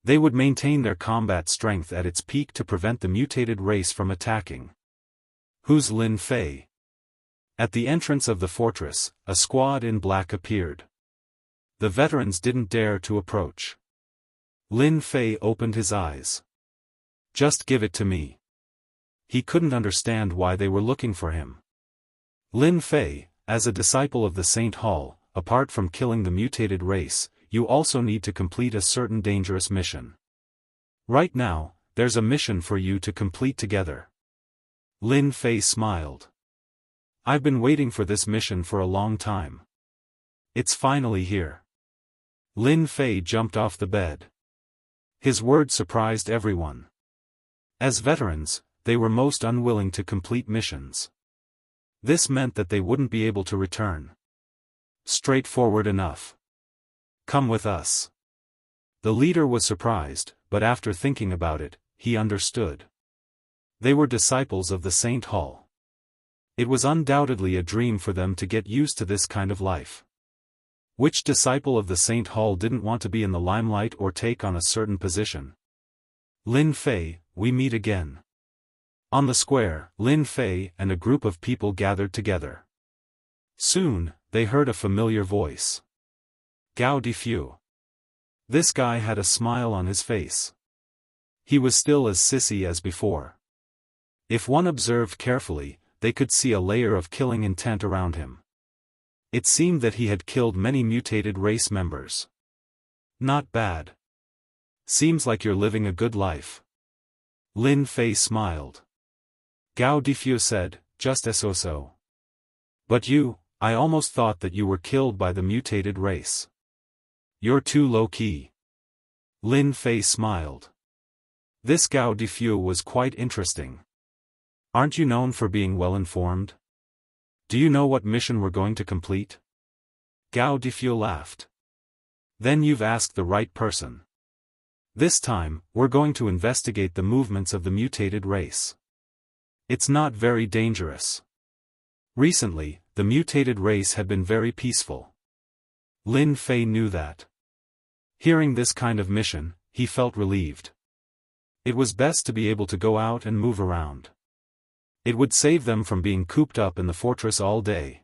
They would maintain their combat strength at its peak to prevent the mutated race from attacking. Who's Lin Fei? At the entrance of the fortress, a squad in black appeared. The veterans didn't dare to approach. Lin Fei opened his eyes. Just give it to me. He couldn't understand why they were looking for him. Lin Fei, as a disciple of the Saint Hall, apart from killing the mutated race, you also need to complete a certain dangerous mission. Right now, there's a mission for you to complete together. Lin Fei smiled. I've been waiting for this mission for a long time. It's finally here. Lin Fei jumped off the bed. His words surprised everyone. As veterans, they were most unwilling to complete missions. This meant that they wouldn't be able to return. Straightforward enough. Come with us. The leader was surprised, but after thinking about it, he understood. They were disciples of the Saint Hall. It was undoubtedly a dream for them to get used to this kind of life. Which disciple of the Saint Hall didn't want to be in the limelight or take on a certain position? Lin Fei, we meet again. On the square, Lin Fei and a group of people gathered together. Soon, they heard a familiar voice. Gao Difu. This guy had a smile on his face. He was still as sissy as before. If one observed carefully, they could see a layer of killing intent around him. It seemed that he had killed many mutated race members. Not bad. Seems like you're living a good life. Lin Fei smiled. Gao Difu said, just so. But you, I almost thought that you were killed by the mutated race. You're too low-key. Lin Fei smiled. This Gao Difu was quite interesting. Aren't you known for being well-informed? Do you know what mission we're going to complete? Gao Difu laughed. Then you've asked the right person. This time, we're going to investigate the movements of the mutated race. It's not very dangerous. Recently, the mutated race had been very peaceful. Lin Fei knew that. Hearing this kind of mission, he felt relieved. It was best to be able to go out and move around. It would save them from being cooped up in the fortress all day.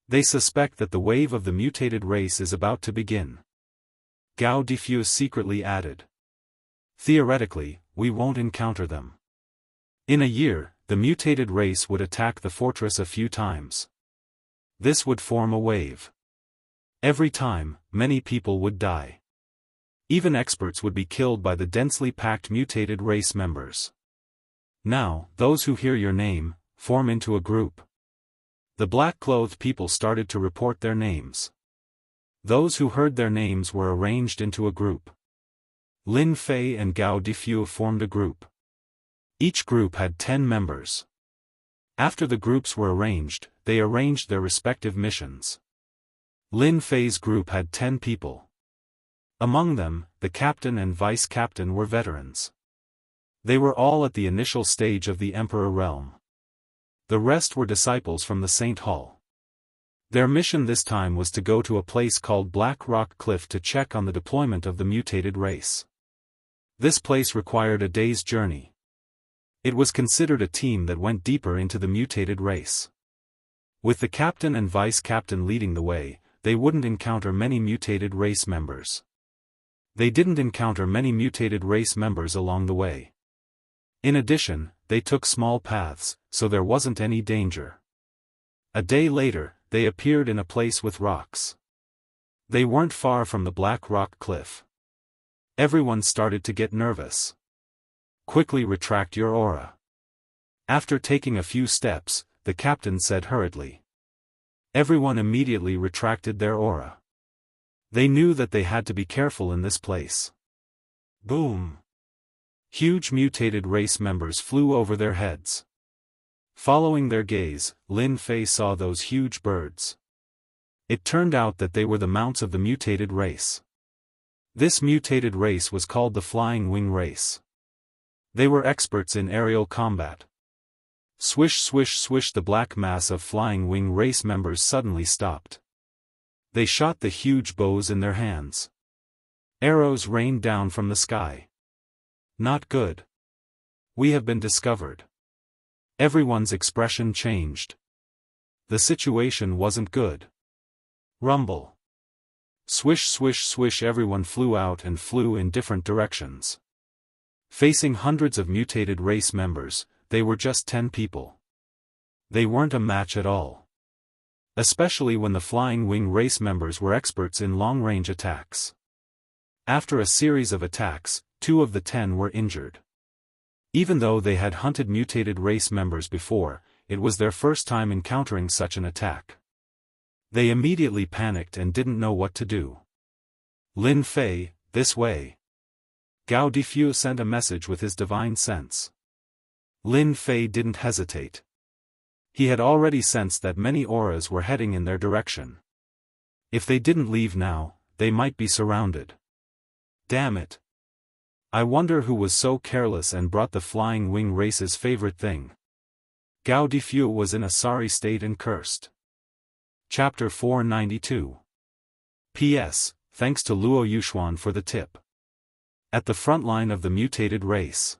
They suspect that the wave of the mutated race is about to begin. Gao Difu secretly added. Theoretically, we won't encounter them. In a year, the mutated race would attack the fortress a few times. This would form a wave. Every time, many people would die. Even experts would be killed by the densely packed mutated race members. Now, those who hear your name, form into a group. The black-clothed people started to report their names. Those who heard their names were arranged into a group. Lin Fei and Gao Difu formed a group. Each group had 10 members. After the groups were arranged, they arranged their respective missions. Lin Fei's group had 10 people. Among them, the captain and vice-captain were veterans. They were all at the initial stage of the Emperor realm. The rest were disciples from the Saint Hall. Their mission this time was to go to a place called Black Rock Cliff to check on the deployment of the mutated race. This place required a day's journey. It was considered a team that went deeper into the mutated race. With the captain and vice-captain leading the way, they wouldn't encounter many mutated race members. They didn't encounter many mutated race members along the way. In addition, they took small paths, so there wasn't any danger. A day later, they appeared in a place with rocks. They weren't far from the Black Rock Cliff. Everyone started to get nervous. Quickly retract your aura. After taking a few steps, the captain said hurriedly. Everyone immediately retracted their aura. They knew that they had to be careful in this place. Boom! Huge mutated race members flew over their heads. Following their gaze, Lin Fei saw those huge birds. It turned out that they were the mounts of the mutated race. This mutated race was called the Flying Wing Race. They were experts in aerial combat. Swish swish swish, the black mass of flying wing race members suddenly stopped. They shot the huge bows in their hands. Arrows rained down from the sky. Not good. We have been discovered. Everyone's expression changed. The situation wasn't good. Rumble. Swish swish swish, everyone flew out and flew in different directions. Facing hundreds of mutated race members, they were just 10 people. They weren't a match at all. Especially when the flying wing race members were experts in long-range attacks. After a series of attacks, 2 of the 10 were injured. Even though they had hunted mutated race members before, it was their first time encountering such an attack. They immediately panicked and didn't know what to do. Lin Fei, this way. Gao Difu sent a message with his divine sense. Lin Fei didn't hesitate. He had already sensed that many auras were heading in their direction. If they didn't leave now, they might be surrounded. Damn it. I wonder who was so careless and brought the flying wing race's favorite thing. Gao Difu was in a sorry state and cursed. Chapter 492. P.S. Thanks to Luo Yuxuan for the tip. At the front line of the mutated race.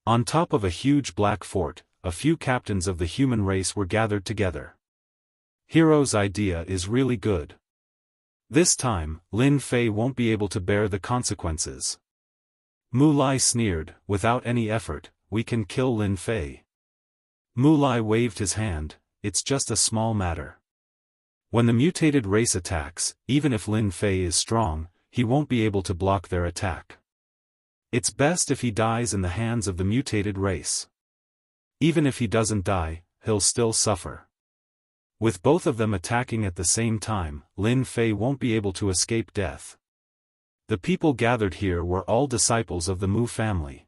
On top of a huge black fort, a few captains of the human race were gathered together. Hero's idea is really good. This time, Lin Fei won't be able to bear the consequences. Mu Lai sneered, without any effort, we can kill Lin Fei. Mu Lai waved his hand, it's just a small matter. When the mutated race attacks, even if Lin Fei is strong, he won't be able to block their attack. It's best if he dies in the hands of the mutated race. Even if he doesn't die, he'll still suffer. With both of them attacking at the same time, Lin Fei won't be able to escape death. The people gathered here were all disciples of the Mu family.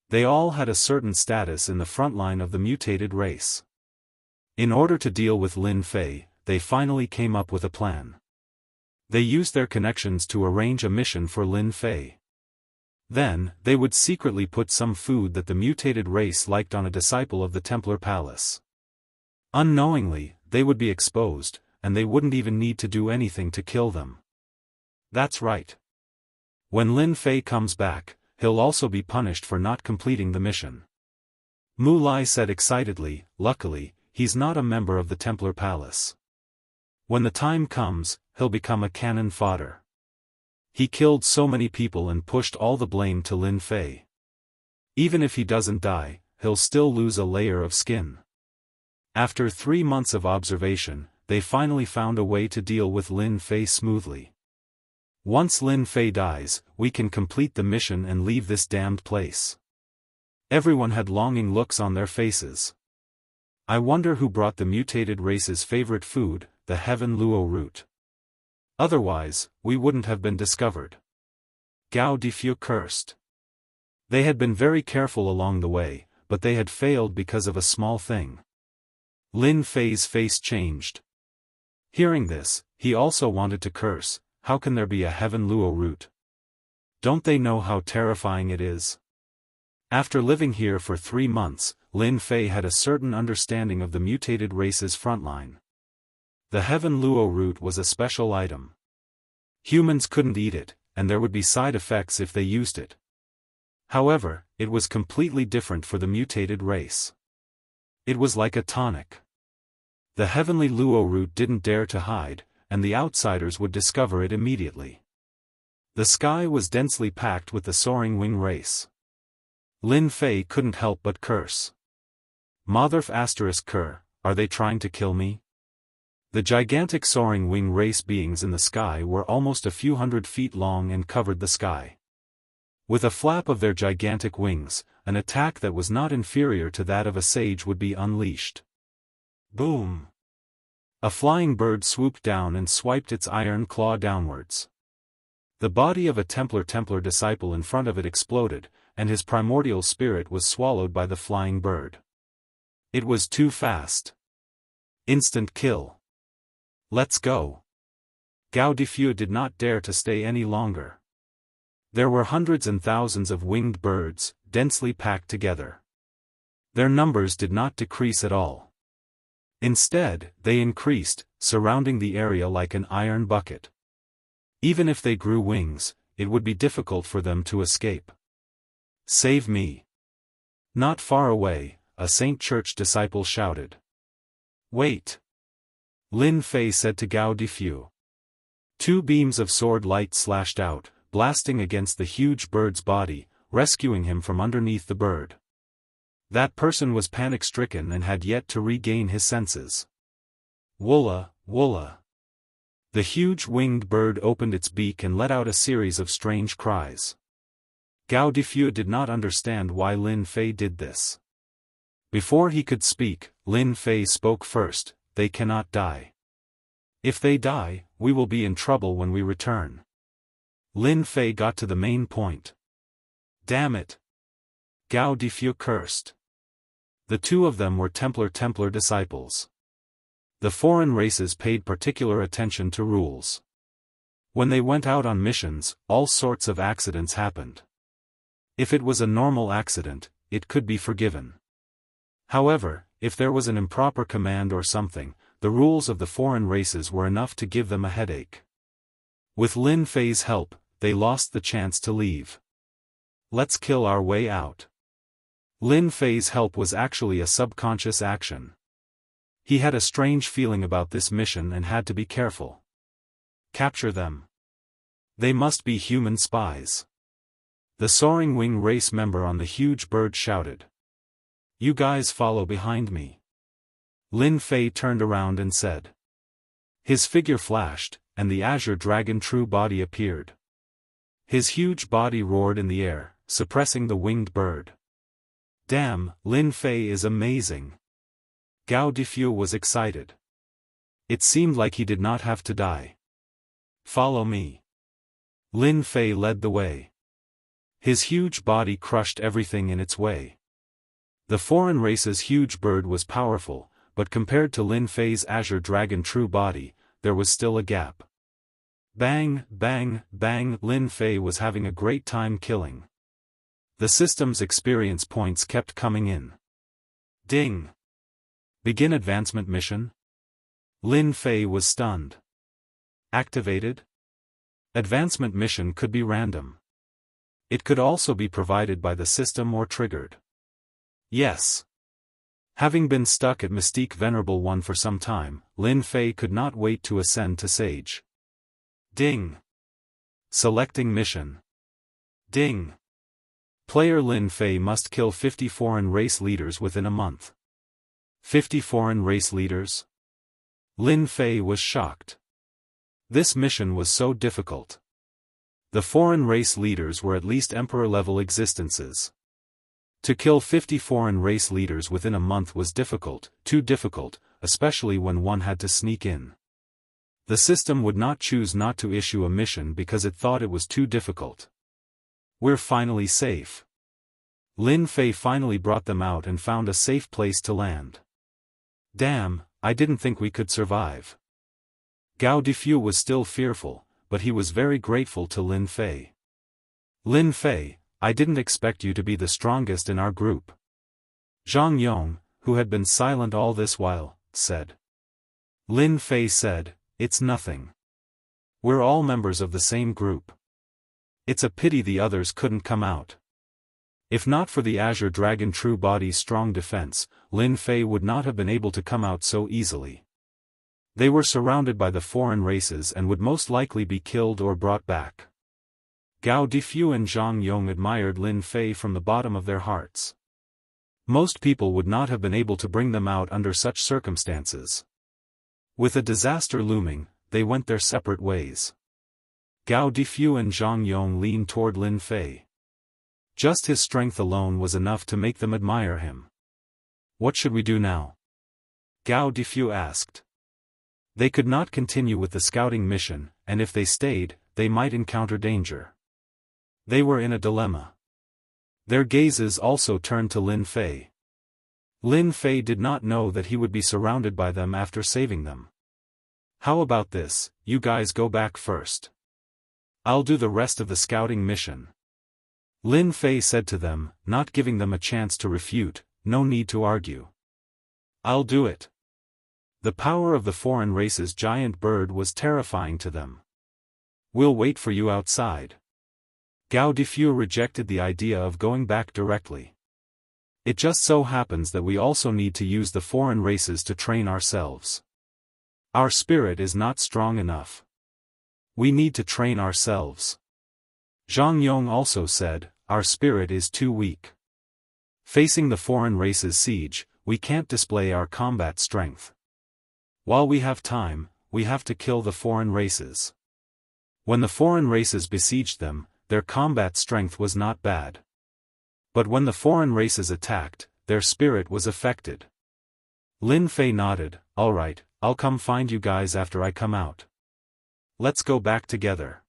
They all had a certain status in the front line of the mutated race. In order to deal with Lin Fei, they finally came up with a plan. They used their connections to arrange a mission for Lin Fei. Then, they would secretly put some food that the mutated race liked on a disciple of the Templar Palace. Unknowingly, they would be exposed, and they wouldn't even need to do anything to kill them. That's right. When Lin Fei comes back, he'll also be punished for not completing the mission. Mu Lai said excitedly, luckily, he's not a member of the Templar Palace. When the time comes, he'll become a cannon fodder. He killed so many people and pushed all the blame to Lin Fei. Even if he doesn't die, he'll still lose a layer of skin. After 3 months of observation, they finally found a way to deal with Lin Fei smoothly. Once Lin Fei dies, we can complete the mission and leave this damned place. Everyone had longing looks on their faces. I wonder who brought the mutated race's favorite food, the Heaven Luo root. Otherwise, we wouldn't have been discovered. Gao Difu cursed. They had been very careful along the way, but they had failed because of a small thing. Lin Fei's face changed. Hearing this, he also wanted to curse, how can there be a Heaven Luo root? Don't they know how terrifying it is? After living here for 3 months, Lin Fei had a certain understanding of the mutated race's frontline. The Heaven Luo root was a special item. Humans couldn't eat it, and there would be side effects if they used it. However, it was completely different for the mutated race. It was like a tonic. The heavenly Luo root didn't dare to hide, and the outsiders would discover it immediately. The sky was densely packed with the soaring wing race. Lin Fei couldn't help but curse. Motherf ***, are they trying to kill me? The gigantic soaring wing race beings in the sky were almost a few hundred feet long and covered the sky. With a flap of their gigantic wings, an attack that was not inferior to that of a sage would be unleashed. Boom! A flying bird swooped down and swiped its iron claw downwards. The body of a Templar disciple in front of it exploded, and his primordial spirit was swallowed by the flying bird. It was too fast. Instant kill. Let's go. Gao Difu did not dare to stay any longer. There were hundreds and thousands of winged birds, densely packed together. Their numbers did not decrease at all. Instead, they increased, surrounding the area like an iron bucket. Even if they grew wings, it would be difficult for them to escape. Save me! Not far away, a Saint Church disciple shouted. Wait! Lin Fei said to Gao Difu. Two beams of sword light slashed out, blasting against the huge bird's body, rescuing him from underneath the bird. That person was panic-stricken and had yet to regain his senses. Wulla, wulla. The huge winged bird opened its beak and let out a series of strange cries. Gao Difu did not understand why Lin Fei did this. Before he could speak, Lin Fei spoke first. They cannot die. If they die, we will be in trouble when we return. Lin Fei got to the main point. Damn it! Gao Difu cursed. The two of them were Templar disciples. The foreign races paid particular attention to rules. When they went out on missions, all sorts of accidents happened. If it was a normal accident, it could be forgiven. However, if there was an improper command or something, the rules of the foreign races were enough to give them a headache. With Lin Fei's help, they lost the chance to leave. Let's kill our way out. Lin Fei's help was actually a subconscious action. He had a strange feeling about this mission and had to be careful. Capture them. They must be human spies. The soaring wing race member on the huge bird shouted. You guys follow behind me. Lin Fei turned around and said. His figure flashed, and the azure dragon true body appeared. His huge body roared in the air, suppressing the winged bird. Damn, Lin Fei is amazing. Gao Difu was excited. It seemed like he did not have to die. Follow me. Lin Fei led the way. His huge body crushed everything in its way. The foreign race's huge bird was powerful, but compared to Lin Fei's azure dragon true body, there was still a gap. Bang, bang, bang, Lin Fei was having a great time killing. The system's experience points kept coming in. Ding! Begin advancement mission? Lin Fei was stunned. Activated? Advancement mission could be random. It could also be provided by the system or triggered. Yes. Having been stuck at Mystique Venerable One for some time, Lin Fei could not wait to ascend to Sage. Ding! Selecting mission. Ding! Player Lin Fei must kill 50 foreign race leaders within a month. 50 foreign race leaders? Lin Fei was shocked. This mission was so difficult. The foreign race leaders were at least emperor-level existences. To kill 50 foreign race leaders within a month was difficult, too difficult, especially when one had to sneak in. The system would not choose not to issue a mission because it thought it was too difficult. We're finally safe. Lin Fei finally brought them out and found a safe place to land. Damn, I didn't think we could survive. Gao Difu was still fearful, but he was very grateful to Lin Fei. Lin Fei, I didn't expect you to be the strongest in our group. Zhang Yong, who had been silent all this while, said. Lin Fei said, it's nothing. We're all members of the same group. It's a pity the others couldn't come out. If not for the Azure Dragon True Body's strong defense, Lin Fei would not have been able to come out so easily. They were surrounded by the foreign races and would most likely be killed or brought back. Gao Difu and Zhang Yong admired Lin Fei from the bottom of their hearts. Most people would not have been able to bring them out under such circumstances. With a disaster looming, they went their separate ways. Gao Difu and Zhang Yong leaned toward Lin Fei. Just his strength alone was enough to make them admire him. What should we do now? Gao Difu asked. They could not continue with the scouting mission, and if they stayed, they might encounter danger. They were in a dilemma. Their gazes also turned to Lin Fei. Lin Fei did not know that he would be surrounded by them after saving them. How about this, you guys go back first. I'll do the rest of the scouting mission. Lin Fei said to them, not giving them a chance to refute, no need to argue. I'll do it. The power of the foreign race's giant bird was terrifying to them. We'll wait for you outside. Gao Difu rejected the idea of going back directly. It just so happens that we also need to use the foreign races to train ourselves. Our spirit is not strong enough. We need to train ourselves. Zhang Yong also said, our spirit is too weak. Facing the foreign race's siege, we can't display our combat strength. While we have time, we have to kill the foreign races. When the foreign races besieged them, their combat strength was not bad. But when the foreign races attacked, their spirit was affected. Lin Fei nodded, alright, I'll come find you guys after I come out. Let's go back together.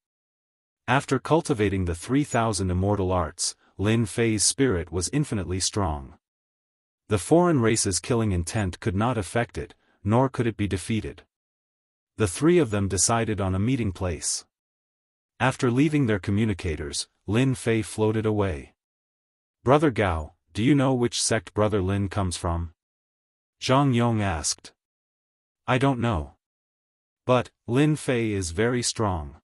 After cultivating the 3,000 immortal arts, Lin Fei's spirit was infinitely strong. The foreign race's killing intent could not affect it, nor could it be defeated. The three of them decided on a meeting place. After leaving their communicators, Lin Fei floated away. Brother Gao, do you know which sect Brother Lin comes from? Zhang Yong asked. I don't know. But, Lin Fei is very strong.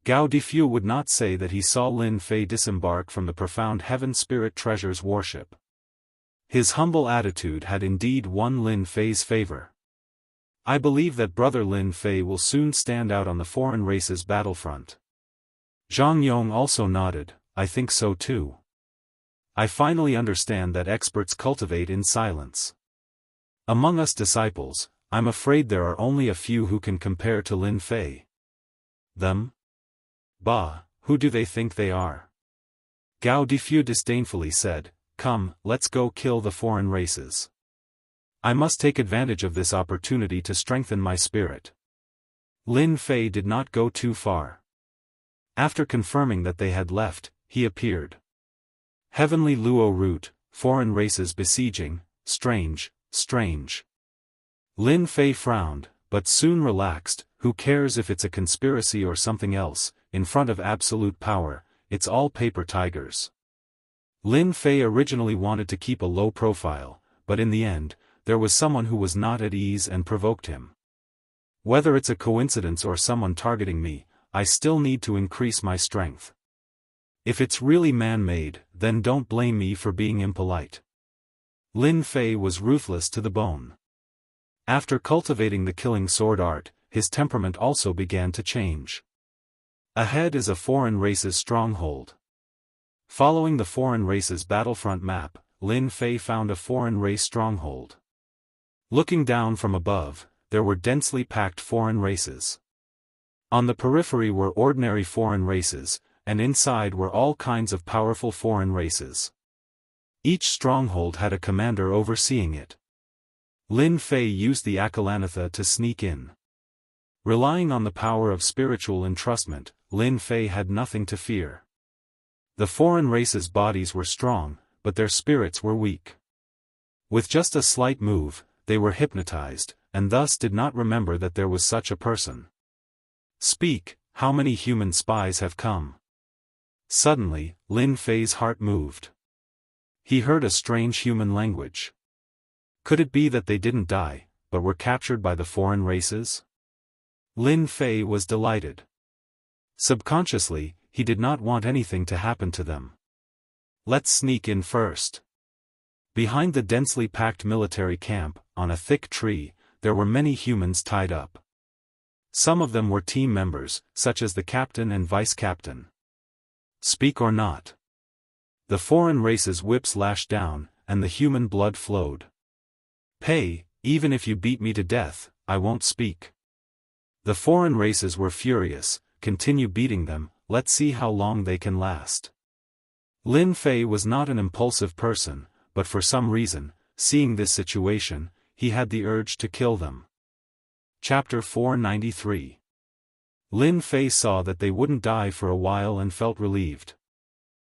Gao Difu would not say that he saw Lin Fei disembark from the profound heaven spirit treasures worship. His humble attitude had indeed won Lin Fei's favor. I believe that Brother Lin Fei will soon stand out on the foreign race's battlefront. Zhang Yong also nodded, I think so too. I finally understand that experts cultivate in silence. Among us disciples, I'm afraid there are only a few who can compare to Lin Fei. Them? Bah, who do they think they are? Gao Difu disdainfully said, come, let's go kill the foreign races. I must take advantage of this opportunity to strengthen my spirit. Lin Fei did not go too far. After confirming that they had left, he appeared. Heavenly Luo root, foreign races besieging, strange, strange. Lin Fei frowned, but soon relaxed, who cares if it's a conspiracy or something else, in front of absolute power, it's all paper tigers. Lin Fei originally wanted to keep a low profile, but in the end, there was someone who was not at ease and provoked him. Whether it's a coincidence or someone targeting me, I still need to increase my strength. If it's really man-made, then don't blame me for being impolite. Lin Fei was ruthless to the bone. After cultivating the killing sword art, his temperament also began to change. Ahead is a foreign race's stronghold. Following the foreign race's battlefront map, Lin Fei found a foreign race stronghold. Looking down from above, there were densely packed foreign races. On the periphery were ordinary foreign races, and inside were all kinds of powerful foreign races. Each stronghold had a commander overseeing it. Lin Fei used the Akalanatha to sneak in. Relying on the power of spiritual entrustment, Lin Fei had nothing to fear. The foreign races' bodies were strong, but their spirits were weak. With just a slight move, they were hypnotized, and thus did not remember that there was such a person. Speak, how many human spies have come? Suddenly, Lin Fei's heart moved. He heard a strange human language. Could it be that they didn't die, but were captured by the foreign races? Lin Fei was delighted. Subconsciously, he did not want anything to happen to them. Let's sneak in first. Behind the densely packed military camp, on a thick tree, there were many humans tied up. Some of them were team members, such as the captain and vice-captain. Speak or not. The foreign race's whips lashed down, and the human blood flowed. Pay, even if you beat me to death, I won't speak. The foreign races were furious, continue beating them, let's see how long they can last. Lin Fei was not an impulsive person, but for some reason, seeing this situation, he had the urge to kill them. Chapter 493. Lin Fei saw that they wouldn't die for a while and felt relieved.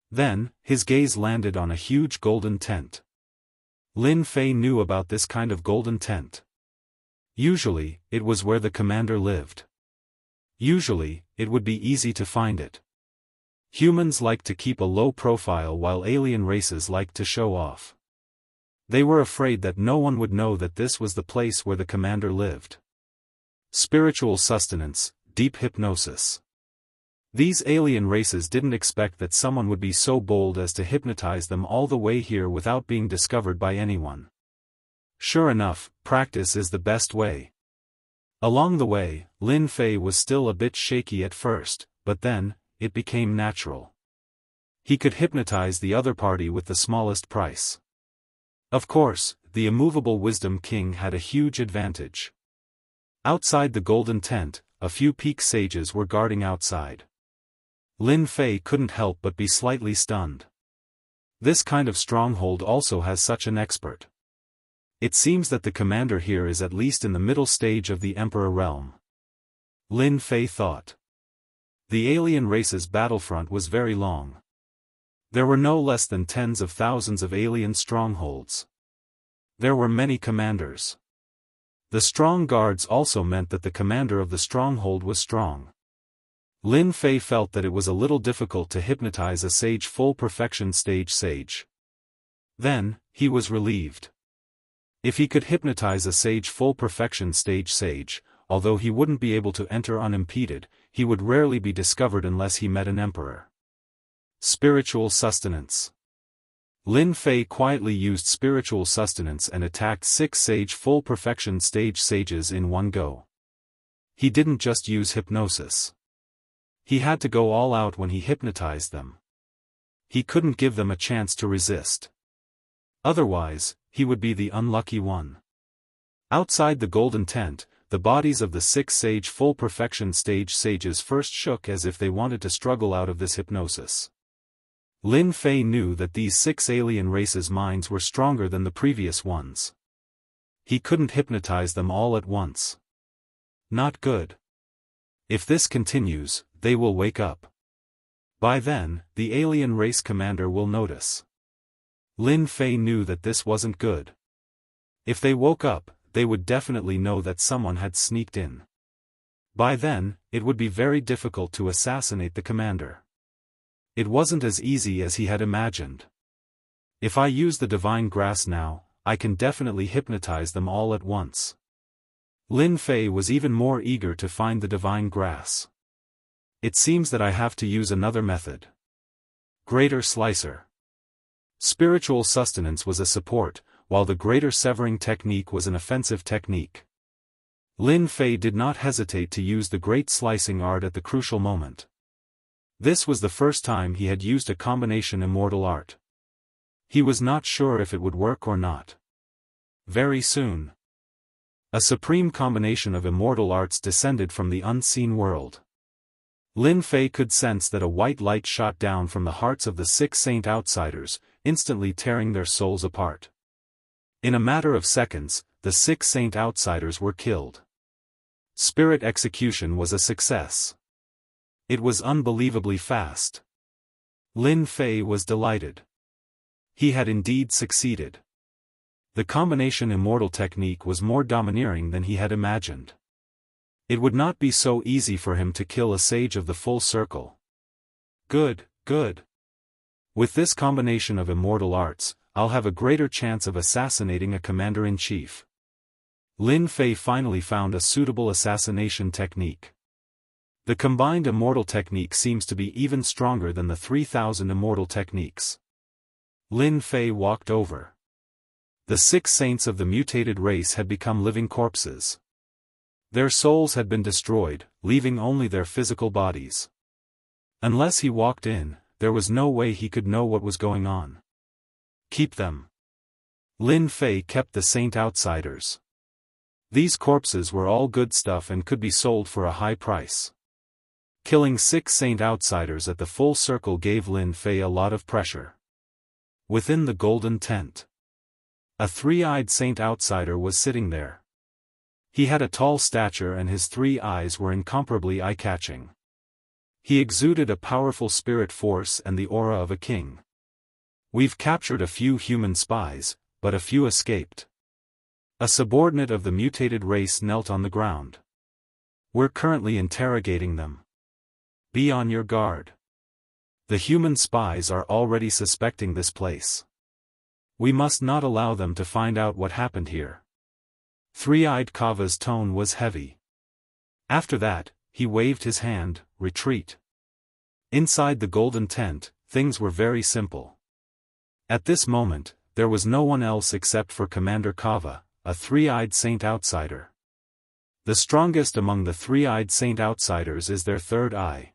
Then, his gaze landed on a huge golden tent. Lin Fei knew about this kind of golden tent. Usually, it was where the commander lived. Usually, it would be easy to find it. Humans like to keep a low profile while alien races like to show off. They were afraid that no one would know that this was the place where the commander lived. Spiritual sustenance, deep hypnosis. These alien races didn't expect that someone would be so bold as to hypnotize them all the way here without being discovered by anyone. Sure enough, practice is the best way. Along the way, Lin Fei was still a bit shaky at first, but then, it became natural. He could hypnotize the other party with the smallest price. Of course, the immovable Wisdom King had a huge advantage. Outside the golden tent, a few peak sages were guarding outside. Lin Fei couldn't help but be slightly stunned. This kind of stronghold also has such an expert. It seems that the commander here is at least in the middle stage of the Emperor realm. Lin Fei thought. The alien race's battlefront was very long. There were no less than tens of thousands of alien strongholds. There were many commanders. The strong guards also meant that the commander of the stronghold was strong. Lin Fei felt that it was a little difficult to hypnotize a sage full perfection stage sage. Then, he was relieved. If he could hypnotize a sage full perfection stage sage, although he wouldn't be able to enter unimpeded, he would rarely be discovered unless he met an emperor. Spiritual sustenance. Lin Fei quietly used spiritual sustenance and attacked 6 sage full perfection stage sages in one go. He didn't just use hypnosis. He had to go all out when he hypnotized them. He couldn't give them a chance to resist. Otherwise, he would be the unlucky one. Outside the golden tent, the bodies of the 6 sage full perfection stage sages first shook as if they wanted to struggle out of this hypnosis. Lin Fei knew that these 6 alien races' minds were stronger than the previous ones. He couldn't hypnotize them all at once. Not good. If this continues, they will wake up. By then, the alien race commander will notice. Lin Fei knew that this wasn't good. If they woke up, they would definitely know that someone had sneaked in. By then, it would be very difficult to assassinate the commander. It wasn't as easy as he had imagined. If I use the divine grass now, I can definitely hypnotize them all at once. Lin Fei was even more eager to find the divine grass. It seems that I have to use another method. Greater Slicer. Spiritual sustenance was a support, while the greater severing technique was an offensive technique. Lin Fei did not hesitate to use the great slicing art at the crucial moment. This was the first time he had used a combination immortal art. He was not sure if it would work or not. Very soon, a supreme combination of immortal arts descended from the unseen world. Lin Fei could sense that a white light shot down from the hearts of the 6 saint outsiders, instantly tearing their souls apart. In a matter of seconds, the 6 saint outsiders were killed. Spirit execution was a success. It was unbelievably fast. Lin Fei was delighted. He had indeed succeeded. The combination immortal technique was more domineering than he had imagined. It would not be so easy for him to kill a sage of the full circle. Good, good. With this combination of immortal arts, I'll have a greater chance of assassinating a commander-in-chief. Lin Fei finally found a suitable assassination technique. The combined immortal technique seems to be even stronger than the 3,000 immortal techniques. Lin Fei walked over. The 6 saints of the mutated race had become living corpses. Their souls had been destroyed, leaving only their physical bodies. Unless he walked in, there was no way he could know what was going on. Keep them. Lin Fei kept the saint outsiders. These corpses were all good stuff and could be sold for a high price. Killing 6 saint outsiders at the full circle gave Lin Fei a lot of pressure. Within the golden tent, a 3-eyed saint outsider was sitting there. He had a tall stature and his 3 eyes were incomparably eye-catching. He exuded a powerful spirit force and the aura of a king. We've captured a few human spies, but a few escaped. A subordinate of the mutated race knelt on the ground. We're currently interrogating them. Be on your guard. The human spies are already suspecting this place. We must not allow them to find out what happened here. Three-eyed Kava's tone was heavy. After that, he waved his hand, retreat. Inside the golden tent, things were very simple. At this moment, there was no one else except for Commander Kava, a three-eyed saint outsider. The strongest among the three-eyed saint outsiders is their third eye.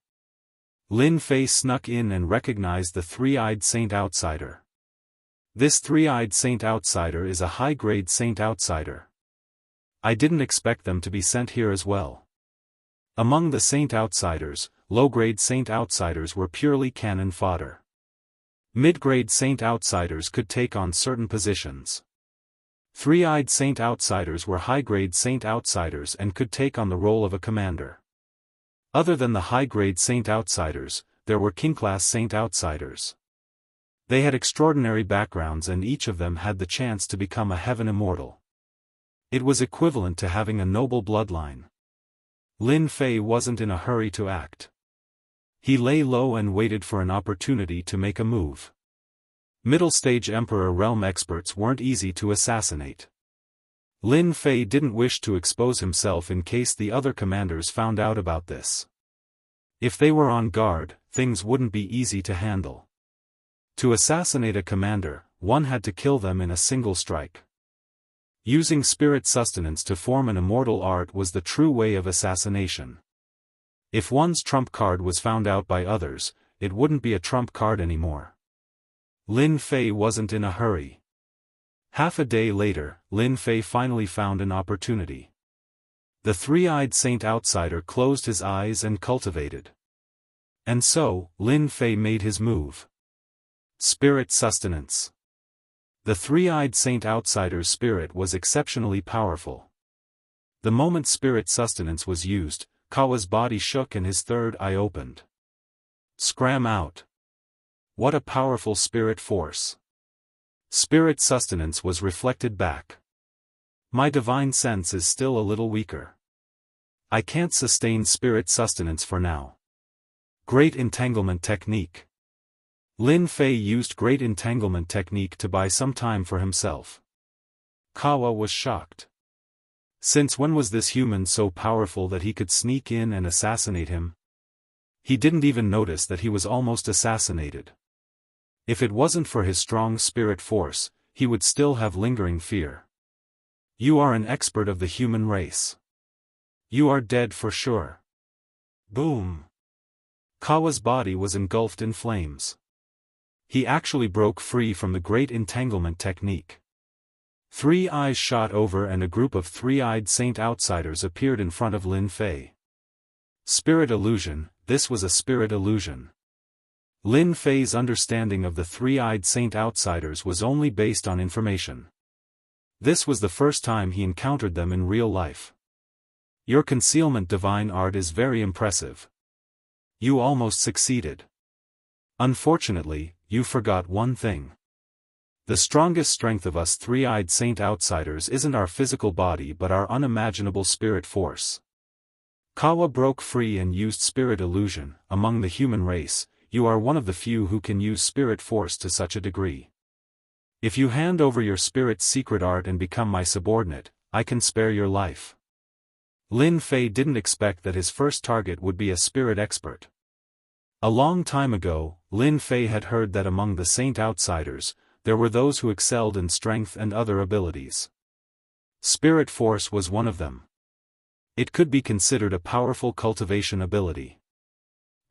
Lin Fei snuck in and recognized the three-eyed saint outsider. This three-eyed saint outsider is a high-grade saint outsider. I didn't expect them to be sent here as well. Among the saint outsiders, low-grade saint outsiders were purely cannon fodder. Mid-grade saint outsiders could take on certain positions. Three-eyed saint outsiders were high-grade saint outsiders and could take on the role of a commander. Other than the high-grade saint outsiders, there were king-class saint outsiders. They had extraordinary backgrounds and each of them had the chance to become a heaven immortal. It was equivalent to having a noble bloodline. Lin Fei wasn't in a hurry to act. He lay low and waited for an opportunity to make a move. Middle-stage Emperor realm experts weren't easy to assassinate. Lin Fei didn't wish to expose himself in case the other commanders found out about this. If they were on guard, things wouldn't be easy to handle. To assassinate a commander, one had to kill them in a single strike. Using spirit sustenance to form an immortal art was the true way of assassination. If one's trump card was found out by others, it wouldn't be a trump card anymore. Lin Fei wasn't in a hurry. Half a day later, Lin Fei finally found an opportunity. The three-eyed saint outsider closed his eyes and cultivated. And so, Lin Fei made his move. Spirit sustenance. The three-eyed saint outsider's spirit was exceptionally powerful. The moment spirit sustenance was used, Kawa's body shook and his third eye opened. Scram out. What a powerful spirit force. Spirit sustenance was reflected back. My divine sense is still a little weaker. I can't sustain spirit sustenance for now. Great entanglement technique. Lin Fei used great entanglement technique to buy some time for himself. Kawa was shocked. Since when was this human so powerful that he could sneak in and assassinate him? He didn't even notice that he was almost assassinated. If it wasn't for his strong spirit force, he would still have lingering fear. You are an expert of the human race. You are dead for sure. Boom. Kawa's body was engulfed in flames. He actually broke free from the great entanglement technique. Three eyes shot over and a group of three-eyed saint outsiders appeared in front of Lin Fei. Spirit illusion, this was a spirit illusion. Lin Fei's understanding of the three-eyed saint outsiders was only based on information. This was the first time he encountered them in real life. Your concealment divine art is very impressive. You almost succeeded. Unfortunately, you forgot one thing. The strongest strength of us three-eyed saint outsiders isn't our physical body but our unimaginable spirit force. Kawa broke free and used spirit illusion. Among the human race, you are one of the few who can use spirit force to such a degree. If you hand over your spirit's secret art and become my subordinate, I can spare your life. Lin Fei didn't expect that his first target would be a spirit expert. A long time ago, Lin Fei had heard that among the saint outsiders, there were those who excelled in strength and other abilities. Spirit force was one of them. It could be considered a powerful cultivation ability.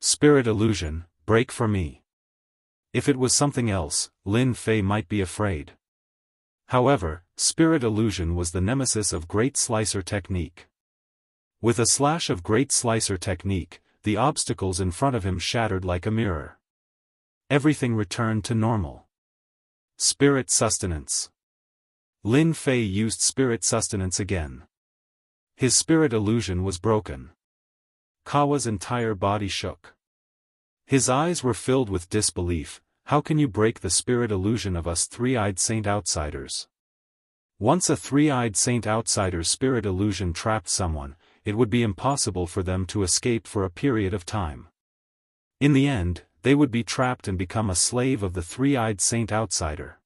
Spirit illusion, break for me. If it was something else, Lin Fei might be afraid. However, spirit illusion was the nemesis of Great Slicer technique. With a slash of Great Slicer technique, the obstacles in front of him shattered like a mirror. Everything returned to normal. Spirit sustenance. Lin Fei used spirit sustenance again. His spirit illusion was broken. Kawa's entire body shook. His eyes were filled with disbelief. How can you break the spirit illusion of us three-eyed saint outsiders? Once a three-eyed saint outsider's spirit illusion trapped someone, it would be impossible for them to escape for a period of time. In the end, they would be trapped and become a slave of the three-eyed saint outsider.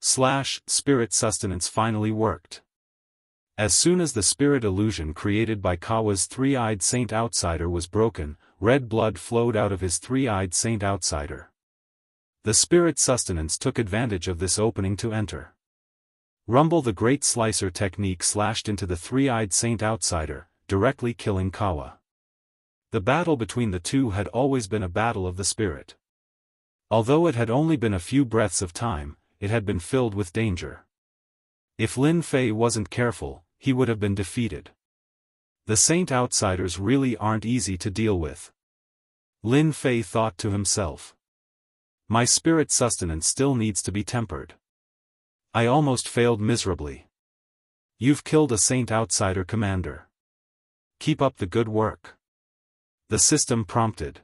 Spirit sustenance finally worked. As soon as the spirit illusion created by Kawa's three-eyed saint outsider was broken, red blood flowed out of his three-eyed saint outsider. The spirit sustenance took advantage of this opening to enter. Rumble the Great Slicer technique slashed into the three-eyed saint outsider, directly killing Kawa. The battle between the two had always been a battle of the spirit. Although it had only been a few breaths of time, it had been filled with danger. If Lin Fei wasn't careful, he would have been defeated. The saint outsiders really aren't easy to deal with. Lin Fei thought to himself. My spirit sustenance still needs to be tempered. I almost failed miserably. You've killed a saint outsider commander. Keep up the good work. The system prompted.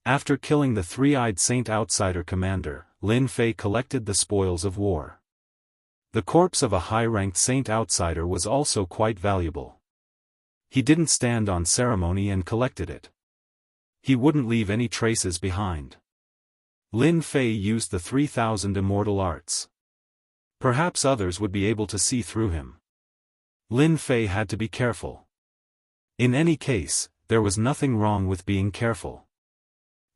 After killing the three-eyed saint outsider commander, Lin Fei collected the spoils of war. The corpse of a high-ranked saint outsider was also quite valuable. He didn't stand on ceremony and collected it. He wouldn't leave any traces behind. Lin Fei used the 3,000 immortal arts. Perhaps others would be able to see through him. Lin Fei had to be careful. In any case, there was nothing wrong with being careful.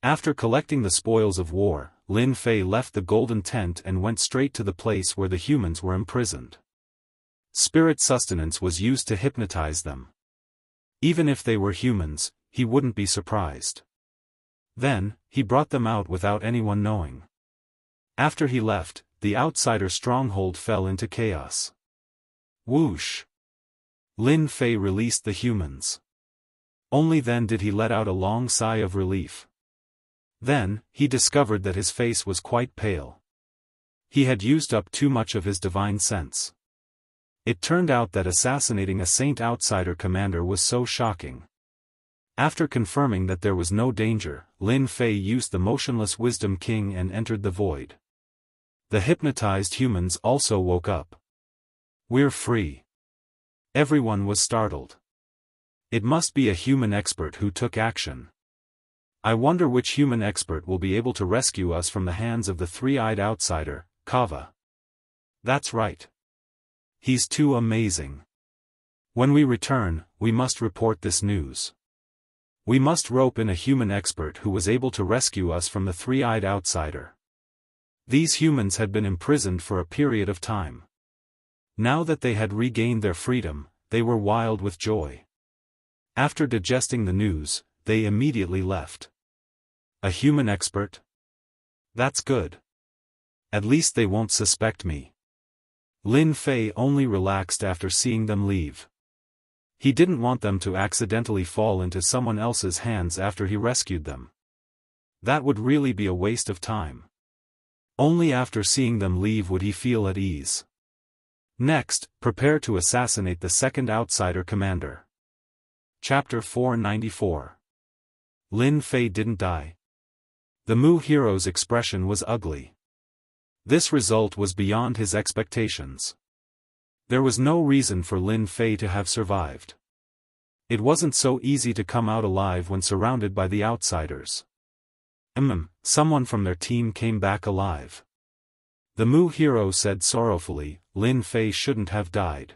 After collecting the spoils of war, Lin Fei left the golden tent and went straight to the place where the humans were imprisoned. Spirit sustenance was used to hypnotize them. Even if they were humans, he wouldn't be surprised. Then, he brought them out without anyone knowing. After he left, the outsider stronghold fell into chaos. Whoosh! Lin Fei released the humans. Only then did he let out a long sigh of relief. Then, he discovered that his face was quite pale. He had used up too much of his divine sense. It turned out that assassinating a saint outsider commander was so shocking. After confirming that there was no danger, Lin Fei used the motionless wisdom king and entered the void. The hypnotized humans also woke up. We're free. Everyone was startled. It must be a human expert who took action. I wonder which human expert will be able to rescue us from the hands of the three-eyed outsider, Kava. That's right. He's too amazing. When we return, we must report this news. We must rope in a human expert who was able to rescue us from the three-eyed outsider. These humans had been imprisoned for a period of time. Now that they had regained their freedom, they were wild with joy. After digesting the news, they immediately left. A human expert? That's good. At least they won't suspect me. Lin Fei only relaxed after seeing them leave. He didn't want them to accidentally fall into someone else's hands after he rescued them. That would really be a waste of time. Only after seeing them leave would he feel at ease. Next, prepare to assassinate the second outsider commander. Chapter 494. Lin Fei didn't die. The Mu hero's expression was ugly. This result was beyond his expectations. There was no reason for Lin Fei to have survived. It wasn't so easy to come out alive when surrounded by the outsiders. Someone from their team came back alive. The Mu hero said sorrowfully, Lin Fei shouldn't have died.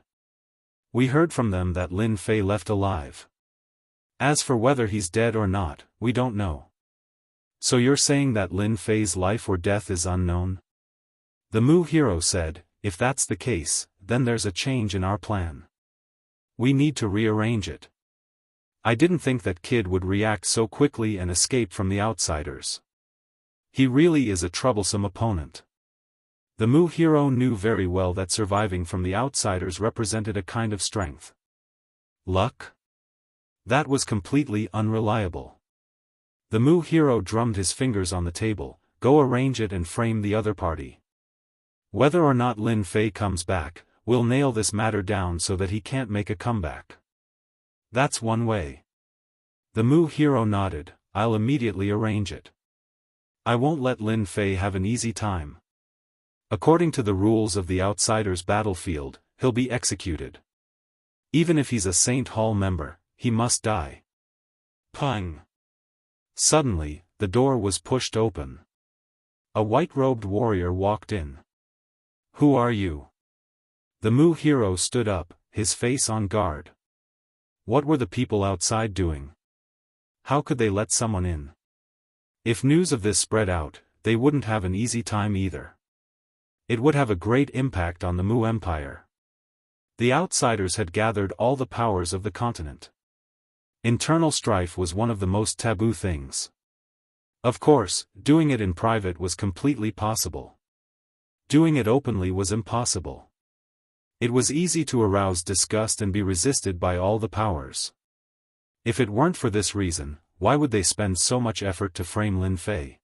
We heard from them that Lin Fei left alive. As for whether he's dead or not, we don't know. So you're saying that Lin Fei's life or death is unknown? The Mu hero said, if that's the case, then there's a change in our plan. We need to rearrange it. I didn't think that kid would react so quickly and escape from the outsiders. He really is a troublesome opponent. The Mu hero knew very well that surviving from the outsiders represented a kind of strength. Luck? That was completely unreliable. The Mu hero drummed his fingers on the table, go arrange it and frame the other party. Whether or not Lin Fei comes back, we'll nail this matter down so that he can't make a comeback. That's one way. The Mu hero nodded, I'll immediately arrange it. I won't let Lin Fei have an easy time. According to the rules of the outsider's battlefield, he'll be executed. Even if he's a Saint Hall member, he must die. Pang! Suddenly, the door was pushed open. A white-robed warrior walked in. Who are you? The Mu hero stood up, his face on guard. What were the people outside doing? How could they let someone in? If news of this spread out, they wouldn't have an easy time either. It would have a great impact on the Mu Empire. The outsiders had gathered all the powers of the continent. Internal strife was one of the most taboo things. Of course, doing it in private was completely possible. Doing it openly was impossible. It was easy to arouse disgust and be resisted by all the powers. If it weren't for this reason, why would they spend so much effort to frame Lin Fei?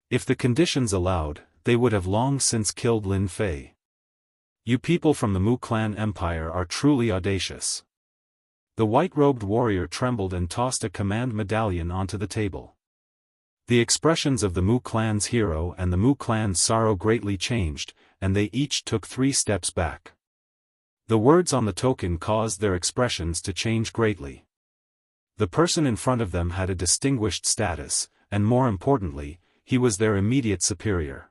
If the conditions allowed, they would have long since killed Lin Fei. You people from the Mu clan empire are truly audacious. The white-robed warrior trembled and tossed a command medallion onto the table. The expressions of the Mu clan's hero and the Mu clan's sorrow greatly changed, and they each took 3 steps back. The words on the token caused their expressions to change greatly. The person in front of them had a distinguished status, and more importantly, he was their immediate superior.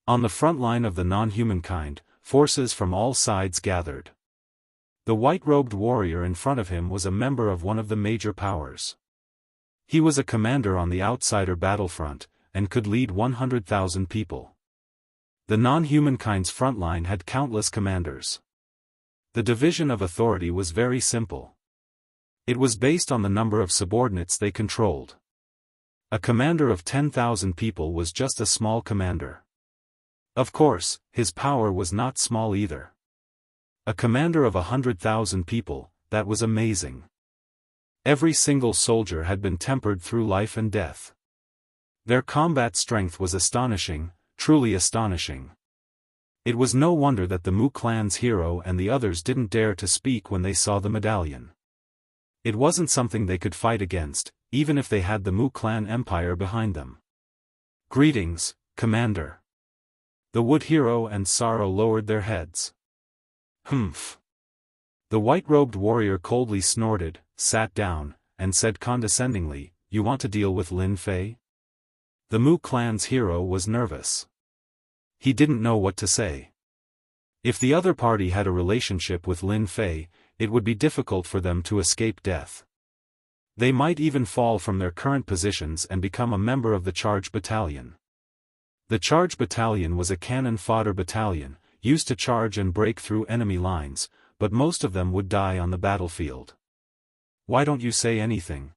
On the front line of the non-human kind, forces from all sides gathered. The white-robed warrior in front of him was a member of one of the major powers. He was a commander on the outsider battlefront, and could lead 100,000 people. The non-human kind's front line had countless commanders. The division of authority was very simple. It was based on the number of subordinates they controlled. A commander of 10,000 people was just a small commander. Of course, his power was not small either. A commander of 100,000 people, that was amazing. Every single soldier had been tempered through life and death. Their combat strength was astonishing, truly astonishing. It was no wonder that the Mu clan's hero and the others didn't dare to speak when they saw the medallion. It wasn't something they could fight against, even if they had the Mu clan empire behind them. Greetings, Commander. The wood hero and sorrow lowered their heads. Humph. The white-robed warrior coldly snorted, sat down, and said condescendingly, "You want to deal with Lin Fei?" The Mu clan's hero was nervous. He didn't know what to say. If the other party had a relationship with Lin Fei, it would be difficult for them to escape death. They might even fall from their current positions and become a member of the Charge Battalion. The Charge Battalion was a cannon fodder battalion, used to charge and break through enemy lines, but most of them would die on the battlefield. "Why don't you say anything?"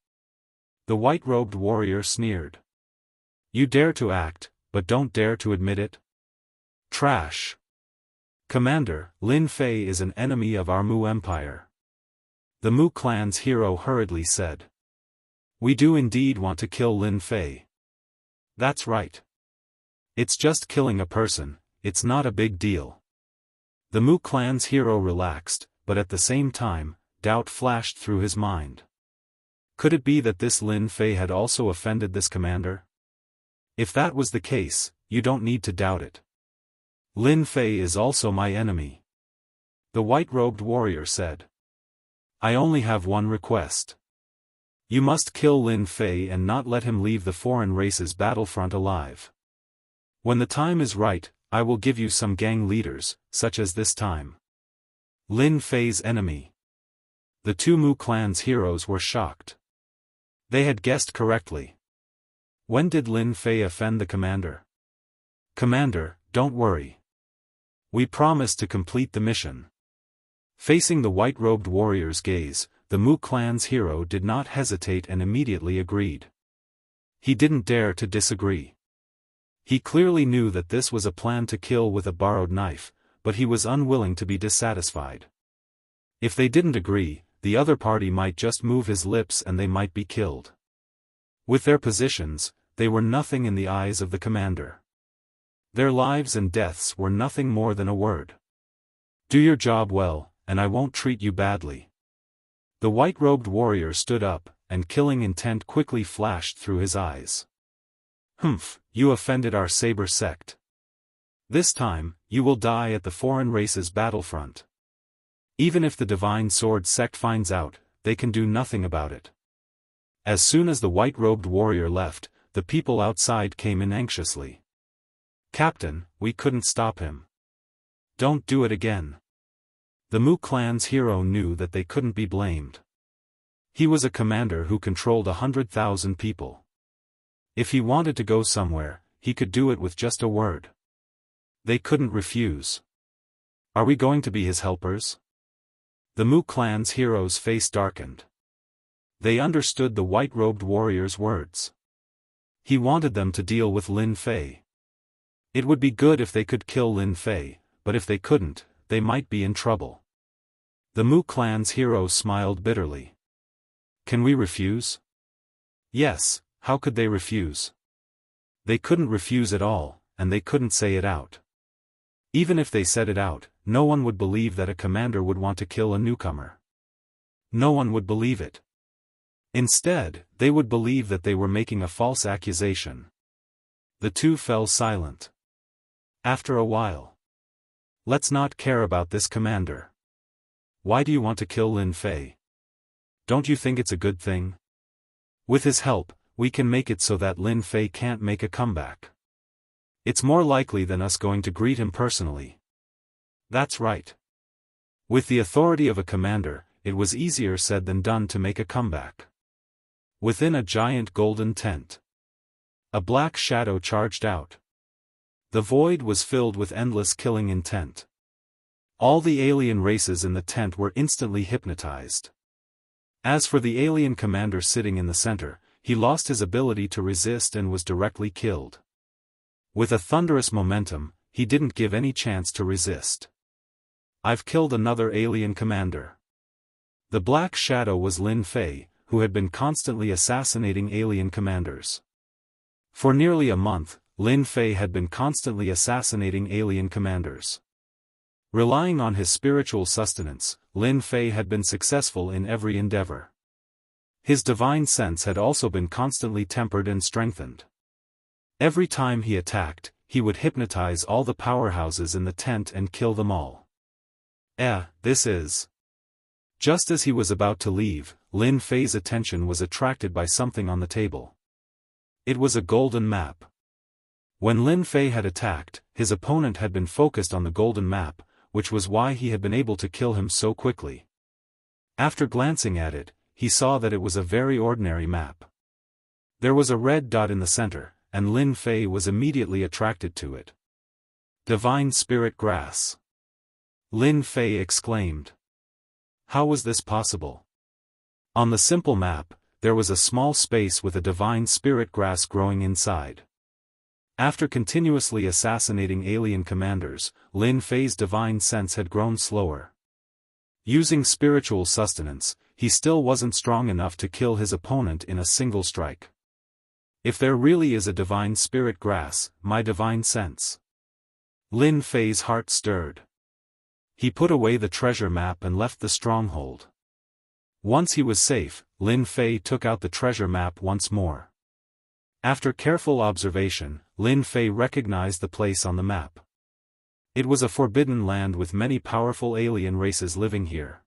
The white-robed warrior sneered. "You dare to act, but don't dare to admit it? Trash. Commander, Lin Fei is an enemy of our Mu Empire." The Mu clan's hero hurriedly said. "We do indeed want to kill Lin Fei." "That's right. It's just killing a person, it's not a big deal." The Mu clan's hero relaxed, but at the same time, doubt flashed through his mind. Could it be that this Lin Fei had also offended this commander? If that was the case, you don't need to doubt it. Lin Fei is also my enemy. The white-robed warrior said. "I only have one request. You must kill Lin Fei and not let him leave the foreign race's battlefront alive. When the time is right, I will give you some gang leaders, such as this time." Lin Fei's enemy. The 2 Mu clan's heroes were shocked. They had guessed correctly. When did Lin Fei offend the commander? "Commander, don't worry. We promise to complete the mission." Facing the white-robed warrior's gaze, the Mu clan's hero did not hesitate and immediately agreed. He didn't dare to disagree. He clearly knew that this was a plan to kill with a borrowed knife, but he was unwilling to be dissatisfied. If they didn't agree, the other party might just move his lips and they might be killed. With their positions, they were nothing in the eyes of the commander. Their lives and deaths were nothing more than a word. "Do your job well, and I won't treat you badly." The white-robed warrior stood up, and killing intent quickly flashed through his eyes. "Humph, you offended our saber sect. This time, you will die at the foreign race's battlefront. Even if the divine sword sect finds out, they can do nothing about it." As soon as the white-robed warrior left, the people outside came in anxiously. "Captain, we couldn't stop him. Don't do it again. The Mu clan's hero knew that they couldn't be blamed. He was a commander who controlled 100,000 people. If he wanted to go somewhere, he could do it with just a word. They couldn't refuse. Are we going to be his helpers? The Mu clan's hero's face darkened. They understood the white-robed warrior's words. He wanted them to deal with Lin Fei. It would be good if they could kill Lin Fei, but if they couldn't, they might be in trouble. The Mu clan's hero smiled bitterly. Can we refuse? Yes, how could they refuse? They couldn't refuse at all, and they couldn't say it out. Even if they said it out, no one would believe that a commander would want to kill a newcomer. No one would believe it. Instead, they would believe that they were making a false accusation. The two fell silent. After a while. Let's not care about this commander. Why do you want to kill Lin Fei? Don't you think it's a good thing? With his help, we can make it so that Lin Fei can't make a comeback. It's more likely than us going to greet him personally. That's right. With the authority of a commander, it was easier said than done to make a comeback. Within a giant golden tent, a black shadow charged out. The void was filled with endless killing intent. All the alien races in the tent were instantly hypnotized. As for the alien commander sitting in the center, he lost his ability to resist and was directly killed. With a thunderous momentum, he didn't give any chance to resist. I've killed another alien commander. The black shadow was Lin Fei, who had been constantly assassinating alien commanders. For nearly a month, Lin Fei had been constantly assassinating alien commanders. Relying on his spiritual sustenance, Lin Fei had been successful in every endeavor. His divine sense had also been constantly tempered and strengthened. Every time he attacked, he would hypnotize all the powerhouses in the tent and kill them all. This is... Just as he was about to leave, Lin Fei's attention was attracted by something on the table. It was a golden map. When Lin Fei had attacked, his opponent had been focused on the golden map, which was why he had been able to kill him so quickly. After glancing at it, he saw that it was a very ordinary map. There was a red dot in the center, and Lin Fei was immediately attracted to it. Divine Spirit Grass. Lin Fei exclaimed. How was this possible? On the simple map, there was a small space with a divine spirit grass growing inside. After continuously assassinating alien commanders, Lin Fei's divine sense had grown slower. Using spiritual sustenance, he still wasn't strong enough to kill his opponent in a single strike. If there really is a divine spirit grass, my divine sense. Lin Fei's heart stirred. He put away the treasure map and left the stronghold. Once he was safe, Lin Fei took out the treasure map once more. After careful observation, Lin Fei recognized the place on the map. It was a forbidden land with many powerful alien races living here.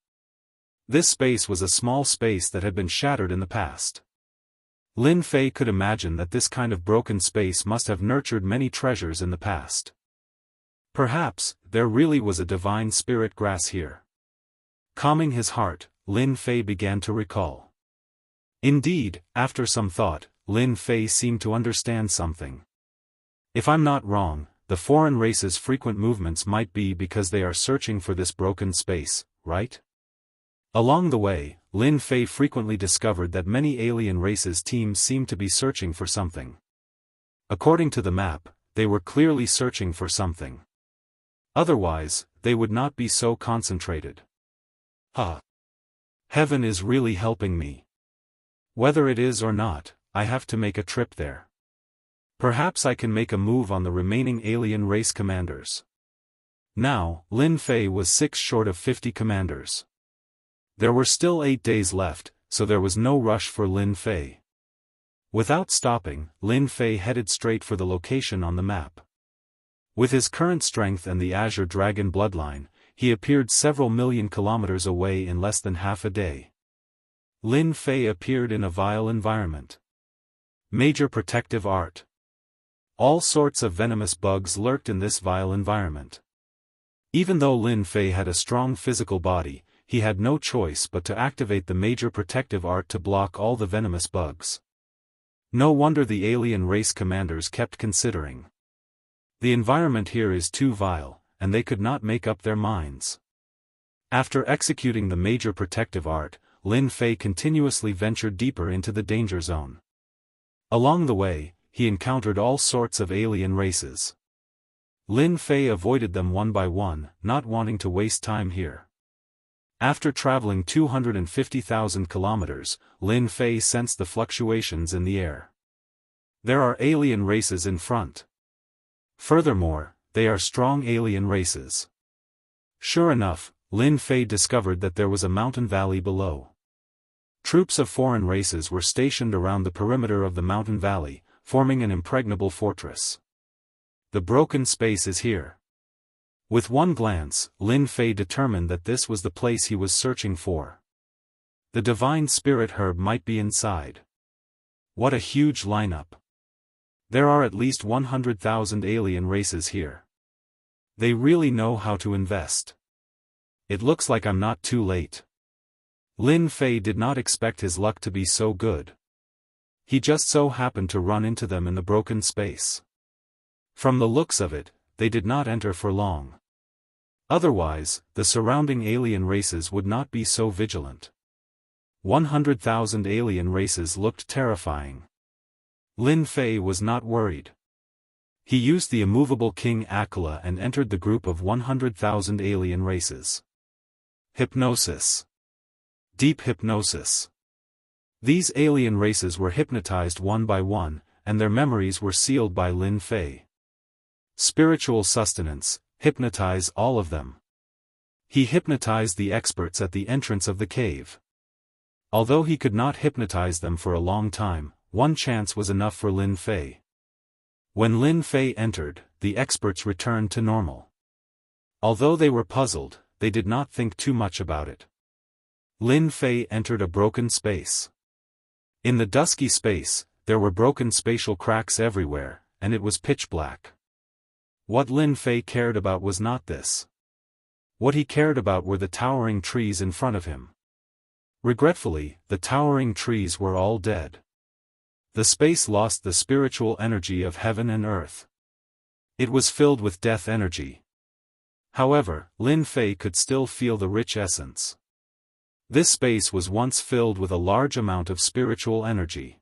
This space was a small space that had been shattered in the past. Lin Fei could imagine that this kind of broken space must have nurtured many treasures in the past. Perhaps, there really was a divine spirit grass here. Calming his heart, Lin Fei began to recall. Indeed, after some thought, Lin Fei seemed to understand something. If I'm not wrong, the foreign races' frequent movements might be because they are searching for this broken space, right? Along the way, Lin Fei frequently discovered that many alien races' teams seemed to be searching for something. According to the map, they were clearly searching for something. Otherwise, they would not be so concentrated. Heaven is really helping me. Whether it is or not, I have to make a trip there. Perhaps I can make a move on the remaining alien race commanders. Now, Lin Fei was 6 short of 50 commanders. There were still 8 days left, so there was no rush for Lin Fei. Without stopping, Lin Fei headed straight for the location on the map. With his current strength and the Azure Dragon bloodline, he appeared several million kilometers away in less than half a day. Lin Fei appeared in a vile environment. Major protective art. All sorts of venomous bugs lurked in this vile environment. Even though Lin Fei had a strong physical body, he had no choice but to activate the major protective art to block all the venomous bugs. No wonder the alien race commanders kept considering. The environment here is too vile, and they could not make up their minds. After executing the major protective art, Lin Fei continuously ventured deeper into the danger zone. Along the way, he encountered all sorts of alien races. Lin Fei avoided them one by one, not wanting to waste time here. After traveling 250,000 kilometers, Lin Fei sensed the fluctuations in the air. There are alien races in front. Furthermore, they are strong alien races. Sure enough, Lin Fei discovered that there was a mountain valley below. Troops of foreign races were stationed around the perimeter of the mountain valley, forming an impregnable fortress. The broken space is here. With one glance, Lin Fei determined that this was the place he was searching for. The divine spirit herb might be inside. What a huge lineup. There are at least 100,000 alien races here. They really know how to invest. It looks like I'm not too late. Lin Fei did not expect his luck to be so good. He just so happened to run into them in the broken space. From the looks of it, they did not enter for long. Otherwise, the surrounding alien races would not be so vigilant. 100,000 alien races looked terrifying. Lin Fei was not worried. He used the immovable King Akela and entered the group of 100,000 alien races. Hypnosis. Deep hypnosis. These alien races were hypnotized one by one, and their memories were sealed by Lin Fei. Spiritual sustenance, hypnotize all of them. He hypnotized the experts at the entrance of the cave. Although he could not hypnotize them for a long time, one chance was enough for Lin Fei. When Lin Fei entered, the experts returned to normal. Although they were puzzled, they did not think too much about it. Lin Fei entered a broken space. In the dusky space, there were broken spatial cracks everywhere, and it was pitch black. What Lin Fei cared about was not this. What he cared about were the towering trees in front of him. Regretfully, the towering trees were all dead. The space lost the spiritual energy of heaven and earth. It was filled with death energy. However, Lin Fei could still feel the rich essence. This space was once filled with a large amount of spiritual energy.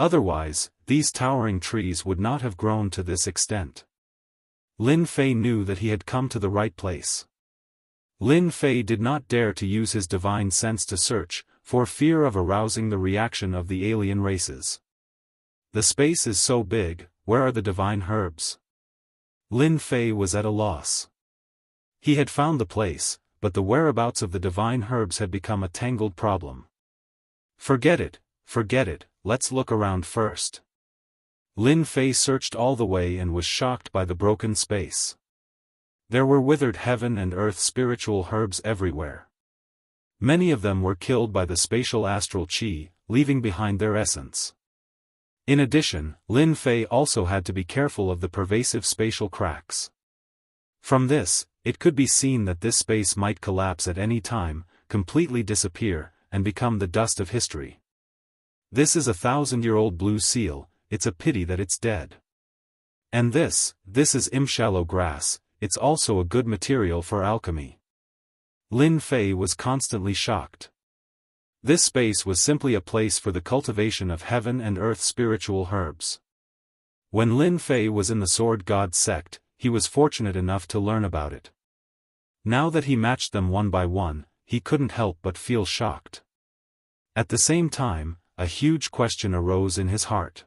Otherwise, these towering trees would not have grown to this extent. Lin Fei knew that he had come to the right place. Lin Fei did not dare to use his divine sense to search, for fear of arousing the reaction of the alien races. The space is so big, where are the divine herbs? Lin Fei was at a loss. He had found the place, but the whereabouts of the divine herbs had become a tangled problem. Forget it, let's look around first. Lin Fei searched all the way and was shocked by the broken space. There were withered heaven and earth spiritual herbs everywhere. Many of them were killed by the spatial astral chi, leaving behind their essence. In addition, Lin Fei also had to be careful of the pervasive spatial cracks. From this, it could be seen that this space might collapse at any time, completely disappear, and become the dust of history. This is a 1,000-year-old blue seal, it's a pity that it's dead. And this is imshallow grass, it's also a good material for alchemy. Lin Fei was constantly shocked. This space was simply a place for the cultivation of heaven and earth spiritual herbs. When Lin Fei was in the Sword God sect, he was fortunate enough to learn about it. Now that he matched them one by one, he couldn't help but feel shocked. At the same time, a huge question arose in his heart.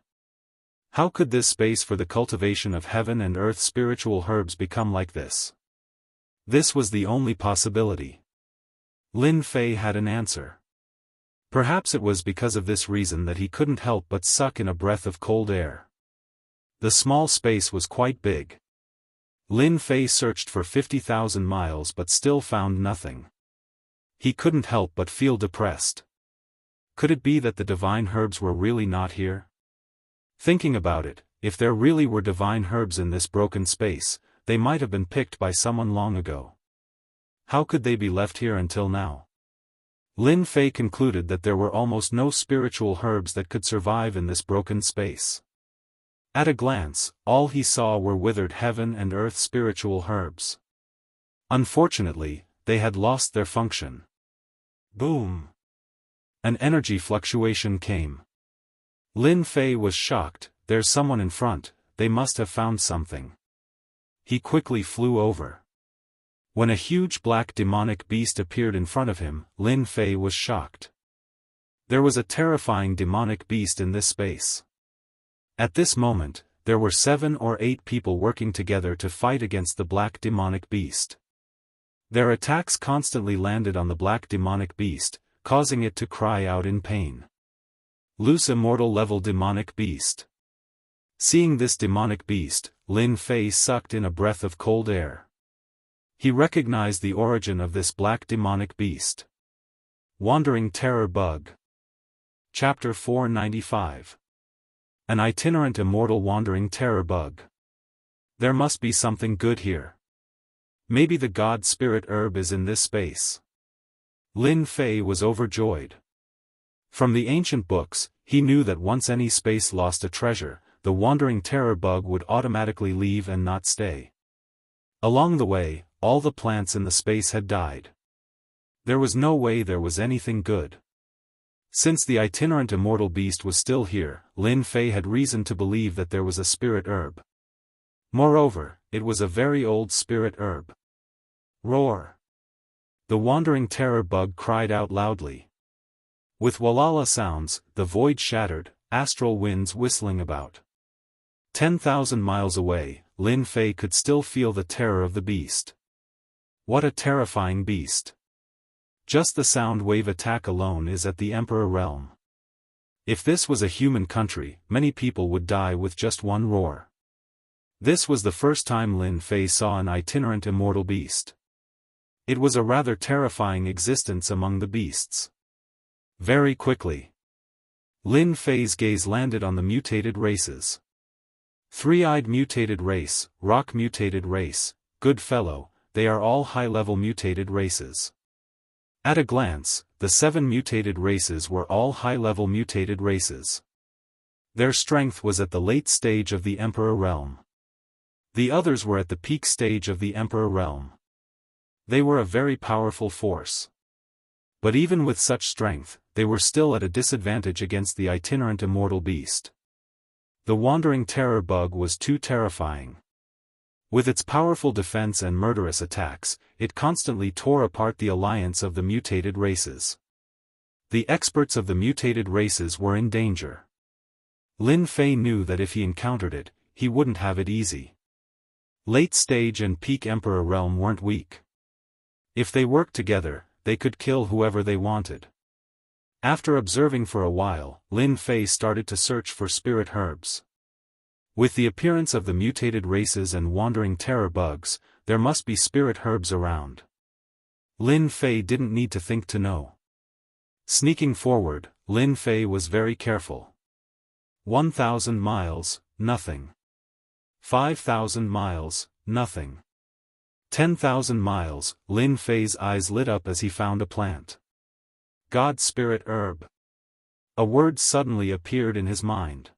How could this space for the cultivation of heaven and earth spiritual herbs become like this? This was the only possibility. Lin Fei had an answer. Perhaps it was because of this reason that he couldn't help but suck in a breath of cold air. The small space was quite big. Lin Fei searched for 50,000 miles but still found nothing. He couldn't help but feel depressed. Could it be that the divine herbs were really not here? Thinking about it, if there really were divine herbs in this broken space, they might have been picked by someone long ago. How could they be left here until now? Lin Fei concluded that there were almost no spiritual herbs that could survive in this broken space. At a glance, all he saw were withered heaven and earth spiritual herbs. Unfortunately, they had lost their function. Boom! An energy fluctuation came. Lin Fei was shocked. There's someone in front, they must have found something. He quickly flew over. When a huge black demonic beast appeared in front of him, Lin Fei was shocked. There was a terrifying demonic beast in this space. At this moment, there were 7 or 8 people working together to fight against the black demonic beast. Their attacks constantly landed on the black demonic beast, causing it to cry out in pain. Loose immortal level demonic beast. Seeing this demonic beast, Lin Fei sucked in a breath of cold air. He recognized the origin of this black demonic beast. Wandering Terror Bug. Chapter 495. An itinerant immortal wandering terror bug. There must be something good here. Maybe the god spirit herb is in this space. Lin Fei was overjoyed. From the ancient books, he knew that once any space lost a treasure, the wandering terror bug would automatically leave and not stay. Along the way, all the plants in the space had died. There was no way there was anything good. Since the itinerant immortal beast was still here, Lin Fei had reason to believe that there was a spirit herb. Moreover, it was a very old spirit herb. Roar! The wandering terror bug cried out loudly. With walala sounds, the void shattered, astral winds whistling about. 10,000 miles away, Lin Fei could still feel the terror of the beast. What a terrifying beast. Just the sound wave attack alone is at the Emperor realm. If this was a human country, many people would die with just one roar. This was the first time Lin Fei saw an itinerant immortal beast. It was a rather terrifying existence among the beasts. Very quickly, Lin Fei's gaze landed on the mutated races. Three-eyed mutated race, rock mutated race, good fellow, they are all high-level mutated races. At a glance, the 7 mutated races were all high-level mutated races. Their strength was at the late stage of the Emperor realm. The others were at the peak stage of the Emperor realm. They were a very powerful force. But even with such strength, they were still at a disadvantage against the itinerant immortal beast. The wandering terror bug was too terrifying. With its powerful defense and murderous attacks, it constantly tore apart the alliance of the mutated races. The experts of the mutated races were in danger. Lin Fei knew that if he encountered it, he wouldn't have it easy. Late stage and peak Emperor realm weren't weak. If they worked together, they could kill whoever they wanted. After observing for a while, Lin Fei started to search for spirit herbs. With the appearance of the mutated races and wandering terror bugs, there must be spirit herbs around. Lin Fei didn't need to think to know. Sneaking forward, Lin Fei was very careful. 1,000 miles, nothing. 5,000 miles, nothing. 10,000 miles, Lin Fei's eyes lit up as he found a plant. God spirit herb. A word suddenly appeared in his mind.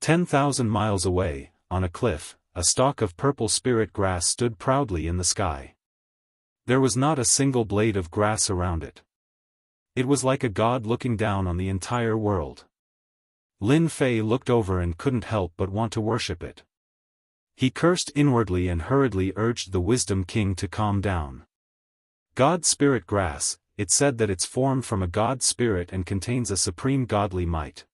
10,000 miles away, on a cliff, a stalk of purple spirit grass stood proudly in the sky. There was not a single blade of grass around it. It was like a god looking down on the entire world. Lin Fei looked over and couldn't help but want to worship it. He cursed inwardly and hurriedly urged the Wisdom King to calm down. God spirit grass, it said that it's formed from a god spirit and contains a supreme godly might.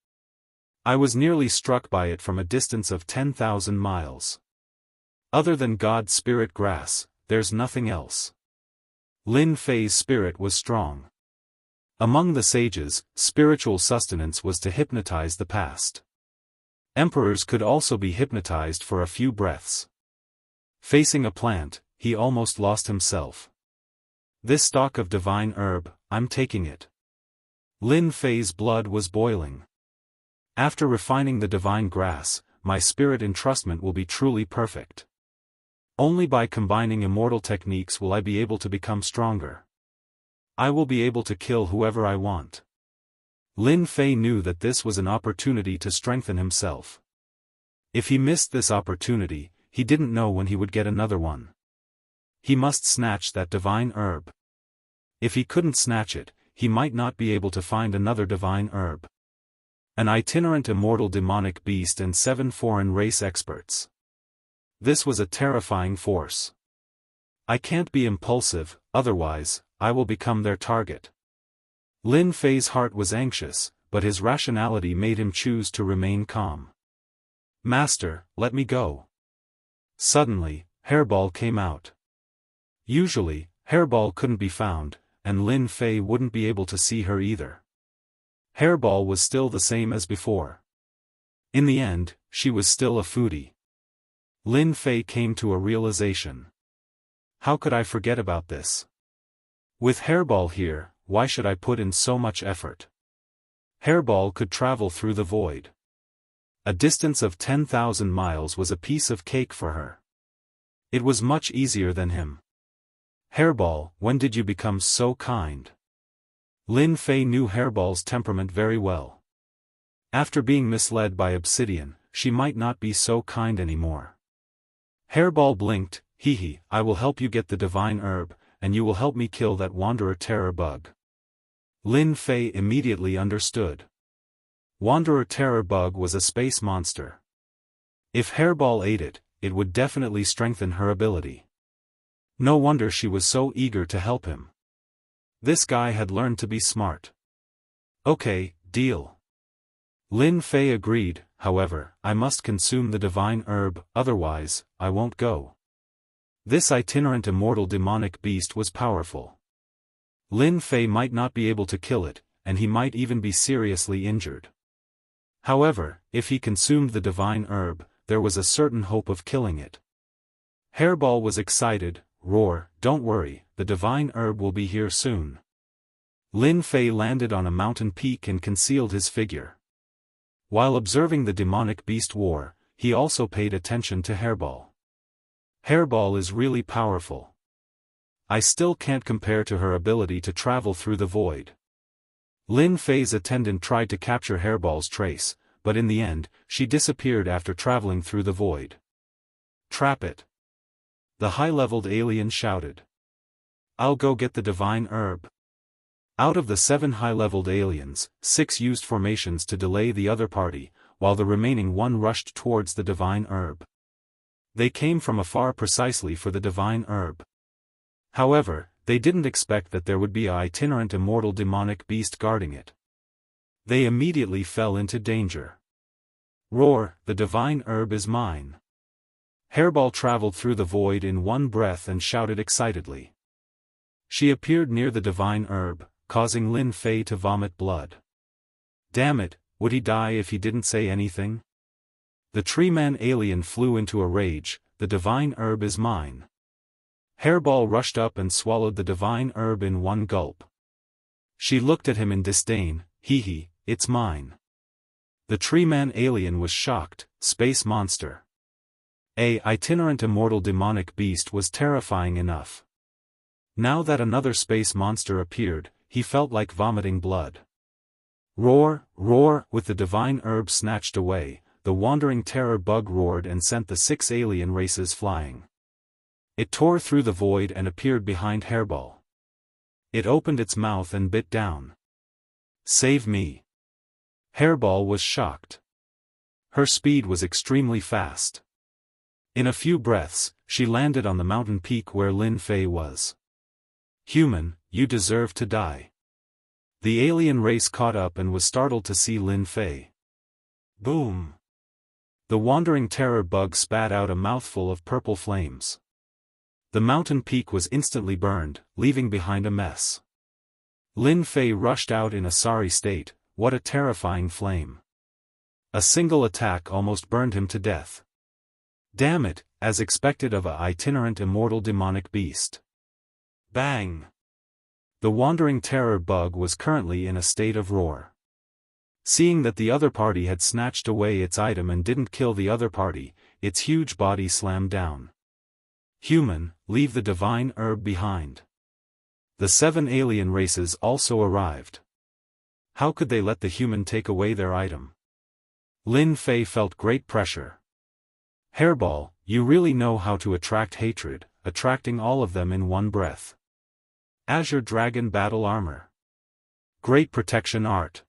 I was nearly struck by it from a distance of 10,000 miles. Other than God spirit grass, there's nothing else. Lin Fei's spirit was strong. Among the sages, spiritual sustenance was to hypnotize the past. Emperors could also be hypnotized for a few breaths. Facing a plant, he almost lost himself. This stalk of divine herb, I'm taking it. Lin Fei's blood was boiling. After refining the divine grass, my spirit entrustment will be truly perfect. Only by combining immortal techniques will I be able to become stronger. I will be able to kill whoever I want. Lin Fei knew that this was an opportunity to strengthen himself. If he missed this opportunity, he didn't know when he would get another one. He must snatch that divine herb. If he couldn't snatch it, he might not be able to find another divine herb. An itinerant immortal demonic beast and 7 foreign race experts. This was a terrifying force. I can't be impulsive, otherwise, I will become their target. Lin Fei's heart was anxious, but his rationality made him choose to remain calm. Master, let me go. Suddenly, Hairball came out. Usually, Hairball couldn't be found, and Lin Fei wouldn't be able to see her either. Hairball was still the same as before. In the end, she was still a foodie. Lin Fei came to a realization. How could I forget about this? With Hairball here, why should I put in so much effort? Hairball could travel through the void. A distance of 10,000 miles was a piece of cake for her. It was much easier than him. Hairball, when did you become so kind? Lin Fei knew Hairball's temperament very well. After being misled by Obsidian, she might not be so kind anymore. Hairball blinked. Hee, I will help you get the divine herb, and you will help me kill that Wanderer Terror bug. Lin Fei immediately understood. Wanderer Terror bug was a space monster. If Hairball ate it, it would definitely strengthen her ability. No wonder she was so eager to help him. This guy had learned to be smart. Okay, deal. Lin Fei agreed. However, I must consume the divine herb, otherwise, I won't go. This itinerant immortal demonic beast was powerful. Lin Fei might not be able to kill it, and he might even be seriously injured. However, if he consumed the divine herb, there was a certain hope of killing it. Hairball was excited. Roar, don't worry, the divine herb will be here soon. Lin Fei landed on a mountain peak and concealed his figure. While observing the demonic beast war, he also paid attention to Hairball. Hairball is really powerful. I still can't compare to her ability to travel through the void. Lin Fei's attendant tried to capture Hairball's trace, but in the end, she disappeared after traveling through the void. Trap it. The high-leveled alien shouted. I'll go get the divine herb. Out of the 7 high-leveled aliens, 6 used formations to delay the other party, while the remaining 1 rushed towards the divine herb. They came from afar precisely for the divine herb. However, they didn't expect that there would be an itinerant immortal demonic beast guarding it. They immediately fell into danger. Roar, the divine herb is mine. Hairball traveled through the void in one breath and shouted excitedly. She appeared near the divine herb, causing Lin Fei to vomit blood. Damn it, would he die if he didn't say anything? The tree-man alien flew into a rage. The divine herb is mine. Hairball rushed up and swallowed the divine herb in one gulp. She looked at him in disdain. Hee, it's mine. The tree-man alien was shocked. Space monster. A itinerant immortal demonic beast was terrifying enough. Now that another space monster appeared, he felt like vomiting blood. Roar, roar, with the divine herb snatched away, the wandering terror bug roared and sent the 6 alien races flying. It tore through the void and appeared behind Hairball. It opened its mouth and bit down. Save me. Hairball was shocked. Her speed was extremely fast. In a few breaths, she landed on the mountain peak where Lin Fei was. Human, you deserve to die. The alien race caught up and was startled to see Lin Fei. Boom! The wandering terror bug spat out a mouthful of purple flames. The mountain peak was instantly burned, leaving behind a mess. Lin Fei rushed out in a sorry state. What a terrifying flame. A single attack almost burned him to death. Damn it, as expected of a itinerant immortal demonic beast. Bang! The wandering terror bug was currently in a state of roar. Seeing that the other party had snatched away its item and didn't kill the other party, its huge body slammed down. Human, leave the divine herb behind. The 7 alien races also arrived. How could they let the human take away their item? Lin Fei felt great pressure. Hairball, you really know how to attract hatred, attracting all of them in one breath. Azure Dragon Battle Armor. Great Protection Art.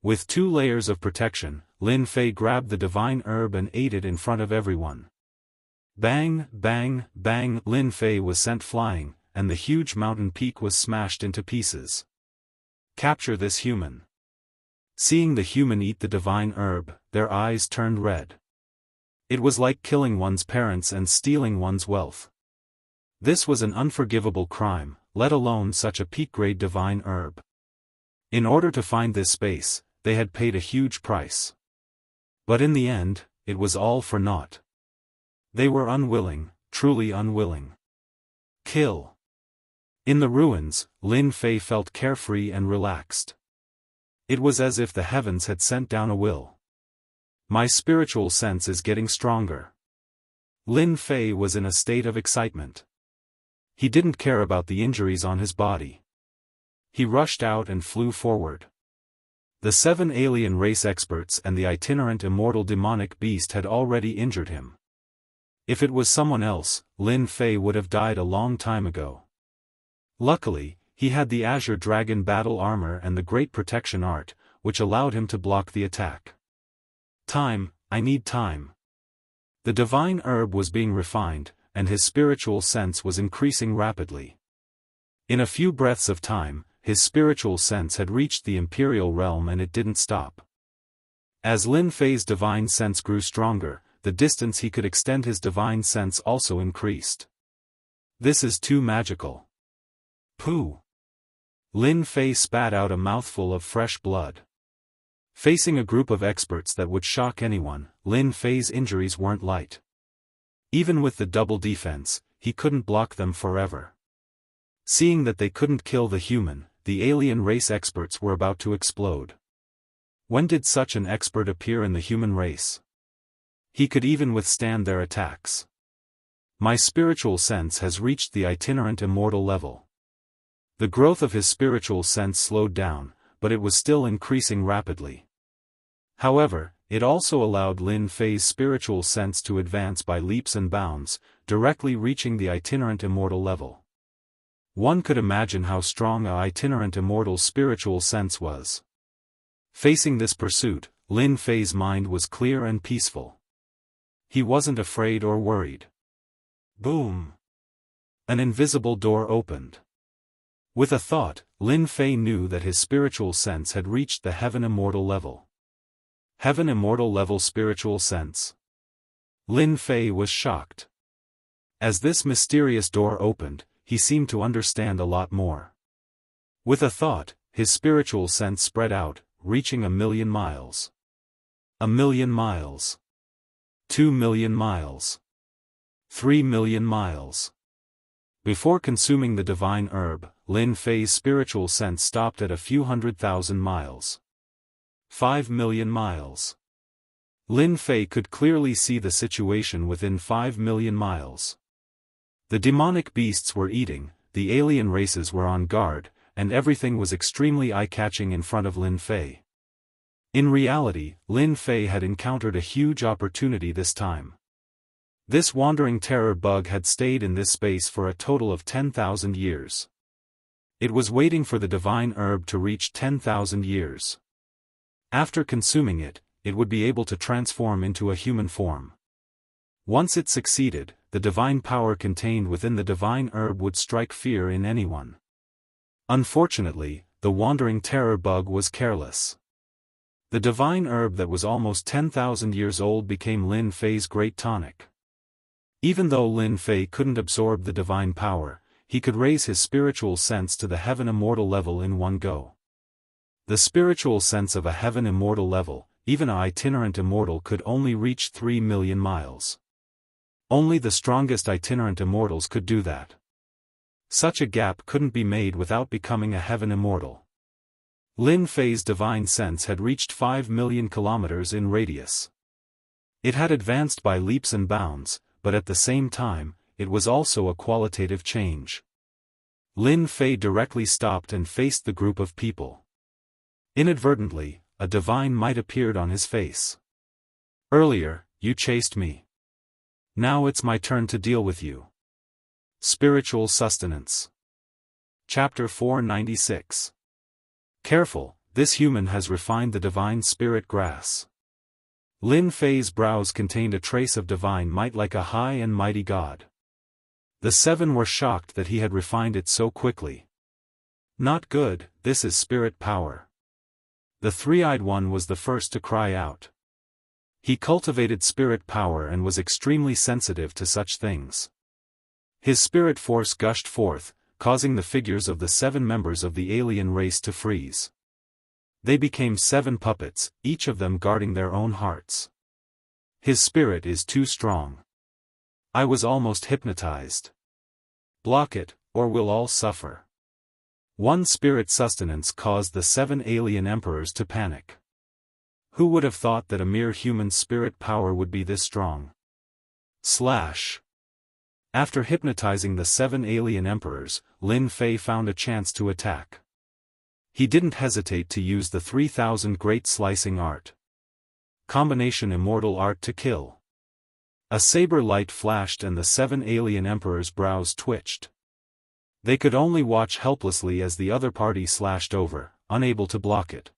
With 2 layers of protection, Lin Fei grabbed the divine herb and ate it in front of everyone. Bang, bang, bang, Lin Fei was sent flying, and the huge mountain peak was smashed into pieces. Capture this human. Seeing the human eat the divine herb, their eyes turned red. It was like killing one's parents and stealing one's wealth. This was an unforgivable crime, let alone such a peak-grade divine herb. In order to find this space, they had paid a huge price. But in the end, it was all for naught. They were unwilling, truly unwilling. Kill. In the ruins, Lin Fei felt carefree and relaxed. It was as if the heavens had sent down a will. My spiritual sense is getting stronger. Lin Fei was in a state of excitement. He didn't care about the injuries on his body. He rushed out and flew forward. The 7 alien race experts and the itinerant immortal demonic beast had already injured him. If it was someone else, Lin Fei would have died a long time ago. Luckily, he had the Azure Dragon Battle Armor and the Great Protection Art, which allowed him to block the attack. Time, I need time. The divine herb was being refined, and his spiritual sense was increasing rapidly. In a few breaths of time, his spiritual sense had reached the Imperial Realm and it didn't stop. As Lin Fei's divine sense grew stronger, the distance he could extend his divine sense also increased. This is too magical. Pooh! Lin Fei spat out a mouthful of fresh blood. Facing a group of experts that would shock anyone, Lin Fei's injuries weren't light. Even with the double defense, he couldn't block them forever. Seeing that they couldn't kill the human, the alien race experts were about to explode. When did such an expert appear in the human race? He could even withstand their attacks. My spiritual sense has reached the itinerant immortal level. The growth of his spiritual sense slowed down, but it was still increasing rapidly. However, it also allowed Lin Fei's spiritual sense to advance by leaps and bounds, directly reaching the itinerant immortal level. One could imagine how strong a itinerant immortal spiritual sense was. Facing this pursuit, Lin Fei's mind was clear and peaceful. He wasn't afraid or worried. Boom! An invisible door opened. With a thought, Lin Fei knew that his spiritual sense had reached the Heaven Immortal level. Heaven Immortal level spiritual sense. Lin Fei was shocked. As this mysterious door opened, he seemed to understand a lot more. With a thought, his spiritual sense spread out, reaching 1,000,000 miles. 1,000,000 miles. 2,000,000 miles. 3,000,000 miles. Before consuming the divine herb, Lin Fei's spiritual sense stopped at a few 100,000 miles. 5,000,000 miles. Lin Fei could clearly see the situation within 5,000,000 miles. The demonic beasts were eating, the alien races were on guard, and everything was extremely eye-catching in front of Lin Fei. In reality, Lin Fei had encountered a huge opportunity this time. This wandering terror bug had stayed in this space for a total of 10,000 years. It was waiting for the divine herb to reach 10,000 years. After consuming it, it would be able to transform into a human form. Once it succeeded, the divine power contained within the divine herb would strike fear in anyone. Unfortunately, the wandering terror bug was careless. The divine herb that was almost 10,000 years old became Lin Fei's great tonic. Even though Lin Fei couldn't absorb the divine power, he could raise his spiritual sense to the Heaven Immortal level in one go. The spiritual sense of a Heaven Immortal level, even an itinerant immortal, could only reach 3,000,000 miles. Only the strongest itinerant immortals could do that. Such a gap couldn't be made without becoming a Heaven Immortal. Lin Fei's divine sense had reached 5,000,000 kilometers in radius. It had advanced by leaps and bounds, but at the same time, it was also a qualitative change. Lin Fei directly stopped and faced the group of people. Inadvertently, a divine might appeared on his face. Earlier, you chased me. Now it's my turn to deal with you. Spiritual Sustenance. Chapter 496. Careful, this human has refined the divine spirit grass. Lin Fei's brows contained a trace of divine might like a high and mighty god. The seven were shocked that he had refined it so quickly. Not good, this is spirit power. The three-eyed one was the first to cry out. He cultivated spirit power and was extremely sensitive to such things. His spirit force gushed forth, causing the figures of the seven members of the alien race to freeze. They became seven puppets, each of them guarding their own hearts. His spirit is too strong. I was almost hypnotized. Block it, or we'll all suffer. One spirit sustenance caused the seven alien emperors to panic. Who would have thought that a mere human spirit power would be this strong? After hypnotizing the seven alien emperors, Lin Fei found a chance to attack. He didn't hesitate to use the 3000 great slicing art. Combination immortal art to kill. A saber light flashed and the seven alien emperors' brows twitched. They could only watch helplessly as the other party slashed over, unable to block it.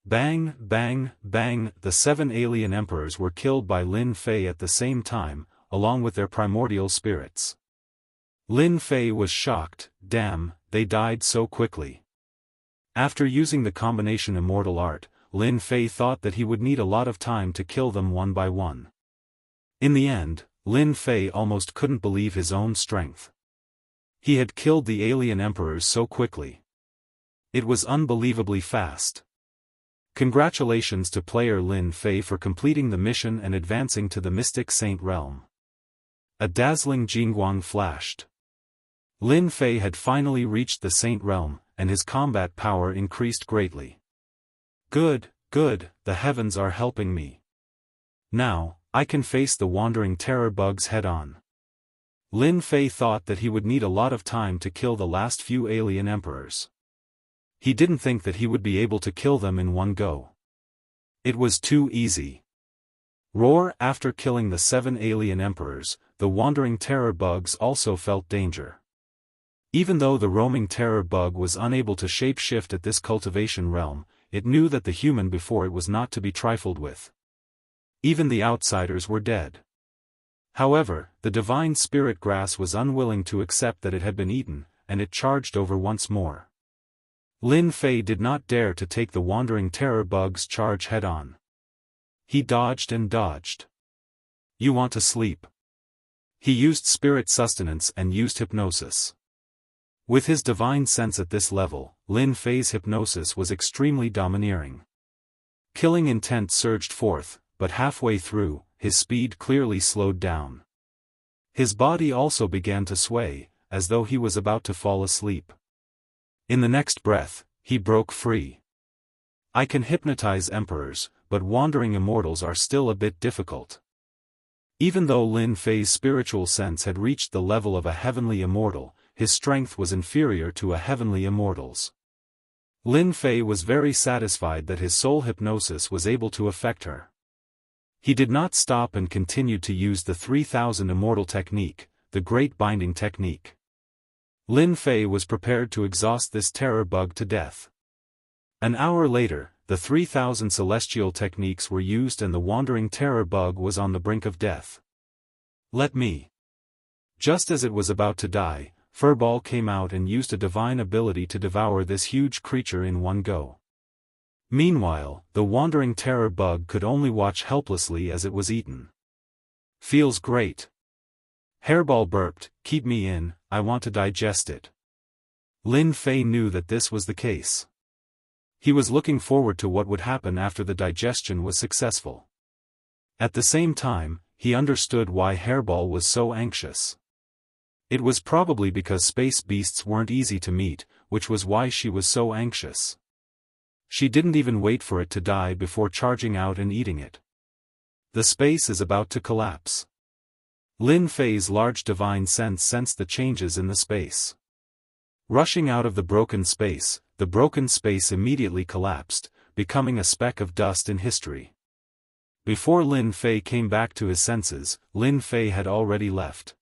Bang, bang, bang, the seven alien emperors were killed by Lin Fei at the same time, along with their primordial spirits. Lin Fei was shocked, damn, they died so quickly. After using the combination immortal art, Lin Fei thought that he would need a lot of time to kill them one by one. In the end, Lin Fei almost couldn't believe his own strength. He had killed the alien emperors so quickly. It was unbelievably fast. Congratulations to player Lin Fei for completing the mission and advancing to the Mystic Saint realm. A dazzling Jingguang flashed. Lin Fei had finally reached the Saint realm, and his combat power increased greatly. Good, good, the heavens are helping me. Now, I can face the wandering terror bugs head-on. Lin Fei thought that he would need a lot of time to kill the last few alien emperors. He didn't think that he would be able to kill them in one go. It was too easy. Roar! After killing the seven alien emperors, the wandering terror bugs also felt danger. Even though the roaming terror bug was unable to shape-shift at this cultivation realm, it knew that the human before it was not to be trifled with. Even the outsiders were dead. However, the divine spirit grass was unwilling to accept that it had been eaten, and it charged over once more. Lin Fei did not dare to take the wandering terror bug's charge head-on. He dodged and dodged. You want to sleep? He used spirit sustenance and used hypnosis. With his divine sense at this level, Lin Fei's hypnosis was extremely domineering. Killing intent surged forth, but halfway through, his speed clearly slowed down. His body also began to sway, as though he was about to fall asleep. In the next breath, he broke free. I can hypnotize emperors, but wandering immortals are still a bit difficult. Even though Lin Fei's spiritual sense had reached the level of a heavenly immortal, his strength was inferior to a heavenly immortal's. Lin Fei was very satisfied that his soul hypnosis was able to affect her. He did not stop and continued to use the 3000 immortal technique, the Great Binding Technique. Lin Fei was prepared to exhaust this terror bug to death. An hour later, the 3000 celestial techniques were used and the wandering terror bug was on the brink of death. Let me. Just as it was about to die, Furball came out and used a divine ability to devour this huge creature in one go. Meanwhile, the wandering terror bug could only watch helplessly as it was eaten. Feels great. Hairball burped, keep me in, I want to digest it. Lin Fei knew that this was the case. He was looking forward to what would happen after the digestion was successful. At the same time, he understood why Hairball was so anxious. It was probably because space beasts weren't easy to meet, which was why she was so anxious. She didn't even wait for it to die before charging out and eating it. The space is about to collapse. Lin Fei's large divine sense sensed the changes in the space. Rushing out of the broken space immediately collapsed, becoming a speck of dust in history. Before Lin Fei came back to his senses, Lin Fei had already left.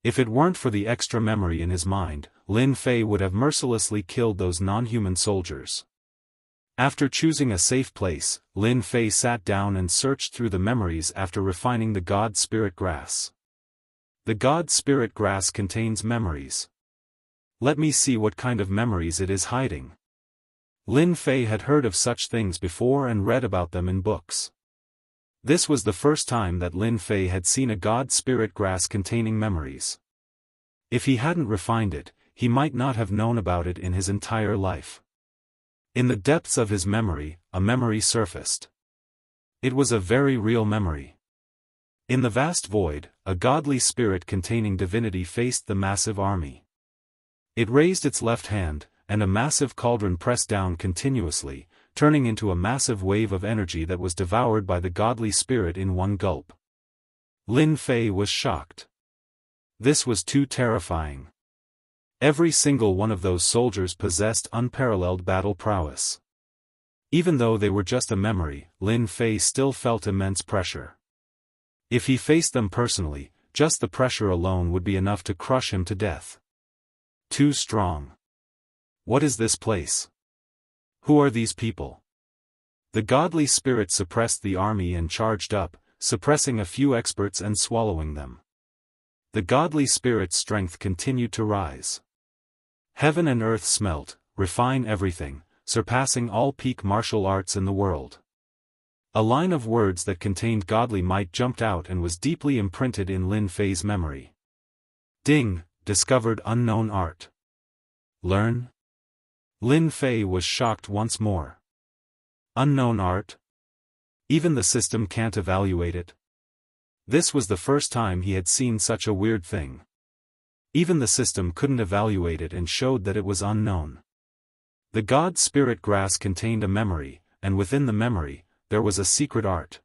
If it weren't for the extra memory in his mind, Lin Fei would have mercilessly killed those non-human soldiers. After choosing a safe place, Lin Fei sat down and searched through the memories after refining the God Spirit Grass. The God Spirit Grass contains memories. Let me see what kind of memories it is hiding. Lin Fei had heard of such things before and read about them in books. This was the first time that Lin Fei had seen a God Spirit Grass containing memories. If he hadn't refined it, he might not have known about it in his entire life. In the depths of his memory, a memory surfaced. It was a very real memory. In the vast void, a godly spirit containing divinity faced the massive army. It raised its left hand, and a massive cauldron pressed down continuously, turning into a massive wave of energy that was devoured by the godly spirit in one gulp. Lin Fei was shocked. This was too terrifying. Every single one of those soldiers possessed unparalleled battle prowess. Even though they were just a memory, Lin Fei still felt immense pressure. If he faced them personally, just the pressure alone would be enough to crush him to death. Too strong. What is this place? Who are these people? The godly spirit suppressed the army and charged up, suppressing a few experts and swallowing them. The godly spirit's strength continued to rise. Heaven and earth smelt, refine everything, surpassing all peak martial arts in the world. A line of words that contained godly might jumped out and was deeply imprinted in Lin Fei's memory. Ding, discovered unknown art. Learn? Lin Fei was shocked once more. Unknown art? Even the system can't evaluate it. This was the first time he had seen such a weird thing. Even the system couldn't evaluate it and showed that it was unknown. The God Spirit Grass contained a memory, and within the memory, there was a secret art.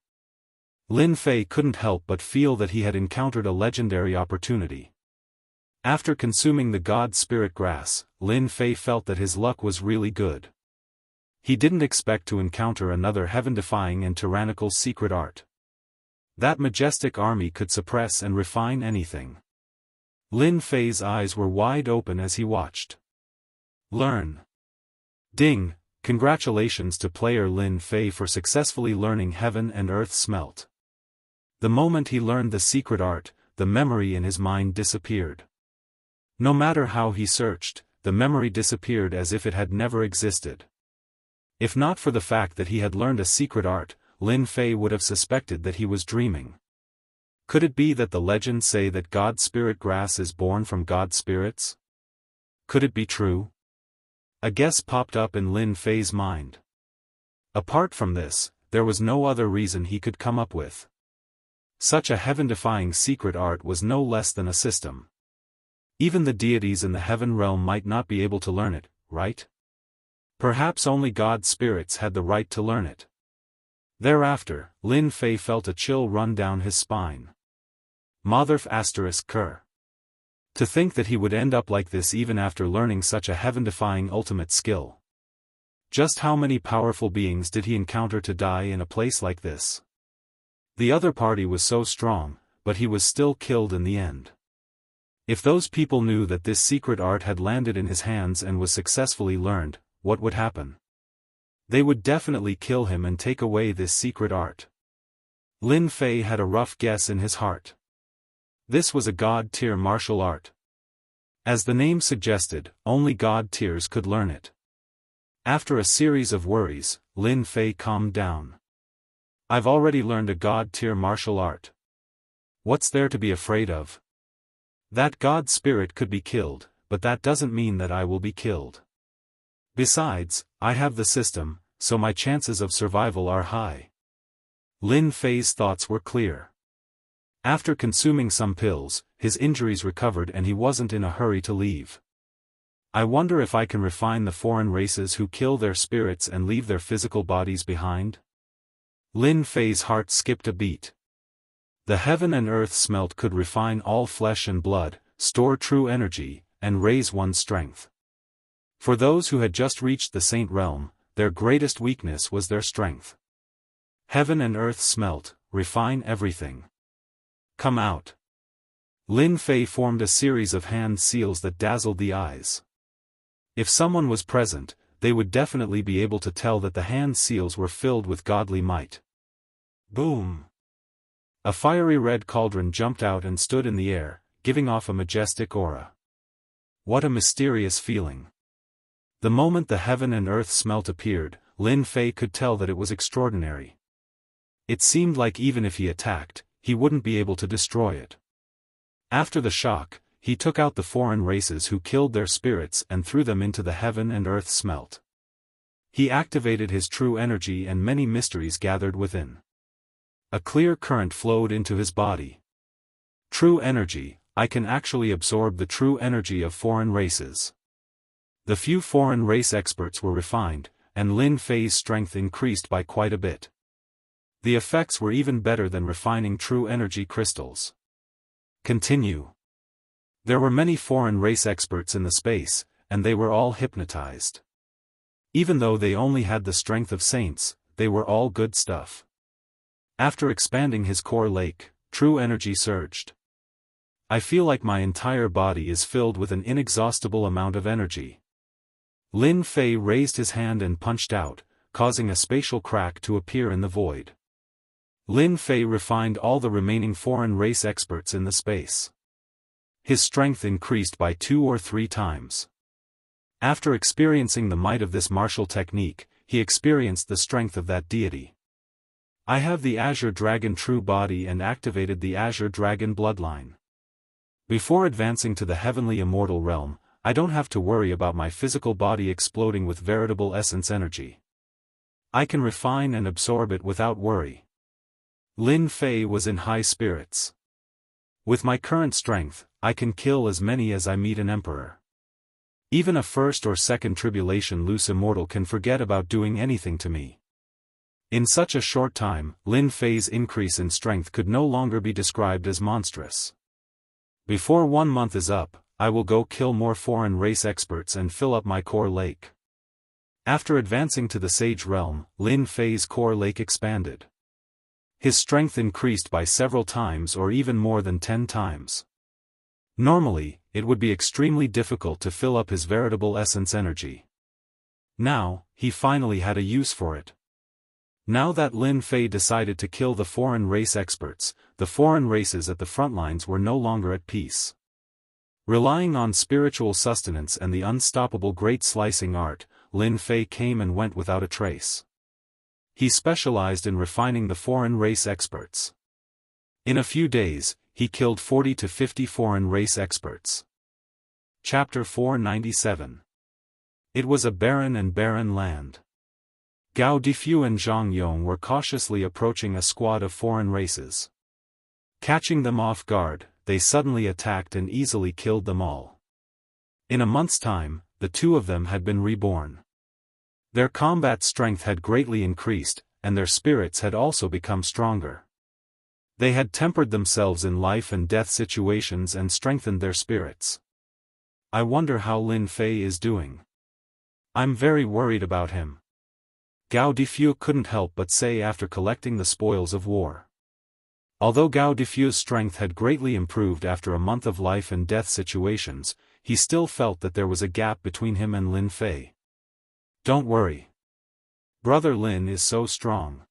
Lin Fei couldn't help but feel that he had encountered a legendary opportunity. After consuming the God Spirit Grass, Lin Fei felt that his luck was really good. He didn't expect to encounter another heaven-defying and tyrannical secret art. That majestic army could suppress and refine anything. Lin Fei's eyes were wide open as he watched. Learn. Ding, congratulations to player Lin Fei for successfully learning Heaven and Earth Smelt. The moment he learned the secret art, the memory in his mind disappeared. No matter how he searched, the memory disappeared as if it had never existed. If not for the fact that he had learned a secret art, Lin Fei would have suspected that he was dreaming. Could it be that the legends say that God Spirit Grass is born from God spirits? Could it be true? A guess popped up in Lin Fei's mind. Apart from this, there was no other reason he could come up with. Such a heaven-defying secret art was no less than a system. Even the deities in the heaven realm might not be able to learn it, right? Perhaps only God spirits had the right to learn it. Thereafter, Lin Fei felt a chill run down his spine. Motherf ****. To think that he would end up like this even after learning such a heaven-defying ultimate skill. Just how many powerful beings did he encounter to die in a place like this? The other party was so strong, but he was still killed in the end. If those people knew that this secret art had landed in his hands and was successfully learned, what would happen? They would definitely kill him and take away this secret art. Lin Fei had a rough guess in his heart. This was a God-tier martial art. As the name suggested, only God tiers could learn it. After a series of worries, Lin Fei calmed down. I've already learned a God-tier martial art. What's there to be afraid of? That God spirit could be killed, but that doesn't mean that I will be killed. Besides, I have the system, so my chances of survival are high. Lin Fei's thoughts were clear. After consuming some pills, his injuries recovered and he wasn't in a hurry to leave. I wonder if I can refine the foreign races who kill their spirits and leave their physical bodies behind? Lin Fei's heart skipped a beat. The heaven and earth smelt could refine all flesh and blood, store true energy, and raise one's strength. For those who had just reached the saint realm, their greatest weakness was their strength. Heaven and earth smelt, refine everything. Come out. Lin Fei formed a series of hand seals that dazzled the eyes. If someone was present, they would definitely be able to tell that the hand seals were filled with godly might. Boom! A fiery red cauldron jumped out and stood in the air, giving off a majestic aura. What a mysterious feeling. The moment the heaven and earth smelt appeared, Lin Fei could tell that it was extraordinary. It seemed like even if he attacked, he wouldn't be able to destroy it. After the shock, he took out the foreign races who killed their spirits and threw them into the heaven and earth smelt. He activated his true energy and many mysteries gathered within. A clear current flowed into his body. True energy, I can actually absorb the true energy of foreign races. The few foreign race experts were refined, and Lin Fei's strength increased by quite a bit. The effects were even better than refining true energy crystals. Continue. There were many foreign race experts in the space, and they were all hypnotized. Even though they only had the strength of saints, they were all good stuff. After expanding his core lake, true energy surged. I feel like my entire body is filled with an inexhaustible amount of energy. Lin Fei raised his hand and punched out, causing a spatial crack to appear in the void. Lin Fei refined all the remaining foreign race experts in the space. His strength increased by 2 or 3 times. After experiencing the might of this martial technique, he experienced the strength of that deity. I have the Azure Dragon true body and activated the Azure Dragon bloodline. Before advancing to the heavenly immortal realm, I don't have to worry about my physical body exploding with veritable essence energy. I can refine and absorb it without worry. Lin Fei was in high spirits. With my current strength, I can kill as many as I meet an emperor. Even a first or second tribulation loose immortal can forget about doing anything to me. In such a short time, Lin Fei's increase in strength could no longer be described as monstrous. Before 1 month is up, I will go kill more foreign race experts and fill up my core lake. After advancing to the sage realm, Lin Fei's core lake expanded. His strength increased by several times or even more than 10 times. Normally, it would be extremely difficult to fill up his veritable essence energy. Now, he finally had a use for it. Now that Lin Fei decided to kill the foreign race experts, the foreign races at the front lines were no longer at peace. Relying on spiritual sustenance and the unstoppable great slicing art, Lin Fei came and went without a trace. He specialized in refining the foreign race experts. In a few days, he killed 40 to 50 foreign race experts. Chapter 497. It was a barren and barren land. Gao Difu and Zhang Yong were cautiously approaching a squad of foreign races. Catching them off guard, they suddenly attacked and easily killed them all. In a month's time, the 2 of them had been reborn. Their combat strength had greatly increased, and their spirits had also become stronger. They had tempered themselves in life and death situations and strengthened their spirits. I wonder how Lin Fei is doing. I'm very worried about him. Gao Difu couldn't help but say after collecting the spoils of war. Although Gao Difu's strength had greatly improved after a month of life and death situations, he still felt that there was a gap between him and Lin Fei. Don't worry. Brother Lin is so strong.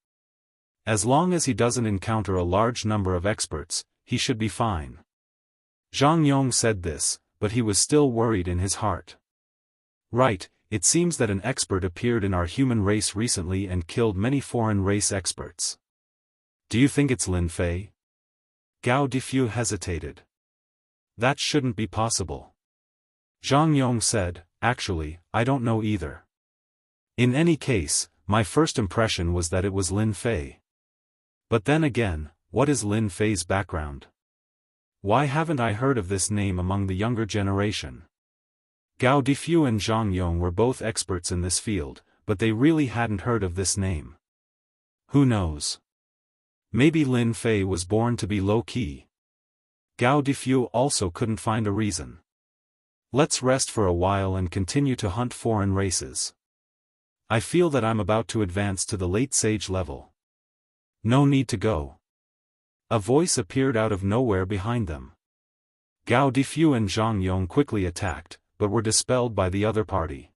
As long as he doesn't encounter a large number of experts, he should be fine. Zhang Yong said this, but he was still worried in his heart. Right, it seems that an expert appeared in our human race recently and killed many foreign race experts. Do you think it's Lin Fei? Gao Difu hesitated. That shouldn't be possible. Zhang Yong said, actually, I don't know either. In any case, my first impression was that it was Lin Fei. But then again, what is Lin Fei's background? Why haven't I heard of this name among the younger generation? Gao Difu and Zhang Yong were both experts in this field, but they really hadn't heard of this name. Who knows? Maybe Lin Fei was born to be low-key. Gao Difu also couldn't find a reason. Let's rest for a while and continue to hunt foreign races. I feel that I'm about to advance to the late sage level. No need to go. A voice appeared out of nowhere behind them. Gao Difu and Zhang Yong quickly attacked, but were dispelled by the other party.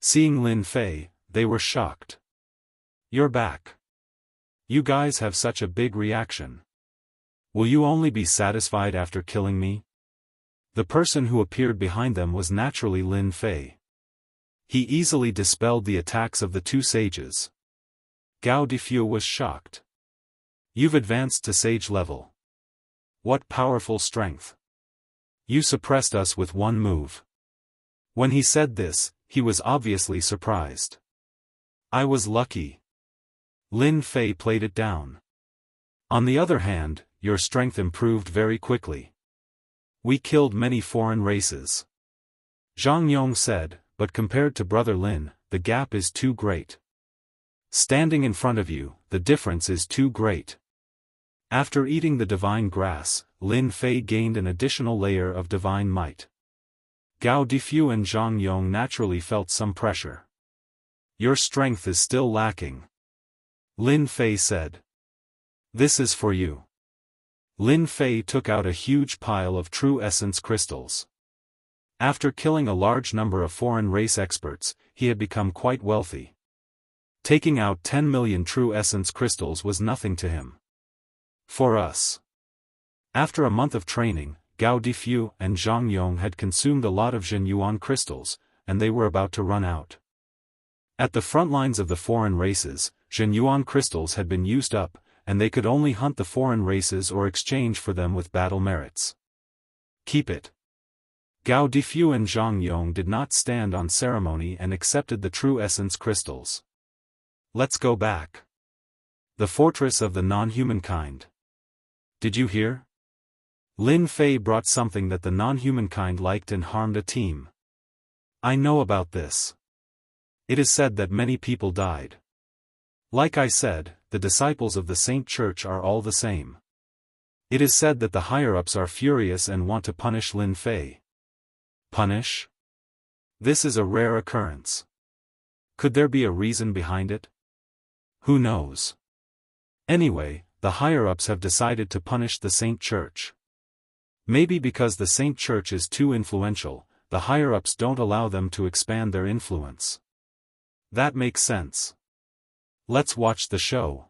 Seeing Lin Fei, they were shocked. You're back. You guys have such a big reaction. Will you only be satisfied after killing me? The person who appeared behind them was naturally Lin Fei. He easily dispelled the attacks of the two sages. Gao Difu was shocked. You've advanced to sage level. What powerful strength. You suppressed us with one move. When he said this, he was obviously surprised. I was lucky. Lin Fei played it down. On the other hand, your strength improved very quickly. We killed many foreign races. Zhang Yong said, but compared to Brother Lin, the gap is too great. Standing in front of you, the difference is too great. After eating the divine grass, Lin Fei gained an additional layer of divine might. Gao Difu and Zhang Yong naturally felt some pressure. Your strength is still lacking. Lin Fei said. This is for you. Lin Fei took out a huge pile of true essence crystals. After killing a large number of foreign race experts, he had become quite wealthy. Taking out 10 million true essence crystals was nothing to him. For us. After a month of training, Gao Difu and Zhang Yong had consumed a lot of Zhenyuan crystals, and they were about to run out. At the front lines of the foreign races, Zhenyuan crystals had been used up, and they could only hunt the foreign races or exchange for them with battle merits. Keep it. Gao Difu and Zhang Yong did not stand on ceremony and accepted the true essence crystals. Let's go back. The fortress of the non-humankind. Did you hear? Lin Fei brought something that the non-humankind liked and harmed a team. I know about this. It is said that many people died. Like I said, the disciples of the Saint Church are all the same. It is said that the higher-ups are furious and want to punish Lin Fei. Punish? This is a rare occurrence. Could there be a reason behind it? Who knows? Anyway, the higher-ups have decided to punish the Saint Church. Maybe because the Saint Church is too influential, the higher-ups don't allow them to expand their influence. That makes sense. Let's watch the show.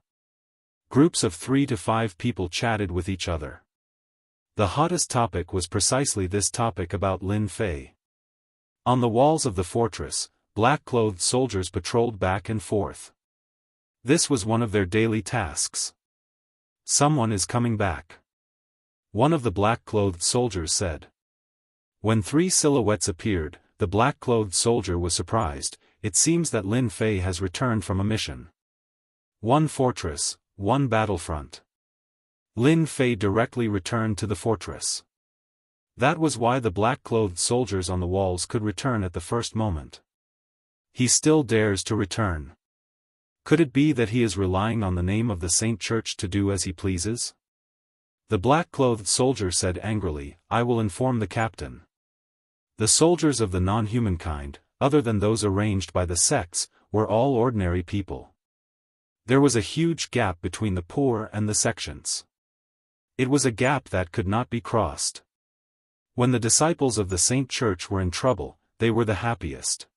Groups of 3 to 5 people chatted with each other. The hottest topic was precisely this topic about Lin Fei. On the walls of the fortress, black-clothed soldiers patrolled back and forth. This was one of their daily tasks. Someone is coming back. One of the black-clothed soldiers said. When 3 silhouettes appeared, the black-clothed soldier was surprised. It seems that Lin Fei has returned from a mission. 1 fortress, 1 battlefront. Lin Fei directly returned to the fortress. That was why the black-clothed soldiers on the walls could return at the first moment. He still dares to return. Could it be that he is relying on the name of the Saint Church to do as he pleases? The black-clothed soldier said angrily, I will inform the captain. The soldiers of the non-humankind, other than those arranged by the sects, were all ordinary people. There was a huge gap between the poor and the sections. It was a gap that could not be crossed. When the disciples of the Saint Church were in trouble, they were the happiest.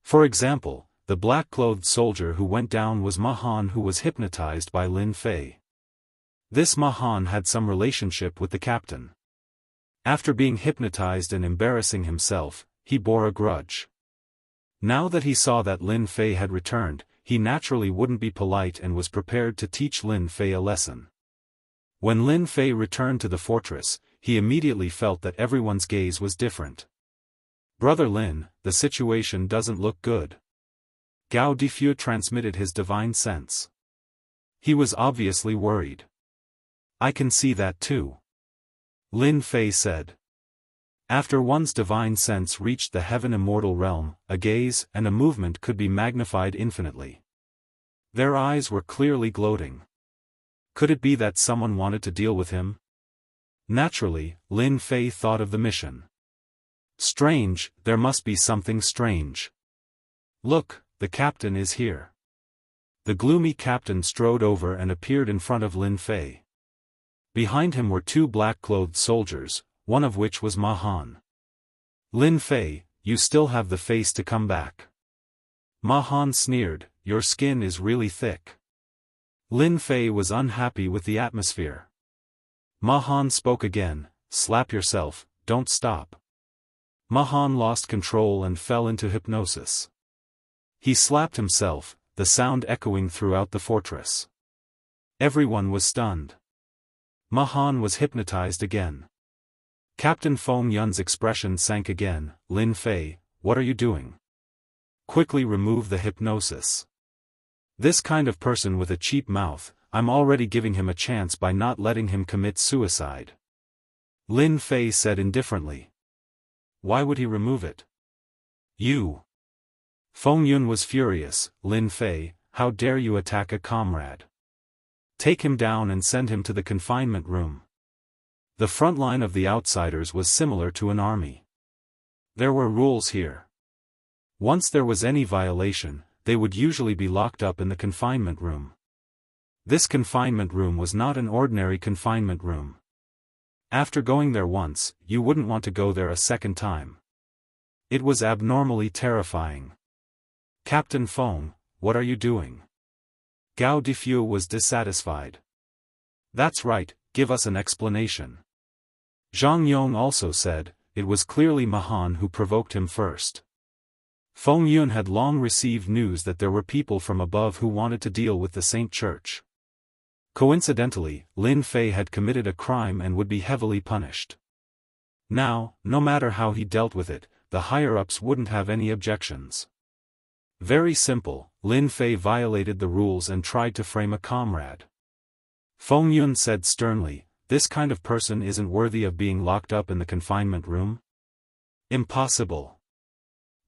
For example, the black-clothed soldier who went down was Mahan, who was hypnotized by Lin Fei. This Mahan had some relationship with the captain. After being hypnotized and embarrassing himself, he bore a grudge. Now that he saw that Lin Fei had returned, he naturally wouldn't be polite and was prepared to teach Lin Fei a lesson. When Lin Fei returned to the fortress, he immediately felt that everyone's gaze was different. Brother Lin, the situation doesn't look good. Gao Difu transmitted his divine sense. He was obviously worried. I can see that too. Lin Fei said. After one's divine sense reached the heaven immortal realm, a gaze and a movement could be magnified infinitely. Their eyes were clearly gloating. Could it be that someone wanted to deal with him? Naturally, Lin Fei thought of the mission. Strange, there must be something strange. Look, the captain is here. The gloomy captain strode over and appeared in front of Lin Fei. Behind him were two black-clothed soldiers, one of which was Ma Han. Lin Fei, you still have the face to come back. Ma Han sneered, your skin is really thick. Lin Fei was unhappy with the atmosphere. Ma Han spoke again, slap yourself, don't stop. Ma Han lost control and fell into hypnosis. He slapped himself, the sound echoing throughout the fortress. Everyone was stunned. Ma Han was hypnotized again. Captain Feng Yun's expression sank again. Lin Fei, what are you doing? Quickly remove the hypnosis. This kind of person with a cheap mouth, I'm already giving him a chance by not letting him commit suicide. Lin Fei said indifferently. Why would he remove it? You. Feng Yun was furious. Lin Fei, how dare you attack a comrade? Take him down and send him to the confinement room. The front line of the outsiders was similar to an army. There were rules here. Once there was any violation, they would usually be locked up in the confinement room. This confinement room was not an ordinary confinement room. After going there once, you wouldn't want to go there a second time. It was abnormally terrifying. Captain Feng, what are you doing? Gao Difu was dissatisfied. That's right, give us an explanation. Zhang Yong also said, it was clearly Ma Han who provoked him first. Feng Yun had long received news that there were people from above who wanted to deal with the Saint Church. Coincidentally, Lin Fei had committed a crime and would be heavily punished. Now, no matter how he dealt with it, the higher-ups wouldn't have any objections. Very simple, Lin Fei violated the rules and tried to frame a comrade. Feng Yun said sternly, this kind of person isn't worthy of being locked up in the confinement room. Impossible.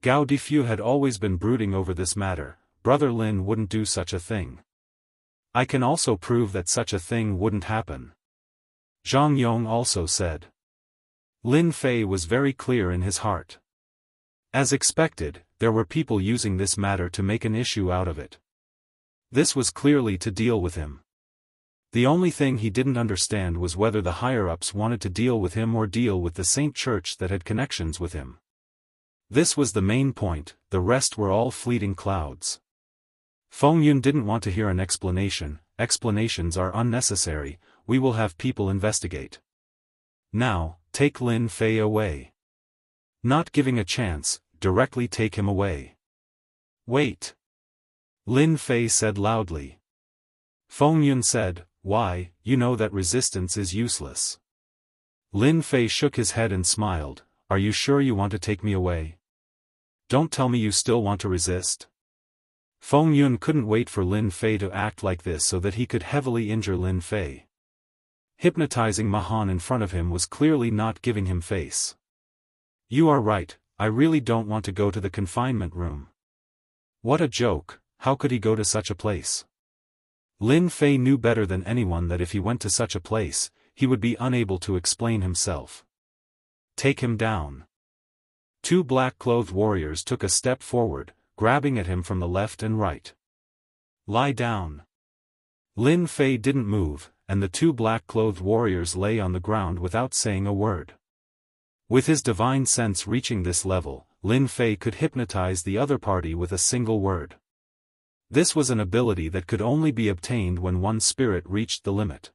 Gao Difu had always been brooding over this matter. Brother Lin wouldn't do such a thing. I can also prove that such a thing wouldn't happen. Zhang Yong also said. Lin Fei was very clear in his heart. As expected, there were people using this matter to make an issue out of it. This was clearly to deal with him. The only thing he didn't understand was whether the higher-ups wanted to deal with him or deal with the Saint Church that had connections with him. This was the main point, the rest were all fleeting clouds. Feng Yun didn't want to hear an explanation. Explanations are unnecessary, we will have people investigate. Now, take Lin Fei away. Not giving a chance, directly take him away. Wait. Lin Fei said loudly. Feng Yun said, why, you know that resistance is useless. Lin Fei shook his head and smiled, are you sure you want to take me away? Don't tell me you still want to resist. Feng Yun couldn't wait for Lin Fei to act like this so that he could heavily injure Lin Fei. Hypnotizing Ma Han in front of him was clearly not giving him face. You are right, I really don't want to go to the confinement room. What a joke, how could he go to such a place? Lin Fei knew better than anyone that if he went to such a place, he would be unable to explain himself. Take him down. Two black-clothed warriors took a step forward, grabbing at him from the left and right. Lie down. Lin Fei didn't move, and the two black-clothed warriors lay on the ground without saying a word. With his divine sense reaching this level, Lin Fei could hypnotize the other party with a single word. This was an ability that could only be obtained when one's spirit reached the limit.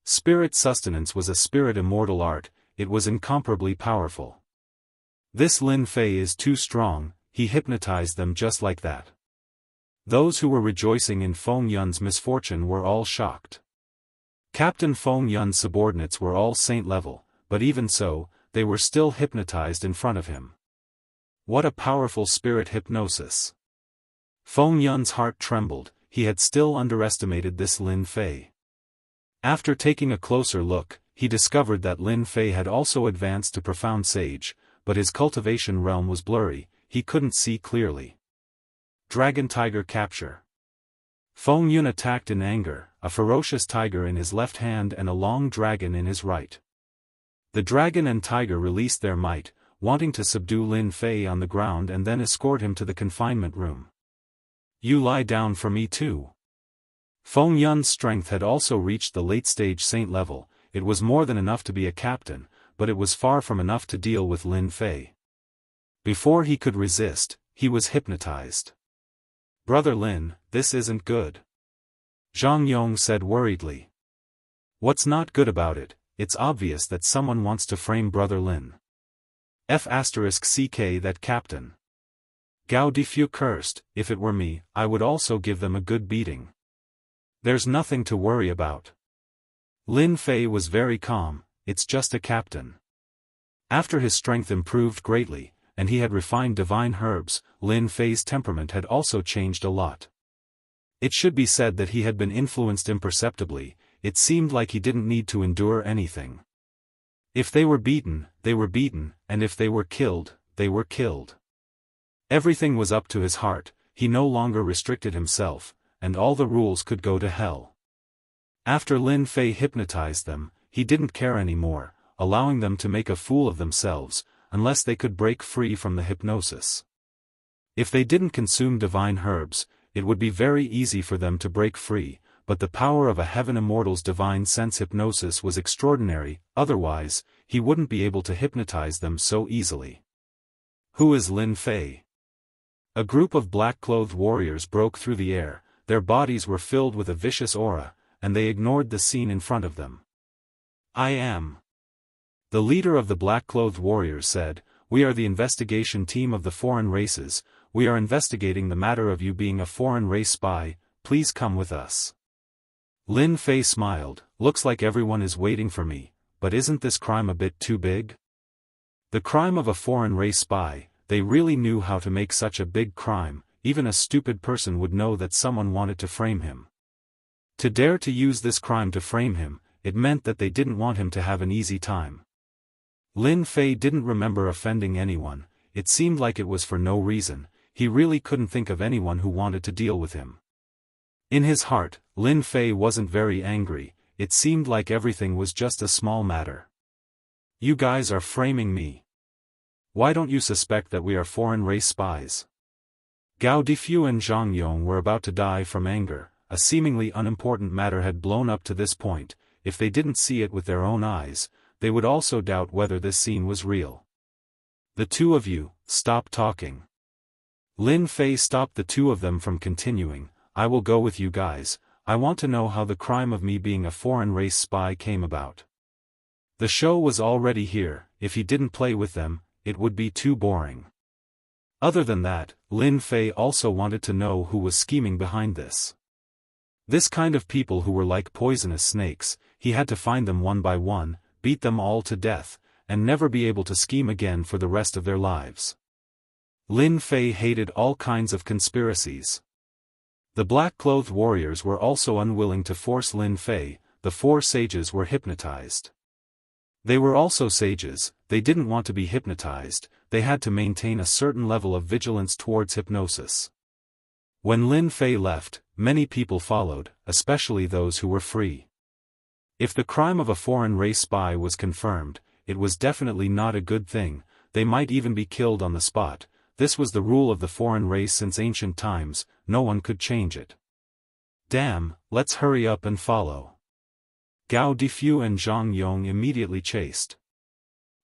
Spirit sustenance was a spirit immortal art, it was incomparably powerful. This Lin Fei is too strong, he hypnotized them just like that. Those who were rejoicing in Feng Yun's misfortune were all shocked. Captain Feng Yun's subordinates were all saint level, but even so, they were still hypnotized in front of him. What a powerful spirit hypnosis! Feng Yun's heart trembled, he had still underestimated this Lin Fei. After taking a closer look, he discovered that Lin Fei had also advanced to profound sage, but his cultivation realm was blurry, he couldn't see clearly. Dragon Tiger capture. Feng Yun attacked in anger, a ferocious tiger in his left hand and a long dragon in his right. The dragon and tiger released their might, wanting to subdue Lin Fei on the ground and then escort him to the confinement room. You lie down for me too. Feng Yun's strength had also reached the late-stage saint level. It was more than enough to be a captain, but it was far from enough to deal with Lin Fei. Before he could resist, he was hypnotized. Brother Lin, this isn't good. Zhang Yong said worriedly. What's not good about it? It's obvious that someone wants to frame Brother Lin. *CK that captain. Gao Difu cursed, if it were me, I would also give them a good beating. There's nothing to worry about. Lin Fei was very calm, it's just a captain. After his strength improved greatly, and he had refined divine herbs, Lin Fei's temperament had also changed a lot. It should be said that he had been influenced imperceptibly. It seemed like he didn't need to endure anything. If they were beaten, and if they were killed, they were killed. Everything was up to his heart, he no longer restricted himself, and all the rules could go to hell. After Lin Fei hypnotized them, he didn't care anymore, allowing them to make a fool of themselves, unless they could break free from the hypnosis. If they didn't consume divine herbs, it would be very easy for them to break free, but the power of a Heaven Immortal's divine sense hypnosis was extraordinary, otherwise, he wouldn't be able to hypnotize them so easily. Who is Lin Fei? A group of black-clothed warriors broke through the air, their bodies were filled with a vicious aura, and they ignored the scene in front of them. I am. The leader of the black-clothed warriors said, we are the investigation team of the foreign races, we are investigating the matter of you being a foreign race spy, please come with us. Lin Fei smiled, looks like everyone is waiting for me, but isn't this crime a bit too big? The crime of a foreign race spy, they really knew how to make such a big crime, even a stupid person would know that someone wanted to frame him. To dare to use this crime to frame him, it meant that they didn't want him to have an easy time. Lin Fei didn't remember offending anyone, it seemed like it was for no reason, he really couldn't think of anyone who wanted to deal with him. In his heart, Lin Fei wasn't very angry, it seemed like everything was just a small matter. You guys are framing me. Why don't you suspect that we are foreign race spies? Gao Difu and Zhang Yong were about to die from anger, a seemingly unimportant matter had blown up to this point, if they didn't see it with their own eyes, they would also doubt whether this scene was real. The two of you, stop talking. Lin Fei stopped the two of them from continuing, I will go with you guys, I want to know how the crime of me being a foreign race spy came about. The show was already here, if he didn't play with them, it would be too boring. Other than that, Lin Fei also wanted to know who was scheming behind this. This kind of people who were like poisonous snakes, he had to find them one by one, beat them all to death, and never be able to scheme again for the rest of their lives. Lin Fei hated all kinds of conspiracies. The black-clothed warriors were also unwilling to force Lin Fei, the four sages were hypnotized. They were also sages, they didn't want to be hypnotized, they had to maintain a certain level of vigilance towards hypnosis. When Lin Fei left, many people followed, especially those who were free. If the crime of a foreign race spy was confirmed, it was definitely not a good thing, they might even be killed on the spot. This was the rule of the foreign race since ancient times, no one could change it. Damn, let's hurry up and follow. Gao Difu and Zhang Yong immediately chased.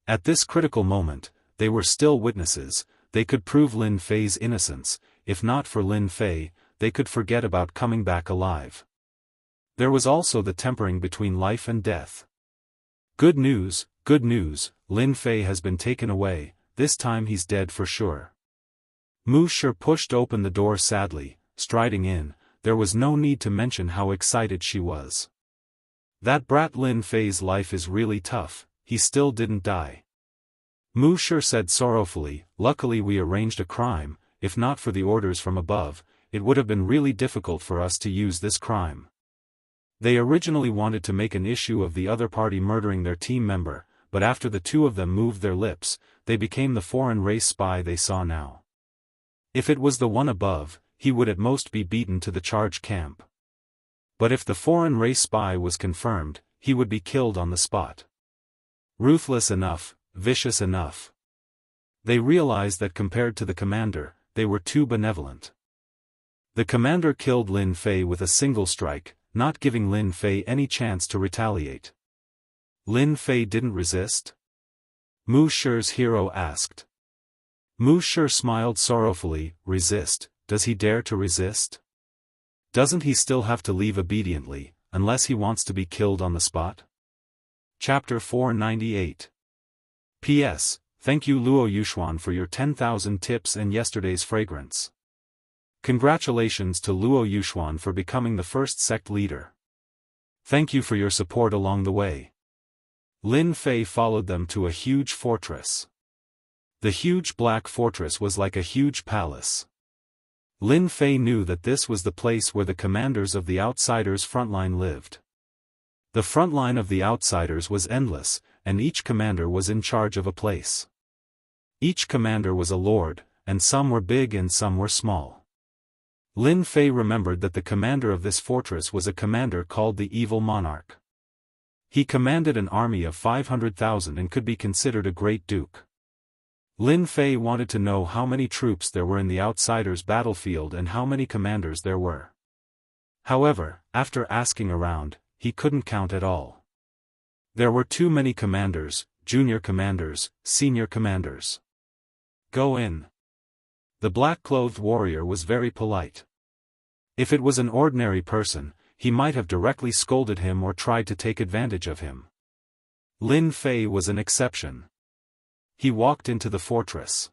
At this critical moment, they were still witnesses, they could prove Lin Fei's innocence, if not for Lin Fei, they could forget about coming back alive. There was also the tempering between life and death. Good news, Lin Fei has been taken away, this time he's dead for sure. Mu Shi pushed open the door sadly, striding in, there was no need to mention how excited she was. That brat Lin Fei's life is really tough, he still didn't die. Mu Shi said sorrowfully, luckily we arranged a crime, if not for the orders from above, it would have been really difficult for us to use this crime. They originally wanted to make an issue of the other party murdering their team member, but after the two of them moved their lips, they became the foreign race spy they saw now. If it was the one above, he would at most be beaten to the charge camp. But if the foreign race spy was confirmed, he would be killed on the spot. Ruthless enough, vicious enough. They realized that compared to the commander, they were too benevolent. The commander killed Lin Fei with a single strike, not giving Lin Fei any chance to retaliate. Lin Fei didn't resist? Mu Shi's hero asked. Mu Shi smiled sorrowfully. Resist? Does he dare to resist? Doesn't he still have to leave obediently, unless he wants to be killed on the spot? Chapter 498. P.S. Thank you Luo Yuxuan for your 10,000 tips and yesterday's fragrance. Congratulations to Luo Yuxuan for becoming the first sect leader. Thank you for your support along the way. Lin Fei followed them to a huge fortress. The huge black fortress was like a huge palace. Lin Fei knew that this was the place where the commanders of the Outsiders' frontline lived. The frontline of the Outsiders was endless, and each commander was in charge of a place. Each commander was a lord, and some were big and some were small. Lin Fei remembered that the commander of this fortress was a commander called the Evil Monarch. He commanded an army of 500,000 and could be considered a great duke. Lin Fei wanted to know how many troops there were in the Outsiders' battlefield and how many commanders there were. However, after asking around, he couldn't count at all. There were too many commanders, junior commanders, senior commanders. Go in. The black-clothed warrior was very polite. If it was an ordinary person, he might have directly scolded him or tried to take advantage of him. Lin Fei was an exception. He walked into the fortress.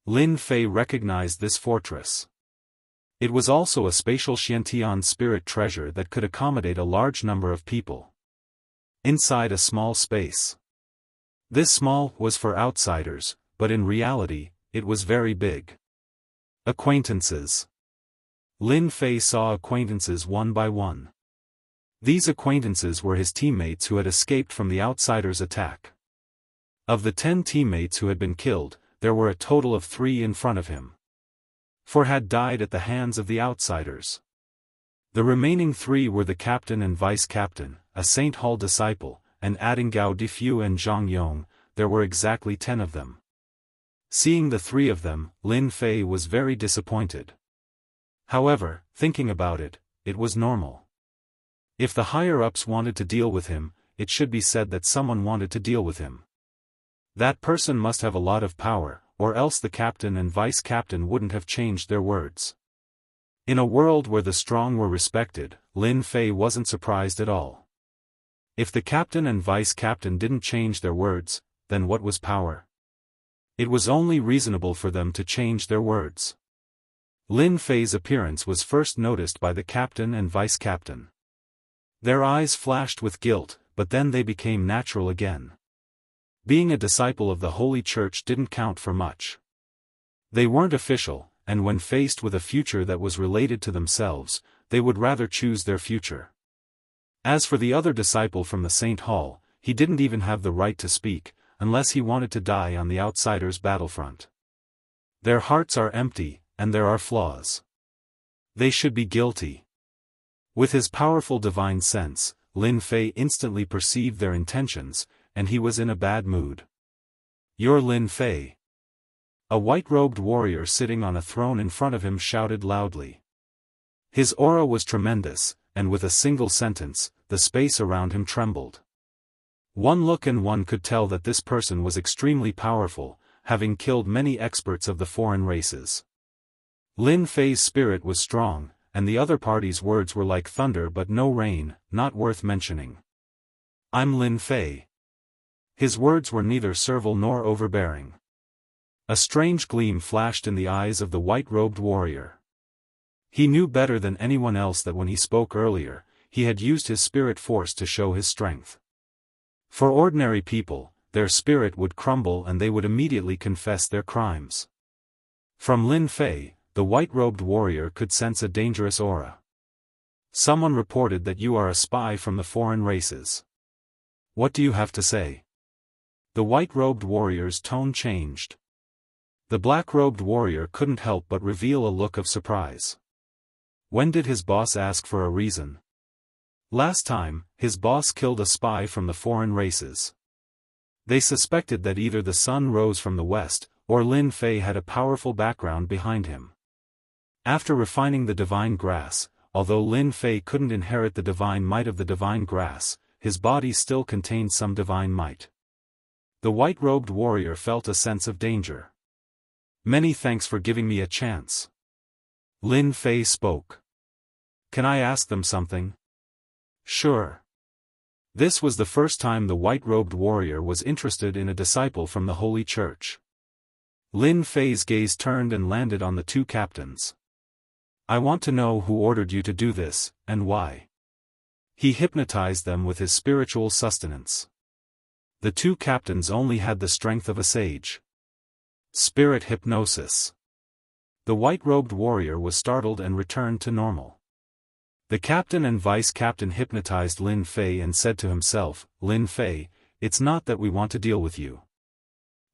Lin Fei recognized this fortress. It was also a spatial Xiantian spirit treasure that could accommodate a large number of people. Inside a small space. This small was for outsiders, but in reality, it was very big. Acquaintances. Lin Fei saw acquaintances one by one. These acquaintances were his teammates who had escaped from the Outsiders' attack. Of the 10 teammates who had been killed, there were a total of 3 in front of him. 4 had died at the hands of the Outsiders. The remaining 3 were the captain and vice-captain, a Saint Hall disciple, and adding Gao Difu and Zhang Yong, there were exactly 10 of them. Seeing the 3 of them, Lin Fei was very disappointed. However, thinking about it, it was normal. If the higher-ups wanted to deal with him, it should be said that someone wanted to deal with him. That person must have a lot of power, or else the captain and vice-captain wouldn't have changed their words. In a world where the strong were respected, Lin Fei wasn't surprised at all. If the captain and vice-captain didn't change their words, then what was power? It was only reasonable for them to change their words. Lin Fei's appearance was first noticed by the captain and vice-captain. Their eyes flashed with guilt, but then they became natural again. Being a disciple of the Holy Church didn't count for much. They weren't official, and when faced with a future that was related to themselves, they would rather choose their future. As for the other disciple from the Saint Hall, he didn't even have the right to speak, unless he wanted to die on the Outsiders' battlefront. Their hearts are empty, and there are flaws. They should be guilty. With his powerful divine sense, Lin Fei instantly perceived their intentions, and he was in a bad mood. "You're Lin Fei." A white-robed warrior sitting on a throne in front of him shouted loudly. His aura was tremendous, and with a single sentence, the space around him trembled. One look and one could tell that this person was extremely powerful, having killed many experts of the foreign races. Lin Fei's spirit was strong, and the other party's words were like thunder but no rain, not worth mentioning. "I'm Lin Fei." His words were neither servile nor overbearing. A strange gleam flashed in the eyes of the white-robed warrior. He knew better than anyone else that when he spoke earlier, he had used his spirit force to show his strength. For ordinary people, their spirit would crumble and they would immediately confess their crimes. From Lin Fei, the white-robed warrior could sense a dangerous aura. "Someone reported that you are a spy from the foreign races. What do you have to say?" The white-robed warrior's tone changed. The black-robed warrior couldn't help but reveal a look of surprise. When did his boss ask for a reason? Last time, his boss killed a spy from the foreign races. They suspected that either the sun rose from the west, or Lin Fei had a powerful background behind him. After refining the divine grass, although Lin Fei couldn't inherit the divine might of the divine grass, his body still contained some divine might. The white-robed warrior felt a sense of danger. Many thanks for giving me a chance. Lin Fei spoke. Can I ask them something? Sure. This was the first time the white-robed warrior was interested in a disciple from the Holy Church. Lin Fei's gaze turned and landed on the two captains. I want to know who ordered you to do this, and why. He hypnotized them with his spiritual sustenance. The two captains only had the strength of a sage. Spirit hypnosis. The white-robed warrior was startled and returned to normal. The captain and vice-captain hypnotized Lin Fei and said to himself, Lin Fei, it's not that we want to deal with you.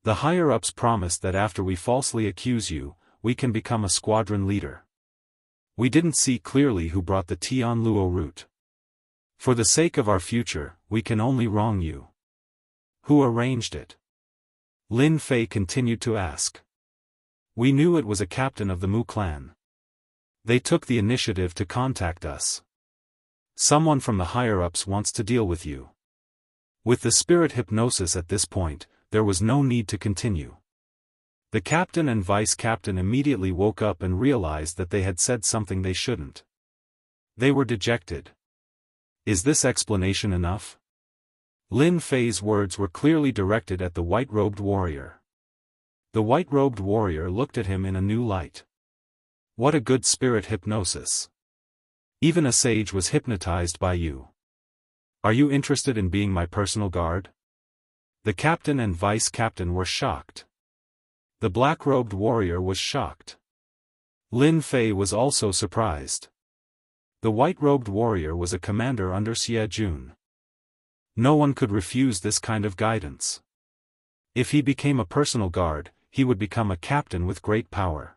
The higher-ups promised that after we falsely accuse you, we can become a squadron leader. We didn't see clearly who brought the Tianluo route. For the sake of our future, we can only wrong you. Who arranged it? Lin Fei continued to ask. We knew it was a captain of the Mu clan. They took the initiative to contact us. Someone from the higher-ups wants to deal with you. With the spirit hypnosis at this point, there was no need to continue. The captain and vice-captain immediately woke up and realized that they had said something they shouldn't. They were dejected. Is this explanation enough? Lin Fei's words were clearly directed at the white-robed warrior. The white-robed warrior looked at him in a new light. What a good spirit hypnosis. Even a sage was hypnotized by you. Are you interested in being my personal guard? The captain and vice-captain were shocked. The black-robed warrior was shocked. Lin Fei was also surprised. The white-robed warrior was a commander under Xie Jun. No one could refuse this kind of guidance. If he became a personal guard, he would become a captain with great power.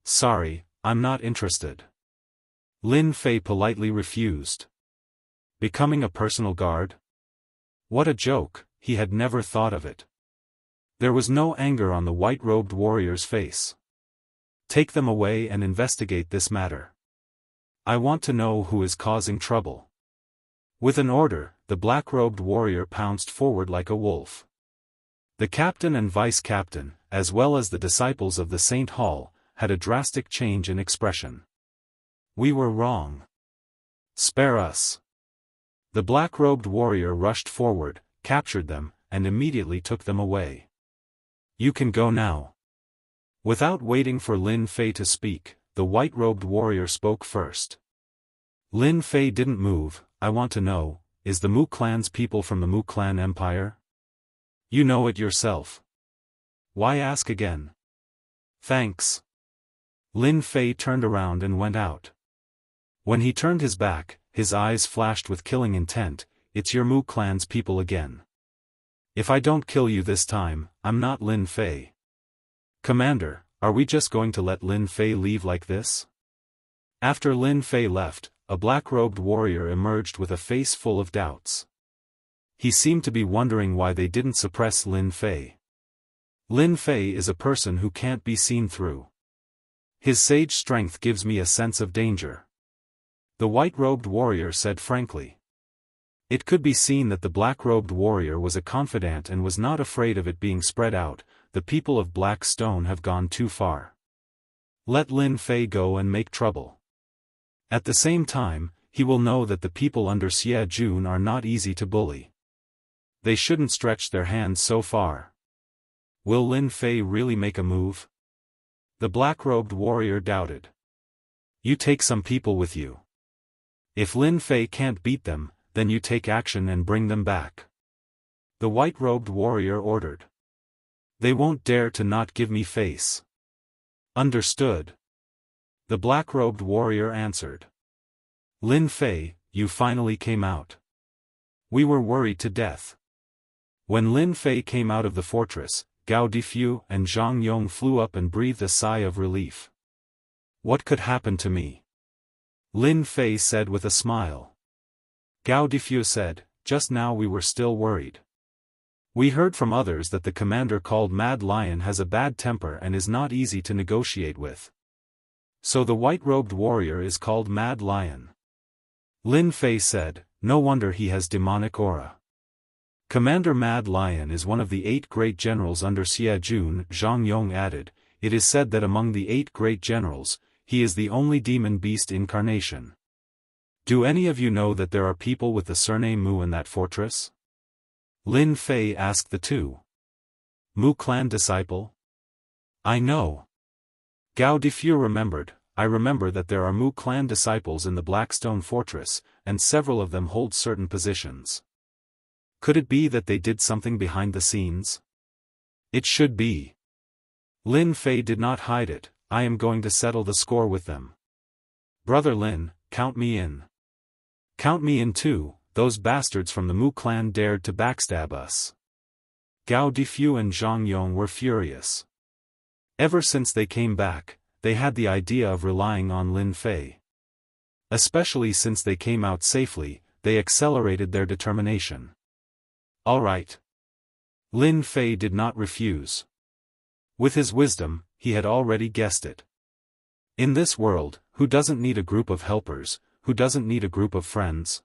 Sorry, I'm not interested. Lin Fei politely refused. Becoming a personal guard? What a joke, he had never thought of it. There was no anger on the white-robed warrior's face. Take them away and investigate this matter. I want to know who is causing trouble. With an order, the black-robed warrior pounced forward like a wolf. The captain and vice-captain, as well as the disciples of the Saint Hall, had a drastic change in expression. We were wrong. Spare us. The black-robed warrior rushed forward, captured them, and immediately took them away. You can go now. Without waiting for Lin Fei to speak, the white-robed warrior spoke first. Lin Fei didn't move. I want to know, is the Mu clan's people from the Mu clan empire? You know it yourself. Why ask again? Thanks. Lin Fei turned around and went out. When he turned his back, his eyes flashed with killing intent. It's your Mu clan's people again. If I don't kill you this time, I'm not Lin Fei. Commander, are we just going to let Lin Fei leave like this? After Lin Fei left, a black-robed warrior emerged with a face full of doubts. He seemed to be wondering why they didn't suppress Lin Fei. Lin Fei is a person who can't be seen through. His sage strength gives me a sense of danger. The white-robed warrior said frankly. It could be seen that the black-robed warrior was a confidant and was not afraid of it being spread out. The people of Black Stone have gone too far. Let Lin Fei go and make trouble. At the same time, he will know that the people under Xie Jun are not easy to bully. They shouldn't stretch their hands so far. Will Lin Fei really make a move? The black-robed warrior doubted. You take some people with you. If Lin Fei can't beat them, then you take action and bring them back. The white-robed warrior ordered. They won't dare to not give me face. Understood. The black-robed warrior answered. Lin Fei, you finally came out. We were worried to death. When Lin Fei came out of the fortress, Gao Difu and Zhang Yong flew up and breathed a sigh of relief. What could happen to me? Lin Fei said with a smile. Gao Difu said, just now we were still worried. We heard from others that the commander called Mad Lion has a bad temper and is not easy to negotiate with. So the white-robed warrior is called Mad Lion. Lin Fei said, no wonder he has demonic aura. Commander Mad Lion is one of the 8 great generals under Xie Jun. Zhang Yong added, it is said that among the 8 great generals, he is the only demon beast incarnation. Do any of you know that there are people with the surname Mu in that fortress? Lin Fei asked the 2. Mu clan disciple? I know. Gao Difu remembered, I remember that there are Mu clan disciples in the Blackstone Fortress, and several of them hold certain positions. Could it be that they did something behind the scenes? It should be. Lin Fei did not hide it, I am going to settle the score with them. Brother Lin, count me in. Count me in too, those bastards from the Mu clan dared to backstab us. Gao Difu and Zhang Yong were furious. Ever since they came back, they had the idea of relying on Lin Fei. Especially since they came out safely, they accelerated their determination. All right. Lin Fei did not refuse. With his wisdom, he had already guessed it. In this world, who doesn't need a group of helpers, who doesn't need a group of friends?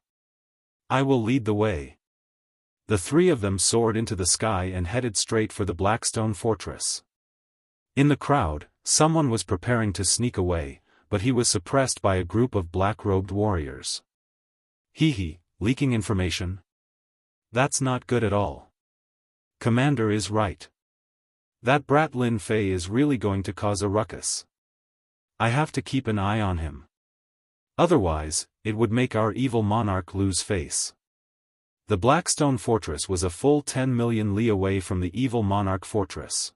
I will lead the way. The 3 of them soared into the sky and headed straight for the Blackstone Fortress. In the crowd, someone was preparing to sneak away, but he was suppressed by a group of black-robed warriors. Hee, leaking information? That's not good at all. Commander is right. That brat Lin Fei is really going to cause a ruckus. I have to keep an eye on him. Otherwise, it would make our evil monarch lose face. The Blackstone Fortress was a full 10 million li away from the evil monarch fortress.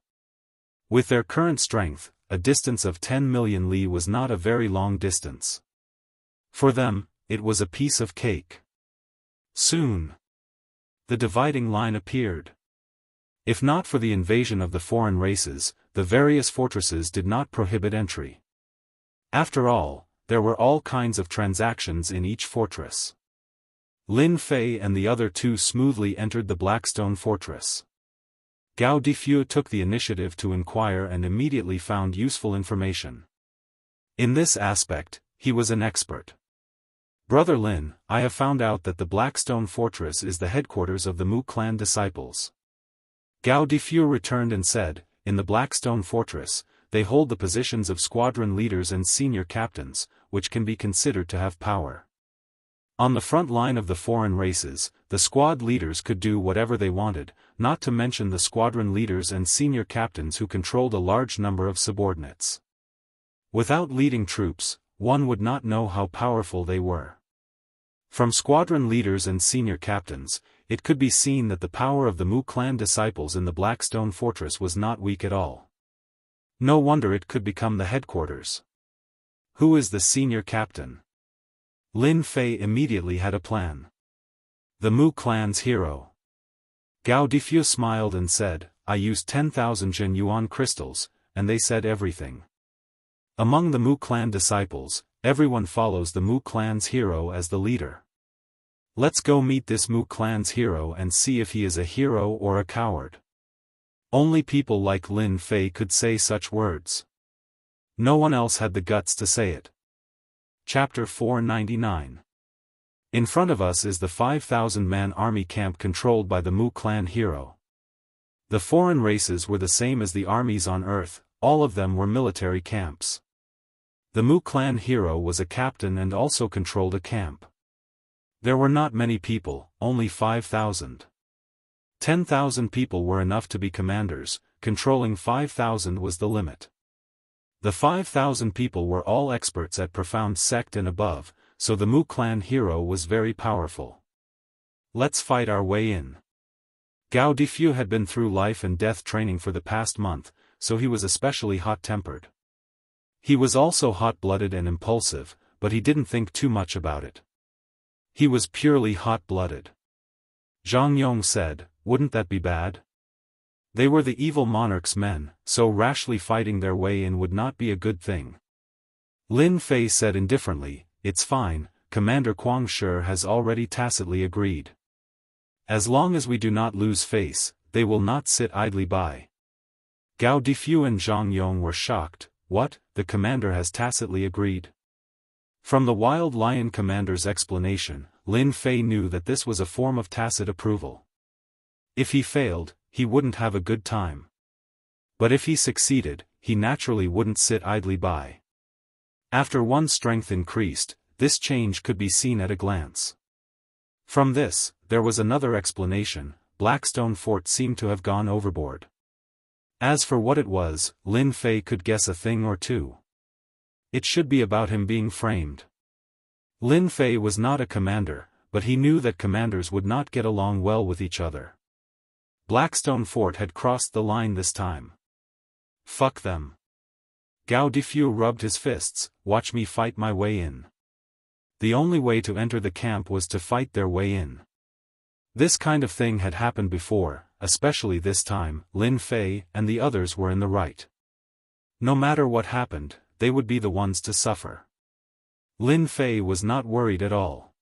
With their current strength, a distance of 10 million li was not a very long distance. For them, it was a piece of cake. Soon, the dividing line appeared. If not for the invasion of the foreign races, the various fortresses did not prohibit entry. After all, there were all kinds of transactions in each fortress. Lin Fei and the other 2 smoothly entered the Blackstone Fortress. Gao Difu took the initiative to inquire and immediately found useful information. In this aspect, he was an expert. Brother Lin, I have found out that the Blackstone Fortress is the headquarters of the Mu clan disciples. Gao Difu returned and said, in the Blackstone Fortress, they hold the positions of squadron leaders and senior captains, which can be considered to have power. On the front line of the foreign races, the squad leaders could do whatever they wanted, not to mention the squadron leaders and senior captains who controlled a large number of subordinates. Without leading troops, one would not know how powerful they were. From squadron leaders and senior captains, it could be seen that the power of the Mu clan disciples in the Blackstone Fortress was not weak at all. No wonder it could become the headquarters. Who is the senior captain? Lin Fei immediately had a plan. The Mu clan's hero. Gao Difu smiled and said, I used 10,000 Zhen Yuan crystals, and they said everything. Among the Mu clan disciples, everyone follows the Mu clan's hero as the leader. Let's go meet this Mu clan's hero and see if he is a hero or a coward. Only people like Lin Fei could say such words. No one else had the guts to say it. Chapter 499. In front of us is the 5,000-man army camp controlled by the Mu clan hero. The foreign races were the same as the armies on Earth, all of them were military camps. The Mu clan hero was a captain and also controlled a camp. There were not many people, only 5,000. 10,000 people were enough to be commanders, controlling 5,000 was the limit. The 5,000 people were all experts at profound sect and above, so the Mu clan hero was very powerful. Let's fight our way in. Gao Difu had been through life and death training for the past month, so he was especially hot-tempered. He was also hot-blooded and impulsive, but he didn't think too much about it. He was purely hot-blooded. Zhang Yong said, wouldn't that be bad? They were the evil monarch's men, so rashly fighting their way in would not be a good thing. Lin Fei said indifferently, it's fine, Commander Quang Shi has already tacitly agreed. As long as we do not lose face, they will not sit idly by. Gao Difu and Zhang Yong were shocked. What, the commander has tacitly agreed? From the Wild Lion commander's explanation, Lin Fei knew that this was a form of tacit approval. If he failed, he wouldn't have a good time. But if he succeeded, he naturally wouldn't sit idly by. After one's strength increased, this change could be seen at a glance. From this, there was another explanation: Blackstone Fort seemed to have gone overboard. As for what it was, Lin Fei could guess a thing or two. It should be about him being framed. Lin Fei was not a commander, but he knew that commanders would not get along well with each other. Blackstone Fort had crossed the line this time. Fuck them. Gao Difu rubbed his fists. Watch me fight my way in. The only way to enter the camp was to fight their way in. This kind of thing had happened before, especially this time. Lin Fei and the others were in the right. No matter what happened, they would be the ones to suffer. Lin Fei was not worried at all.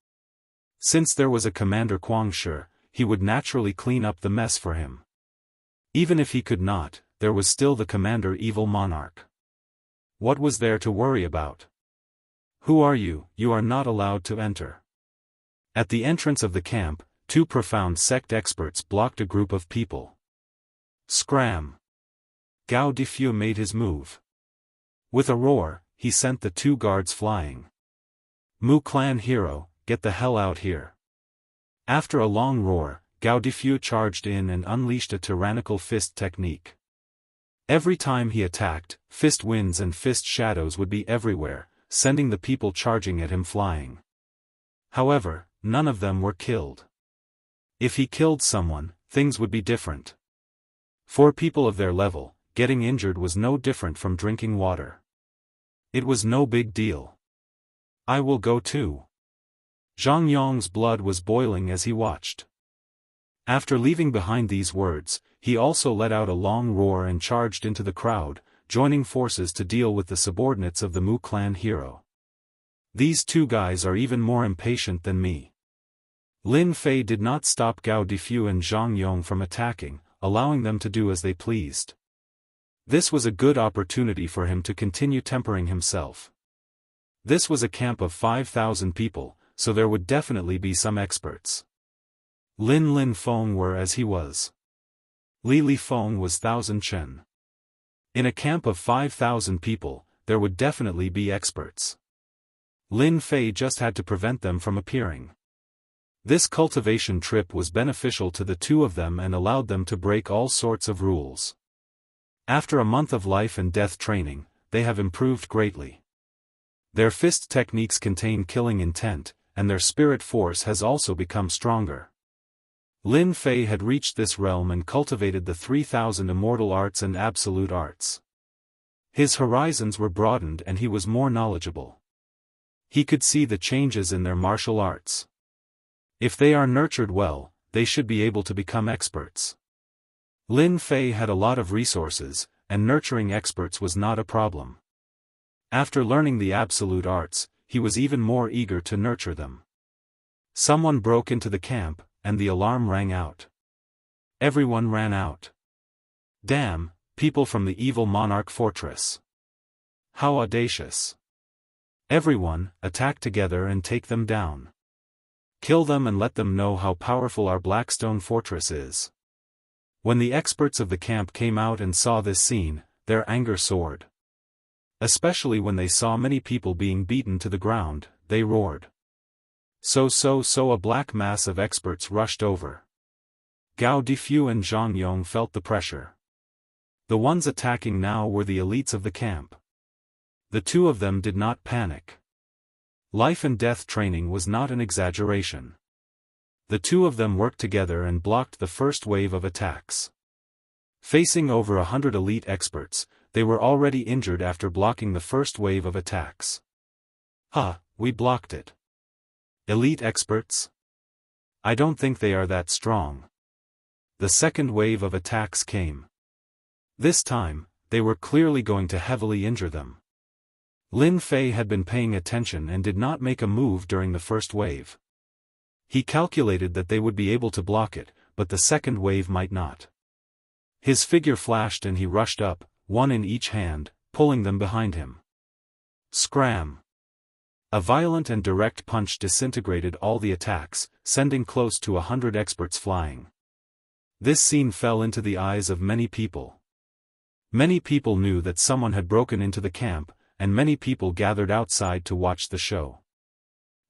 Since there was a Commander Quang Shi, he would naturally clean up the mess for him. Even if he could not, there was still the Commander Evil Monarch. What was there to worry about? Who are you? You are not allowed to enter. At the entrance of the camp, two profound sect experts blocked a group of people. Scram! Gao Difu made his move. With a roar, he sent the two guards flying. Mu clan hero, get the hell out here. After a long roar, Gao Difu charged in and unleashed a tyrannical fist technique. Every time he attacked, fist winds and fist shadows would be everywhere, sending the people charging at him flying. However, none of them were killed. If he killed someone, things would be different. For people of their level, getting injured was no different from drinking water. It was no big deal. I will go too. Zhang Yong's blood was boiling as he watched. After leaving behind these words, he also let out a long roar and charged into the crowd, joining forces to deal with the subordinates of the Mu clan hero. These two guys are even more impatient than me. Lin Fei did not stop Gao Difu and Zhang Yong from attacking, allowing them to do as they pleased. This was a good opportunity for him to continue tempering himself. This was a camp of 5,000 people, so there would definitely be some experts. Lin Feng were as he was. Li Feng was 1,000 Chen. In a camp of 5,000 people, there would definitely be experts. Lin Fei just had to prevent them from appearing. This cultivation trip was beneficial to the two of them and allowed them to break all sorts of rules. After a month of life and death training, they have improved greatly. Their fist techniques contain killing intent, and their spirit force has also become stronger. Lin Fei had reached this realm and cultivated the 3,000 immortal arts and absolute arts. His horizons were broadened and he was more knowledgeable. He could see the changes in their martial arts. If they are nurtured well, they should be able to become experts. Lin Fei had a lot of resources, and nurturing experts was not a problem. After learning the absolute arts, he was even more eager to nurture them. Someone broke into the camp, and the alarm rang out. Everyone ran out. Damn, people from the evil monarch fortress. How audacious. Everyone, attack together and take them down. Kill them and let them know how powerful our Blackstone fortress is. When the experts of the camp came out and saw this scene, their anger soared. Especially when they saw many people being beaten to the ground, they roared. So a black mass of experts rushed over. Gao Difu and Zhang Yong felt the pressure. The ones attacking now were the elites of the camp. The two of them did not panic. Life and death training was not an exaggeration. The two of them worked together and blocked the first wave of attacks. Facing over 100 elite experts, they were already injured after blocking the first wave of attacks. We blocked it. Elite experts? I don't think they are that strong. The second wave of attacks came. This time, they were clearly going to heavily injure them. Lin Fei had been paying attention and did not make a move during the first wave. He calculated that they would be able to block it, but the second wave might not. His figure flashed and he rushed up, one in each hand, pulling them behind him. Scram! A violent and direct punch disintegrated all the attacks, sending close to 100 experts flying. This scene fell into the eyes of many people. Many people knew that someone had broken into the camp, and many people gathered outside to watch the show.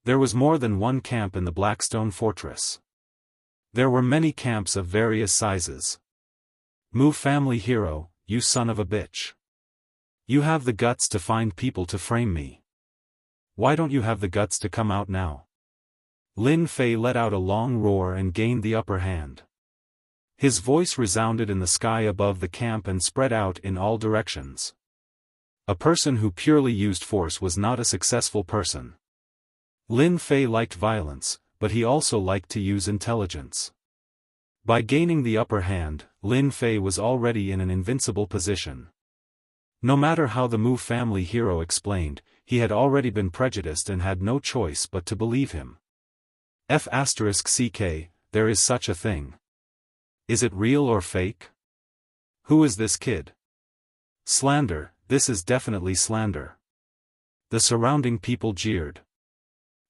There was more than one camp in the Blackstone Fortress. There were many camps of various sizes. Mu family hero, you son of a bitch. You have the guts to find people to frame me. Why don't you have the guts to come out now? Lin Fei let out a long roar and gained the upper hand. His voice resounded in the sky above the camp and spread out in all directions. A person who purely used force was not a successful person. Lin Fei liked violence, but he also liked to use intelligence. By gaining the upper hand, Lin Fei was already in an invincible position. No matter how the Mu family hero explained, he had already been prejudiced and had no choice but to believe him. F***ck, there is such a thing. Is it real or fake? Who is this kid? Slander, this is definitely slander. The surrounding people jeered.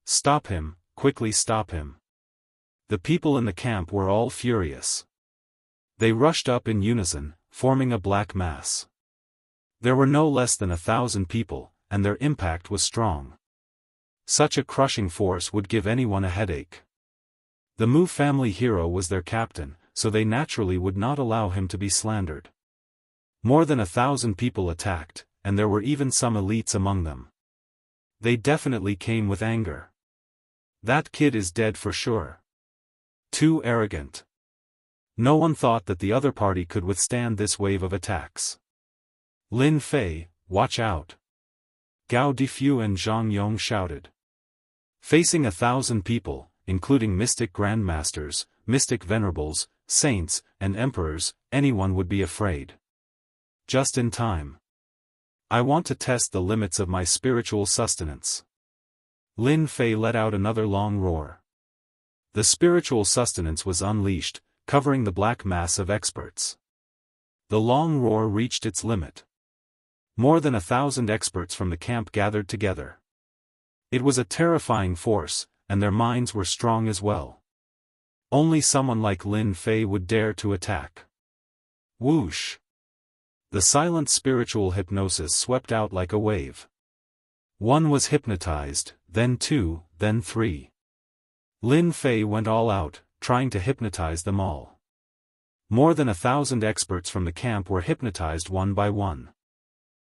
Stop him, quickly stop him. The people in the camp were all furious. They rushed up in unison, forming a black mass. There were no less than 1,000 people, and their impact was strong. Such a crushing force would give anyone a headache. The Mu family hero was their captain, so they naturally would not allow him to be slandered. More than 1,000 people attacked, and there were even some elites among them. They definitely came with anger. That kid is dead for sure. Too arrogant. No one thought that the other party could withstand this wave of attacks. Lin Fei, watch out! Gao Difu and Zhang Yong shouted. Facing 1,000 people, including mystic grandmasters, mystic venerables, saints, and emperors, anyone would be afraid. Just in time. I want to test the limits of my spiritual sustenance. Lin Fei let out another long roar. The spiritual sustenance was unleashed, covering the black mass of experts. The long roar reached its limit. More than 1,000 experts from the camp gathered together. It was a terrifying force, and their minds were strong as well. Only someone like Lin Fei would dare to attack. Whoosh! The silent spiritual hypnosis swept out like a wave. One was hypnotized, then two, then three. Lin Fei went all out, trying to hypnotize them all. More than 1,000 experts from the camp were hypnotized one by one.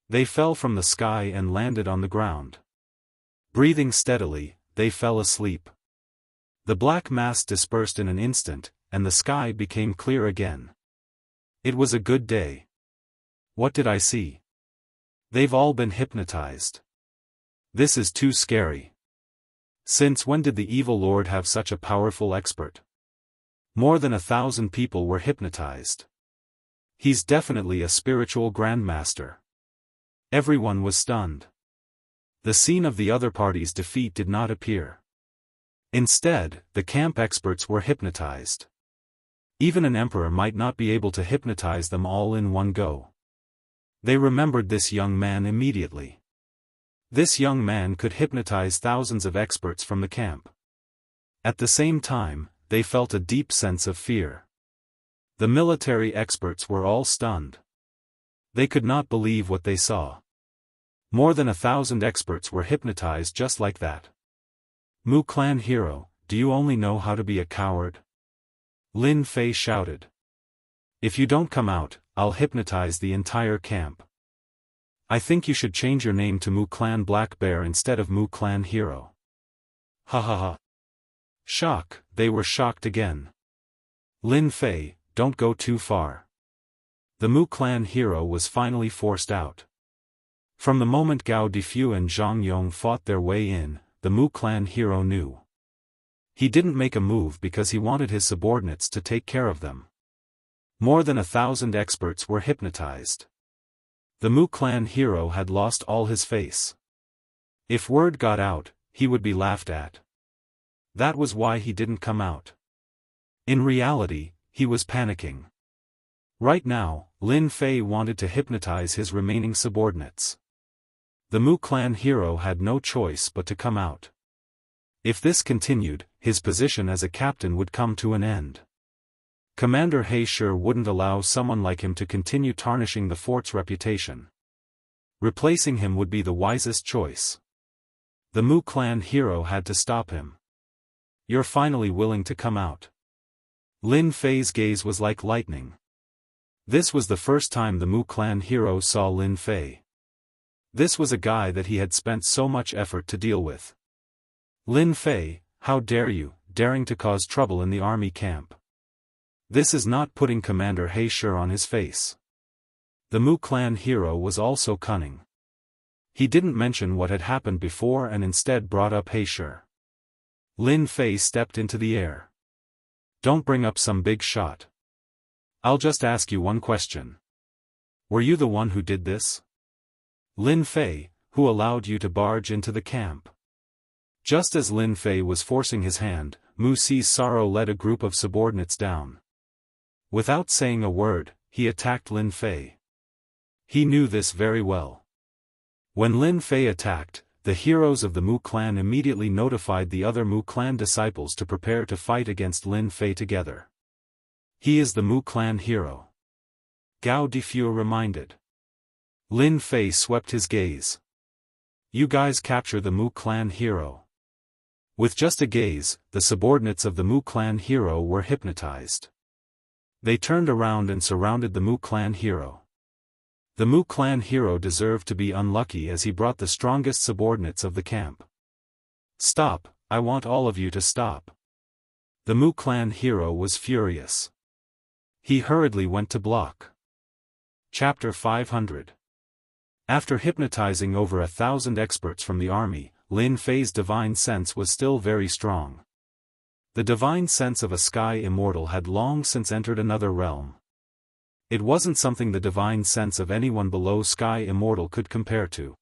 They fell from the sky and landed on the ground. Breathing steadily, they fell asleep. The black mass dispersed in an instant, and the sky became clear again. It was a good day. What did I see? They've all been hypnotized. This is too scary. Since when did the evil lord have such a powerful expert? More than 1,000 people were hypnotized. He's definitely a spiritual grandmaster. Everyone was stunned. The scene of the other party's defeat did not appear. Instead, the camp experts were hypnotized. Even an emperor might not be able to hypnotize them all in one go. They remembered this young man immediately. This young man could hypnotize thousands of experts from the camp. At the same time, they felt a deep sense of fear. The military experts were all stunned. They could not believe what they saw. More than 1,000 experts were hypnotized just like that. Mu clan hero, do you only know how to be a coward? Lin Fei shouted. If you don't come out, I'll hypnotize the entire camp. I think you should change your name to Mu Clan Black Bear instead of Mu Clan Hero. Ha ha ha. Shock, they were shocked again. Lin Fei, don't go too far. The Mu Clan Hero was finally forced out. From the moment Gao Difu and Zhang Yong fought their way in, the Mu Clan Hero knew. He didn't make a move because he wanted his subordinates to take care of them. More than 1,000 experts were hypnotized. The Mu Clan Hero had lost all his face. If word got out, he would be laughed at. That was why he didn't come out. In reality, he was panicking. Right now, Lin Fei wanted to hypnotize his remaining subordinates. The Mu clan hero had no choice but to come out. If this continued, his position as a captain would come to an end. Commander He sure wouldn't allow someone like him to continue tarnishing the fort's reputation. Replacing him would be the wisest choice. The Mu clan hero had to stop him. You're finally willing to come out. Lin Fei's gaze was like lightning. This was the first time the Mu clan hero saw Lin Fei. This was a guy that he had spent so much effort to deal with. Lin Fei, how dare you, daring to cause trouble in the army camp. This is not putting Commander He sure on his face. The Mu clan hero was also cunning. He didn't mention what had happened before and instead brought up He sure. Lin Fei stepped into the air. Don't bring up some big shot. I'll just ask you one question. Were you the one who did this? Lin Fei, who allowed you to barge into the camp? Just as Lin Fei was forcing his hand, Mu Si's Sorrow led a group of subordinates down. Without saying a word, he attacked Lin Fei. He knew this very well. When Lin Fei attacked, the heroes of the Mu clan immediately notified the other Mu clan disciples to prepare to fight against Lin Fei together. He is the Mu clan hero. Gao Difu reminded. Lin Fei swept his gaze. You guys capture the Mu clan hero. With just a gaze, the subordinates of the Mu clan hero were hypnotized. They turned around and surrounded the Mu clan hero. The Mu clan hero deserved to be unlucky as he brought the strongest subordinates of the camp. Stop, I want all of you to stop. The Mu clan hero was furious. He hurriedly went to block. Chapter 500. After hypnotizing over 1,000 experts from the army, Lin Fei's divine sense was still very strong. The divine sense of a sky immortal had long since entered another realm. It wasn't something the divine sense of anyone below sky immortal could compare to.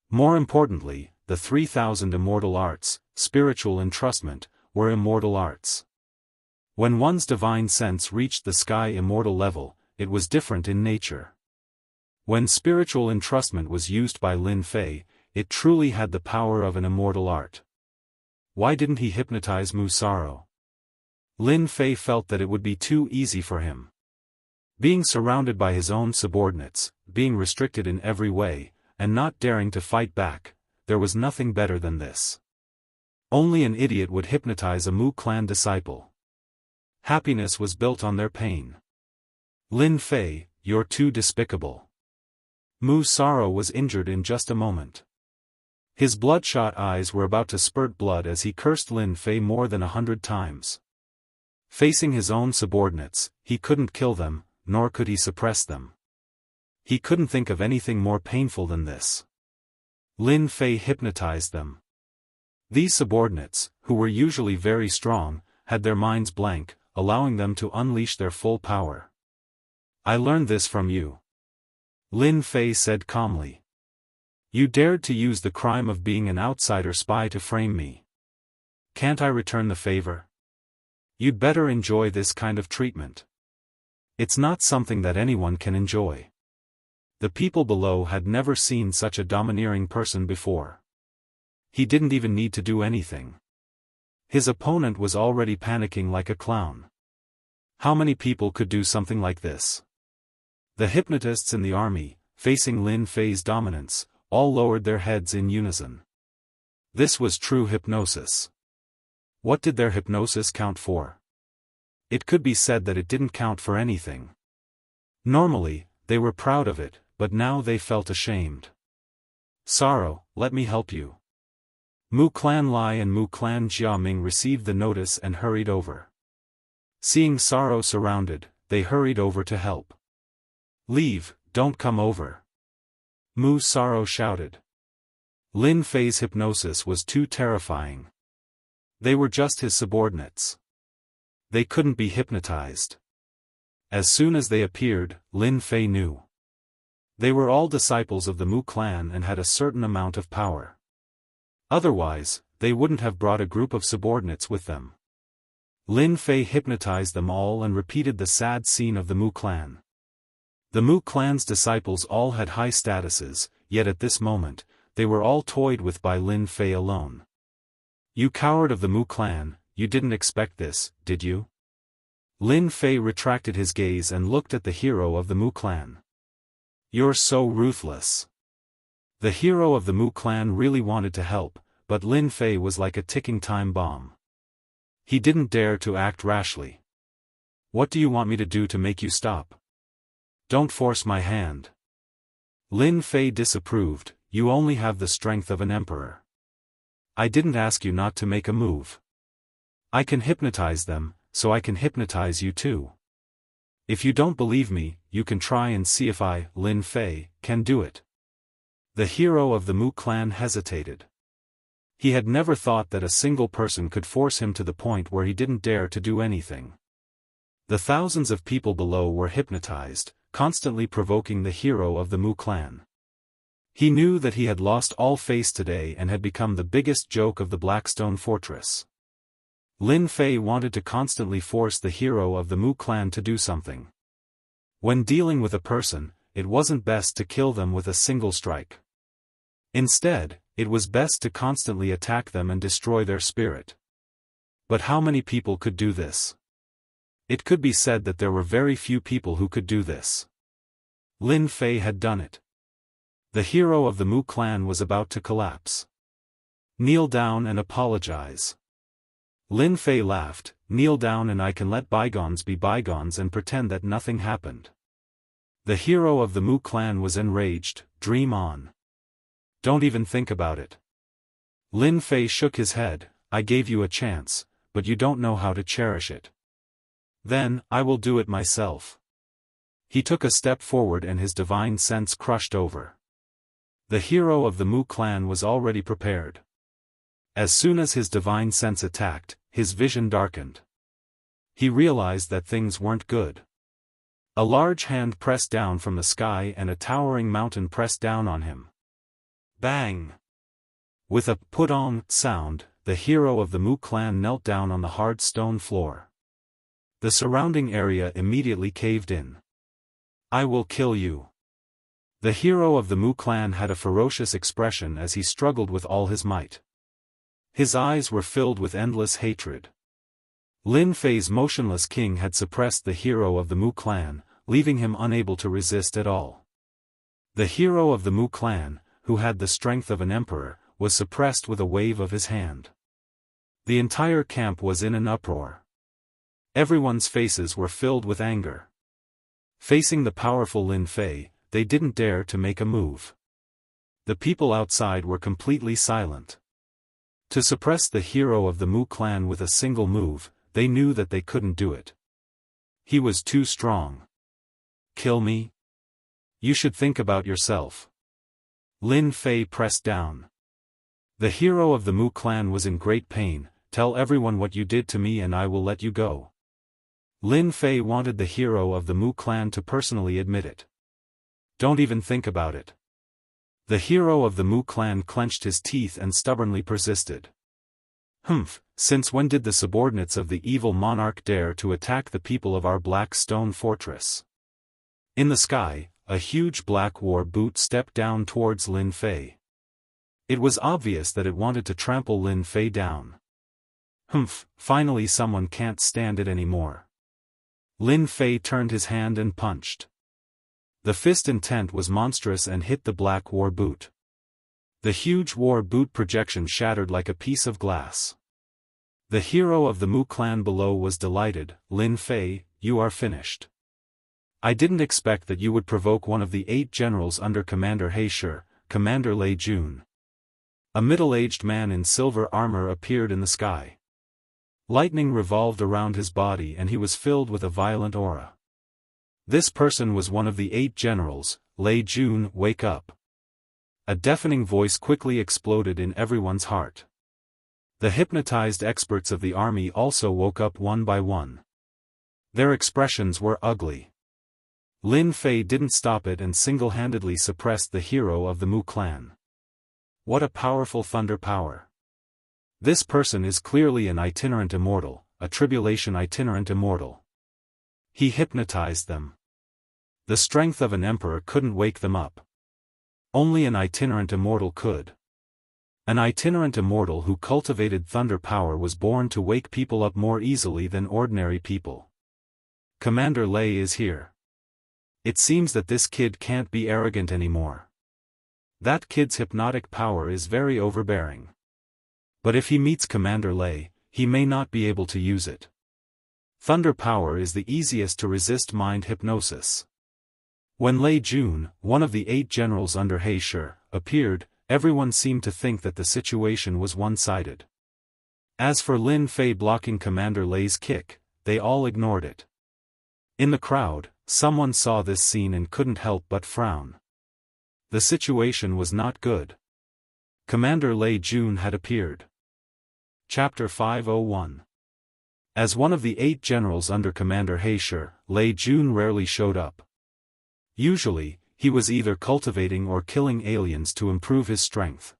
More importantly, the 3,000 immortal arts, spiritual entrustment, were immortal arts. When one's divine sense reached the sky immortal level, it was different in nature. When spiritual entrustment was used by Lin Fei, it truly had the power of an immortal art. Why didn't he hypnotize Mu Sorrow? Lin Fei felt that it would be too easy for him. Being surrounded by his own subordinates, being restricted in every way, and not daring to fight back, there was nothing better than this. Only an idiot would hypnotize a Mu clan disciple. Happiness was built on their pain. Lin Fei, you're too despicable. Mu Sorrow was injured in just a moment. His bloodshot eyes were about to spurt blood as he cursed Lin Fei more than 100 times. Facing his own subordinates, he couldn't kill them, nor could he suppress them. He couldn't think of anything more painful than this. Lin Fei hypnotized them. These subordinates, who were usually very strong, had their minds blank, allowing them to unleash their full power. I learned this from you. Lin Fei said calmly. You dared to use the crime of being an outsider spy to frame me. Can't I return the favor? You'd better enjoy this kind of treatment. It's not something that anyone can enjoy. The people below had never seen such a domineering person before. He didn't even need to do anything. His opponent was already panicking like a clown. How many people could do something like this? The hypnotists in the army, facing Lin Fei's dominance, all lowered their heads in unison. This was true hypnosis. What did their hypnosis count for? It could be said that it didn't count for anything. Normally, they were proud of it, but now they felt ashamed. Sorrow, let me help you. Mu Clan Lai and Mu Clan Jiaming received the notice and hurried over. Seeing Sorrow surrounded, they hurried over to help. Leave, don't come over. Mu Sorrow shouted. Lin Fei's hypnosis was too terrifying. They were just his subordinates. They couldn't be hypnotized. As soon as they appeared, Lin Fei knew. They were all disciples of the Mu clan and had a certain amount of power. Otherwise, they wouldn't have brought a group of subordinates with them. Lin Fei hypnotized them all and repeated the sad scene of the Mu clan. The Mu clan's disciples all had high statuses, yet at this moment, they were all toyed with by Lin Fei alone. You coward of the Mu clan, you didn't expect this, did you? Lin Fei retracted his gaze and looked at the hero of the Mu clan. You're so ruthless. The hero of the Mu clan really wanted to help, but Lin Fei was like a ticking time bomb. He didn't dare to act rashly. What do you want me to do to make you stop? Don't force my hand. Lin Fei disapproved, you only have the strength of an emperor. I didn't ask you not to make a move. I can hypnotize them, so I can hypnotize you too. If you don't believe me, you can try and see if I, Lin Fei, can do it. The hero of the Mu clan hesitated. He had never thought that a single person could force him to the point where he didn't dare to do anything. The thousands of people below were hypnotized, constantly provoking the hero of the Mu clan. He knew that he had lost all face today and had become the biggest joke of the Blackstone Fortress. Lin Fei wanted to constantly force the hero of the Mu clan to do something. When dealing with a person, it wasn't best to kill them with a single strike. Instead, it was best to constantly attack them and destroy their spirit. But how many people could do this? It could be said that there were very few people who could do this. Lin Fei had done it. The hero of the Mu clan was about to collapse. Kneel down and apologize. Lin Fei laughed, kneel down and I can let bygones be bygones and pretend that nothing happened. The hero of the Mu clan was enraged, dream on. Don't even think about it. Lin Fei shook his head, I gave you a chance, but you don't know how to cherish it. Then, I will do it myself. He took a step forward and his divine sense crushed over. The hero of the Mu clan was already prepared. As soon as his divine sense attacked, his vision darkened. He realized that things weren't good. A large hand pressed down from the sky and a towering mountain pressed down on him. Bang! With a put-on sound, the hero of the Mu clan knelt down on the hard stone floor. The surrounding area immediately caved in. I will kill you. The hero of the Mu clan had a ferocious expression as he struggled with all his might. His eyes were filled with endless hatred. Lin Fei's motionless king had suppressed the hero of the Mu clan, leaving him unable to resist at all. The hero of the Mu clan, who had the strength of an emperor, was suppressed with a wave of his hand. The entire camp was in an uproar. Everyone's faces were filled with anger. Facing the powerful Lin Fei, they didn't dare to make a move. The people outside were completely silent. To suppress the hero of the Mu clan with a single move, they knew that they couldn't do it. He was too strong. Kill me? You should think about yourself. Lin Fei pressed down. The hero of the Mu clan was in great pain, tell everyone what you did to me and I will let you go. Lin Fei wanted the hero of the Mu clan to personally admit it. Don't even think about it. The hero of the Mu clan clenched his teeth and stubbornly persisted. Humph, since when did the subordinates of the evil monarch dare to attack the people of our black stone fortress? In the sky, a huge black war boot stepped down towards Lin Fei. It was obvious that it wanted to trample Lin Fei down. Humph, finally someone can't stand it anymore. Lin Fei turned his hand and punched. The fist intent was monstrous and hit the black war boot. The huge war boot projection shattered like a piece of glass. The hero of the Mu clan below was delighted, Lin Fei, you are finished. I didn't expect that you would provoke one of the 8 generals under Commander He Shi, Commander Lei Jun. A middle-aged man in silver armor appeared in the sky. Lightning revolved around his body and he was filled with a violent aura. This person was one of the 8 generals. Lei Jun, wake up. A deafening voice quickly exploded in everyone's heart. The hypnotized experts of the army also woke up one by one. Their expressions were ugly. Lin Fei didn't stop it and single-handedly suppressed the hero of the Mu clan. What a powerful thunder power. This person is clearly an itinerant immortal, a tribulation itinerant immortal. He hypnotized them. The strength of an emperor couldn't wake them up. Only an itinerant immortal could. An itinerant immortal who cultivated thunder power was born to wake people up more easily than ordinary people. Commander Lei is here. It seems that this kid can't be arrogant anymore. That kid's hypnotic power is very overbearing. But if he meets Commander Lei, he may not be able to use it. Thunder power is the easiest to resist mind hypnosis. When Lei Jun, one of the 8 generals under He Shi, appeared, everyone seemed to think that the situation was one-sided. As for Lin Fei blocking Commander Lei's kick, they all ignored it. In the crowd, someone saw this scene and couldn't help but frown. The situation was not good. Commander Lei Jun had appeared. Chapter 501. As one of the 8 generals under Commander He Shi, Lei Jun rarely showed up. Usually, he was either cultivating or killing aliens to improve his strength.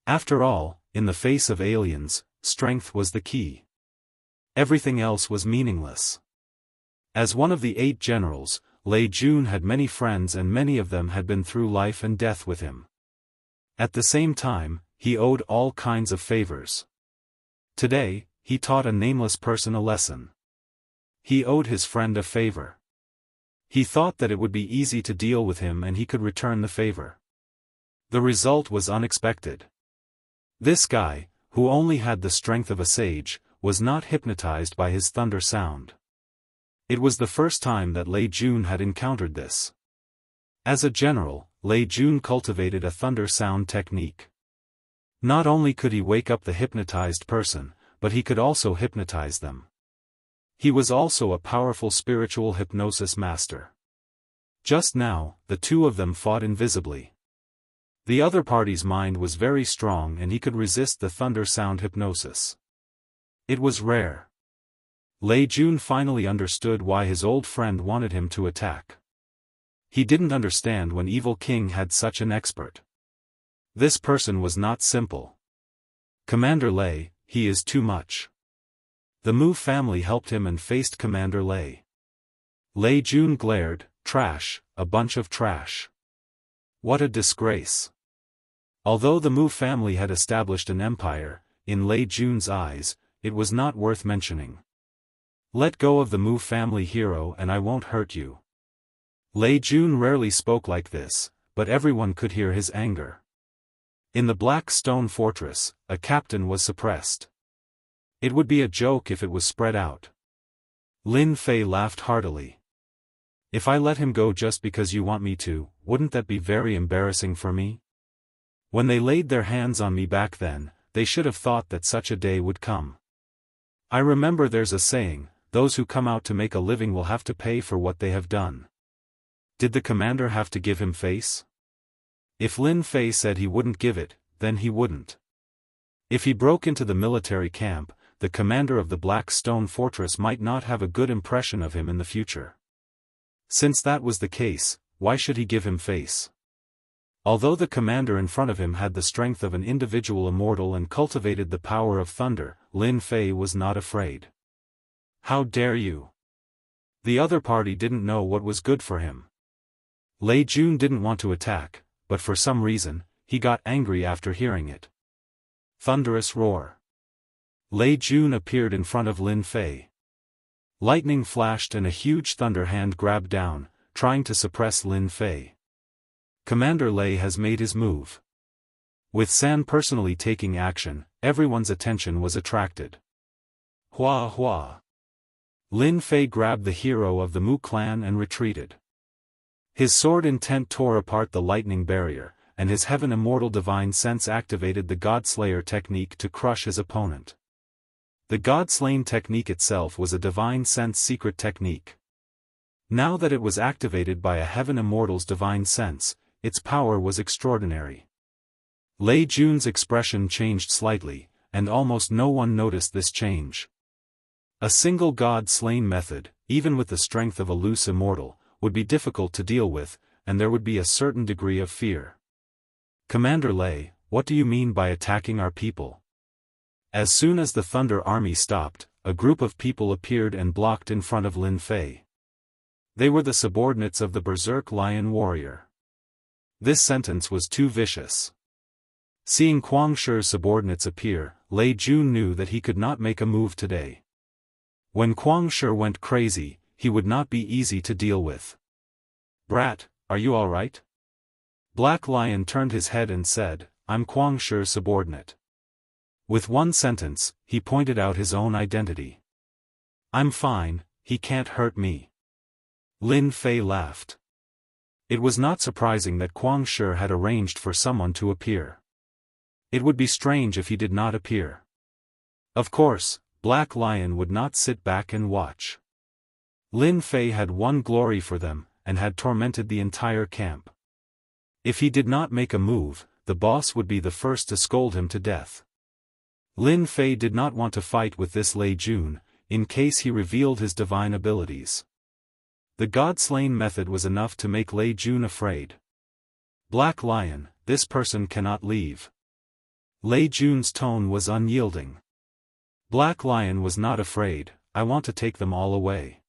After all, in the face of aliens, strength was the key. Everything else was meaningless. As one of the 8 generals, Lei Jun had many friends and many of them had been through life and death with him. At the same time, he owed all kinds of favors. Today, he taught a nameless person a lesson. He owed his friend a favor. He thought that it would be easy to deal with him and he could return the favor. The result was unexpected. This guy, who only had the strength of a sage, was not hypnotized by his thunder sound. It was the first time that Lei Jun had encountered this. As a general, Lei Jun cultivated a thunder sound technique. Not only could he wake up the hypnotized person, but he could also hypnotize them. He was also a powerful spiritual hypnosis master. Just now, the two of them fought invisibly. The other party's mind was very strong and he could resist the thunder sound hypnosis. It was rare. Lei Jun finally understood why his old friend wanted him to attack. He didn't understand when Evil King had such an expert. This person was not simple. Commander Lei, he is too much. The Mu family helped him and faced Commander Lei. Lei Jun glared, trash, a bunch of trash. What a disgrace. Although the Mu family had established an empire, in Lei Jun's eyes, it was not worth mentioning. Let go of the Mu family hero and I won't hurt you. Lei Jun rarely spoke like this, but everyone could hear his anger. In the Black Stone Fortress, a captain was suppressed. It would be a joke if it was spread out. Lin Fei laughed heartily. If I let him go just because you want me to, wouldn't that be very embarrassing for me? When they laid their hands on me back then, they should have thought that such a day would come. I remember there's a saying, those who come out to make a living will have to pay for what they have done. Did the commander have to give him face? If Lin Fei said he wouldn't give it, then he wouldn't. If he broke into the military camp, the commander of the Black Stone Fortress might not have a good impression of him in the future. Since that was the case, why should he give him face? Although the commander in front of him had the strength of an individual immortal and cultivated the power of thunder, Lin Fei was not afraid. How dare you? The other party didn't know what was good for him. Lei Jun didn't want to attack, but for some reason, he got angry after hearing it. Thunderous roar. Lei Jun appeared in front of Lin Fei. Lightning flashed and a huge thunder hand grabbed down, trying to suppress Lin Fei. Commander Lei has made his move. With San personally taking action, everyone's attention was attracted. Hua hua. Lin Fei grabbed the hero of the Mu clan and retreated. His sword intent tore apart the lightning barrier, and his heaven immortal divine sense activated the God-Slayer technique to crush his opponent. The God-Slain technique itself was a divine sense secret technique. Now that it was activated by a heaven immortal's divine sense, its power was extraordinary. Lei Jun's expression changed slightly, and almost no one noticed this change. A single God-Slain method, even with the strength of a loose immortal, would be difficult to deal with, and there would be a certain degree of fear. Commander Lei, what do you mean by attacking our people? As soon as the Thunder Army stopped, a group of people appeared and blocked in front of Lin Fei. They were the subordinates of the Berserk Lion Warrior. This sentence was too vicious. Seeing Kuang Shi's subordinates appear, Lei Jun knew that he could not make a move today. When Kuang Shi went crazy, he would not be easy to deal with. "Brat, are you alright?" Black Lion turned his head and said, "I'm Kuang Shi's subordinate." With one sentence, he pointed out his own identity. "I'm fine, he can't hurt me." Lin Fei laughed. It was not surprising that Kuang Shi had arranged for someone to appear. It would be strange if he did not appear. Of course, Black Lion would not sit back and watch. Lin Fei had won glory for them, and had tormented the entire camp. If he did not make a move, the boss would be the first to scold him to death. Lin Fei did not want to fight with this Lei Jun, in case he revealed his divine abilities. The God-slain method was enough to make Lei Jun afraid. "Black Lion, this person cannot leave." Lei Jun's tone was unyielding. Black Lion was not afraid. "I want to take them all away.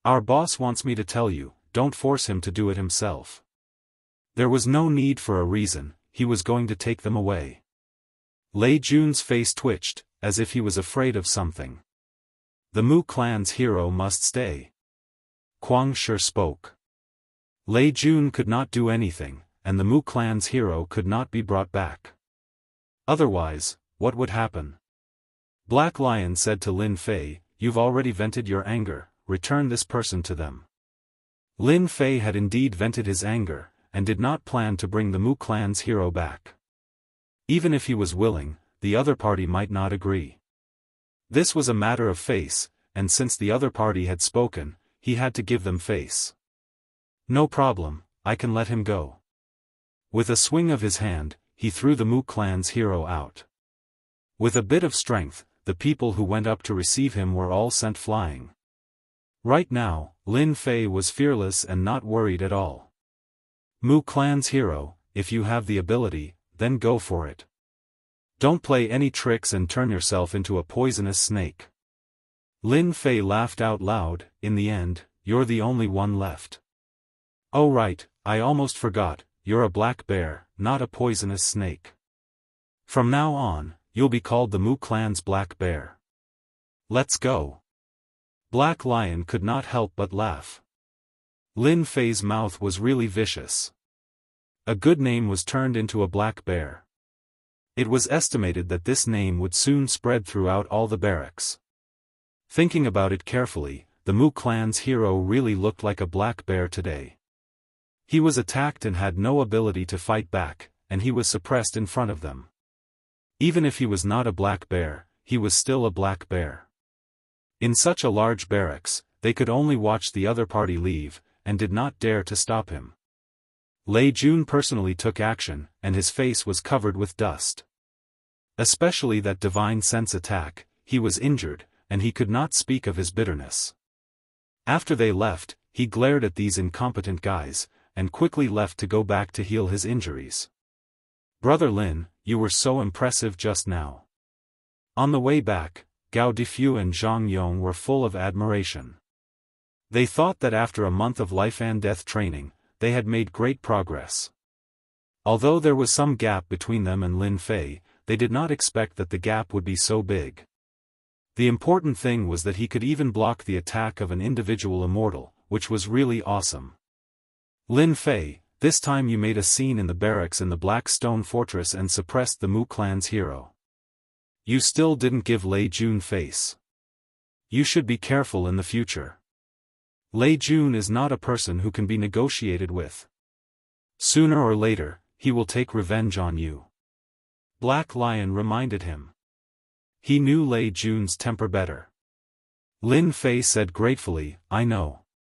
Our boss wants me to tell you, don't force him to do it himself." There was no need for a reason, he was going to take them away. Lei Jun's face twitched, as if he was afraid of something. "The Mu clan's hero must stay." Kuang Shi spoke. Lei Jun could not do anything, and the Mu clan's hero could not be brought back. Otherwise, what would happen? Black Lion said to Lin Fei, "You've already vented your anger, return this person to them." Lin Fei had indeed vented his anger, and did not plan to bring the Mu clan's hero back. Even if he was willing, the other party might not agree. This was a matter of face, and since the other party had spoken, he had to give them face. "No problem, I can let him go." With a swing of his hand, he threw the Mu clan's hero out. With a bit of strength, the people who went up to receive him were all sent flying. Right now, Lin Fei was fearless and not worried at all. "Mu clan's hero, if you have the ability, then go for it. Don't play any tricks and turn yourself into a poisonous snake." Lin Fei laughed out loud. "In the end, you're the only one left." "Oh right, I almost forgot, you're a black bear, not a poisonous snake. From now on, you'll be called the Mu clan's black bear. Let's go." Black Lion could not help but laugh. Lin Fei's mouth was really vicious. A good name was turned into a black bear. It was estimated that this name would soon spread throughout all the barracks. Thinking about it carefully, the Mu clan's hero really looked like a black bear today. He was attacked and had no ability to fight back, and he was suppressed in front of them. Even if he was not a black bear, he was still a black bear. In such a large barracks, they could only watch the other party leave, and did not dare to stop him. Lei Jun personally took action, and his face was covered with dust. Especially that divine sense attack, he was injured, and he could not speak of his bitterness. After they left, he glared at these incompetent guys, and quickly left to go back to heal his injuries. "Brother Lin, you were so impressive just now." On the way back, Gao Difu and Zhang Yong were full of admiration. They thought that after a month of life and death training, they had made great progress. Although there was some gap between them and Lin Fei, they did not expect that the gap would be so big. The important thing was that he could even block the attack of an individual immortal, which was really awesome. "Lin Fei, this time you made a scene in the barracks in the Black Stone Fortress and suppressed the Mu clan's hero. You still didn't give Lei Jun face. You should be careful in the future. Lei Jun is not a person who can be negotiated with. Sooner or later, he will take revenge on you." Black Lion reminded him. He knew Lei Jun's temper better. Lin Fei said gratefully, "I know.